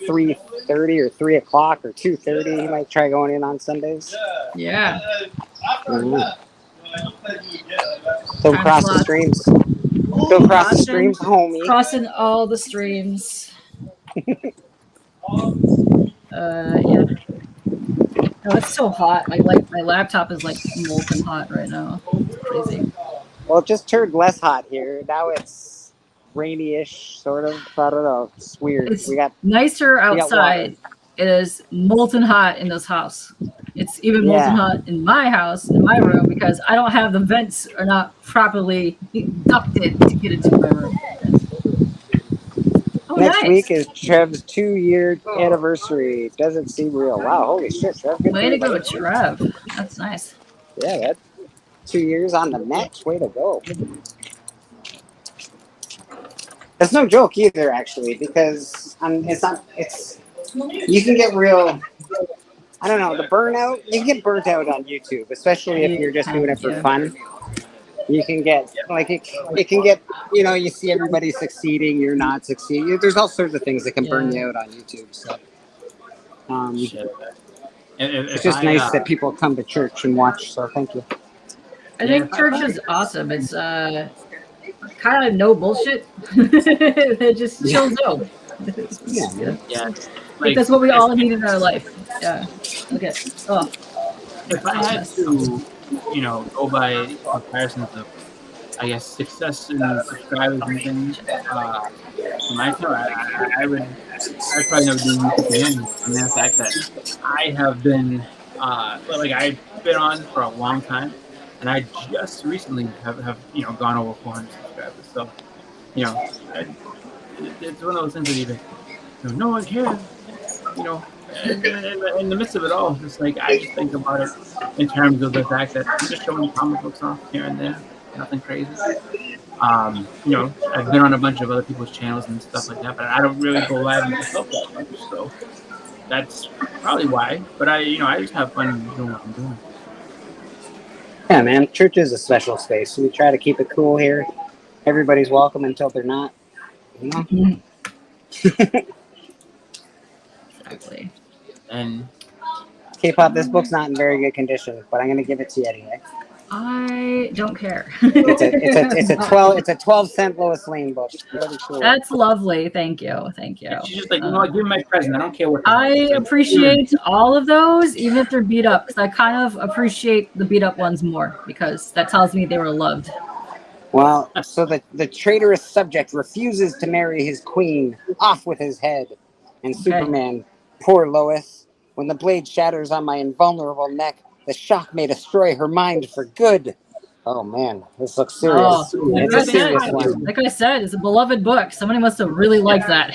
[SPEAKER 5] 3:30 or 3 o'clock or 2:30. He might try going in on Sundays.
[SPEAKER 21] Yeah.
[SPEAKER 5] Don't cross the streams. Don't cross the streams, homie.
[SPEAKER 21] Crossing all the streams. Yeah. Oh, it's so hot. Like my laptop is like molten hot right now. It's crazy.
[SPEAKER 5] Well, it just turned less hot here. Now it's rainy-ish, sort of. I don't know. It's weird.
[SPEAKER 21] It's nicer outside. It is molten hot in this house. It's even molten hot in my house, in my room, because I don't have the vents are not properly ducted to get into my room. Oh,
[SPEAKER 5] Next
[SPEAKER 21] nice.
[SPEAKER 5] week is Trev's 2-year anniversary. Doesn't seem real. Wow, holy shit, Trev. Good
[SPEAKER 21] Way to
[SPEAKER 5] for you,
[SPEAKER 21] go,
[SPEAKER 5] buddy.
[SPEAKER 21] Trev. That's nice.
[SPEAKER 5] Yeah, that 2 years on the next. Way to go. It's no joke either, actually, because you can get real, I don't know, the burnout. You can get burnt out on YouTube, especially if you're just doing it for fun. You can get, like, it can get, you see everybody succeeding, you're not succeeding. There's all sorts of things that can burn you out on YouTube. So, it's just nice that people come to church and watch. So, thank you.
[SPEAKER 21] I think church is awesome. It's kind of no bullshit. It just chills out.
[SPEAKER 1] Yeah.
[SPEAKER 21] I think that's what we all need in our life. Yeah. Okay. Oh.
[SPEAKER 1] If I had to, go by comparisons of, I guess, success and subscribers and things, for my channel, I'd probably never do YouTube again. And the fact that I have been, I've been on for a long time, and I just recently have gone over 400 subscribers. So, it's one of those things that even, no one cares, in the midst of it all, just like I just think about it in terms of the fact that I'm just showing comic books off here and there, nothing crazy. I've been on a bunch of other people's channels and stuff like that, but I don't really go live myself that much, so that's probably why. But I just have fun doing what I'm doing.
[SPEAKER 5] Yeah, man, church is a special space. We try to keep it cool here. Everybody's welcome until they're not.
[SPEAKER 21] Exactly.
[SPEAKER 1] And
[SPEAKER 5] K-pop, this book's not in very good condition, but I'm gonna give it to you anyway.
[SPEAKER 21] I don't care.
[SPEAKER 5] It's a 12-cent Lois Lane book. Really cool.
[SPEAKER 21] That's lovely. Thank you.
[SPEAKER 1] She's just like, give me my present. I don't care what.
[SPEAKER 21] I appreciate all of those, even if they're beat up, because I kind of appreciate the beat up ones more, because that tells me they were loved.
[SPEAKER 5] Well, so the traitorous subject refuses to marry his queen. Off with his head. And Superman
[SPEAKER 17] Poor Lois. When the blade shatters on my invulnerable neck, the shock may destroy her mind for good. Oh man, this looks serious.
[SPEAKER 21] Oh,
[SPEAKER 17] It's a serious one.
[SPEAKER 21] like I said, it's a beloved book. Somebody must have really liked that.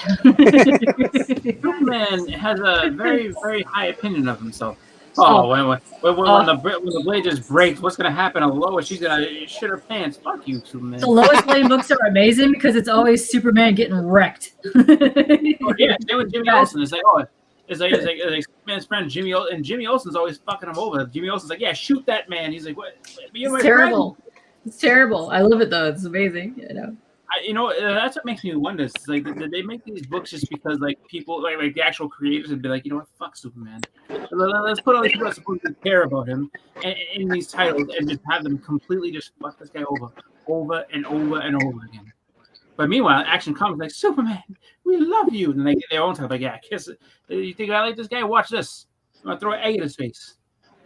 [SPEAKER 1] Superman has a very, very high opinion of himself. Oh, when the blade just breaks, what's gonna happen to Lois? She's gonna shit her pants. Fuck you, Superman.
[SPEAKER 21] The Lois Lane books are amazing because it's always Superman getting wrecked.
[SPEAKER 1] Oh, yeah, same with Jimmy Olsen. It's like, it's like Superman's friend Jimmy Olsen, and Jimmy Olsen's always fucking him over. Jimmy Olsen's like, yeah, shoot that man. He's like, what? You're
[SPEAKER 21] It's terrible. It's terrible. I love it though. It's amazing.
[SPEAKER 1] That's what makes me wonder. It's like, did they make these books just because like people like the actual creators would be like, you know what, fuck Superman. Let's put all these people that supposed to care about him in these titles and just have them completely just fuck this guy over and over and over again. But meanwhile, Action Comics like, Superman, we love you, and they get their own type like, yeah, kiss it. You think I like this guy? Watch this. I'm gonna throw an egg in his face.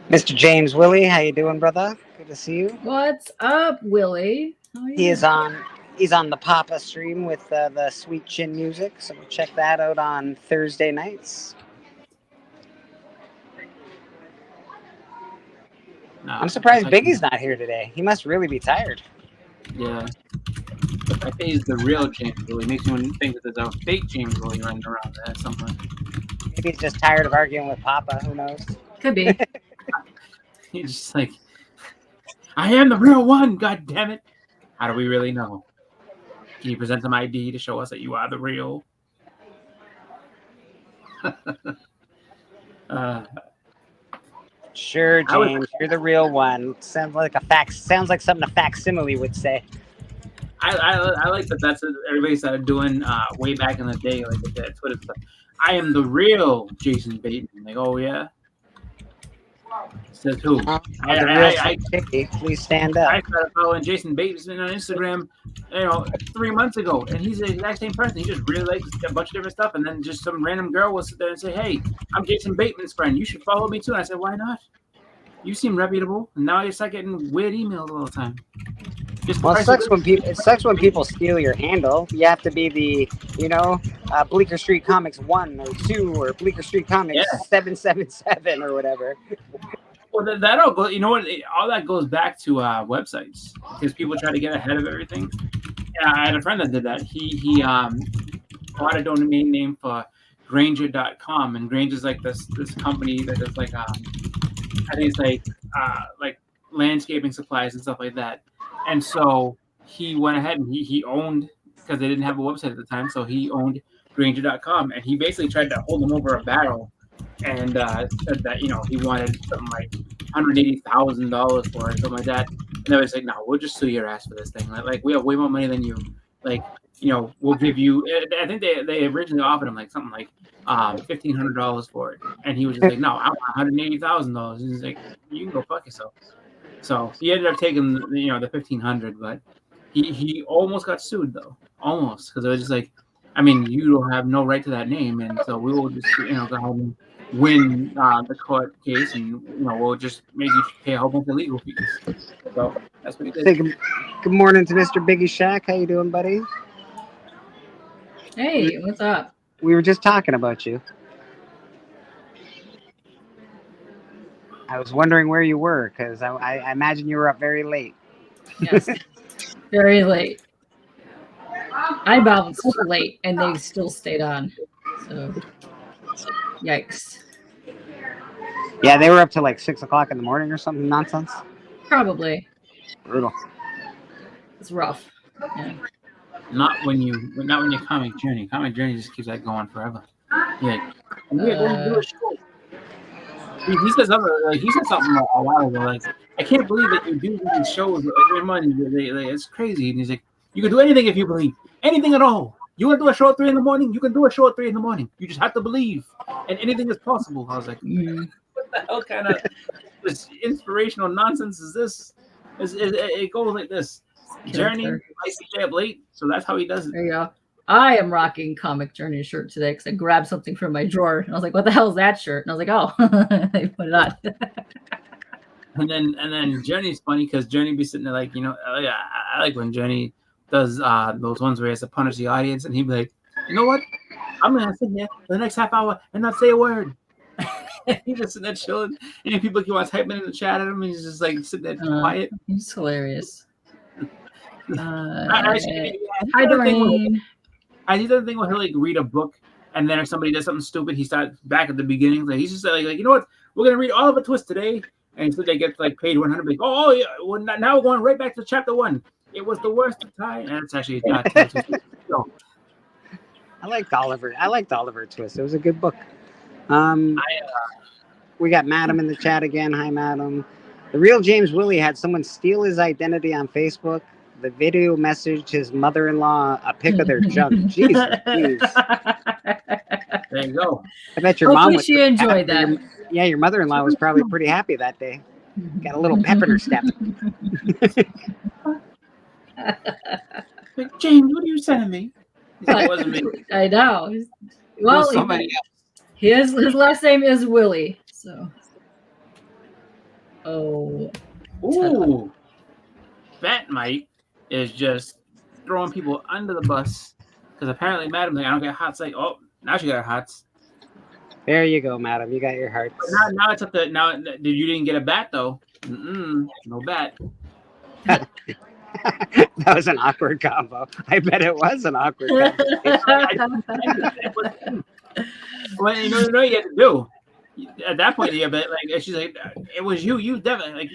[SPEAKER 17] Mr. James Willie, how you doing, brother? Good to see you.
[SPEAKER 21] What's up, Willie? How are you?
[SPEAKER 17] He's on the Papa stream with the Sweet Chin music, so check that out on Thursday nights. I'm surprised Biggie's not here today. He must really be tired.
[SPEAKER 1] Yeah. I think he's the real James Willie. Makes me think that there's a fake James Willie running around there somewhere.
[SPEAKER 17] Maybe he's just tired of arguing with Papa. Who knows?
[SPEAKER 21] Could be.
[SPEAKER 1] He's just like, I am the real one. God damn it! How do we really know? Can you present some ID to show us that you are the real?
[SPEAKER 17] Sure, James, you're the real one. Sounds like something a facsimile would say.
[SPEAKER 1] I like that. That's what everybody started doing way back in the day, like that Twitter stuff. I am the real Jason Bateman. Like, oh yeah. Says who?
[SPEAKER 17] Please stand up.
[SPEAKER 1] I started following Jason Bateman on Instagram, 3 months ago, and he's the exact same person. He just really likes a bunch of different stuff, and then just some random girl will sit there and say, "Hey, I'm Jason Bateman's friend. You should follow me too." And I said, "Why not? You seem reputable." And now you start getting weird emails all the time.
[SPEAKER 17] Well, it sucks when people steal your handle. You have to be the, Bleecker Street Comics 1 or 2 or Bleecker Street Comics 777 or whatever.
[SPEAKER 1] Well, that all goes. You know what? All that goes back to websites because people try to get ahead of everything. I had a friend that did that. He bought a domain name for Granger.com, and Granger's like this company that does like I think it's like landscaping supplies and stuff like that. And so he went ahead and he owned, because they didn't have a website at the time, so he owned Granger.com, and he basically tried to hold them over a barrel and said that, he wanted something like $180,000 for it, something like that. And they was like, no, we'll just sue your ass for this thing. Like we have way more money than you. Like, we'll give you, I think they originally offered him like something like $1,500 for it. And he was just like, no, I want $180,000. He's like, you can go fuck yourself. So he ended up taking, the $1,500, but he almost got sued though, almost, because it was just like, I mean, you don't have no right to that name, and so we will just, go ahead and win the court case, and we'll just make you pay a whole bunch of legal fees. So that's what he did.
[SPEAKER 17] Say good morning to Mr. Biggie Shack. How you doing, buddy?
[SPEAKER 21] Hey, what's up?
[SPEAKER 17] We were just talking about you. I was wondering where you were, because I imagine you were up very late.
[SPEAKER 21] Yes, very late. I bounced late, and they still stayed on. So, yikes.
[SPEAKER 17] Yeah, they were up to like 6 o'clock in the morning or something nonsense.
[SPEAKER 21] Probably.
[SPEAKER 17] Brutal.
[SPEAKER 21] It's rough. Yeah.
[SPEAKER 1] Not when you Comic Journey. Comic Journey just keeps that going forever. Yeah. Do a show. He said something. He said something a while ago. Like, I can't believe that you do these shows. It's crazy. And he's like, you can do anything if you believe. Anything at all. You want to do a show at 3 a.m? You can do a show at 3 a.m. You just have to believe, and anything is possible. I was like, what the hell kind of this inspirational nonsense is this? It goes like this. Journey, I stay up late, so that's how he does it.
[SPEAKER 21] There you go. I am rocking Comic Journey shirt today because I grabbed something from my drawer and I was like, "What the hell is that shirt?" And I was like, "Oh," I put it on.
[SPEAKER 1] and then Journey's funny because Journey be sitting there like, I like when Journey does those ones where he has to punish the audience, and he'd be like, "You know what? I'm gonna sit there for the next half hour and not say a word. He's just sitting there chilling, and people keep on typing in the chat at him, and he's just like sitting there quiet.
[SPEAKER 21] He's hilarious.
[SPEAKER 1] Hi,
[SPEAKER 21] Doreen.
[SPEAKER 1] I do the thing where he'll like read a book, and then if somebody does something stupid, he starts back at the beginning. Like he's just like you know what? We're gonna read Oliver Twist today, and so they get like paid 100. Like, oh yeah, well, now we're going right back to chapter 1. It was the worst of time, and it's actually not. So,
[SPEAKER 5] I liked Oliver Twist. It was a good book. We got Madam in the chat again. Hi, Madam. The real James Willie had someone steal his identity on Facebook. The video messaged his mother-in-law a pic of their junk. Jesus, please.
[SPEAKER 1] There you go.
[SPEAKER 5] I bet your mom was
[SPEAKER 21] she enjoyed that.
[SPEAKER 5] Your mother-in-law was probably pretty happy that day. Got a little pep in her step.
[SPEAKER 1] Like, James, what are you sending me? It wasn't me.
[SPEAKER 21] I know.
[SPEAKER 1] Well,
[SPEAKER 21] Well,
[SPEAKER 1] somebody else.
[SPEAKER 21] his last name is Willie. So. Oh.
[SPEAKER 1] Ooh. Fat Mike is just throwing people under the bus because apparently Madam's like, I don't get hots. Like, oh, now she got her hots.
[SPEAKER 5] There you go, Madam. You got your hearts.
[SPEAKER 1] Now it's up to now. You didn't get a bat though. No bat.
[SPEAKER 5] That was an awkward combo. I bet it was an awkward combo.
[SPEAKER 1] Well, you know what you have to do at that point. Yeah, but like she's like, it was you. You definitely like.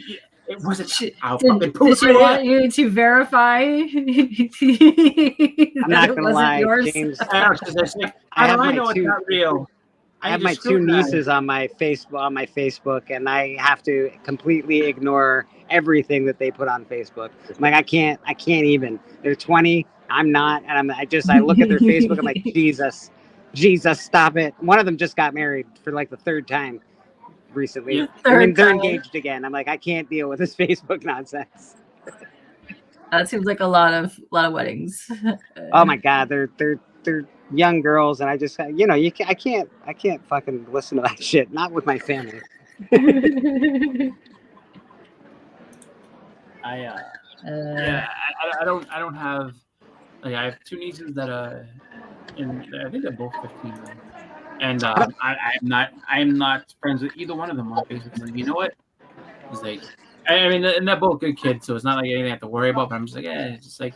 [SPEAKER 1] It wasn't shit.
[SPEAKER 21] Did she want you to verify?
[SPEAKER 5] I'm not gonna lie, James.
[SPEAKER 1] How do I know it's not real?
[SPEAKER 5] I have my two nieces on my Facebook, and I have to completely ignore everything that they put on Facebook. I'm like, I can't even. They're 20. I'm not, and I look at their Facebook. I'm like, Jesus, stop it. One of them just got married for like the third time recently.
[SPEAKER 21] Yeah,
[SPEAKER 5] they're engaged again. I'm like, I can't deal with this Facebook nonsense.
[SPEAKER 21] That seems like a lot of weddings.
[SPEAKER 5] Oh my God, they're young girls, and I just, I can't fucking listen to that shit. Not with my family.
[SPEAKER 1] I don't have, like, I have two nieces that and I think they're both 15, and I'm not friends with either one of them on Facebook. Like, you know what? It's like, I mean, and they're both good kids, so it's not like anything I have to worry about. But I'm just like, it's just like.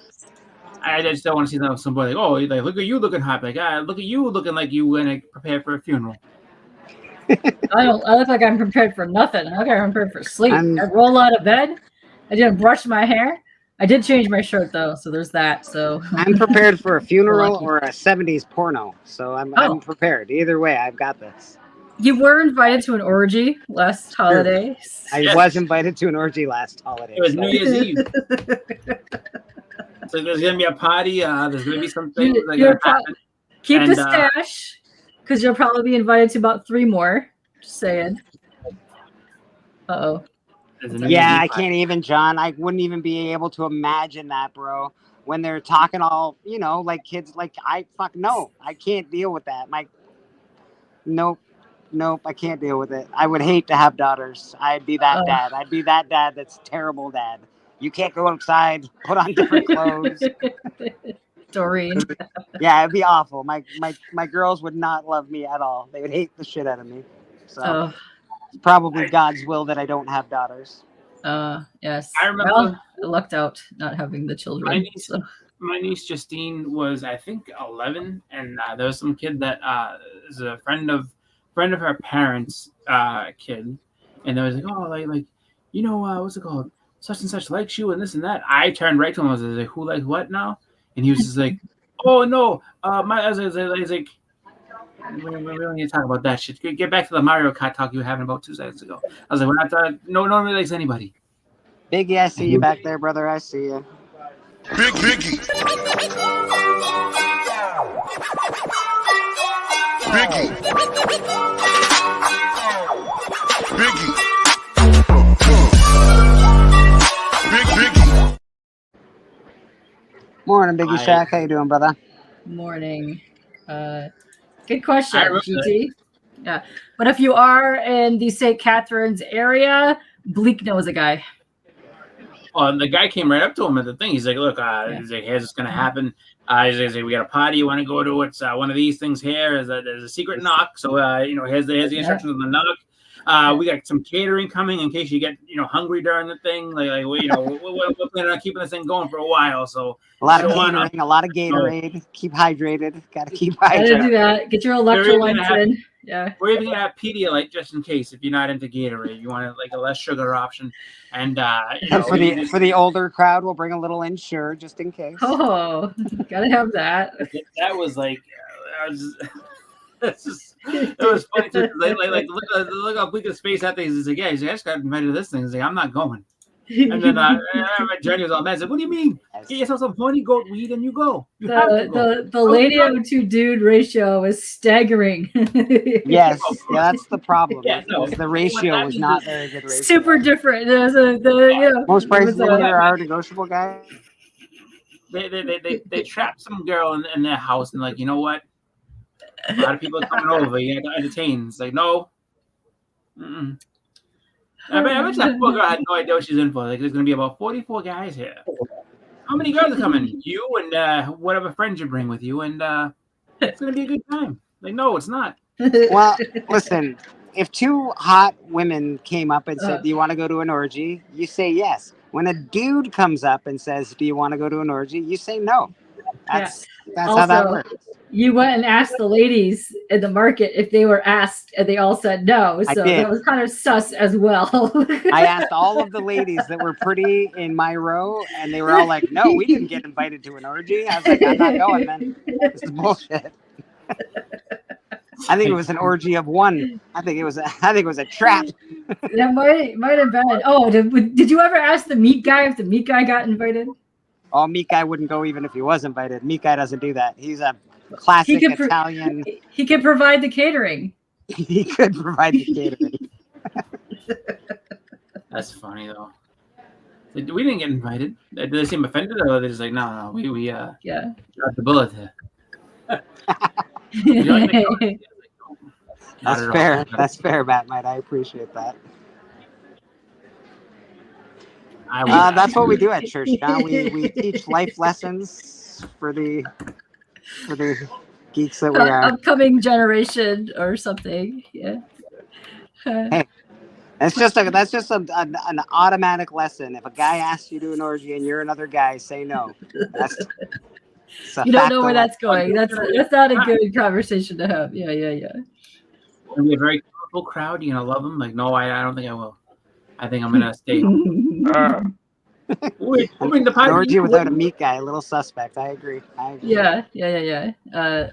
[SPEAKER 1] I just don't want to see somebody like, oh, like, look at you looking hot. Like, look at you looking like you went to prepare for a funeral.
[SPEAKER 21] I look like I'm prepared for nothing. I look like I'm prepared for sleep. I roll out of bed. I didn't brush my hair. I did change my shirt though, so there's that. So
[SPEAKER 5] I'm prepared for a funeral or a 70s porno. So I'm prepared. Either way, I've got this.
[SPEAKER 21] You were invited to an orgy last holiday.
[SPEAKER 5] I was invited to an orgy last holiday.
[SPEAKER 1] It was New Year's Eve. So there's gonna be a party. There's gonna be some things that are gonna happen.
[SPEAKER 21] Keep the stash, because you'll probably be invited to about 3 more. Just saying.
[SPEAKER 5] Yeah, I can't even, John. I wouldn't even be able to imagine that, bro. When they're talking all, like kids, like I can't deal with that. Nope, I can't deal with it. I would hate to have daughters. I'd be that dad. I'd be that dad that's terrible dad. You can't go outside, put on different clothes.
[SPEAKER 21] Doreen.
[SPEAKER 5] Yeah, it'd be awful. My girls would not love me at all. They would hate the shit out of me. So it's probably God's will that I don't have daughters.
[SPEAKER 21] Yes.
[SPEAKER 1] I remember
[SPEAKER 21] I lucked out not having the children.
[SPEAKER 1] My niece Justine was, I think, 11, and there was some kid that is a friend of her parents' kid, and they was like, oh, like what's it called? Such and such likes you and this and that. I turned right to him. I was like, who likes what now? And he was just like, oh no, I was like, we don't need to talk about that shit. Get back to the Mario Kart talk you were having about 2 seconds ago. I was like, we're not talking. No one really likes anybody.
[SPEAKER 5] Biggie, I see you back there, brother. I see you.
[SPEAKER 12] Biggie.
[SPEAKER 5] Morning, Biggie Shack. How you doing, brother?
[SPEAKER 21] Morning. Good question, GT. Yeah. But if you are in the St. Catharines area, Bleak knows a guy.
[SPEAKER 1] and the guy came right up to him at the thing. He's like, "Look, he's like, here's what's gonna happen. He's like, we got a party. You want to go to? It's one of these things here. There's a secret knock. So here's the instructions of the knock. We got some catering coming in case you get hungry during the thing. We're planning on keeping this thing going for a while. So
[SPEAKER 5] a lot of catering, a lot of Gatorade. Keep hydrated. Got to keep hydrated.
[SPEAKER 21] Gotta do that. Get your electrolytes in. Yeah.
[SPEAKER 1] We're even gonna have Pedialyte just in case if you're not into Gatorade, you want a less sugar option. And
[SPEAKER 5] for the older crowd, we'll bring a little Ensure just in case.
[SPEAKER 21] Oh, gotta have that.
[SPEAKER 1] That was like, it was funny too. Look how bleak his face at things. He's like, yeah, he's like, I just got invited to this thing. He's like, I'm not going. And then Jenny was all mad. I said, what do you mean? Get yourself some honey goat weed and you go.
[SPEAKER 21] The lady to dude ratio is staggering.
[SPEAKER 5] Yes, that's the problem. The ratio was not very good. Ratio.
[SPEAKER 21] Super different.
[SPEAKER 5] Most prices are negotiable, guys.
[SPEAKER 1] They trapped some girl in their house and like, you know what? A lot of people are coming over. You have to entertain. It's like, no. Mm-mm. I bet that poor girl had no idea what she's in for. Like, there's going to be about 44 guys here. How many girls are coming? You and whatever friends you bring with you, and it's going to be a good time. Like, no, it's not.
[SPEAKER 5] Well, listen, if two hot women came up and said, do you want to go to an orgy? You say yes. When a dude comes up and says, do you want to go to an orgy? You say no. That's
[SPEAKER 21] also,
[SPEAKER 5] how that works.
[SPEAKER 21] You went and asked the ladies in the market if they were asked, and they all said no. So that was kind of sus as well.
[SPEAKER 5] I asked all of the ladies that were pretty in my row, and they were all like, no, we didn't get invited to an orgy. I was like, I'm not going, man. This is bullshit. I think it was an orgy of one. I think it was a trap.
[SPEAKER 21] That might have been. Oh, did you ever ask the meat guy if the meat guy got invited?
[SPEAKER 5] Oh, meat guy wouldn't go even if he was invited. Meat guy doesn't do that. He's a classic Italian.
[SPEAKER 21] He could provide the catering.
[SPEAKER 5] He could provide the catering.
[SPEAKER 1] That's funny though. We didn't get invited. Did they seem offended, or they just like, no, we got the bullet here.
[SPEAKER 5] That's fair. That's fair, Batmite. I appreciate that. That's what we do at church. Now we teach life lessons for the geeks that we are.
[SPEAKER 21] Upcoming generation or something. Yeah.
[SPEAKER 5] Hey, that's just an automatic lesson. If a guy asks you to an orgy and you're another guy, say no.
[SPEAKER 21] You don't know where that's going. That's not a good conversation to have. Yeah.
[SPEAKER 1] It'll be a very colorful crowd. You're gonna love them. Like, no, I don't think I will. I think I'm gonna stay.
[SPEAKER 5] An orgy without a meat guy, a little suspect. I agree.
[SPEAKER 21] Yeah.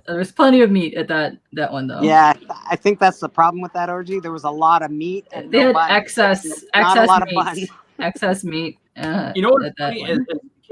[SPEAKER 21] There's plenty of meat at that one though.
[SPEAKER 5] Yeah, I think that's the problem with that orgy. There was a lot of meat and
[SPEAKER 21] they had excess
[SPEAKER 5] meat.
[SPEAKER 21] Excess meat.
[SPEAKER 1] You know what's funny is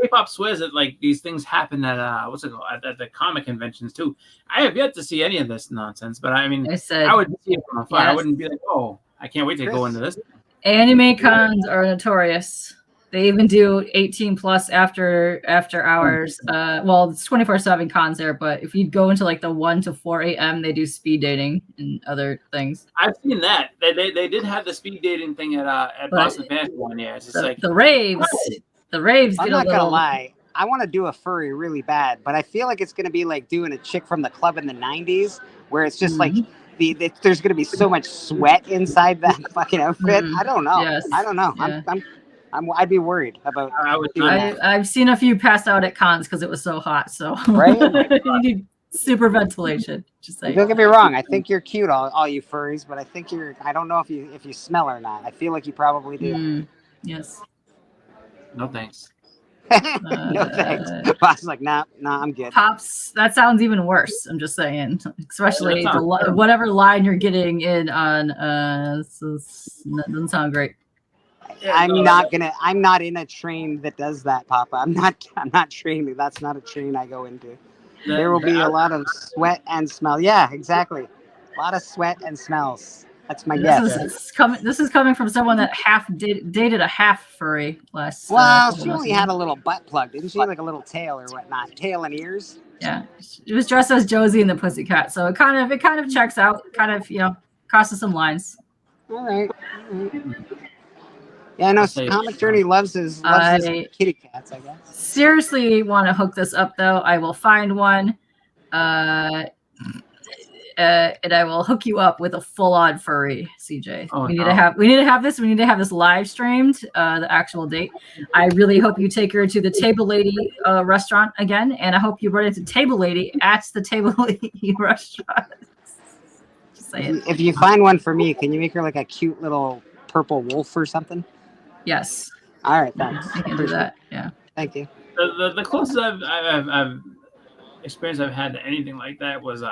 [SPEAKER 1] K-pop swears that like these things happen at at the comic conventions too. I have yet to see any of this nonsense, but I mean, I would see it from afar. Yes. I wouldn't be like, oh, I can't wait to go into this.
[SPEAKER 21] Anime cons are notorious. They even do 18 plus after hours. Well, it's 24/7 cons there, but if you go into like the 1 to 4 a.m., they do speed dating and other things.
[SPEAKER 1] I've seen that. They did have the speed dating thing at Boston Fashion one year. It's just like
[SPEAKER 21] the raves. The raves.
[SPEAKER 5] I'm not gonna lie. I want to do a furry really bad, but I feel like it's gonna be like doing a chick from the club in the '90s, where it's just like there's gonna be so much sweat inside that fucking outfit. I don't know. Yes. I don't know. Yeah. I'd be worried about.
[SPEAKER 21] I've seen a few pass out at cons because it was so hot. So
[SPEAKER 5] right,
[SPEAKER 21] you need super ventilation. Just saying.
[SPEAKER 5] Don't get me wrong. I think you're cute, all you furries, but I think I don't know if you smell or not. I feel like you probably do.
[SPEAKER 21] Yes.
[SPEAKER 1] No thanks.
[SPEAKER 5] No thanks. Boss like, nah, I'm good.
[SPEAKER 21] Pops, that sounds even worse. I'm just saying, especially whatever line you're getting in on. Doesn't sound great.
[SPEAKER 5] I'm not in a train that does that, Papa. I'm not trained. That's not a train I go into. There will be a lot of sweat and smell. Yeah, exactly. A lot of sweat and smells. That's my guess.
[SPEAKER 21] This is coming from someone that dated a half furry last.
[SPEAKER 5] Well, she only had a little butt plug, didn't she? Like a little tail or whatnot, tail and ears.
[SPEAKER 21] Yeah, it was dressed as Josie and the Pussycat, so it kind of checks out. Kind of crosses some lines.
[SPEAKER 5] All right. Yeah, I know.
[SPEAKER 1] I'll say it.
[SPEAKER 5] Comic Journey loves his kitty cats, I guess.
[SPEAKER 21] Seriously want to hook this up though. I will find one. And I will hook you up with a full-on furry, CJ.
[SPEAKER 1] Oh,
[SPEAKER 21] we need
[SPEAKER 1] no.
[SPEAKER 21] to have this. We need to have this live streamed. The actual date. I really hope you take her to the Table Lady restaurant again, and I hope you run into Table Lady at the Table Lady restaurant. Just saying.
[SPEAKER 5] If you find one for me, can you make her like a cute little purple wolf or something?
[SPEAKER 21] Yes.
[SPEAKER 5] All right, thanks.
[SPEAKER 21] I can do that. Yeah.
[SPEAKER 5] Thank you.
[SPEAKER 1] The closest I've experience I've had to anything like that was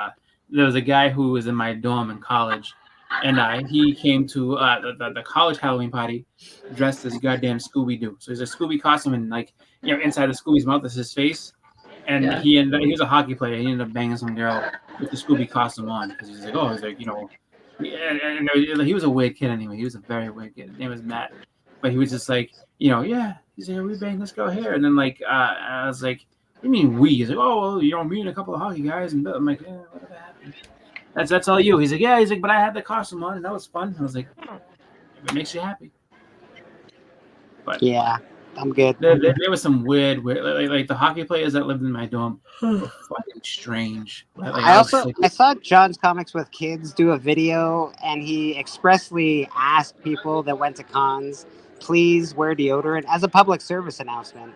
[SPEAKER 1] there was a guy who was in my dorm in college, and he came to the college Halloween party dressed as goddamn Scooby-Doo. So he's a Scooby costume, and inside of Scooby's mouth is his face. And he was a hockey player. He ended up banging some girl with the Scooby costume on because he's like, and he was a weird kid anyway. He was a very weird kid. His name was Matt, but he was just like, yeah, he's like, we banged this girl here, and then I was like, what do you mean we? He's like, oh, well, me and a couple of hockey guys, and I'm like, yeah, whatever happened. That's all you. He's like, yeah. He's like, but I had the costume on, and that was fun. I was like, if it makes you happy. But
[SPEAKER 5] yeah, I'm good.
[SPEAKER 1] There was some weird, like the hockey players that lived in my dorm were fucking strange.
[SPEAKER 5] I saw John's Comics with Kids do a video, and he expressly asked people that went to cons, please wear deodorant as a public service announcement.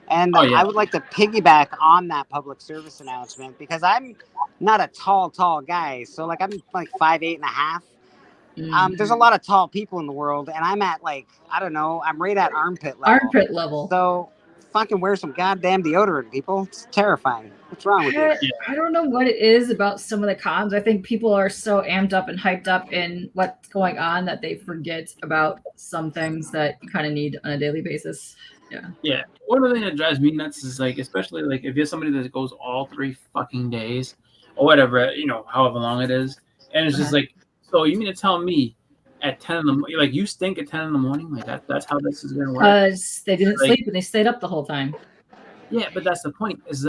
[SPEAKER 5] And I would like to piggyback on that public service announcement because I'm not a tall guy. So I'm like 5'8.5". There's a lot of tall people in the world, and I'm at I'm right at armpit level. So fucking wear some goddamn deodorant, people. It's terrifying. What's wrong with you?
[SPEAKER 21] I don't know what it is about some of the cons. I think people are so amped up and hyped up in what's going on that they forget about some things that you kind of need on a daily basis.
[SPEAKER 1] Yeah. One of the things that drives me nuts is especially if you're somebody that goes all 3 fucking days or whatever, however long it is, and it's just so you mean to tell me at 10 in the morning, you stink at 10 in the morning, that's how this is gonna work?
[SPEAKER 21] Because they didn't sleep and they stayed up the whole time.
[SPEAKER 1] Yeah, but that's the point. Is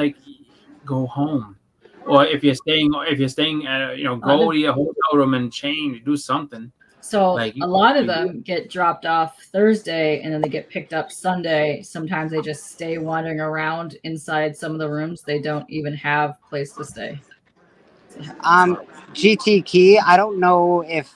[SPEAKER 1] go home, or if you're staying at go to your hotel room and change, do something.
[SPEAKER 21] So a lot of them get dropped off Thursday and then they get picked up Sunday. Sometimes they just stay wandering around inside some of the rooms. They don't even have place to stay.
[SPEAKER 5] GT Key, I don't know if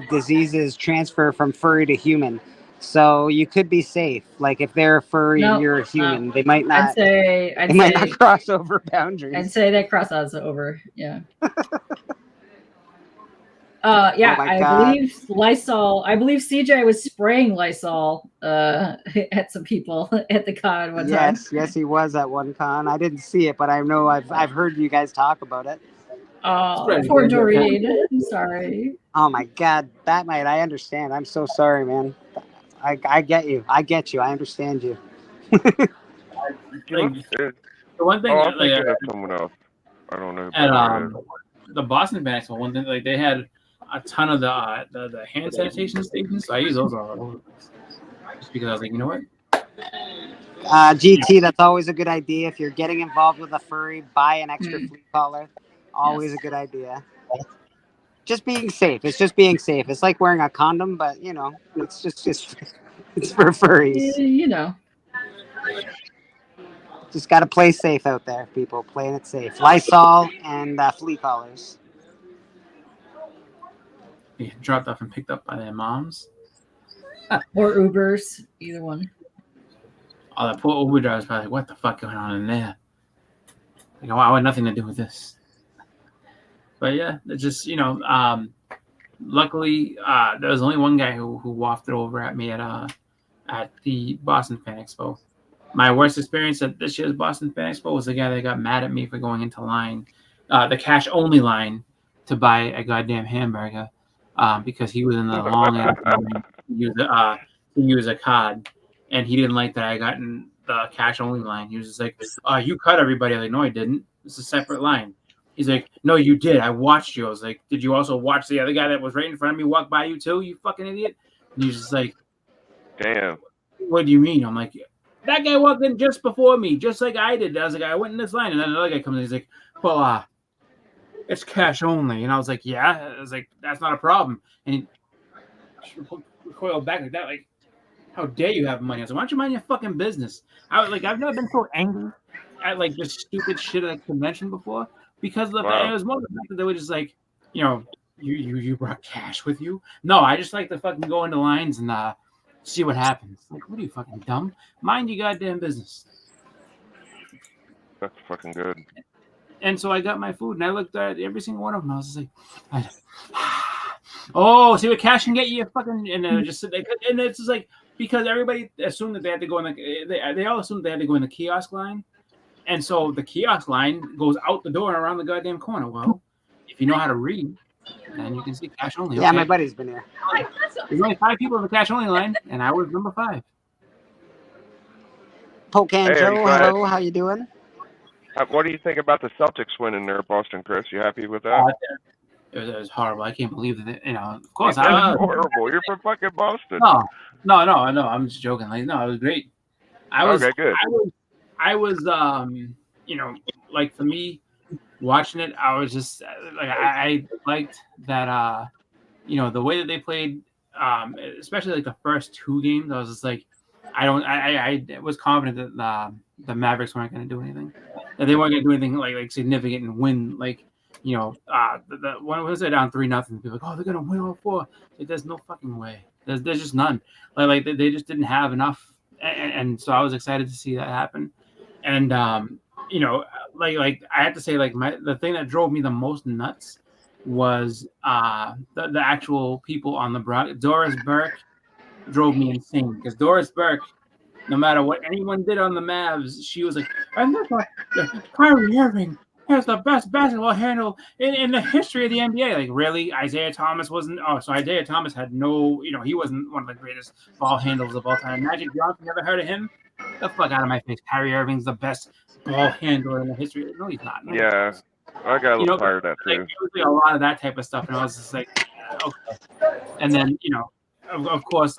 [SPEAKER 5] diseases transfer from furry to human. So you could be safe. If they're furry and you're a human, they might not. They might not cross over boundaries.
[SPEAKER 21] I'd say they cross us over. Yeah. I believe Lysol. I believe CJ was spraying Lysol at some people at the con one time.
[SPEAKER 5] Yes, he was at one con. I didn't see it, but I know I've heard you guys talk about it.
[SPEAKER 21] Oh, poor Doreen. I'm sorry.
[SPEAKER 5] Oh my God, Batmite, I understand. I'm so sorry, man. I get you. I understand you.
[SPEAKER 1] The one thing
[SPEAKER 12] I'm thinking of someone else. I don't know.
[SPEAKER 1] At the Boston Fan Expo, one thing they had a ton of the hand sanitation stations. So I use those all over the place. Just because I was like, you know what?
[SPEAKER 5] GT, that's always a good idea. If you're getting involved with a furry, buy an extra flea collar. Always a good idea. Just being safe. It's just being safe. It's like wearing a condom, but it's just it's for furries. Just got to play safe out there, people. Playing it safe. Lysol and flea collars.
[SPEAKER 1] Yeah, dropped off and picked up by their moms.
[SPEAKER 21] Or Ubers, either one.
[SPEAKER 1] Oh, that poor Uber driver's probably like, what the fuck going on in there? I want nothing to do with this. But yeah, it's just, luckily, there was only one guy who wafted over at me at the Boston Fan Expo. My worst experience at this year's Boston Fan Expo was the guy that got mad at me for going into line, the cash only line, to buy a goddamn hamburger, because he was in the long end to use a card, and he didn't like that I got in the cash only line. He was just like, you cut everybody. I'm like, no, I didn't. It's a separate line. He's like, no, you did. I watched you. I was like, did you also watch the other guy that was right in front of me walk by you too, you fucking idiot? And he's just like,
[SPEAKER 12] damn.
[SPEAKER 1] What do you mean? I'm like, that guy walked in just before me, just like I did. I was like, I went in this line, and then another guy comes in. He's like, well, it's cash only. And I was like, yeah. I was like, that's not a problem. And he recoiled back like that, like, how dare you have money? I was like, why don't you mind your fucking business? I've never been so angry at like just stupid shit at a convention before because of the
[SPEAKER 12] Wow.
[SPEAKER 1] it was more the fact that they were just like, you brought cash with you. No, I just like to fucking go into lines and see what happens. Like, what are you, fucking dumb? Mind your goddamn business.
[SPEAKER 12] That's fucking good.
[SPEAKER 1] And so I got my food and I looked at every single one of them. I was just like, oh, see what cash can get you, fucking, and then just sit there. And it's just like, because everybody assumed that they had to go in they all assumed they had to go in the kiosk line. And so the kiosk line goes out the door and around the goddamn corner. Well, if you know how to read, then you can see cash only.
[SPEAKER 5] Yeah,
[SPEAKER 1] okay?
[SPEAKER 5] my buddy's been here.
[SPEAKER 1] There's only 5 people in the cash only line, and I was number 5.
[SPEAKER 5] Pocan
[SPEAKER 12] Hey,
[SPEAKER 5] Joe,
[SPEAKER 12] go ahead.
[SPEAKER 5] hello, how you doing?
[SPEAKER 12] What do you think about the Celtics winning there, Boston, Chris? You happy with that?
[SPEAKER 1] It was horrible. I can't believe that. Of course,
[SPEAKER 12] That's
[SPEAKER 1] I
[SPEAKER 12] horrible. You're from fucking Boston.
[SPEAKER 1] No. I'm just joking. Like, no, it was great.
[SPEAKER 12] Okay, good.
[SPEAKER 1] I was, like for me, watching it, I was just like, I liked that, the way that they played, especially like the first 2 games. I was just like, I was confident that the Mavericks weren't going to do anything. That they weren't going to do anything like significant and win. Like, the when was it down 3-0? People were like, oh, they're going to win all 4. Like, there's no fucking way. There's just none. Like they just didn't have enough. And so I was excited to see that happen. And like I have to say, like the thing that drove me the most nuts was the actual people on the broad. Doris Burke drove me insane because Doris Burke, no matter what anyone did on the Mavs, she was like, and that's why Kyrie Irving has the best basketball handle in the history of the NBA. Like, really? Isaiah Thomas wasn't? Oh, so Isaiah Thomas had no, he wasn't one of the greatest ball handlers of all time. Magic Johnson, never heard of him? Get the fuck out of my face. Kyrie Irving's the best ball handler in the history. No, he's not. No.
[SPEAKER 12] Yeah, I got a little tired of that too.
[SPEAKER 1] Like, it was like a lot of that type of stuff, and I was just like, okay. And then, of course,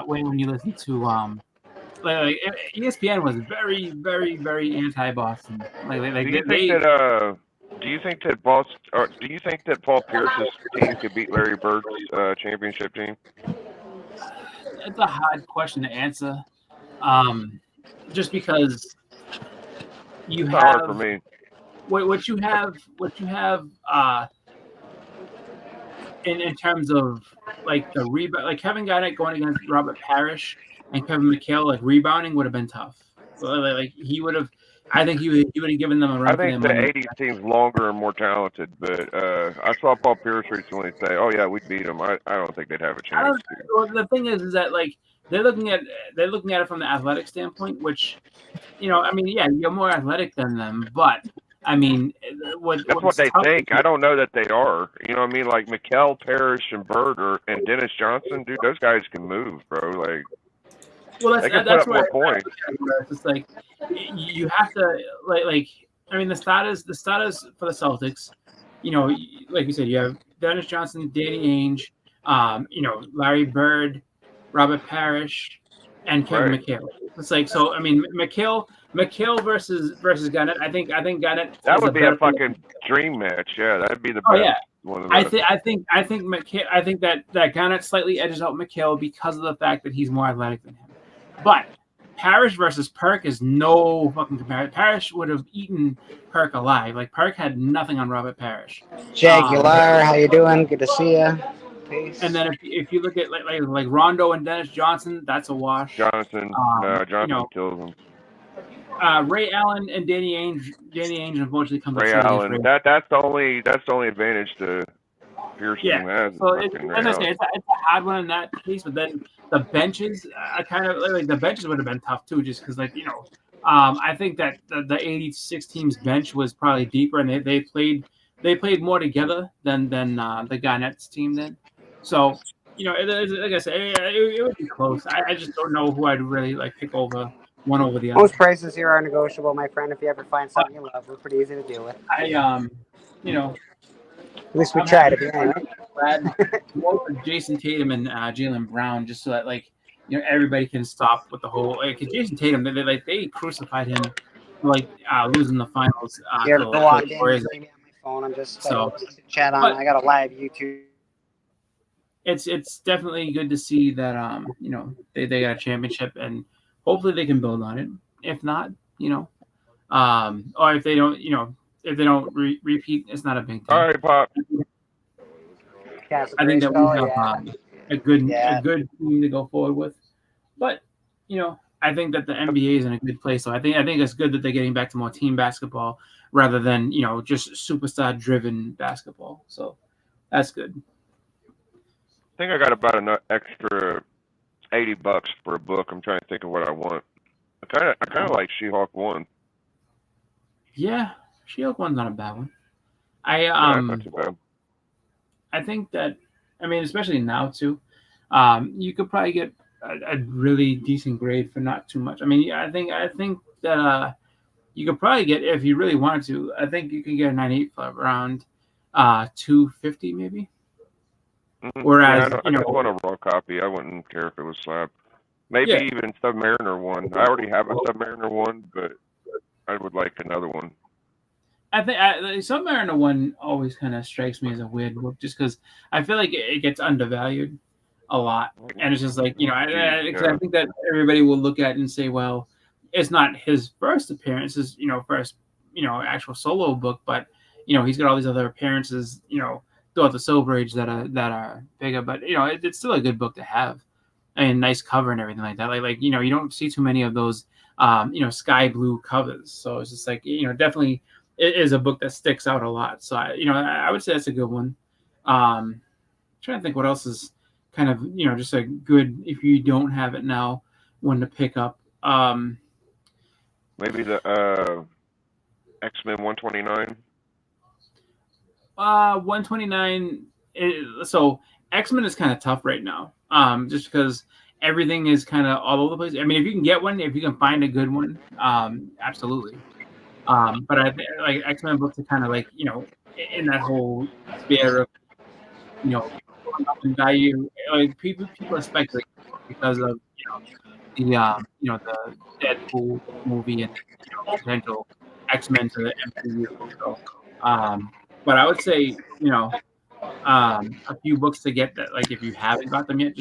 [SPEAKER 1] when you listen to like ESPN was very, very, very anti-Boston.
[SPEAKER 12] Do you think that Boston, or do you think that Paul Pierce's team could beat Larry Bird's championship team?
[SPEAKER 1] It's a hard question to answer, just because you
[SPEAKER 12] It's
[SPEAKER 1] have
[SPEAKER 12] hard for me.
[SPEAKER 1] what you have in terms of like the rebound, like Kevin Garnett going against Robert Parrish and Kevin McHale, like rebounding would have been tough. So, like he would have. I think he would have given them a run.
[SPEAKER 12] I think the 80s team's longer and more talented, but I saw Paul Pierce recently say, "Oh yeah, we beat them." I don't think they'd have a chance.
[SPEAKER 1] Well, the thing is that like they're looking at it from the athletic standpoint, which, I mean, yeah, you're more athletic than them, but I mean,
[SPEAKER 12] that's what they think. I don't know that they are. You know what I mean? Like Mikal, Parrish, and Bird and Dennis Johnson, dude, those guys can move, bro. Like,
[SPEAKER 1] well,
[SPEAKER 12] they can
[SPEAKER 1] that's
[SPEAKER 12] put up more points.
[SPEAKER 1] It's just like you have to like. I mean, the starters for the Celtics. Like you said, you have Dennis Johnson, Danny Ainge, Larry Bird, Robert Parrish, and Kevin McHale. It's like, so. I mean, McHale versus Garnett. I think Garnett.
[SPEAKER 12] That would be a fucking dream match. Yeah, that'd be the best.
[SPEAKER 1] Oh yeah.
[SPEAKER 12] One of the
[SPEAKER 1] I
[SPEAKER 12] best.
[SPEAKER 1] think McHale. I think that Garnett slightly edges out McHale because of the fact that he's more athletic than him. But Parrish versus Perk is no fucking comparison. Parrish would have eaten Perk alive. Like, Perk had nothing on Robert Parrish.
[SPEAKER 5] Jaguar, how you doing? Good to see you. Peace.
[SPEAKER 1] And then if you look at like Rondo and Dennis Johnson, that's a wash.
[SPEAKER 12] Johnson kills him.
[SPEAKER 1] Ray Allen and Danny Ainge unfortunately comes.
[SPEAKER 12] Ray Allen. That's the only advantage to Pierce.
[SPEAKER 1] Yeah. So as I say, it's a hard one in that case, but then the benches are kind of like the benches would have been tough too, just because I think that the 86 teams bench was probably deeper, and they played more together than the Garnett's team did. So like I said, it would be close. I just don't know who I'd really pick over one over the other.
[SPEAKER 5] Most prices here are negotiable, my friend. If you ever find something you love, we're pretty easy to deal with. At least we try to be.
[SPEAKER 1] Glad for Jason Tatum and Jaylen Brown, just so that everybody can stop with the whole. Because Jason Tatum, they crucified him, losing the finals.
[SPEAKER 5] Here, go on, on my phone. I'm just chat on. I got a live YouTube.
[SPEAKER 1] it's definitely good to see that they got a championship, and hopefully they can build on it. If not, or if they don't, if they don't repeat, it's not a big deal.
[SPEAKER 12] All right, Pop.
[SPEAKER 1] I think that we have a good team to go forward with, but I think that the NBA is in a good place. So I think it's good that they're getting back to more team basketball rather than just superstar driven basketball. So that's good.
[SPEAKER 12] I think I got about an extra $80 for a book. I'm trying to think of what I want. I kind of like She-Hulk 1.
[SPEAKER 1] Yeah, She-Hulk 1's not a bad one.
[SPEAKER 12] Not too bad.
[SPEAKER 1] I think that, especially now too, you could probably get a really decent grade for not too much. I think that you could probably get, if you really wanted to, I think you could get a 9.8 for around $250 maybe.
[SPEAKER 12] Mm-hmm.
[SPEAKER 1] Whereas
[SPEAKER 12] I don't want a raw copy. I wouldn't care if it was slabbed. Maybe even Submariner 1. I already have a Submariner 1, but I would like another one.
[SPEAKER 1] I think Submariner 1 always kind of strikes me as a weird book, just because I feel like it gets undervalued a lot, and it's just like I think that everybody will look at it and say, well, it's not his first appearance, his first actual solo book, but he's got all these other appearances throughout the Silver Age that are bigger, but it's still a good book to have, and nice cover and everything like that. Like you don't see too many of those sky blue covers, so it's just like definitely it is a book that sticks out a lot. So I would say that's a good one. Trying to think what else is kind of just a good, if you don't have it now, one to pick up.
[SPEAKER 12] Maybe the X-Men 129.
[SPEAKER 1] 129. So X-Men is kind of tough right now, just because everything is kind of all over the place. If you can get one, if you can find a good one, absolutely. But I think like X-Men books are kind of like in that whole sphere of value. Like people are speculating because of the Deadpool movie and potential X-Men to the MCU. So, but I would say a few books to get that, like if you haven't got them yet,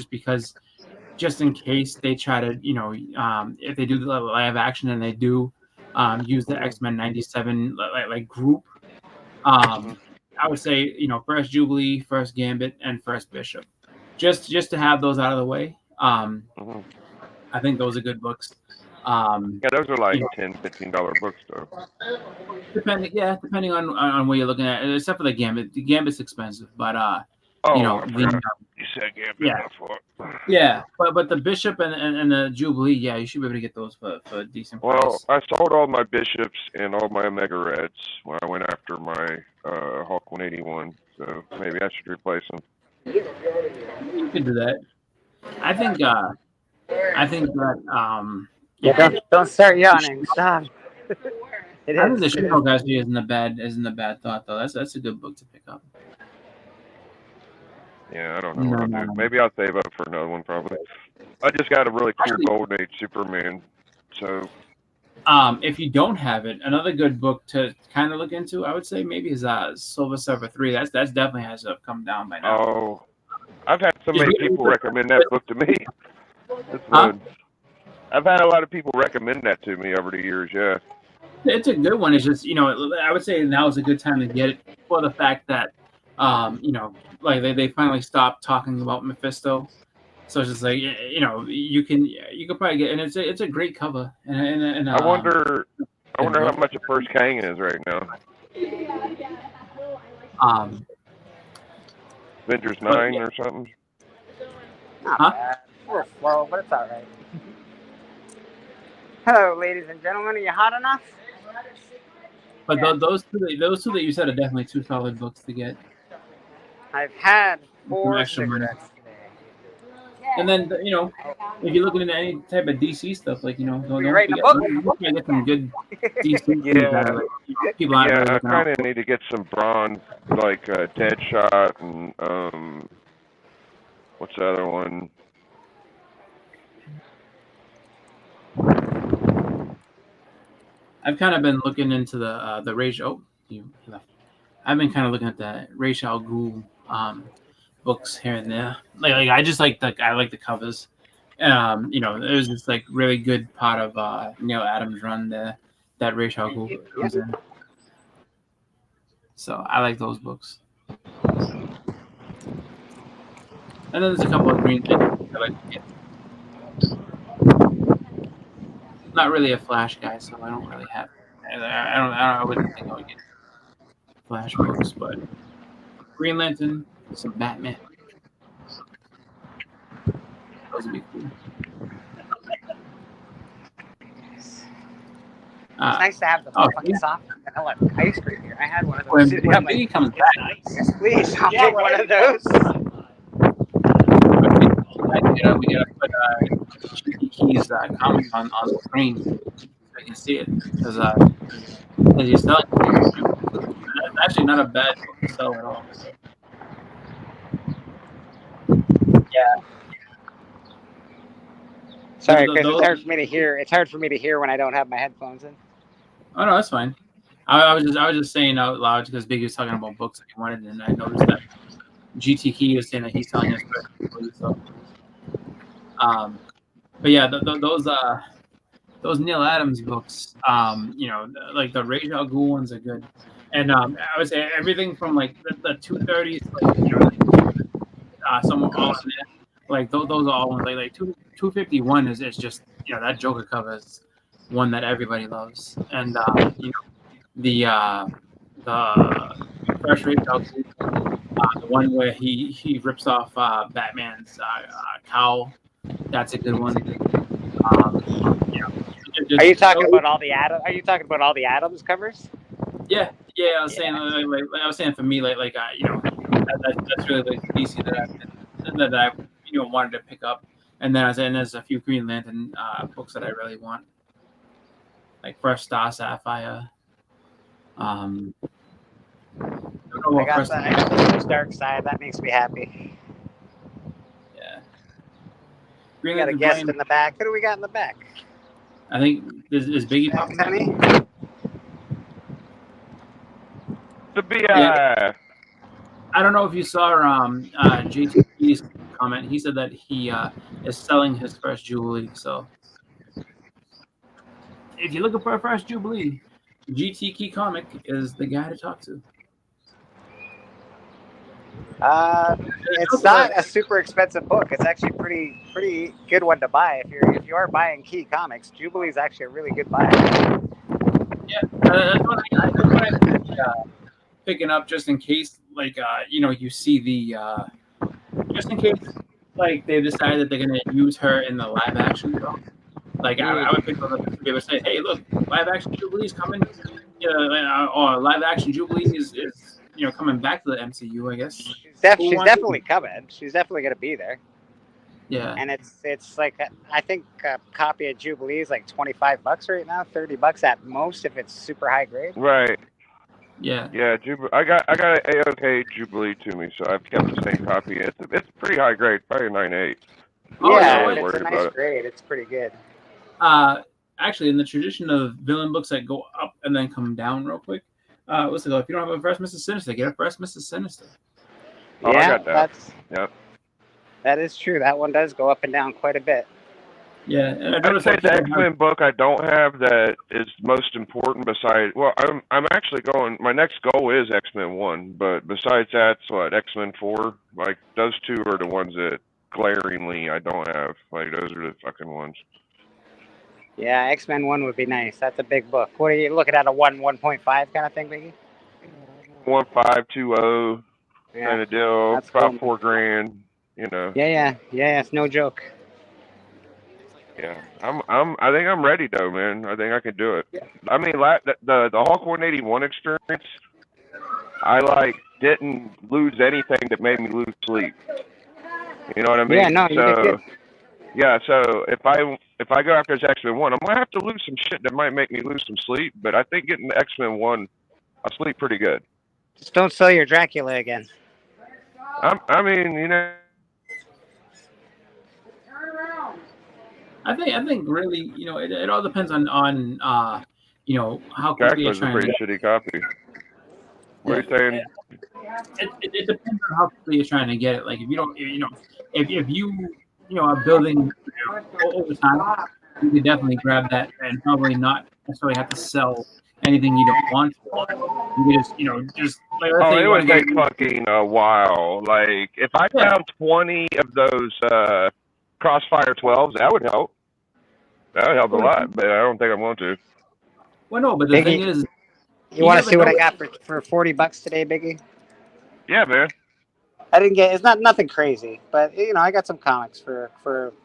[SPEAKER 1] just in case they try to if they do the live action and they do use the X-Men 97 like group. I would say first Jubilee, first Gambit, and first Bishop, just to have those out of the way. I think those are good books.
[SPEAKER 12] Those are like $10-$15 books though.
[SPEAKER 1] Depending on what you're looking at, except for the Gambit. The Gambit's expensive, but
[SPEAKER 12] you said Gambit before.
[SPEAKER 1] Yeah, but the Bishop and the Jubilee, you should be able to get those for a decent price.
[SPEAKER 12] Well, I sold all my Bishops and all my Omega Reds when I went after my Hulk 181, so maybe I should replace them.
[SPEAKER 1] You could do that. I think that
[SPEAKER 17] don't start yawning. Stop.
[SPEAKER 1] I think the She-Hulk actually isn't a bad thought though. That's a good book to pick up.
[SPEAKER 12] Yeah, I don't know what I'll do. Maybe I'll save up for another one probably. I just got a really cool Golden Age Superman, so
[SPEAKER 1] if you don't have it, another good book to kind of look into, I would say maybe is Silver Surfer 3. That's definitely has to come down by now.
[SPEAKER 12] Oh, I've had so many people recommend that book to me. It's good. I've had a lot of people recommend that to me over the years. Yeah,
[SPEAKER 1] it's a good one. It's just I would say now is a good time to get it for the fact that like they finally stopped talking about Mephisto. So it's just like you could probably get, and it's a great cover. And
[SPEAKER 12] I wonder how much a first Kang is right now. Avengers 9 or something.
[SPEAKER 17] We're slow, but it's all right. Hello, ladies and gentlemen. Are you hot enough?
[SPEAKER 1] But those two that you said are definitely two solid books to get.
[SPEAKER 17] I've had 4 cigarettes today.
[SPEAKER 1] And then if you're looking into any type of DC stuff, like don't
[SPEAKER 17] writing a book?
[SPEAKER 1] Get some good DC. People
[SPEAKER 12] I kind of need to get some Brawn, like Deadshot, and what's the other one?
[SPEAKER 1] I've kind of been looking into the Ra's. Oh, you left. I've been kind of looking at the Ra's al Ghul books here and there. Like I just like the covers. It was just like really good part of Neil Adams' run there that Ra's al Ghul comes in. So I like those books. And then there's a couple of green things I like to get. Not really a Flash guy, so I don't really have. I wouldn't think I would get Flash books, but Green Lantern, some Batman. Those would be cool.
[SPEAKER 17] It's nice to have the fucking soft vanilla ice cream here. I had one of those.
[SPEAKER 1] When
[SPEAKER 17] sitting on my-
[SPEAKER 1] Biggie comes back,
[SPEAKER 17] Yes, please, I'll take one of those.
[SPEAKER 1] we gotta put Cheeky Keys comics on the screen so you can see it because you're selling. It's actually not a bad book to sell at all. Yeah.
[SPEAKER 17] Sorry, Chris. It's hard for me to hear. It's hard for me to hear when I don't have my headphones in.
[SPEAKER 1] Oh no, that's fine. I was just saying out loud because Biggie was talking about books that he wanted, and I noticed that GT Key is saying that he's telling us. So, but yeah, those Neil Adams books, like the Ra's al Ghul ones are good, and I would say everything from like the 230s, like somewhere all in there, like those are all ones like 251 is just that Joker cover is one that everybody loves, and the Fresh Ra's al Ghul, the one where he rips off Batman's cowl. That's a good one.
[SPEAKER 17] Are you talking about all the Adams covers?
[SPEAKER 1] Yeah. I was saying, like I was saying, for me, that's really the DC that I wanted to pick up. And then I was saying, there's a few Green Lantern books that I really want, like Fresh Star Sapphire.
[SPEAKER 17] I got the Dark Side. That makes me happy.
[SPEAKER 1] Yeah.
[SPEAKER 17] We got a guest in the back. Who do we got in the back?
[SPEAKER 1] I think is Biggie popping up?
[SPEAKER 12] Yeah.
[SPEAKER 1] I don't know if you saw JT's comment. He said that he is selling his first Jubilee. So if you're looking for a fresh Jubilee, GT Key Comic is the guy to talk to.
[SPEAKER 17] It's not a super expensive book. It's actually pretty good one to buy if you are buying Key Comics. Jubilee is actually a really good buy.
[SPEAKER 1] Yeah, that's what I picking up just in case, you see the just in case, like they decide that they're gonna use her in the live action film. Like I would pick up to be able to say, hey, look, live action Jubilee's coming, or live action Jubilee is coming back to the MCU, I guess.
[SPEAKER 17] She's definitely coming. She's definitely going to be there.
[SPEAKER 1] Yeah.
[SPEAKER 17] And it's like, I think a copy of Jubilee is like $25 right now, $30 at most if it's super high grade.
[SPEAKER 12] Right.
[SPEAKER 1] Yeah.
[SPEAKER 12] Yeah, I got an A-OK Jubilee to me, so I've kept the same copy. It's pretty high grade, probably a 9.8.
[SPEAKER 17] Yeah, it's a nice grade. It's pretty good.
[SPEAKER 1] Actually, in the tradition of villain books that go up and then come down real quick, if you don't have a Fresh Mrs. Sinister, get a Fresh Mrs. Sinister.
[SPEAKER 12] Oh, yeah, I got that. Yep.
[SPEAKER 17] That is true. That one does go up and down quite a bit.
[SPEAKER 1] Yeah, and
[SPEAKER 12] I'd say the X-Men book I don't have that is most important besides. Well, I'm actually going. My next goal is X-Men 1, but besides that, X-Men 4. Like those two are the ones that glaringly I don't have. Like those are the fucking ones.
[SPEAKER 17] Yeah, X-Men 1 would be nice. That's a big book. What are you looking at, a 1.5 kind of thing, Biggie?
[SPEAKER 12] 1520 kind of deal.
[SPEAKER 17] That's
[SPEAKER 12] about
[SPEAKER 17] cool.
[SPEAKER 12] $4,000.
[SPEAKER 17] Yeah. It's no joke.
[SPEAKER 12] Yeah, I think I'm ready though, man. I think I can do it. I mean, the Hulk 181 experience, I didn't lose anything that made me lose sleep. You know what I mean?
[SPEAKER 17] Yeah, no, you did good.
[SPEAKER 12] Yeah, so if I go after this X-Men 1, I'm gonna have to lose some shit that might make me lose some sleep. But I think getting the X-Men 1, I'll sleep pretty good.
[SPEAKER 17] Just don't sell your Dracula again.
[SPEAKER 12] I mean,
[SPEAKER 1] I think really, it all depends on how quickly you're
[SPEAKER 12] Dracula's a
[SPEAKER 1] trying
[SPEAKER 12] pretty
[SPEAKER 1] to.
[SPEAKER 12] shitty copy. What are you saying?
[SPEAKER 1] It depends on how quickly you're trying to get it. Like if you don't, if you are building over time, you can definitely grab that and probably not necessarily have to sell anything you don't want to. You can just like let's say
[SPEAKER 12] Oh, it
[SPEAKER 1] you
[SPEAKER 12] would
[SPEAKER 1] want to
[SPEAKER 12] take
[SPEAKER 1] get
[SPEAKER 12] fucking a while. Like, if I found 20 of those Crossfire 12s, that would help. That would help a lot, but I don't think I'm going to.
[SPEAKER 1] Well, no, but the thing is,
[SPEAKER 17] you want to see what I got for $40 today, Biggie?
[SPEAKER 12] Yeah, man.
[SPEAKER 17] I didn't get. It's not nothing crazy, but I got some comics for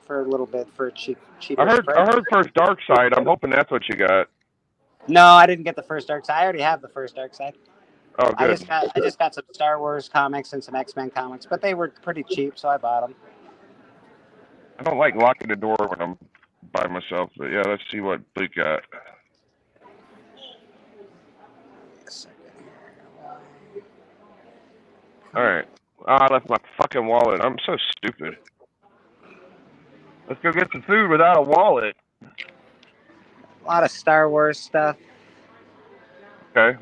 [SPEAKER 17] a little bit for a cheap.
[SPEAKER 12] I heard first Dark Side. I'm hoping that's what you got.
[SPEAKER 17] No, I didn't get the first Dark Side. I already have the first Dark Side.
[SPEAKER 12] Oh, good.
[SPEAKER 17] I just got some Star Wars comics and some X-Men comics, but they were pretty cheap, so I bought them.
[SPEAKER 12] I don't like locking the door when I'm by myself, but yeah, let's see what we got. All right. I left my fucking wallet. I'm so stupid. Let's go get some food without a wallet.
[SPEAKER 17] A lot of Star Wars stuff.
[SPEAKER 12] Okay.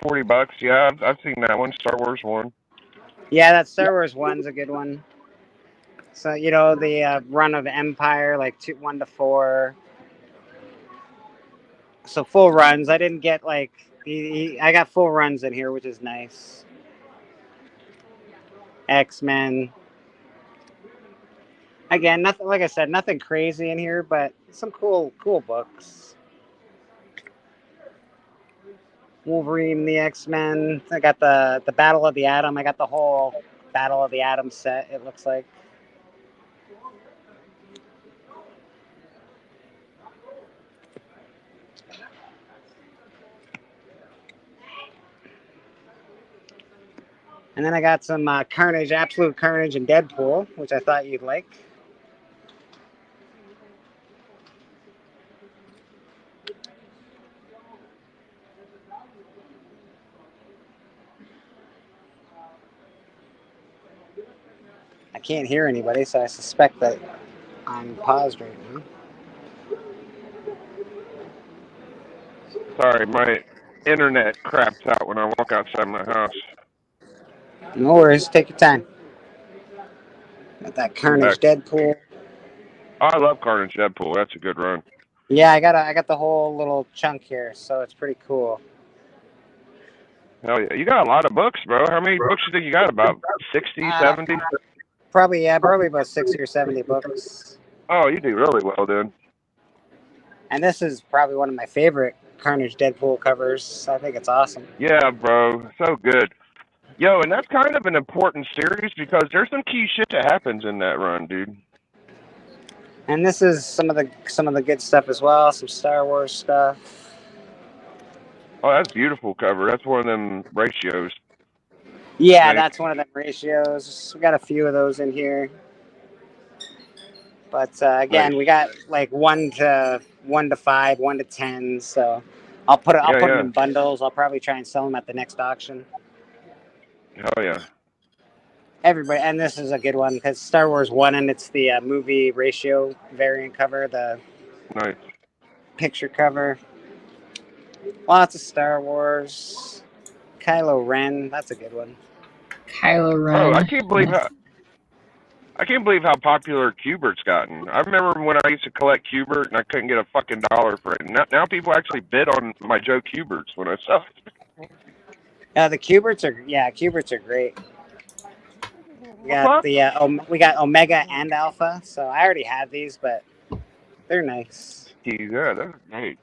[SPEAKER 12] $40. Yeah, I've seen that one. Star Wars one.
[SPEAKER 17] Yeah, that Star Wars one's a good one. So the run of Empire, like 1 to 4. So full runs. I didn't get like I got full runs in here, which is nice. X-Men. Again, nothing. Like I said, nothing crazy in here, but some cool books. Wolverine, the X-Men. I got the Battle of the Atom. I got the whole Battle of the Atom set. It looks like. And then I got some Carnage, Absolute Carnage, and Deadpool, which I thought you'd like. I can't hear anybody, so I suspect that I'm paused right now.
[SPEAKER 12] Sorry, my internet craps out when I walk outside my house.
[SPEAKER 17] No worries, take your time. Got that Carnage Deadpool.
[SPEAKER 12] Oh, I love Carnage Deadpool. That's a good run.
[SPEAKER 17] Yeah, I got the whole little chunk here, so it's pretty cool.
[SPEAKER 12] Hell yeah. You got a lot of books, bro. How many books do you think you got? About 60, 70?
[SPEAKER 17] Probably about 60 or 70 books.
[SPEAKER 12] Oh, you do really well, then.
[SPEAKER 17] And this is probably one of my favorite Carnage Deadpool covers. I think it's awesome.
[SPEAKER 12] Yeah, bro. So good. Yo, and that's kind of an important series because there's some key shit that happens in that run, dude.
[SPEAKER 17] And this is some of the good stuff as well. Some Star Wars stuff.
[SPEAKER 12] Oh, that's beautiful cover. That's one of them ratios.
[SPEAKER 17] Yeah, that's one of them ratios. We got a few of those in here. But again, we got like 1 to 5, 1 to 10. So I'll put them in bundles. I'll probably try and sell them at the next auction.
[SPEAKER 12] Hell yeah.
[SPEAKER 17] Everybody, and this is a good one because Star Wars 1, and it's the movie ratio variant cover, the
[SPEAKER 12] nice
[SPEAKER 17] picture cover. Lots of Star Wars. Kylo Ren, that's a good one.
[SPEAKER 21] Kylo Ren.
[SPEAKER 12] Oh, I can't believe how popular Q*bert's gotten. I remember when I used to collect Q*bert and I couldn't get a fucking dollar for it. Now people actually bid on my Joe Q*berts when I sell it.
[SPEAKER 17] The Q*berts are great. We got we got Omega and Alpha, so I already have these, but they're nice.
[SPEAKER 12] Yeah, they're great.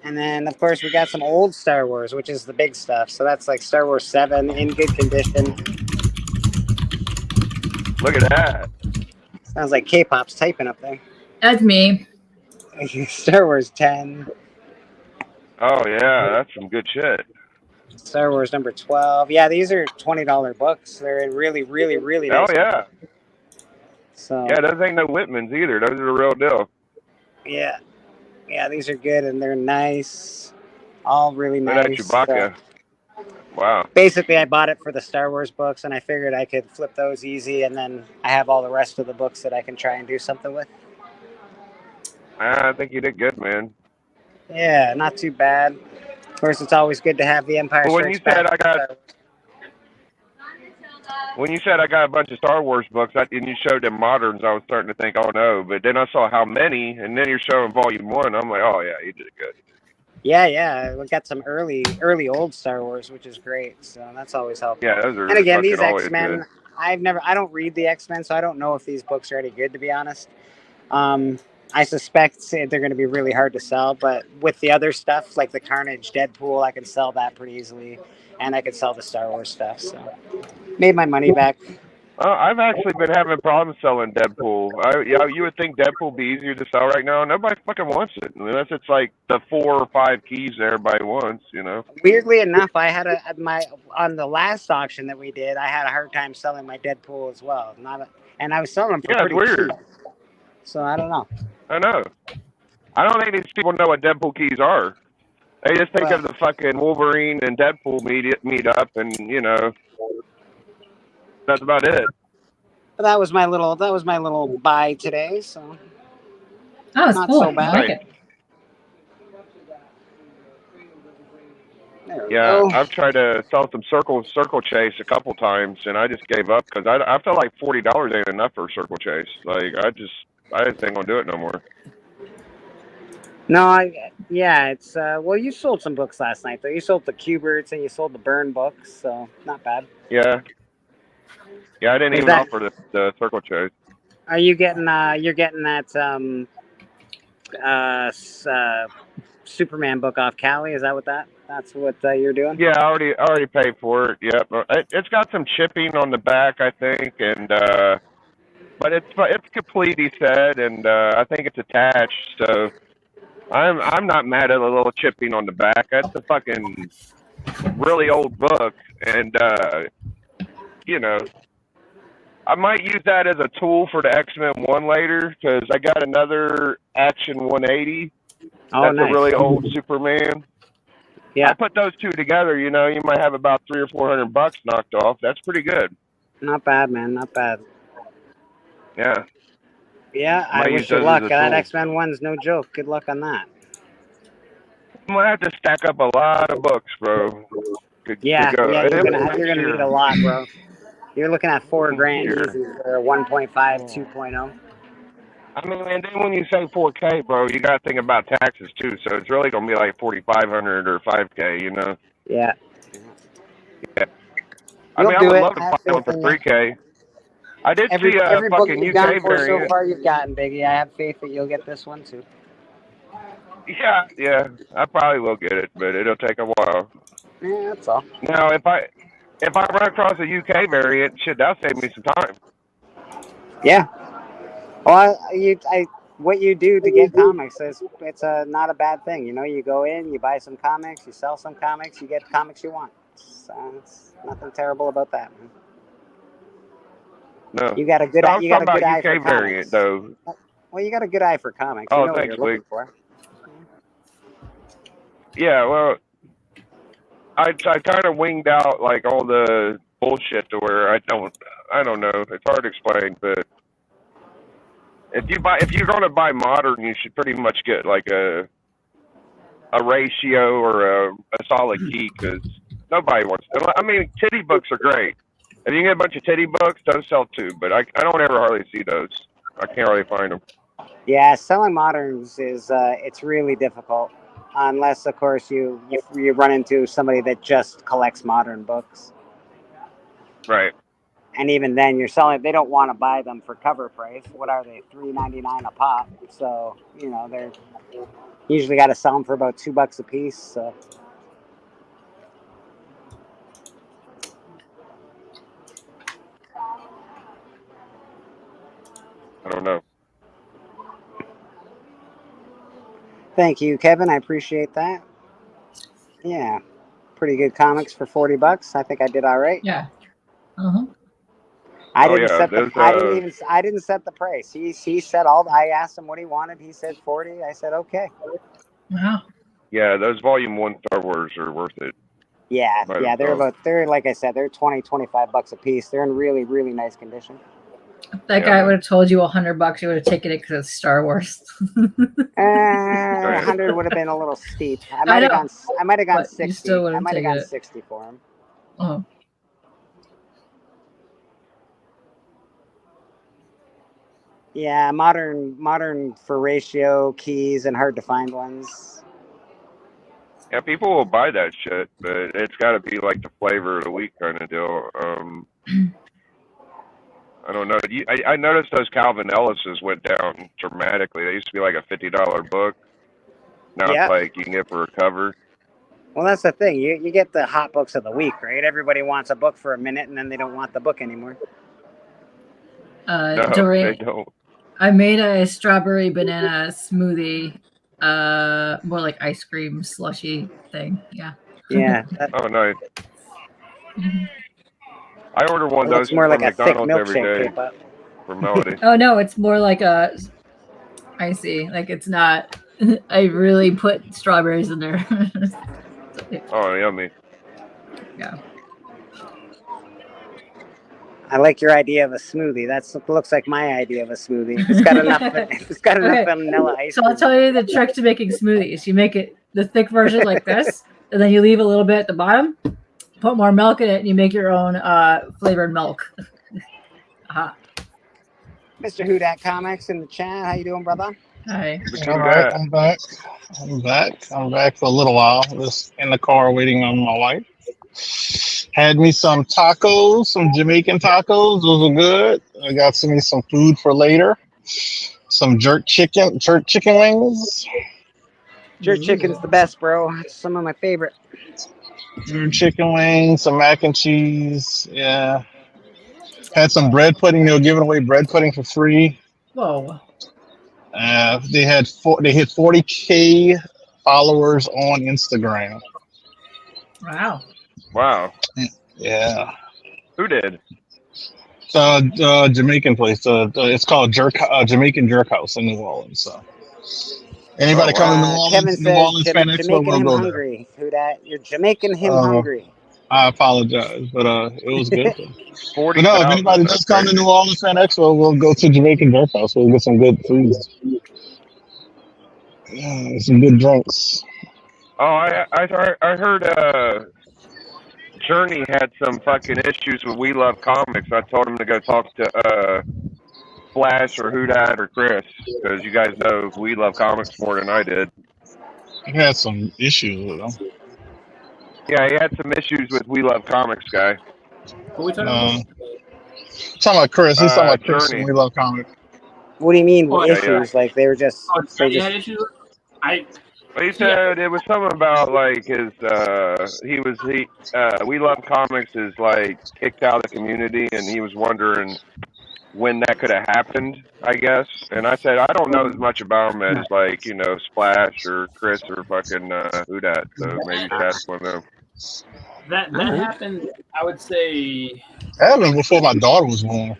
[SPEAKER 17] And then, of course, we got some old Star Wars, which is the big stuff. So that's like Star Wars 7 in good condition.
[SPEAKER 12] Look at that.
[SPEAKER 17] Sounds like K-pop's typing up there.
[SPEAKER 21] That's me.
[SPEAKER 17] Star Wars 10.
[SPEAKER 12] Oh, yeah, that's some good shit.
[SPEAKER 17] Star Wars number 12. Yeah, these are $20 books. They're really, really, really nice.
[SPEAKER 12] Oh, yeah.
[SPEAKER 17] So,
[SPEAKER 12] yeah, those ain't no Whitmans either. Those are the real deal.
[SPEAKER 17] Yeah. Yeah, these are good, and they're nice. All really nice.
[SPEAKER 12] Look at Chewbacca. Wow.
[SPEAKER 17] Basically, I bought it for the Star Wars books, and I figured I could flip those easy, and then I have all the rest of the books that I can try and do something with.
[SPEAKER 12] I think you did good, man.
[SPEAKER 17] Yeah, not too bad. course, it's always good to have the Empire
[SPEAKER 12] Well, when you
[SPEAKER 17] Strikes
[SPEAKER 12] said
[SPEAKER 17] Back.
[SPEAKER 12] I got a bunch of Star Wars books, and you showed them moderns, I was starting to think, oh no. But then I saw how many, and then you're showing Volume 1. I'm like, oh yeah, you did it good.
[SPEAKER 17] Yeah, we got some early old Star Wars, which is great. So that's always helpful.
[SPEAKER 12] Yeah, those are.
[SPEAKER 17] And again, these
[SPEAKER 12] fucking always
[SPEAKER 17] X-Men,
[SPEAKER 12] good.
[SPEAKER 17] I don't read the X-Men, so I don't know if these books are any good, to be honest. I suspect they're going to be really hard to sell, but with the other stuff, like the Carnage Deadpool, I can sell that pretty easily, and I could sell the Star Wars stuff. So made my money back.
[SPEAKER 12] I've actually been having problems selling Deadpool. You would think Deadpool would be easier to sell right now. Nobody fucking wants it unless it's like the 4 or 5 keys everybody wants. You know.
[SPEAKER 17] Weirdly enough, I had on the last auction that we did, I had a hard time selling my Deadpool as well. And I was selling them for pretty
[SPEAKER 12] weird.
[SPEAKER 17] cheap. So I don't know.
[SPEAKER 12] I know. I don't think these people know what Deadpool keys are. They just think of the fucking Wolverine and Deadpool meet up, and you know, that's about it.
[SPEAKER 17] But that was my little buy today. So
[SPEAKER 21] Oh, it's
[SPEAKER 17] not
[SPEAKER 21] cool.
[SPEAKER 17] so bad.
[SPEAKER 21] I like it.
[SPEAKER 17] There we
[SPEAKER 12] Yeah,
[SPEAKER 17] go.
[SPEAKER 12] I've tried to sell some Circle Chase a couple times, and I just gave up because I felt like $40 ain't enough for a Circle Chase. Like I just ain't gonna do it no more.
[SPEAKER 17] No, it's well, you sold some books last night though. You sold the Cuberts and you sold the Burn books, so not bad.
[SPEAKER 12] Yeah, I didn't even offer the Circle Chase.
[SPEAKER 17] Are you getting you're getting that Superman book off Cali? Is that what that's what you're doing?
[SPEAKER 12] Yeah, I already paid for it. Yep, it's got some chipping on the back, I think, and but it's complete, he said, and I think it's attached. So I'm not mad at a little chipping on the back. That's a fucking really old book, and you know, I might use that as a tool for the X-Men 1 later because I got another Action 180. That's
[SPEAKER 17] nice.
[SPEAKER 12] a really old Superman.
[SPEAKER 17] Yeah,
[SPEAKER 12] I put those two together. You know, you might have about $300 or $400 knocked off. That's pretty good.
[SPEAKER 17] not bad, man. Not bad.
[SPEAKER 12] Yeah.
[SPEAKER 17] Yeah, I
[SPEAKER 12] Might
[SPEAKER 17] wish
[SPEAKER 12] use
[SPEAKER 17] you
[SPEAKER 12] those
[SPEAKER 17] luck.
[SPEAKER 12] as a
[SPEAKER 17] That
[SPEAKER 12] tool.
[SPEAKER 17] X-Men 1's no joke. Good luck on that.
[SPEAKER 12] I'm gonna have to stack up a lot of books, bro.
[SPEAKER 17] Yeah,
[SPEAKER 12] to go.
[SPEAKER 17] you're gonna
[SPEAKER 12] Next
[SPEAKER 17] need
[SPEAKER 12] year.
[SPEAKER 17] a lot, bro. You're looking at $4,000
[SPEAKER 12] Sure.
[SPEAKER 17] easy for a 1.5, 2.0.
[SPEAKER 12] I mean, and then when you say 4K, bro, you gotta think about taxes too. So it's really gonna be like 4,500 or 5K. You know.
[SPEAKER 17] Yeah.
[SPEAKER 12] Yeah. I mean, I would love to buy one for 3K. I did see a
[SPEAKER 17] Every book
[SPEAKER 12] fucking
[SPEAKER 17] you've
[SPEAKER 12] UK
[SPEAKER 17] gone for so
[SPEAKER 12] variant.
[SPEAKER 17] far, you've gotten, Biggie. I have faith that you'll get this one too.
[SPEAKER 12] Yeah, I probably will get it, but it'll take a while.
[SPEAKER 17] Yeah, that's all.
[SPEAKER 12] Now, if I run across a UK variant, shit, that'll save me some time.
[SPEAKER 17] Yeah. Well, what you do to get comics is it's not a bad thing. You know, you go in, you buy some comics, you sell some comics, you get the comics you want. It's nothing terrible about that, man.
[SPEAKER 12] No,
[SPEAKER 17] You got a good
[SPEAKER 12] I
[SPEAKER 17] eye.
[SPEAKER 12] was
[SPEAKER 17] You got a
[SPEAKER 12] talking
[SPEAKER 17] good eye
[SPEAKER 12] about
[SPEAKER 17] for
[SPEAKER 12] UK variant
[SPEAKER 17] comics.
[SPEAKER 12] though.
[SPEAKER 17] Well, you got a good eye for comics.
[SPEAKER 12] Oh,
[SPEAKER 17] You know what
[SPEAKER 12] thanks,
[SPEAKER 17] you're looking
[SPEAKER 12] Luke.
[SPEAKER 17] for.
[SPEAKER 12] Yeah, well, I kind of winged out like all the bullshit to where I don't know. It's hard to explain, but if you're gonna buy modern, you should pretty much get like a ratio or a solid key because nobody wants. I mean, titty books are great. If you can get a bunch of titty books, those sell too. But I don't ever hardly see those. I can't really find them.
[SPEAKER 17] Yeah, selling moderns is it's really difficult, unless of course you run into somebody that just collects modern books.
[SPEAKER 12] Right.
[SPEAKER 17] And even then, you're selling. They don't want to buy them for cover price. What are they? $3.99 a pop. So you know they're usually got to sell them for about $2 a piece. So.
[SPEAKER 12] I don't know.
[SPEAKER 17] Thank you, Kevin. I appreciate that. Yeah, pretty good comics for $40. I think I did all right.
[SPEAKER 21] Yeah. Uh-huh.
[SPEAKER 17] I
[SPEAKER 12] Oh,
[SPEAKER 17] didn't
[SPEAKER 12] yeah,
[SPEAKER 17] set the.
[SPEAKER 12] those,
[SPEAKER 17] I didn't set the price. He said all. I asked him what he wanted. He said 40. I said okay.
[SPEAKER 21] Wow.
[SPEAKER 12] Yeah, those Volume 1 Star Wars are worth it.
[SPEAKER 17] Yeah,
[SPEAKER 12] By
[SPEAKER 17] yeah.
[SPEAKER 12] themselves.
[SPEAKER 17] They're like I said. They're $20, $25 a piece. They're in really, really nice condition.
[SPEAKER 21] If that guy would have told you $100, you would have taken it because it's Star Wars.
[SPEAKER 17] 100 would have been a little steep. I might have gone 60. I might have gone 60 for him.
[SPEAKER 21] Oh.
[SPEAKER 17] Yeah, modern for ratio keys and hard to find ones.
[SPEAKER 12] Yeah, people will buy that shit, but it's got to be like the flavor of the week kind of deal. I don't know. I noticed those Calvin Ellis's went down dramatically. They used to be like a $50 book. Now it's like you can get for a cover.
[SPEAKER 17] Well, that's the thing. You get the hot books of the week, right? Everybody wants a book for a minute, and then they don't want the book anymore.
[SPEAKER 12] No,
[SPEAKER 21] Doreen,
[SPEAKER 12] they don't.
[SPEAKER 21] I made a strawberry banana smoothie, more like ice cream slushy thing. Yeah.
[SPEAKER 17] Yeah.
[SPEAKER 12] Oh, nice.
[SPEAKER 21] Mhm.
[SPEAKER 12] I order one of those
[SPEAKER 17] more
[SPEAKER 12] from
[SPEAKER 17] like a thick
[SPEAKER 12] McDonald's every
[SPEAKER 17] milkshake
[SPEAKER 12] day
[SPEAKER 17] tape up.
[SPEAKER 12] for Melody.
[SPEAKER 21] Oh no, it's more like a. I see. Like it's not. I really put strawberries in there.
[SPEAKER 12] Oh, yummy.
[SPEAKER 21] Yeah.
[SPEAKER 17] I like your idea of a smoothie. That looks like my idea of a smoothie. It's got enough. It's got enough
[SPEAKER 21] Okay.
[SPEAKER 17] vanilla ice.
[SPEAKER 21] So I'll tell you the trick to making smoothies. You make it the thick version like this, and then you leave a little bit at the bottom. Put more milk in it, and you make your own flavored milk.
[SPEAKER 17] Mr. Hudat Comics in the chat. How you doing, brother?
[SPEAKER 21] Hi.
[SPEAKER 20] All right, I'm back. I'm back for a little while. Just in the car waiting on my wife. Had me some tacos, some Jamaican tacos. Those are good. I got me some food for later. Some jerk chicken wings.
[SPEAKER 17] Jerk chicken's the best, bro. It's some of my favorite.
[SPEAKER 20] Jerk chicken wings, some mac and cheese. Yeah. Had some bread pudding. They were giving away bread pudding for free.
[SPEAKER 21] Whoa.
[SPEAKER 20] They hit 40K followers on Instagram.
[SPEAKER 21] Wow.
[SPEAKER 12] Wow.
[SPEAKER 20] Yeah.
[SPEAKER 12] Who did?
[SPEAKER 20] Jamaican place. It's called Jamaican Jerk House in New Orleans. So anybody coming to New Orleans?
[SPEAKER 17] Kevin
[SPEAKER 20] New Orleans
[SPEAKER 17] says
[SPEAKER 20] Fan Expo,
[SPEAKER 17] Jamaican
[SPEAKER 20] we'll
[SPEAKER 17] him
[SPEAKER 20] go there.
[SPEAKER 17] hungry. Hudat, you're Jamaican him hungry.
[SPEAKER 20] I apologize, but it was good.
[SPEAKER 12] 40.
[SPEAKER 20] But no, if anybody does come to New Orleans Fan Expo, we'll go to Jamaican Jerk House. We'll get some good food. Yeah, some good drinks.
[SPEAKER 12] Oh, I heard Journey had some fucking issues with We Love Comics. I told him to go talk to Flash or Hudat or Chris, because you guys know We Love Comics more than I did.
[SPEAKER 20] I had some issues with them.
[SPEAKER 12] Yeah, he had some issues with We Love Comics guy.
[SPEAKER 1] What are we talking about?
[SPEAKER 20] Talking about Chris. He's talking about Chris
[SPEAKER 12] Journey.
[SPEAKER 20] and We Love Comics.
[SPEAKER 17] What do you mean
[SPEAKER 1] Oh,
[SPEAKER 17] with
[SPEAKER 1] yeah,
[SPEAKER 17] issues? Like they were just. They
[SPEAKER 1] You had
[SPEAKER 17] just
[SPEAKER 1] issues?
[SPEAKER 12] He said it was something about like his We Love Comics is like kicked out of the community, and he was wondering when that could have happened, I guess. And I said I don't know as much about him as like Splash or Chris or fucking Hudat, so maybe that's one of them.
[SPEAKER 1] That happened, I would say.
[SPEAKER 20] That happened before my daughter was born.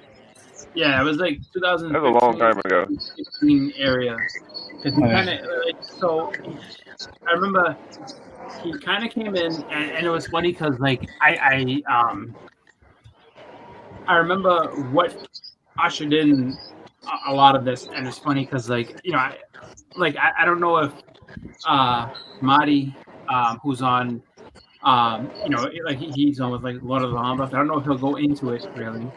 [SPEAKER 1] Yeah, it was like 2015.
[SPEAKER 12] That was a long time ago.
[SPEAKER 1] 16 area. Because he kind of so. I remember he kind of came in, and it was funny because like I remember what ushered in a lot of this, and it's funny because like I don't know if Marty who's on like he's on with like Lord of the Humble. I don't know if he'll go into it really.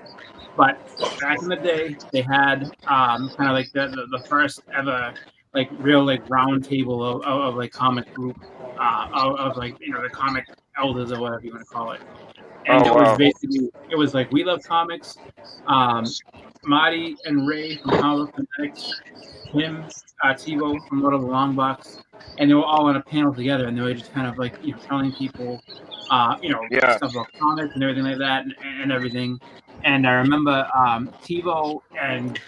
[SPEAKER 1] But back in the day, they had kind of like the first ever like real like round table of like comic group of like the comic elders or whatever you want to call it. And it was basically like We Love Comics, Marty and Ray from Comic Fanatics, him, TiVo from Lord of the Long Box, and they were all on a panel together, and they were just kind of like telling people stuff about comics and everything like that and everything. And I remember TiVo and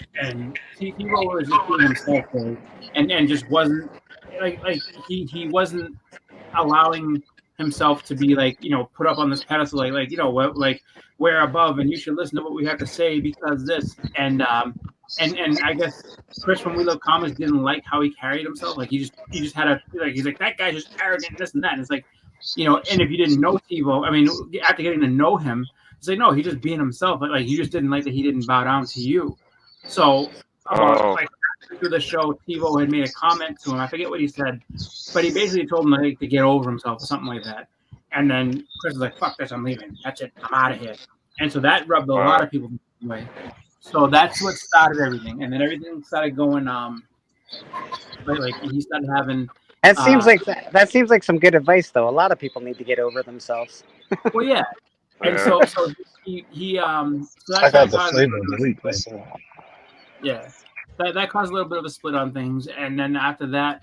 [SPEAKER 1] TiVo was just doing himself there, and just wasn't like he wasn't allowing himself to be like put up on this pedestal like we're above and you should listen to what we have to say because this and I guess Chris from We Love Comics didn't like how he carried himself. Like he just had a he's like that guy's just arrogant and this and that. And it's like and if you didn't know TiVo, I mean after getting to know him, It's like, no, he's just being himself. Like you just didn't like that he didn't bow down to you. So like through the show, TiVo had made a comment to him. I forget what he said, but he basically told him like to get over himself or something like that. And then Chris was like, "Fuck this, I'm leaving. That's it, I'm out of here." And so that rubbed a lot of people the way. So that's what started everything, and then everything started going. Like he started having.
[SPEAKER 17] That seems that seems like some good advice, though. A lot of people need to get over themselves.
[SPEAKER 1] Well, yeah, and so he so
[SPEAKER 20] I got the
[SPEAKER 1] caused
[SPEAKER 20] flavor of delete.
[SPEAKER 1] yeah, that caused a little bit of a split on things, and then after that,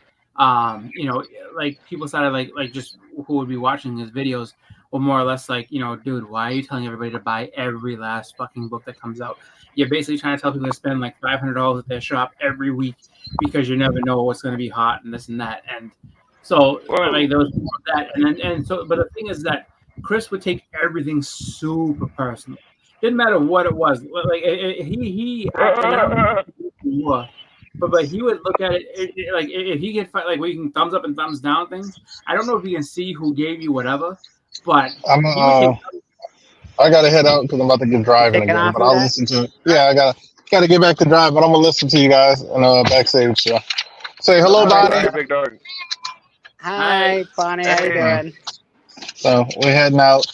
[SPEAKER 1] you know, like people started like just who would be watching his videos were more or less like, you know, dude, why are you telling everybody to buy every last fucking book that comes out? You're basically trying to tell people to spend like $500 at their shop every week because you never know what's going to be hot and this and that. And so like there was that, and so, but the thing is that Chris would take everything super personal. Didn't matter what it was. Like he but he would look at it like if he could like where you can thumbs up and thumbs down things. I don't know if you can see who gave you whatever, but
[SPEAKER 20] I gotta head out because I'm about to get driving again. But I'll listen to it. Yeah, I gotta get back to drive, but I'm gonna listen to you guys and backstage. So say hello, Bonnie.
[SPEAKER 12] Big dog.
[SPEAKER 17] Hi, Bonnie. How you doing?
[SPEAKER 20] So we're heading out.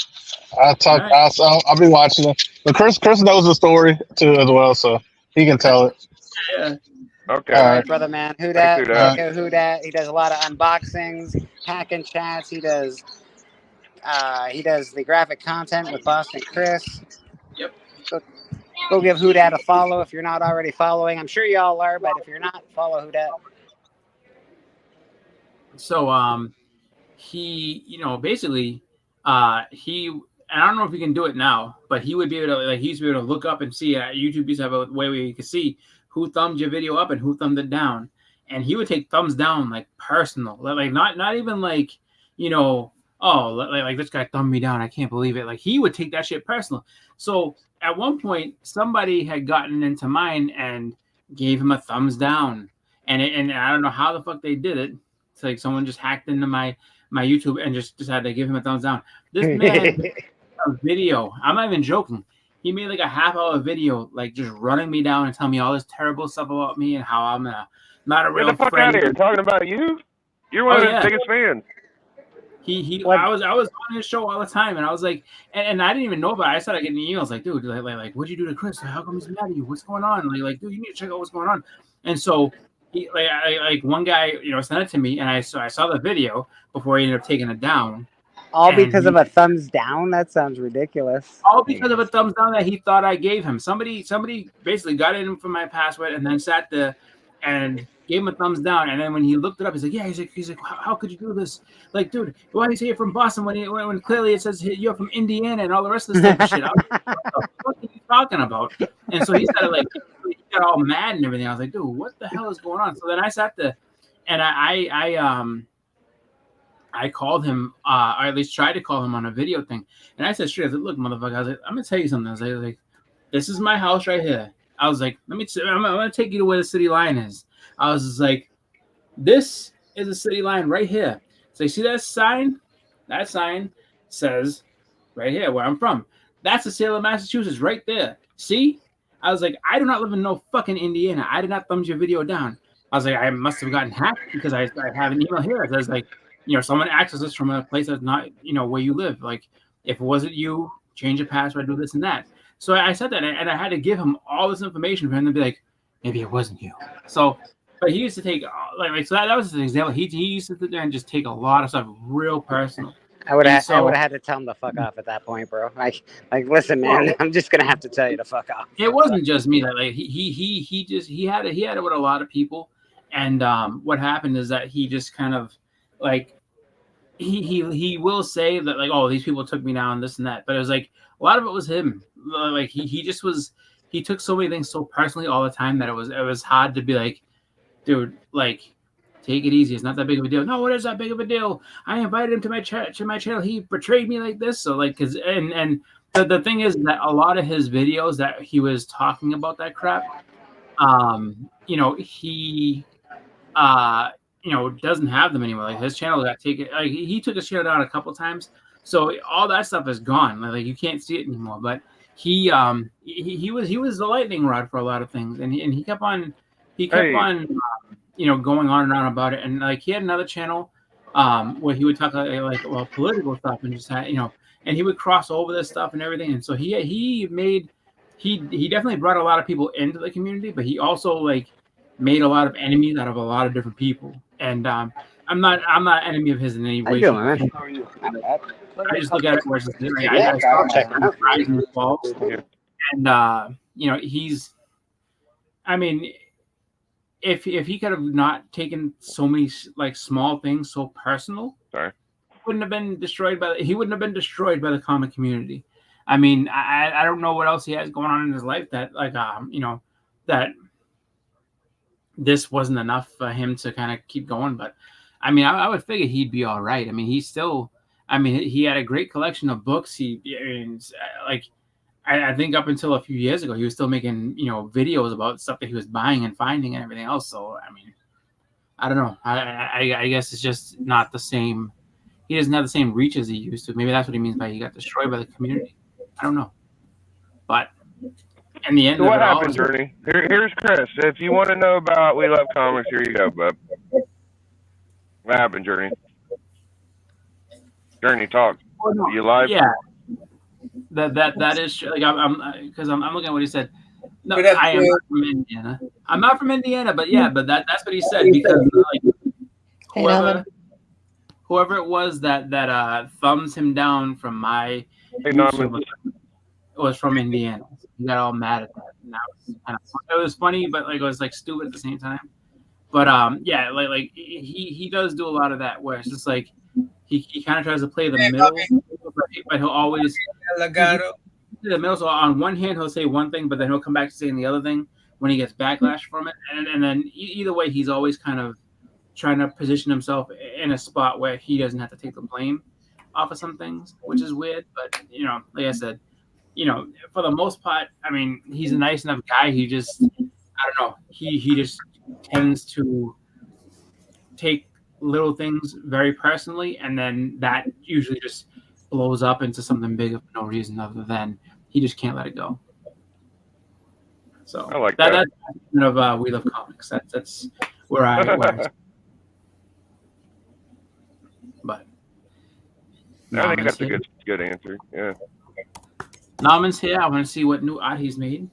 [SPEAKER 20] I'll be watching it. But Chris knows the story too as well, so he can tell it.
[SPEAKER 1] Yeah.
[SPEAKER 20] Okay.
[SPEAKER 17] All right, brother man. Who dat? He does a lot of unboxings, hacking chats. He does the graphic content with Boston Chris.
[SPEAKER 1] Yep.
[SPEAKER 17] Go give Who Dat a follow if you're not already following. I'm sure y'all are, but if you're not, follow Who Dat.
[SPEAKER 1] So he, you know, basically he, and I don't know if he can do it now, but he would be able to, like, he used to be able to look up and see. YouTube used to have a way where you could see who thumbed your video up and who thumbed it down, and he would take thumbs down like personal, like not even like, you know, oh, like this guy thumbed me down, I can't believe it. Like he would take that shit personal. So at one point, somebody had gotten into mine and gave him a thumbs down, and I don't know how the fuck they did it. It's like someone just hacked into my YouTube and just decided to give him a thumbs down. This man a video. I'm not even joking. He made like a half-hour video, like just running me down and telling me all this terrible stuff about me and how I'm not a real friend.
[SPEAKER 12] Get the fuck out of here! Talking about you? You're one of his biggest fans.
[SPEAKER 1] I was on his show all the time, and I was like, and I didn't even know about it. I started getting emails like, dude, like what'd you do to Chris? How come he's mad at you? What's going on? Like, dude, you need to check out what's going on. And so, like one guy, you know, sent it to me, and I saw the video before he ended up taking it down.
[SPEAKER 17] All because of a thumbs down? That sounds ridiculous.
[SPEAKER 1] All because of a thumbs down that he thought I gave him. Somebody basically got in from my password and then sat there and gave him a thumbs down. And then when he looked it up, he's like, yeah, he's like, how could you do this? Like, dude, why do you say you're from Boston when clearly it says you're from Indiana and all the rest of this type of shit? I was like, what the fuck are you talking about? And so he started like, he got all mad and everything. I was like, dude, what the hell is going on? So then I sat there and I called him, or at least tried to call him on a video thing. And I said, straight, I said, look, motherfucker, I was like, I'm going to tell you something. I was like, this is my house right here. I was like, I'm going to take you to where the city line is. I was just like, this is a city line right here. So you see that sign? That sign says right here where I'm from. That's the Salem, Massachusetts right there. See? I was like, I do not live in no fucking Indiana. I did not thumb your video down. I was like, I must have gotten hacked because I have an email here. It says like, you know, someone accesses from a place that's not, you know, where you live. Like, if it wasn't you, change your password, do this and that. So I said that, and I had to give him all this information for him to be like, maybe it wasn't you. So, but he used to take, like so that was an example. He used to sit there and just take a lot of stuff real personal.
[SPEAKER 17] I would have had to tell him to fuck off at that point, bro. Like, listen, man, I'm just gonna have to tell you to fuck off.
[SPEAKER 1] It wasn't just me. Like he had it with a lot of people, and what happened is that he just kind of like he will say that like, oh, these people took me down, this and that, but it was like a lot of it was him. Like he just was, he took so many things so personally all the time that it was hard to be like, dude, like, take it easy. It's not that big of a deal. No, what is that big of a deal? I invited him to my channel. He betrayed me like this. So like, cause and the thing is that a lot of his videos that he was talking about that crap, you know, he you know, doesn't have them anymore. Like his channel got taken. Like he took his channel down a couple times, So all that stuff is gone. Like you can't see it anymore. But he was the lightning rod for a lot of things, and he kept on going on and on about it. And like he had another channel where he would talk like political stuff and just and he would cross over this stuff and everything. And so he definitely brought a lot of people into the community, but he also like made a lot of enemies out of a lot of different people. And I'm not enemy of his in any way. I just look at it where it's just,
[SPEAKER 17] I'll check it out.
[SPEAKER 1] And he's, I mean, if he could have not taken so many like small things so personal, he wouldn't have been destroyed by the comic community. I mean, I don't know what else he has going on in his life that like that this wasn't enough for him to kind of keep going. But I mean, I would figure he'd be all right. I mean, he had a great collection of books. I think up until a few years ago, he was still making, videos about stuff that he was buying and finding and everything else. So, I mean, I don't know. I guess it's just not the same. He doesn't have the same reach as he used to. Maybe that's what he means by he got destroyed by the community. I don't know. But in the end,
[SPEAKER 12] so what happened, Journey? Here's Chris. If you want to know about We Love Comics, here you go, bub. What happened, Journey? Journey, talk. Are you live?
[SPEAKER 1] Yeah. That is true. Like I'm looking at what he said. No, I am not from Indiana. I'm not from Indiana, but yeah, but that's what he said because like whoever it was that thumbs him down from my was from Indiana. He got all mad at that. And it was funny, but like it was like stupid at the same time. But yeah, like he does do a lot of that where it's just like he kind of tries to play the middle, but he'll always the middle. So on one hand, he'll say one thing, but then he'll come back to saying the other thing when he gets backlash from it. And then either way, he's always kind of trying to position himself in a spot where he doesn't have to take the blame off of some things, which is weird. But like I said, for the most part, I mean, he's a nice enough guy. He just, I don't know, he just tends to take little things very personally, and then that usually just blows up into something bigger for no reason other than he just can't let it go. So
[SPEAKER 12] I like that.
[SPEAKER 1] That's kind of We Love Comics. That's where I but
[SPEAKER 12] I think that's a good answer. Yeah.
[SPEAKER 1] Nauman's here. I want to see what new art he's made.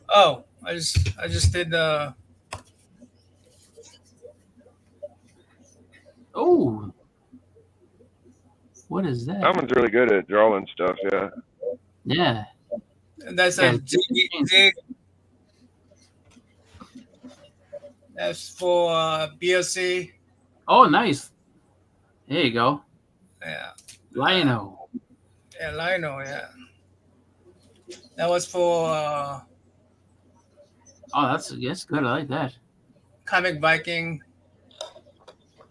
[SPEAKER 4] Oh, I just did the.
[SPEAKER 1] Oh, what is that?
[SPEAKER 12] Nauman's really good at drawing stuff. Yeah.
[SPEAKER 1] Yeah.
[SPEAKER 4] That's a jig. That's for BLC.
[SPEAKER 1] Oh, nice. There you go.
[SPEAKER 4] Yeah.
[SPEAKER 1] Lionel.
[SPEAKER 4] Yeah, Lionel. Yeah. That was for.
[SPEAKER 1] Oh, that's good. I like that.
[SPEAKER 4] Comic Viking.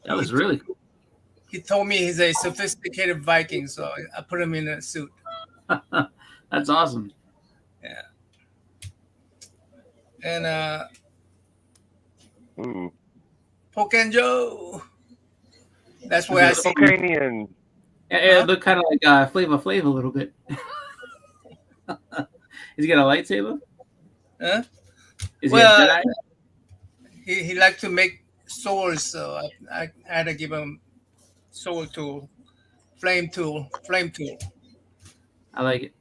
[SPEAKER 1] That was really cool.
[SPEAKER 4] He told me he's a sophisticated Viking, so I put him in a suit.
[SPEAKER 1] That's awesome.
[SPEAKER 4] Yeah. And Pokken Joe. That's where I see
[SPEAKER 12] Pokanian.
[SPEAKER 1] It looked kind of like Flavor Flav a little bit. Is he got a lightsaber?
[SPEAKER 4] Huh?
[SPEAKER 1] Is he a Jedi?
[SPEAKER 4] He liked to make swords, so I had to give him sword tool, flame tool.
[SPEAKER 1] I like it.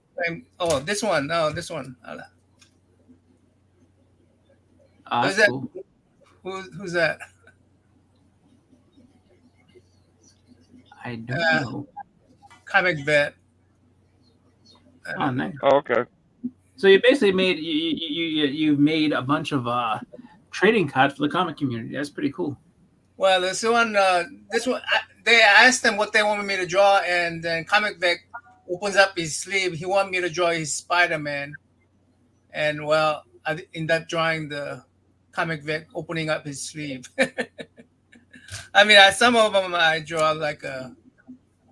[SPEAKER 4] This one. No, this one.
[SPEAKER 1] Who's
[SPEAKER 4] that?
[SPEAKER 1] Cool.
[SPEAKER 4] Who's that?
[SPEAKER 1] I don't know.
[SPEAKER 4] Comic Vet.
[SPEAKER 1] Oh, nice.
[SPEAKER 12] Oh, okay.
[SPEAKER 1] So you basically made you've made a bunch of trading cards for the comic community. That's pretty cool.
[SPEAKER 4] Well, this one, they asked them what they wanted me to draw, and then Comic Vet opens up his sleeve. He wanted me to draw his Spider-Man, and well, I ended up drawing the Comic Vet opening up his sleeve. I mean, some of them I draw like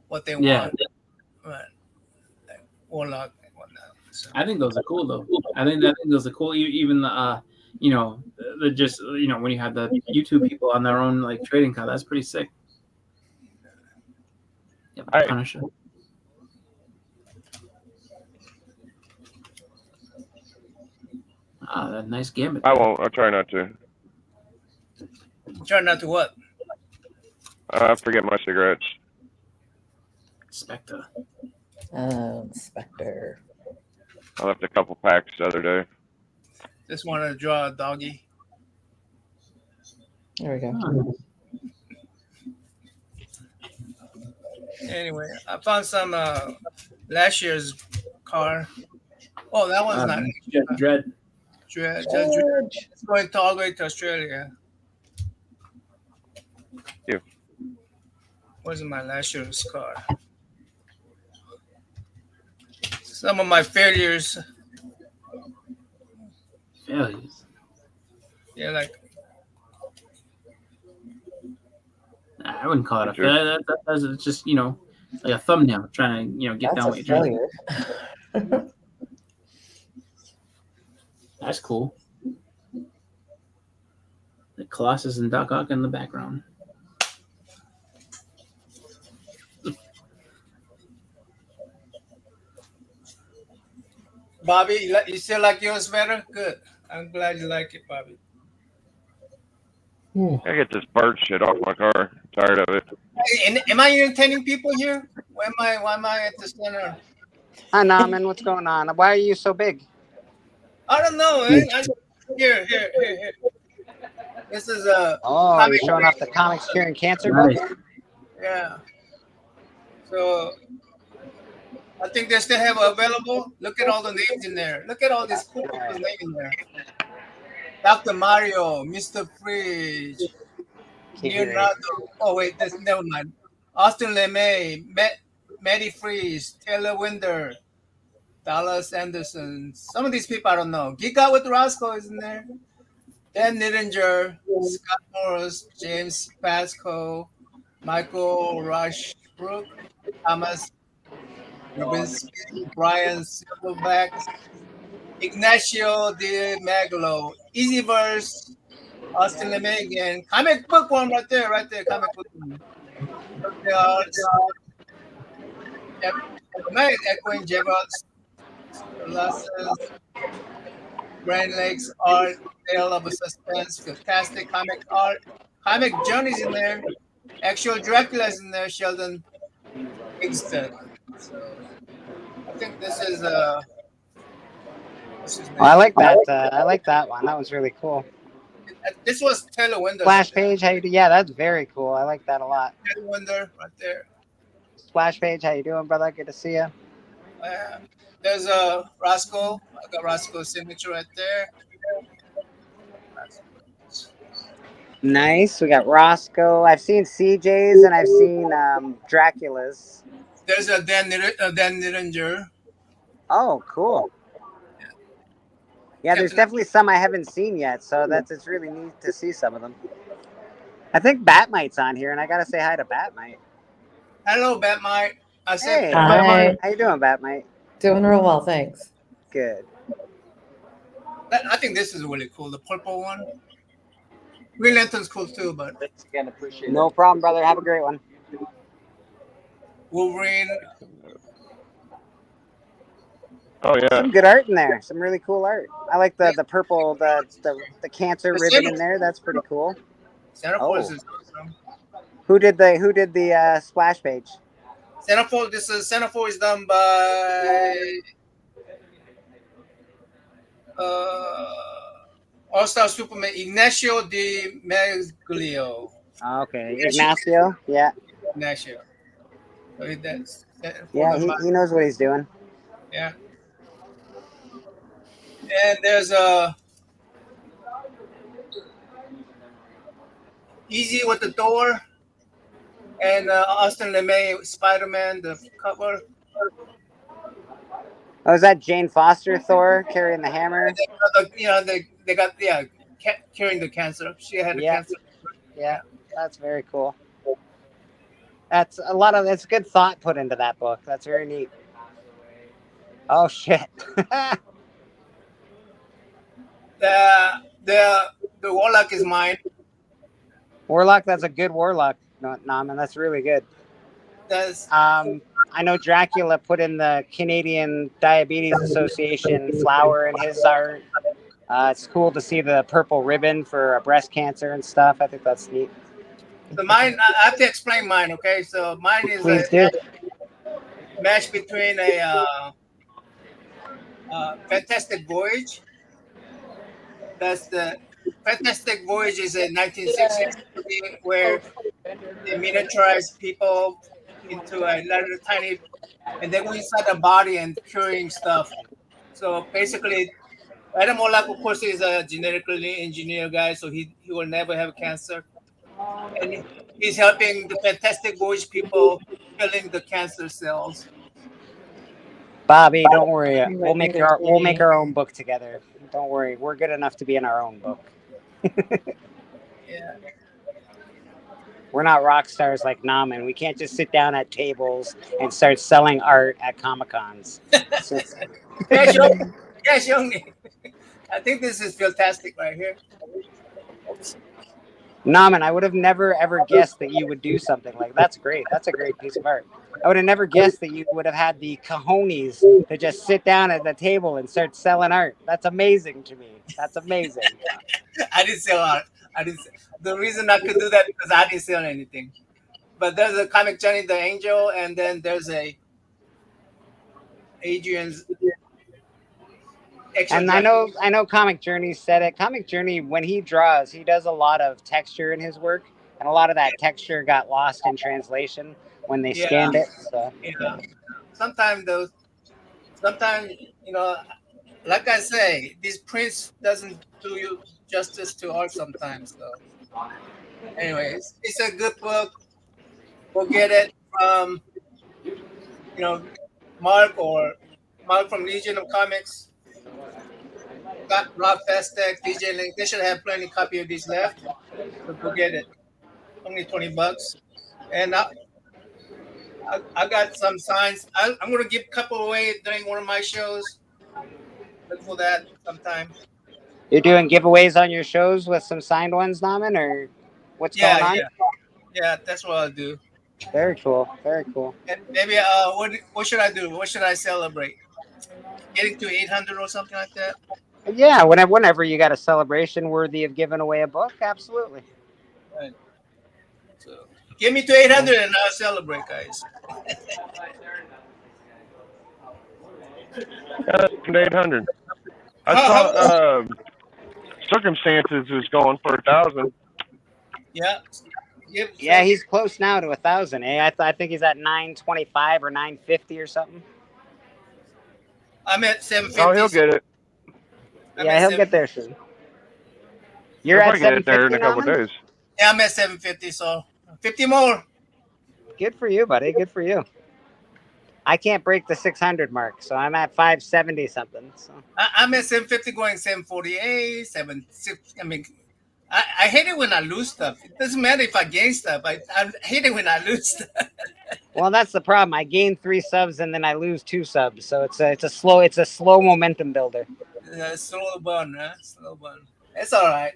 [SPEAKER 4] what they want, but like Warlock and whatnot. So.
[SPEAKER 1] I think those are cool though. I think those are cool. Even the the just when you have the YouTube people on their own like trading card, that's pretty sick. Yep,
[SPEAKER 12] I-
[SPEAKER 1] Punisher. Ah, that nice gambit.
[SPEAKER 12] I won't. I'll try not to.
[SPEAKER 4] Try not to what?
[SPEAKER 12] I forget my cigarettes.
[SPEAKER 1] Spectre.
[SPEAKER 9] Oh, Spectre.
[SPEAKER 12] I left a couple packs the other day.
[SPEAKER 4] Just want to draw a doggy.
[SPEAKER 9] There we go.
[SPEAKER 4] Anyway, I found some last year's car. Oh, that one's not.
[SPEAKER 1] Dread.
[SPEAKER 4] Dread. It's going all the way to Australia.
[SPEAKER 12] Yeah.
[SPEAKER 4] Wasn't my last year's car. Some of my failures.
[SPEAKER 1] Failures.
[SPEAKER 4] Yeah, like
[SPEAKER 1] Nah, I wouldn't call it a failure. That's just, you know, like a thumbnail trying to, you know, get
[SPEAKER 9] That's
[SPEAKER 1] down
[SPEAKER 9] a
[SPEAKER 1] what you're doing.
[SPEAKER 9] failure.
[SPEAKER 1] That's cool. The Colossus and Doc Ock in the background.
[SPEAKER 4] Bobby, you still like yours better? Good. I'm glad you like it, Bobby.
[SPEAKER 12] I get this bird shit off my car. I'm tired of it.
[SPEAKER 4] Hey, am I entertaining people here? Why am I at the center?
[SPEAKER 17] Hi, Naman. What's going on? Why are you so big?
[SPEAKER 4] I don't know. Here. This is a.
[SPEAKER 17] Oh, you're showing off the Comics Curing Cancer book?
[SPEAKER 4] Yeah. So, I think they still have available. Look at all the names in there. Look at all these cool people's names in there. Dr. Mario, Mr. Freeze, Leonardo. Oh wait, never mind. Austin LeMay, Matty Freeze, Taylor Winder, Dallas Anderson. Some of these people I don't know. Geek Out with Roscoe is in there. Dan Nittinger, Scott Morris, James Pasco, Michael Rushbrook, Thomas Rubinsky, Brian Silverback, Ignacio Di Magalo, Easyverse, Austin LeMay again. Comic book one right there, comic book one. Nice, Echoing Jevons, Lasses, Brand Lakes Art, Tale of a Suspense, Fantastic Comic Art, Comic Journeys in there, Actual Dracula's in there, Sheldon Higston. So, I think this is
[SPEAKER 17] I like that. I like that one. That was really cool.
[SPEAKER 4] This was Taylor Winder.
[SPEAKER 17] Splash Page, how you do? Yeah, that's very cool. I like that a lot.
[SPEAKER 4] Taylor Winder, right there.
[SPEAKER 17] Splash Page, how you doing, brother? Good to see you.
[SPEAKER 4] There's Roscoe. I got Roscoe's signature right there.
[SPEAKER 17] Nice. We got Roscoe. I've seen CJ's and I've seen Dracula's.
[SPEAKER 4] There's a Dan Nittinger.
[SPEAKER 17] Oh, cool. Yeah, there's definitely some I haven't seen yet, so it's really neat to see some of them. I think Batmite's on here, and I gotta say hi to Batmite.
[SPEAKER 4] Hello, Batmite.
[SPEAKER 17] Hey,
[SPEAKER 9] Hi.
[SPEAKER 17] how you doing, Batmite?
[SPEAKER 9] Doing real well, thanks.
[SPEAKER 17] Good.
[SPEAKER 4] I think this is really cool. The purple one. Green Lantern's cool too, but
[SPEAKER 17] again, appreciate no problem, brother. Have a great one.
[SPEAKER 4] Wolverine.
[SPEAKER 12] Oh yeah.
[SPEAKER 17] Some good art in there. Some really cool art. I like the purple, the cancer ribbon in there. That's pretty cool.
[SPEAKER 4] Centerfold is awesome.
[SPEAKER 17] Who did the splash page?
[SPEAKER 4] Centerfold. Centerfold is done by All-Star Superman Ignacio Di Maglio.
[SPEAKER 17] Okay, Ignacio. Yeah.
[SPEAKER 4] Ignacio. So that's
[SPEAKER 17] yeah, he knows what he's doing.
[SPEAKER 4] Yeah. And there's a Easy with the Door and Austin LeMay Spider-Man, the cover.
[SPEAKER 17] Oh, is that Jane Foster Thor carrying the hammer?
[SPEAKER 4] They got carrying the cancer. She had cancer.
[SPEAKER 17] Yeah, that's very cool. That's good thought put into that book. That's very neat. Oh shit.
[SPEAKER 4] The Warlock is mine.
[SPEAKER 17] Warlock, that's a good Warlock. No, man, that's really good.
[SPEAKER 4] does.
[SPEAKER 17] I know Dracula put in the Canadian Diabetes Association flower in his art. It's cool to see the purple ribbon for breast cancer and stuff. I think that's neat.
[SPEAKER 4] So mine, I have to explain mine, okay? So mine is
[SPEAKER 17] Please do.
[SPEAKER 4] match between a Fantastic Voyage. That's the Fantastic Voyage is a 1960s movie where they miniaturize people into a little tiny, and they go inside the body and curing stuff. So basically, Adam Olak, of course, is a genetically engineered guy, so he will never have cancer. And he's helping the Fantastic Voyage people killing the cancer cells.
[SPEAKER 17] Bobby, don't worry. We'll make our own book together. Don't worry. We're good enough to be in our own book.
[SPEAKER 4] Yeah.
[SPEAKER 17] We're not rock stars like Naman. We can't just sit down at tables and start selling art at Comic-Cons.
[SPEAKER 4] Yes, Young. I think this is fantastic right here.
[SPEAKER 17] Naman, I would have never ever guessed that you would do something like that's great. That's a great piece of art. I would have never guessed that you would have had the cojones to just sit down at the table and start selling art. That's amazing to me. That's amazing.
[SPEAKER 4] I didn't sell art. The reason I could do that because I didn't sell anything. But there's a Comic Johnny the Angel, and then there's a Adrian's.
[SPEAKER 17] And I know Comic Journey said it. Comic Journey, when he draws, he does a lot of texture in his work, and a lot of that texture got lost in translation when they scanned it. So.
[SPEAKER 4] Yeah. Sometimes like I say, these prints doesn't do you justice to art sometimes. So, anyways, it's a good book. Go get it from Mark from Legion of Comics. Got Rob Festech, DJ Link. They should have plenty copy of these left. So go get it. Only $20. And I got some signs. I'm gonna give a couple away during one of my shows. Look for that sometime.
[SPEAKER 17] You're doing giveaways on your shows with some signed ones, Naman, or what's going on?
[SPEAKER 4] Yeah, that's what I'll do.
[SPEAKER 17] Very cool. Very cool.
[SPEAKER 4] And maybe what should I do? What should I celebrate? Getting to 800 or something like that?
[SPEAKER 17] Yeah, whenever you got a celebration worthy of giving away a book, absolutely.
[SPEAKER 4] Right. So give me to 800 and I'll celebrate, guys.
[SPEAKER 12] 800. I saw Circumstances is going for 1,000.
[SPEAKER 4] Yeah.
[SPEAKER 17] Yeah, he's close now to 1,000. I think he's at 925 or 950 or something.
[SPEAKER 4] I'm at 750.
[SPEAKER 12] Oh, he'll get it.
[SPEAKER 17] Yeah, he'll get there soon. You're at 750
[SPEAKER 12] get it there in a couple
[SPEAKER 17] now,
[SPEAKER 12] days.
[SPEAKER 4] Yeah, I'm at 750, so 50 more.
[SPEAKER 17] Good for you, buddy. Good for you. I can't break the 600 mark, so I'm at 570 something. So
[SPEAKER 4] I'm at 750 going 748, 760. I mean, I hate it when I lose stuff. It doesn't matter if I gain stuff. I hate it when I lose stuff.
[SPEAKER 17] Well, that's the problem. I gain 3 subs and then I lose 2 subs. So it's a slow momentum builder.
[SPEAKER 4] Slow burn, huh? Slow burn. It's all right.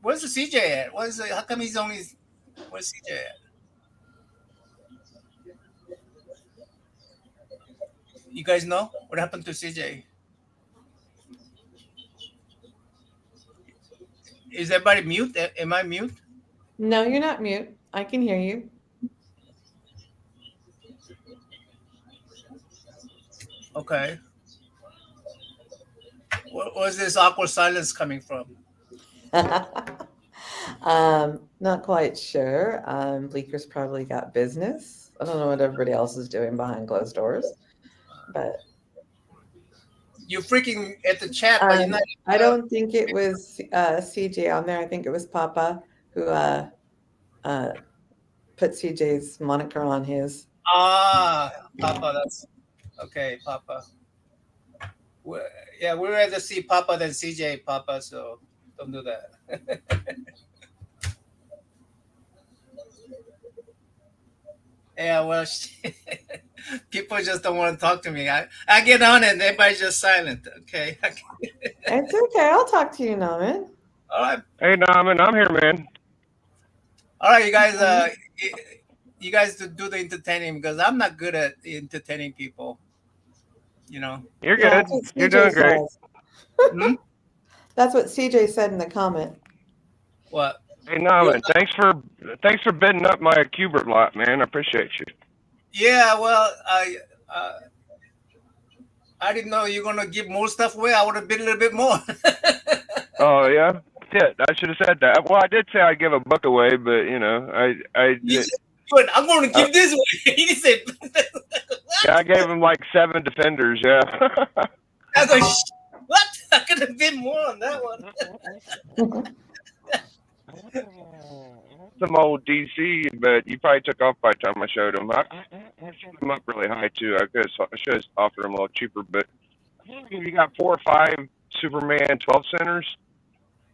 [SPEAKER 4] Where's the CJ at? How come he's only? Where's CJ at? You guys know what happened to CJ? Is everybody mute? Am I mute?
[SPEAKER 9] No, you're not mute. I can hear you.
[SPEAKER 4] Okay. Where's this awkward silence coming from?
[SPEAKER 9] Not quite sure. Bleeker's probably got business. I don't know what everybody else is doing behind closed doors, but
[SPEAKER 4] you're freaking at the chat. But you're not,
[SPEAKER 9] I don't think it was CJ on there. I think it was Papa who put CJ's moniker on his.
[SPEAKER 4] Papa. That's okay, Papa. We'd rather see Papa than CJ, Papa. So don't do that. Yeah, well, people just don't want to talk to me. I get on it and everybody's just silent. Okay.
[SPEAKER 9] It's okay. I'll talk to you, Naman.
[SPEAKER 4] All right.
[SPEAKER 12] Hey, Naman, I'm here, man.
[SPEAKER 4] All right, you guys. You guys do the entertaining because I'm not good at entertaining people. You know.
[SPEAKER 12] You're
[SPEAKER 9] Yeah,
[SPEAKER 12] good.
[SPEAKER 9] that's what
[SPEAKER 12] You're
[SPEAKER 9] CJ
[SPEAKER 12] doing great.
[SPEAKER 9] says. That's what CJ said in the comment.
[SPEAKER 4] What?
[SPEAKER 12] Hey, Norman, thanks for bidding up my Cubert lot, man. I appreciate you.
[SPEAKER 4] Yeah, well, I didn't know you were gonna give more stuff away. I would have bid a little bit more.
[SPEAKER 12] Oh yeah, shit. I should have said that. Well, I did say I'd give a book away, but you know,
[SPEAKER 4] But I'm going to give this away. He said,
[SPEAKER 12] yeah, I gave him like 7 defenders. Yeah.
[SPEAKER 4] I go, what? I could have bid more on that one.
[SPEAKER 12] Some old DC, but you probably took off by the time I showed him. I showed him up really high too. I should have offered him a little cheaper, but I think if you got 4 or 5 Superman 12 centers,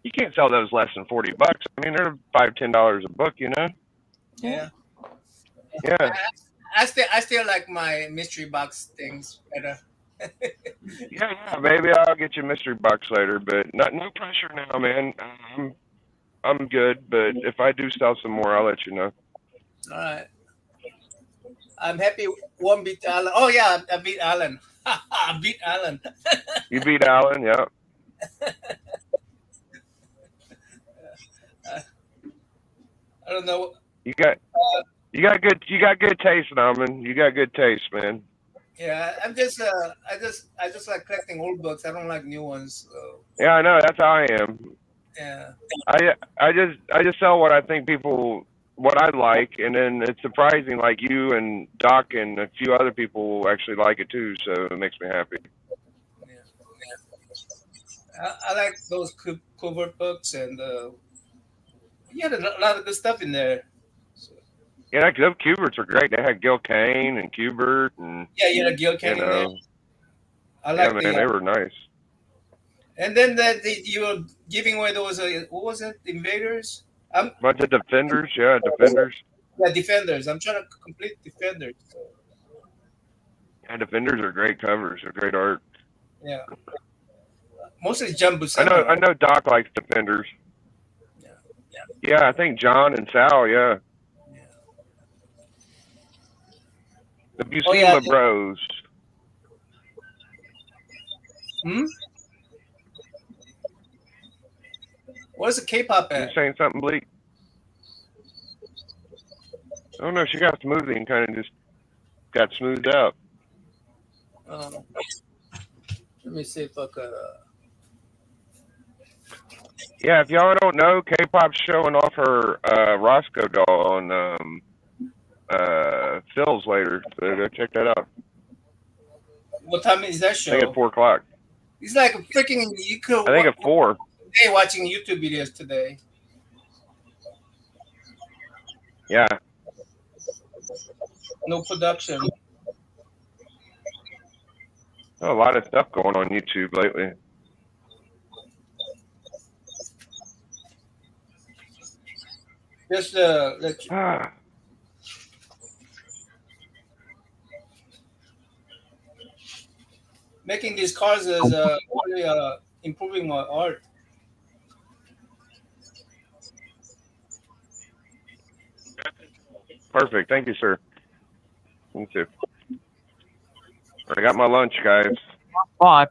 [SPEAKER 12] you can't sell those less than $40. I mean, they're $5-10 a book, you know.
[SPEAKER 4] Yeah.
[SPEAKER 12] Yeah.
[SPEAKER 4] I still like my mystery box things better.
[SPEAKER 12] Yeah, maybe I'll get you a mystery box later, but no pressure now, man. I'm good, but if I do sell some more, I'll let you know.
[SPEAKER 4] All right. I'm happy one beat Alan. Oh yeah, I beat Alan. I beat Alan.
[SPEAKER 12] You beat Alan, yeah.
[SPEAKER 4] I don't know.
[SPEAKER 12] You got good taste, Norman. You got good taste, man.
[SPEAKER 4] Yeah, I just like collecting old books. I don't like new ones. So.
[SPEAKER 12] Yeah, I know. That's how I am.
[SPEAKER 4] Yeah.
[SPEAKER 12] I just sell what I think what I like, and then it's surprising, like you and Doc and a few other people actually like it too. So it makes me happy.
[SPEAKER 4] I like those covert books, and you had a lot of good stuff in there.
[SPEAKER 12] Yeah, those Cuberts are great. They had Gil Kane and Cubert, and
[SPEAKER 4] yeah, Gil Kane in there. I like
[SPEAKER 12] man, they were nice.
[SPEAKER 4] And then you were giving away those what was it? Invaders.
[SPEAKER 12] Bunch of Defenders, yeah, Defenders.
[SPEAKER 4] Yeah, Defenders. I'm trying to complete Defenders. So.
[SPEAKER 12] Yeah, Defenders are great covers. They're great art.
[SPEAKER 4] Yeah. Mostly John Buscema.
[SPEAKER 12] I know Doc likes Defenders. Yeah, I think John and Sal, yeah. The Buscema Bros.
[SPEAKER 4] What's the K-pop at?
[SPEAKER 12] You saying something, Bleak? Oh no, she got smoothie and kind of just got smoothed out.
[SPEAKER 4] Let me see if I could.
[SPEAKER 12] Yeah, if y'all don't know, K-pop's showing off her Roscoe doll on Phil's later, so go check that out.
[SPEAKER 4] What time is that show?
[SPEAKER 12] I think at 4 o'clock.
[SPEAKER 4] It's like a freaking. You could.
[SPEAKER 12] I think at 4.
[SPEAKER 4] Hey, watching YouTube videos today.
[SPEAKER 12] Yeah.
[SPEAKER 4] No production.
[SPEAKER 12] Oh, a lot of stuff going on YouTube lately.
[SPEAKER 4] Just making these cars is really improving my art.
[SPEAKER 12] Perfect. Thank you, sir. Me too. I got my lunch, guys.
[SPEAKER 10] Bye.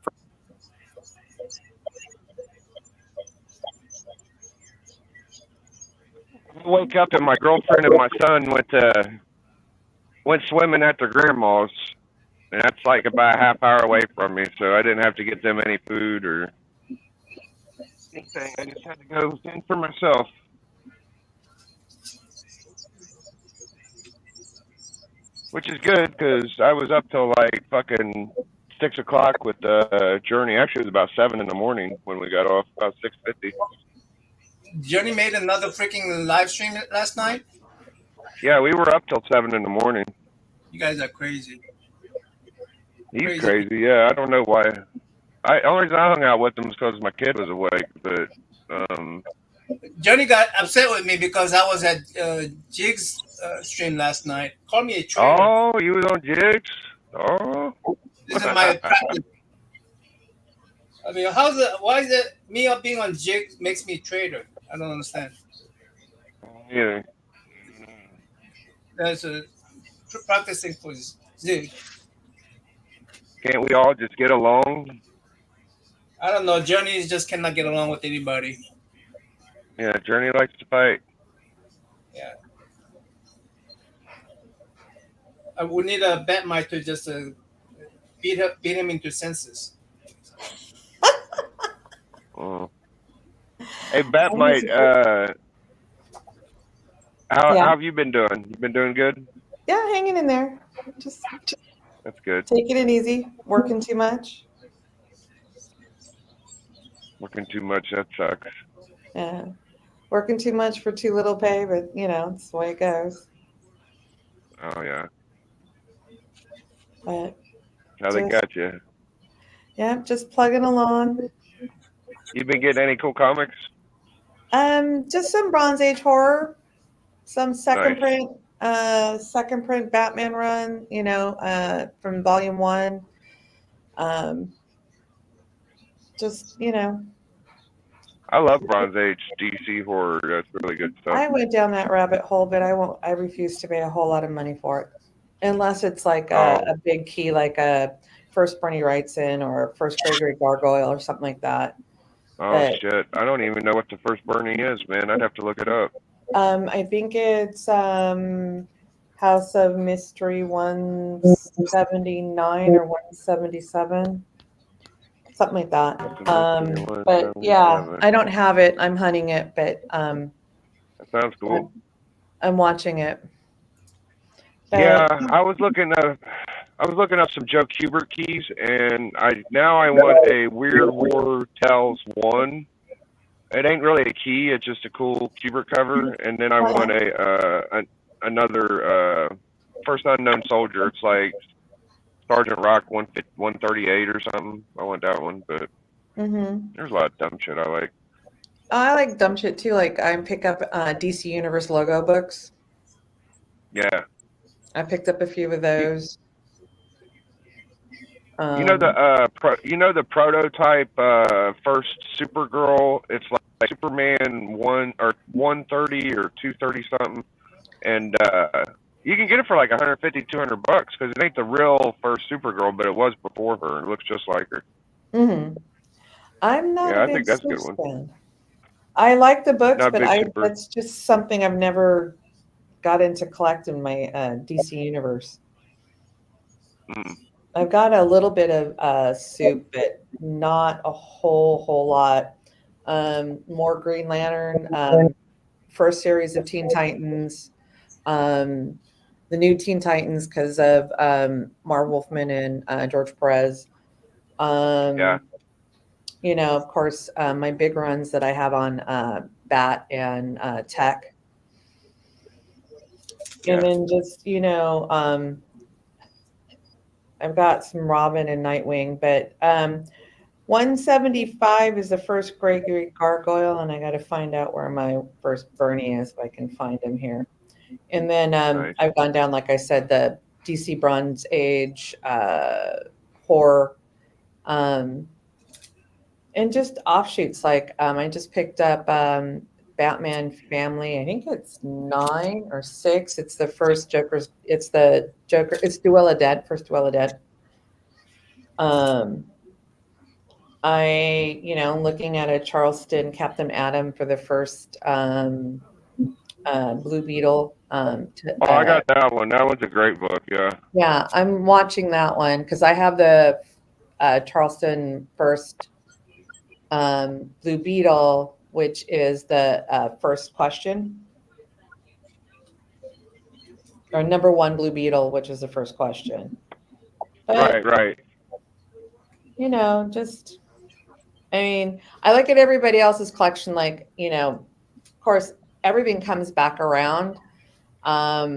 [SPEAKER 12] I wake up and my girlfriend and my son went swimming at their grandma's, and that's like about a half hour away from me, so I didn't have to get them any food or anything. I just had to go in for myself. Which is good because I was up till like fucking 6 o'clock with Journey. Actually, it was about 7 in the morning when we got off, about 6:50.
[SPEAKER 4] Journey made another freaking live stream last night.
[SPEAKER 12] Yeah, we were up till 7 in the morning.
[SPEAKER 4] You guys are crazy.
[SPEAKER 12] He's crazy. Yeah, I don't know why. Only reason I hung out with him was because my kid was awake. But
[SPEAKER 4] Johnny got upset with me because I was at Jig's stream last night. Called me a traitor.
[SPEAKER 12] Oh, you was on Jigs? Oh.
[SPEAKER 4] This is my practice. I mean, why is it me being on Jig makes me a traitor? I don't understand.
[SPEAKER 12] Yeah.
[SPEAKER 4] That's practicing for Zig.
[SPEAKER 12] Can't we all just get along?
[SPEAKER 4] I don't know. Johnny just cannot get along with anybody.
[SPEAKER 12] Yeah, Journey likes to fight.
[SPEAKER 4] Yeah. I would need a Batmite to just beat him into senses.
[SPEAKER 12] Oh. Hey, Batmite, how
[SPEAKER 9] Yeah.
[SPEAKER 12] have you been doing? You been doing good?
[SPEAKER 9] Yeah, hanging in there. Just
[SPEAKER 12] That's good.
[SPEAKER 9] taking it easy. Working too much.
[SPEAKER 12] Working too much, that sucks.
[SPEAKER 9] Yeah. Working too much for too little pay, but it's the way it goes.
[SPEAKER 12] Oh, yeah.
[SPEAKER 9] But
[SPEAKER 12] How they
[SPEAKER 9] just-
[SPEAKER 12] got you?
[SPEAKER 9] yeah, just plugging along.
[SPEAKER 12] You been getting any cool comics?
[SPEAKER 9] Just some Bronze Age horror, some second
[SPEAKER 12] Nice.
[SPEAKER 9] print Batman run, from Volume 1. Just
[SPEAKER 12] I love Bronze Age DC horror. That's really good stuff.
[SPEAKER 9] I went down that rabbit hole, but I refuse to pay a whole lot of money for it, unless it's like a big key, like a First Bernie Wrightson or First Gregory Gargoyle or something like that.
[SPEAKER 12] Oh,
[SPEAKER 9] But
[SPEAKER 12] shit. I don't even know what the first Bernie is, man. I'd have to look it up.
[SPEAKER 9] I think it's House of Mystery 179 or 177, something like that. But yeah, I don't have it. I'm hunting it, but
[SPEAKER 12] That sounds cool.
[SPEAKER 9] I'm watching it. But-
[SPEAKER 12] Yeah, I was looking up some Joe Kubert keys, and I want a Weird Horror Tales 1. It ain't really a key; it's just a cool Kubert cover. And then I want another First Unknown Soldier. It's like Sergeant Rock 138 or something. I want that one, but there's a lot of dumb shit I like.
[SPEAKER 9] I like dumb shit too. Like I pick up DC Universe logo books.
[SPEAKER 12] Yeah.
[SPEAKER 9] I picked up a few of those.
[SPEAKER 12] You know the prototype first Supergirl. It's like Superman 130 or 230 something, and you can get it for like $150, $200 because it ain't the real first Supergirl, but it was before her. It looks just like her.
[SPEAKER 9] I'm not.
[SPEAKER 12] Yeah,
[SPEAKER 9] a
[SPEAKER 12] I
[SPEAKER 9] big
[SPEAKER 12] think that's a good
[SPEAKER 9] Supes
[SPEAKER 12] one.
[SPEAKER 9] fan. I like the books,
[SPEAKER 12] Not a
[SPEAKER 9] but
[SPEAKER 12] big Super.
[SPEAKER 9] that's just something I've never got into collecting my DC Universe. I've got a little bit of Soup, but not a whole lot. More Green Lantern, first series of Teen Titans, the new Teen Titans because of Marv Wolfman and George Perez.
[SPEAKER 12] Yeah.
[SPEAKER 9] Of course, my big runs that I have on Bat and Tech.
[SPEAKER 12] Yeah.
[SPEAKER 9] And then just, I've got some Robin and Nightwing, but 175 is the first Gregory Gargoyle, and I got to find out where my first Bernie is if I can find him here. And then
[SPEAKER 12] Nice.
[SPEAKER 9] I've gone down, like I said, the DC Bronze Age horror, and just offshoots. Like I just picked up Batman Family. I think it's 9 or 6. It's the first Joker's. It's the Joker. It's Duella Dead. First Duella Dead. Looking at a Charleston Captain Atom for the first Blue Beetle.
[SPEAKER 12] I got that one. That one's a great book. Yeah.
[SPEAKER 9] Yeah, I'm watching that one because I have the Charleston first Blue Beetle, which is the first question, or number 1 Blue Beetle, which is the first question. But,
[SPEAKER 12] Right.
[SPEAKER 9] I look at everybody else's collection, of course, everything comes back around. All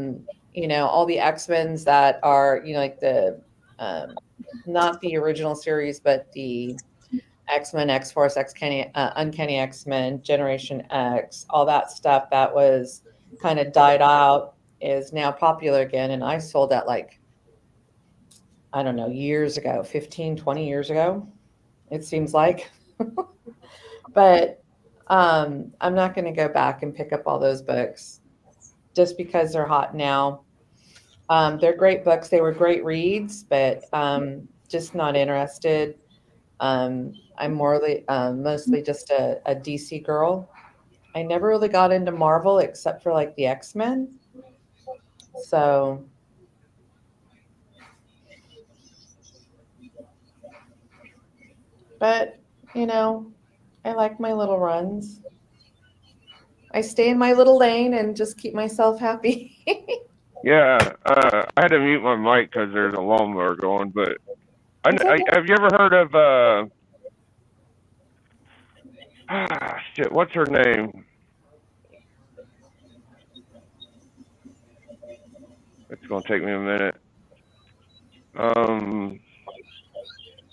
[SPEAKER 9] the X-Men's that are, like the, not the original series, but the X-Men, X-Force, Uncanny X-Men, Generation X, all that stuff that was kind of died out is now popular again. And I sold that I don't know, years ago, 15, 20 years ago, it seems like. But I'm not going to go back and pick up all those books just because they're hot now. They're great books. They were great reads, but just not interested. I'm mostly just a DC girl. I never really got into Marvel except for like the X-Men. So but you know, I like my little runs. I stay in my little lane and just keep myself happy.
[SPEAKER 12] Yeah, I had to mute my mic because there's a lawnmower going. But have you ever heard of shit? What's her name? It's gonna take me a minute.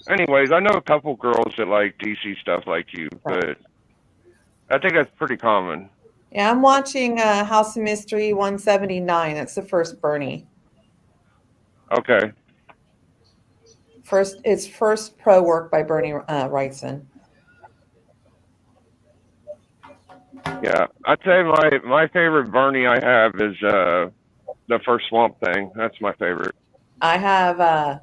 [SPEAKER 12] Anyways, I know a couple girls that like DC stuff like you, but I think that's pretty common.
[SPEAKER 9] Yeah, I'm watching House of Mystery 179. That's the first Bernie.
[SPEAKER 12] Okay.
[SPEAKER 9] It's first pro work by Bernie Wrightson.
[SPEAKER 12] Yeah, I'd say my favorite Bernie I have is the first Swamp Thing. That's my favorite.
[SPEAKER 9] I have I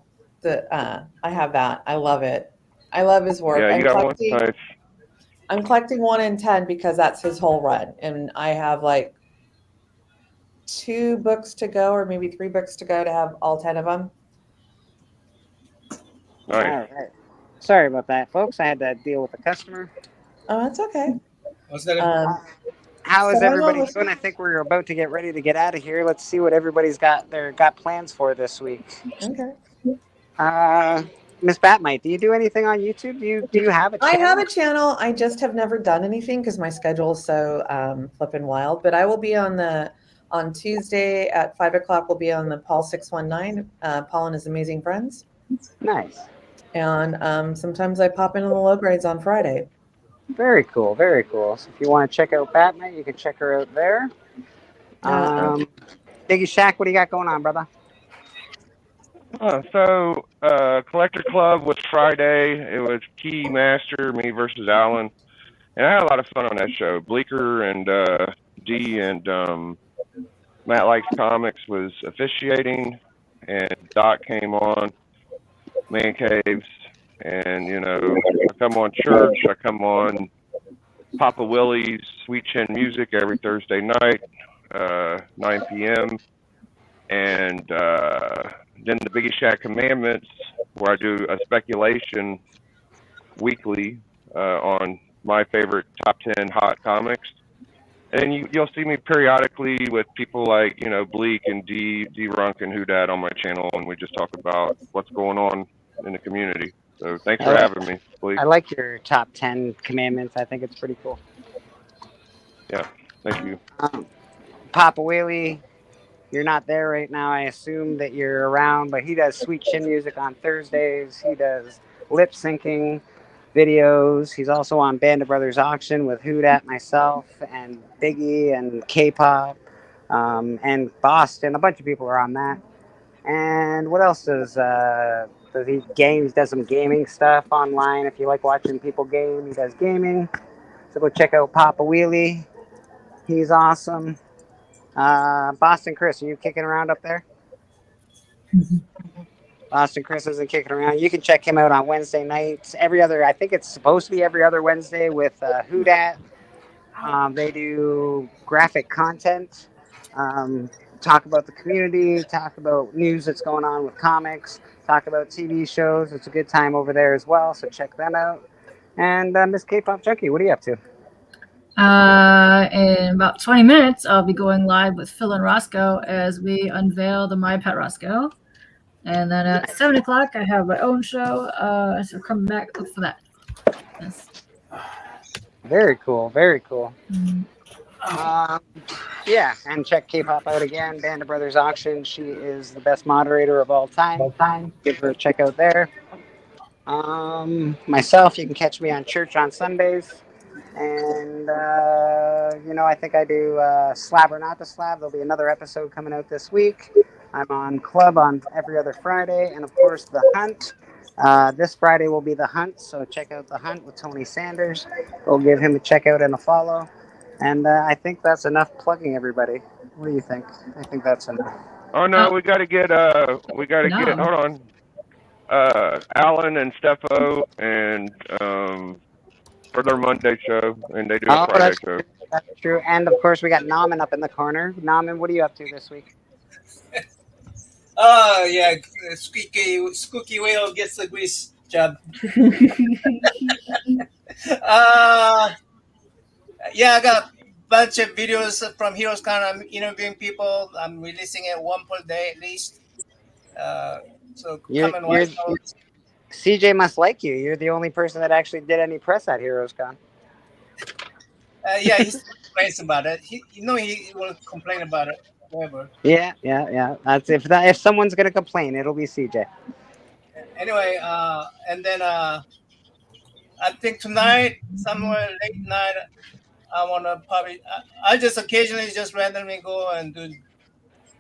[SPEAKER 9] have that. I love it. I love his work.
[SPEAKER 12] Yeah, you got one. Nice.
[SPEAKER 9] I'm collecting 1 in 10 because that's his whole run, and I have like 2 books to go, or maybe 3 books to go to have all 10 of them.
[SPEAKER 12] Nice.
[SPEAKER 17] All right. Sorry about that, folks. I had to deal with a customer.
[SPEAKER 9] Oh, that's okay.
[SPEAKER 4] What's that?
[SPEAKER 17] How is
[SPEAKER 9] So
[SPEAKER 17] everybody
[SPEAKER 9] long-
[SPEAKER 17] doing? I think we're about to get ready to get out of here. Let's see what everybody's got plans for this week.
[SPEAKER 9] Okay.
[SPEAKER 17] Miss Batmite, do you do anything on YouTube? Do you have a channel?
[SPEAKER 9] I have a channel. I just have never done anything because my schedule is so flipping wild. But I will be on Tuesday at 5 o'clock. We'll be on the Paul 619. Paul and his amazing friends.
[SPEAKER 17] Nice.
[SPEAKER 9] And sometimes I pop into the low grades on Friday.
[SPEAKER 17] Very cool. Very cool. So if you want to check out Batmite, you can check her out there. Biggie Shack, what do you got going on, brother?
[SPEAKER 12] So Collector Club was Friday. It was Key Master, me versus Alan, and I had a lot of fun on that show. Bleeker and D and Matt Likes Comics was officiating, and Doc came on Man Caves, and I come on Church, I come on Papa Willie's Sweet Chin Music every Thursday night, 9 p.m. And then the Biggie Shack Commandments, where I do a speculation weekly on my favorite top 10 hot comics. And you'll see me periodically with people like, Bleak and D Runk and Who Dat on my channel, and we just talk about what's going on in the community. So thanks for having me, Bleak.
[SPEAKER 17] I like your top 10 commandments. I think it's pretty cool.
[SPEAKER 12] Yeah, thank you.
[SPEAKER 17] Papa Whaley, you're not there right now. I assume that you're around, but he does Sweet Chin Music on Thursdays. He does lip syncing videos. He's also on Band of Brothers Auction with Who Dat, myself, and Biggie, and K-Pop, and Boston. A bunch of people are on that. And what else does he games? Does some gaming stuff online. If you like watching people game, he does gaming. So go check out Papa Wheelie. He's awesome. Boston Chris, are you kicking around up there? Boston Chris isn't kicking around. You can check him out on Wednesday nights. I think it's supposed to be every other Wednesday with Who Dat. They do graphic content, talk about the community, talk about news that's going on with comics, talk about TV shows. It's a good time over there as well, so check them out. And Miss K-Pop Junkie, what are you up to?
[SPEAKER 21] In about 20 minutes, I'll be going live with Phil and Roscoe as we unveil the My Pet Roscoe. And then at 7 o'clock, I have my own show. So come back, look for that. Yes.
[SPEAKER 17] Very cool. Very cool.
[SPEAKER 21] Mm-hmm.
[SPEAKER 17] Yeah, and check K-Pop out again. Band of Brothers Auction. She is the best moderator of all time. Give her a check out there. Myself, you can catch me on Church on Sundays. And, I think I do Slab or Not the Slab. There'll be another episode coming out this week. I'm on Club on every other Friday. And, of course, The Hunt. This Friday will be The Hunt, so check out The Hunt with Tony Sanders. Go give him a check out and a follow. And I think that's enough plugging everybody. What do you think? I think that's enough.
[SPEAKER 12] Oh no, we got to get
[SPEAKER 21] No.
[SPEAKER 12] hold on. Alan and Steffo and for their Monday show, and they do a
[SPEAKER 17] Oh,
[SPEAKER 12] Friday show.
[SPEAKER 17] that's true. And of course, we got Naman up in the corner. Naman, what are you up to this week?
[SPEAKER 4] Oh yeah, Squeaky Whale gets the grease job. Yeah, I got a bunch of videos from Heroes Con. I'm interviewing people. I'm releasing it one per day at least. So come and watch those.
[SPEAKER 17] CJ must like you. You're the only person that actually did any press at Heroes Con.
[SPEAKER 4] Yeah, he still complains about it. He will complain about it. Whatever.
[SPEAKER 17] Yeah. That's if someone's gonna complain, it'll be CJ.
[SPEAKER 4] Anyway, and then I think tonight, somewhere late night, I wanna probably I just occasionally just randomly go and do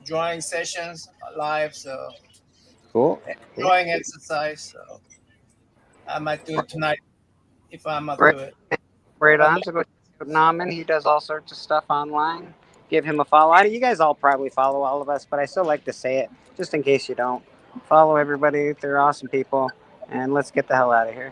[SPEAKER 4] drawing sessions live. So
[SPEAKER 17] Cool.
[SPEAKER 4] drawing exercise. So I might do it tonight if I'm up
[SPEAKER 17] Right.
[SPEAKER 4] to it.
[SPEAKER 17] Right on. So go check out Naman. He does all sorts of stuff online. Give him a follow. You guys all probably follow all of us, but I still like to say it just in case you don't. Follow everybody. They're awesome people. And let's get the hell out of here.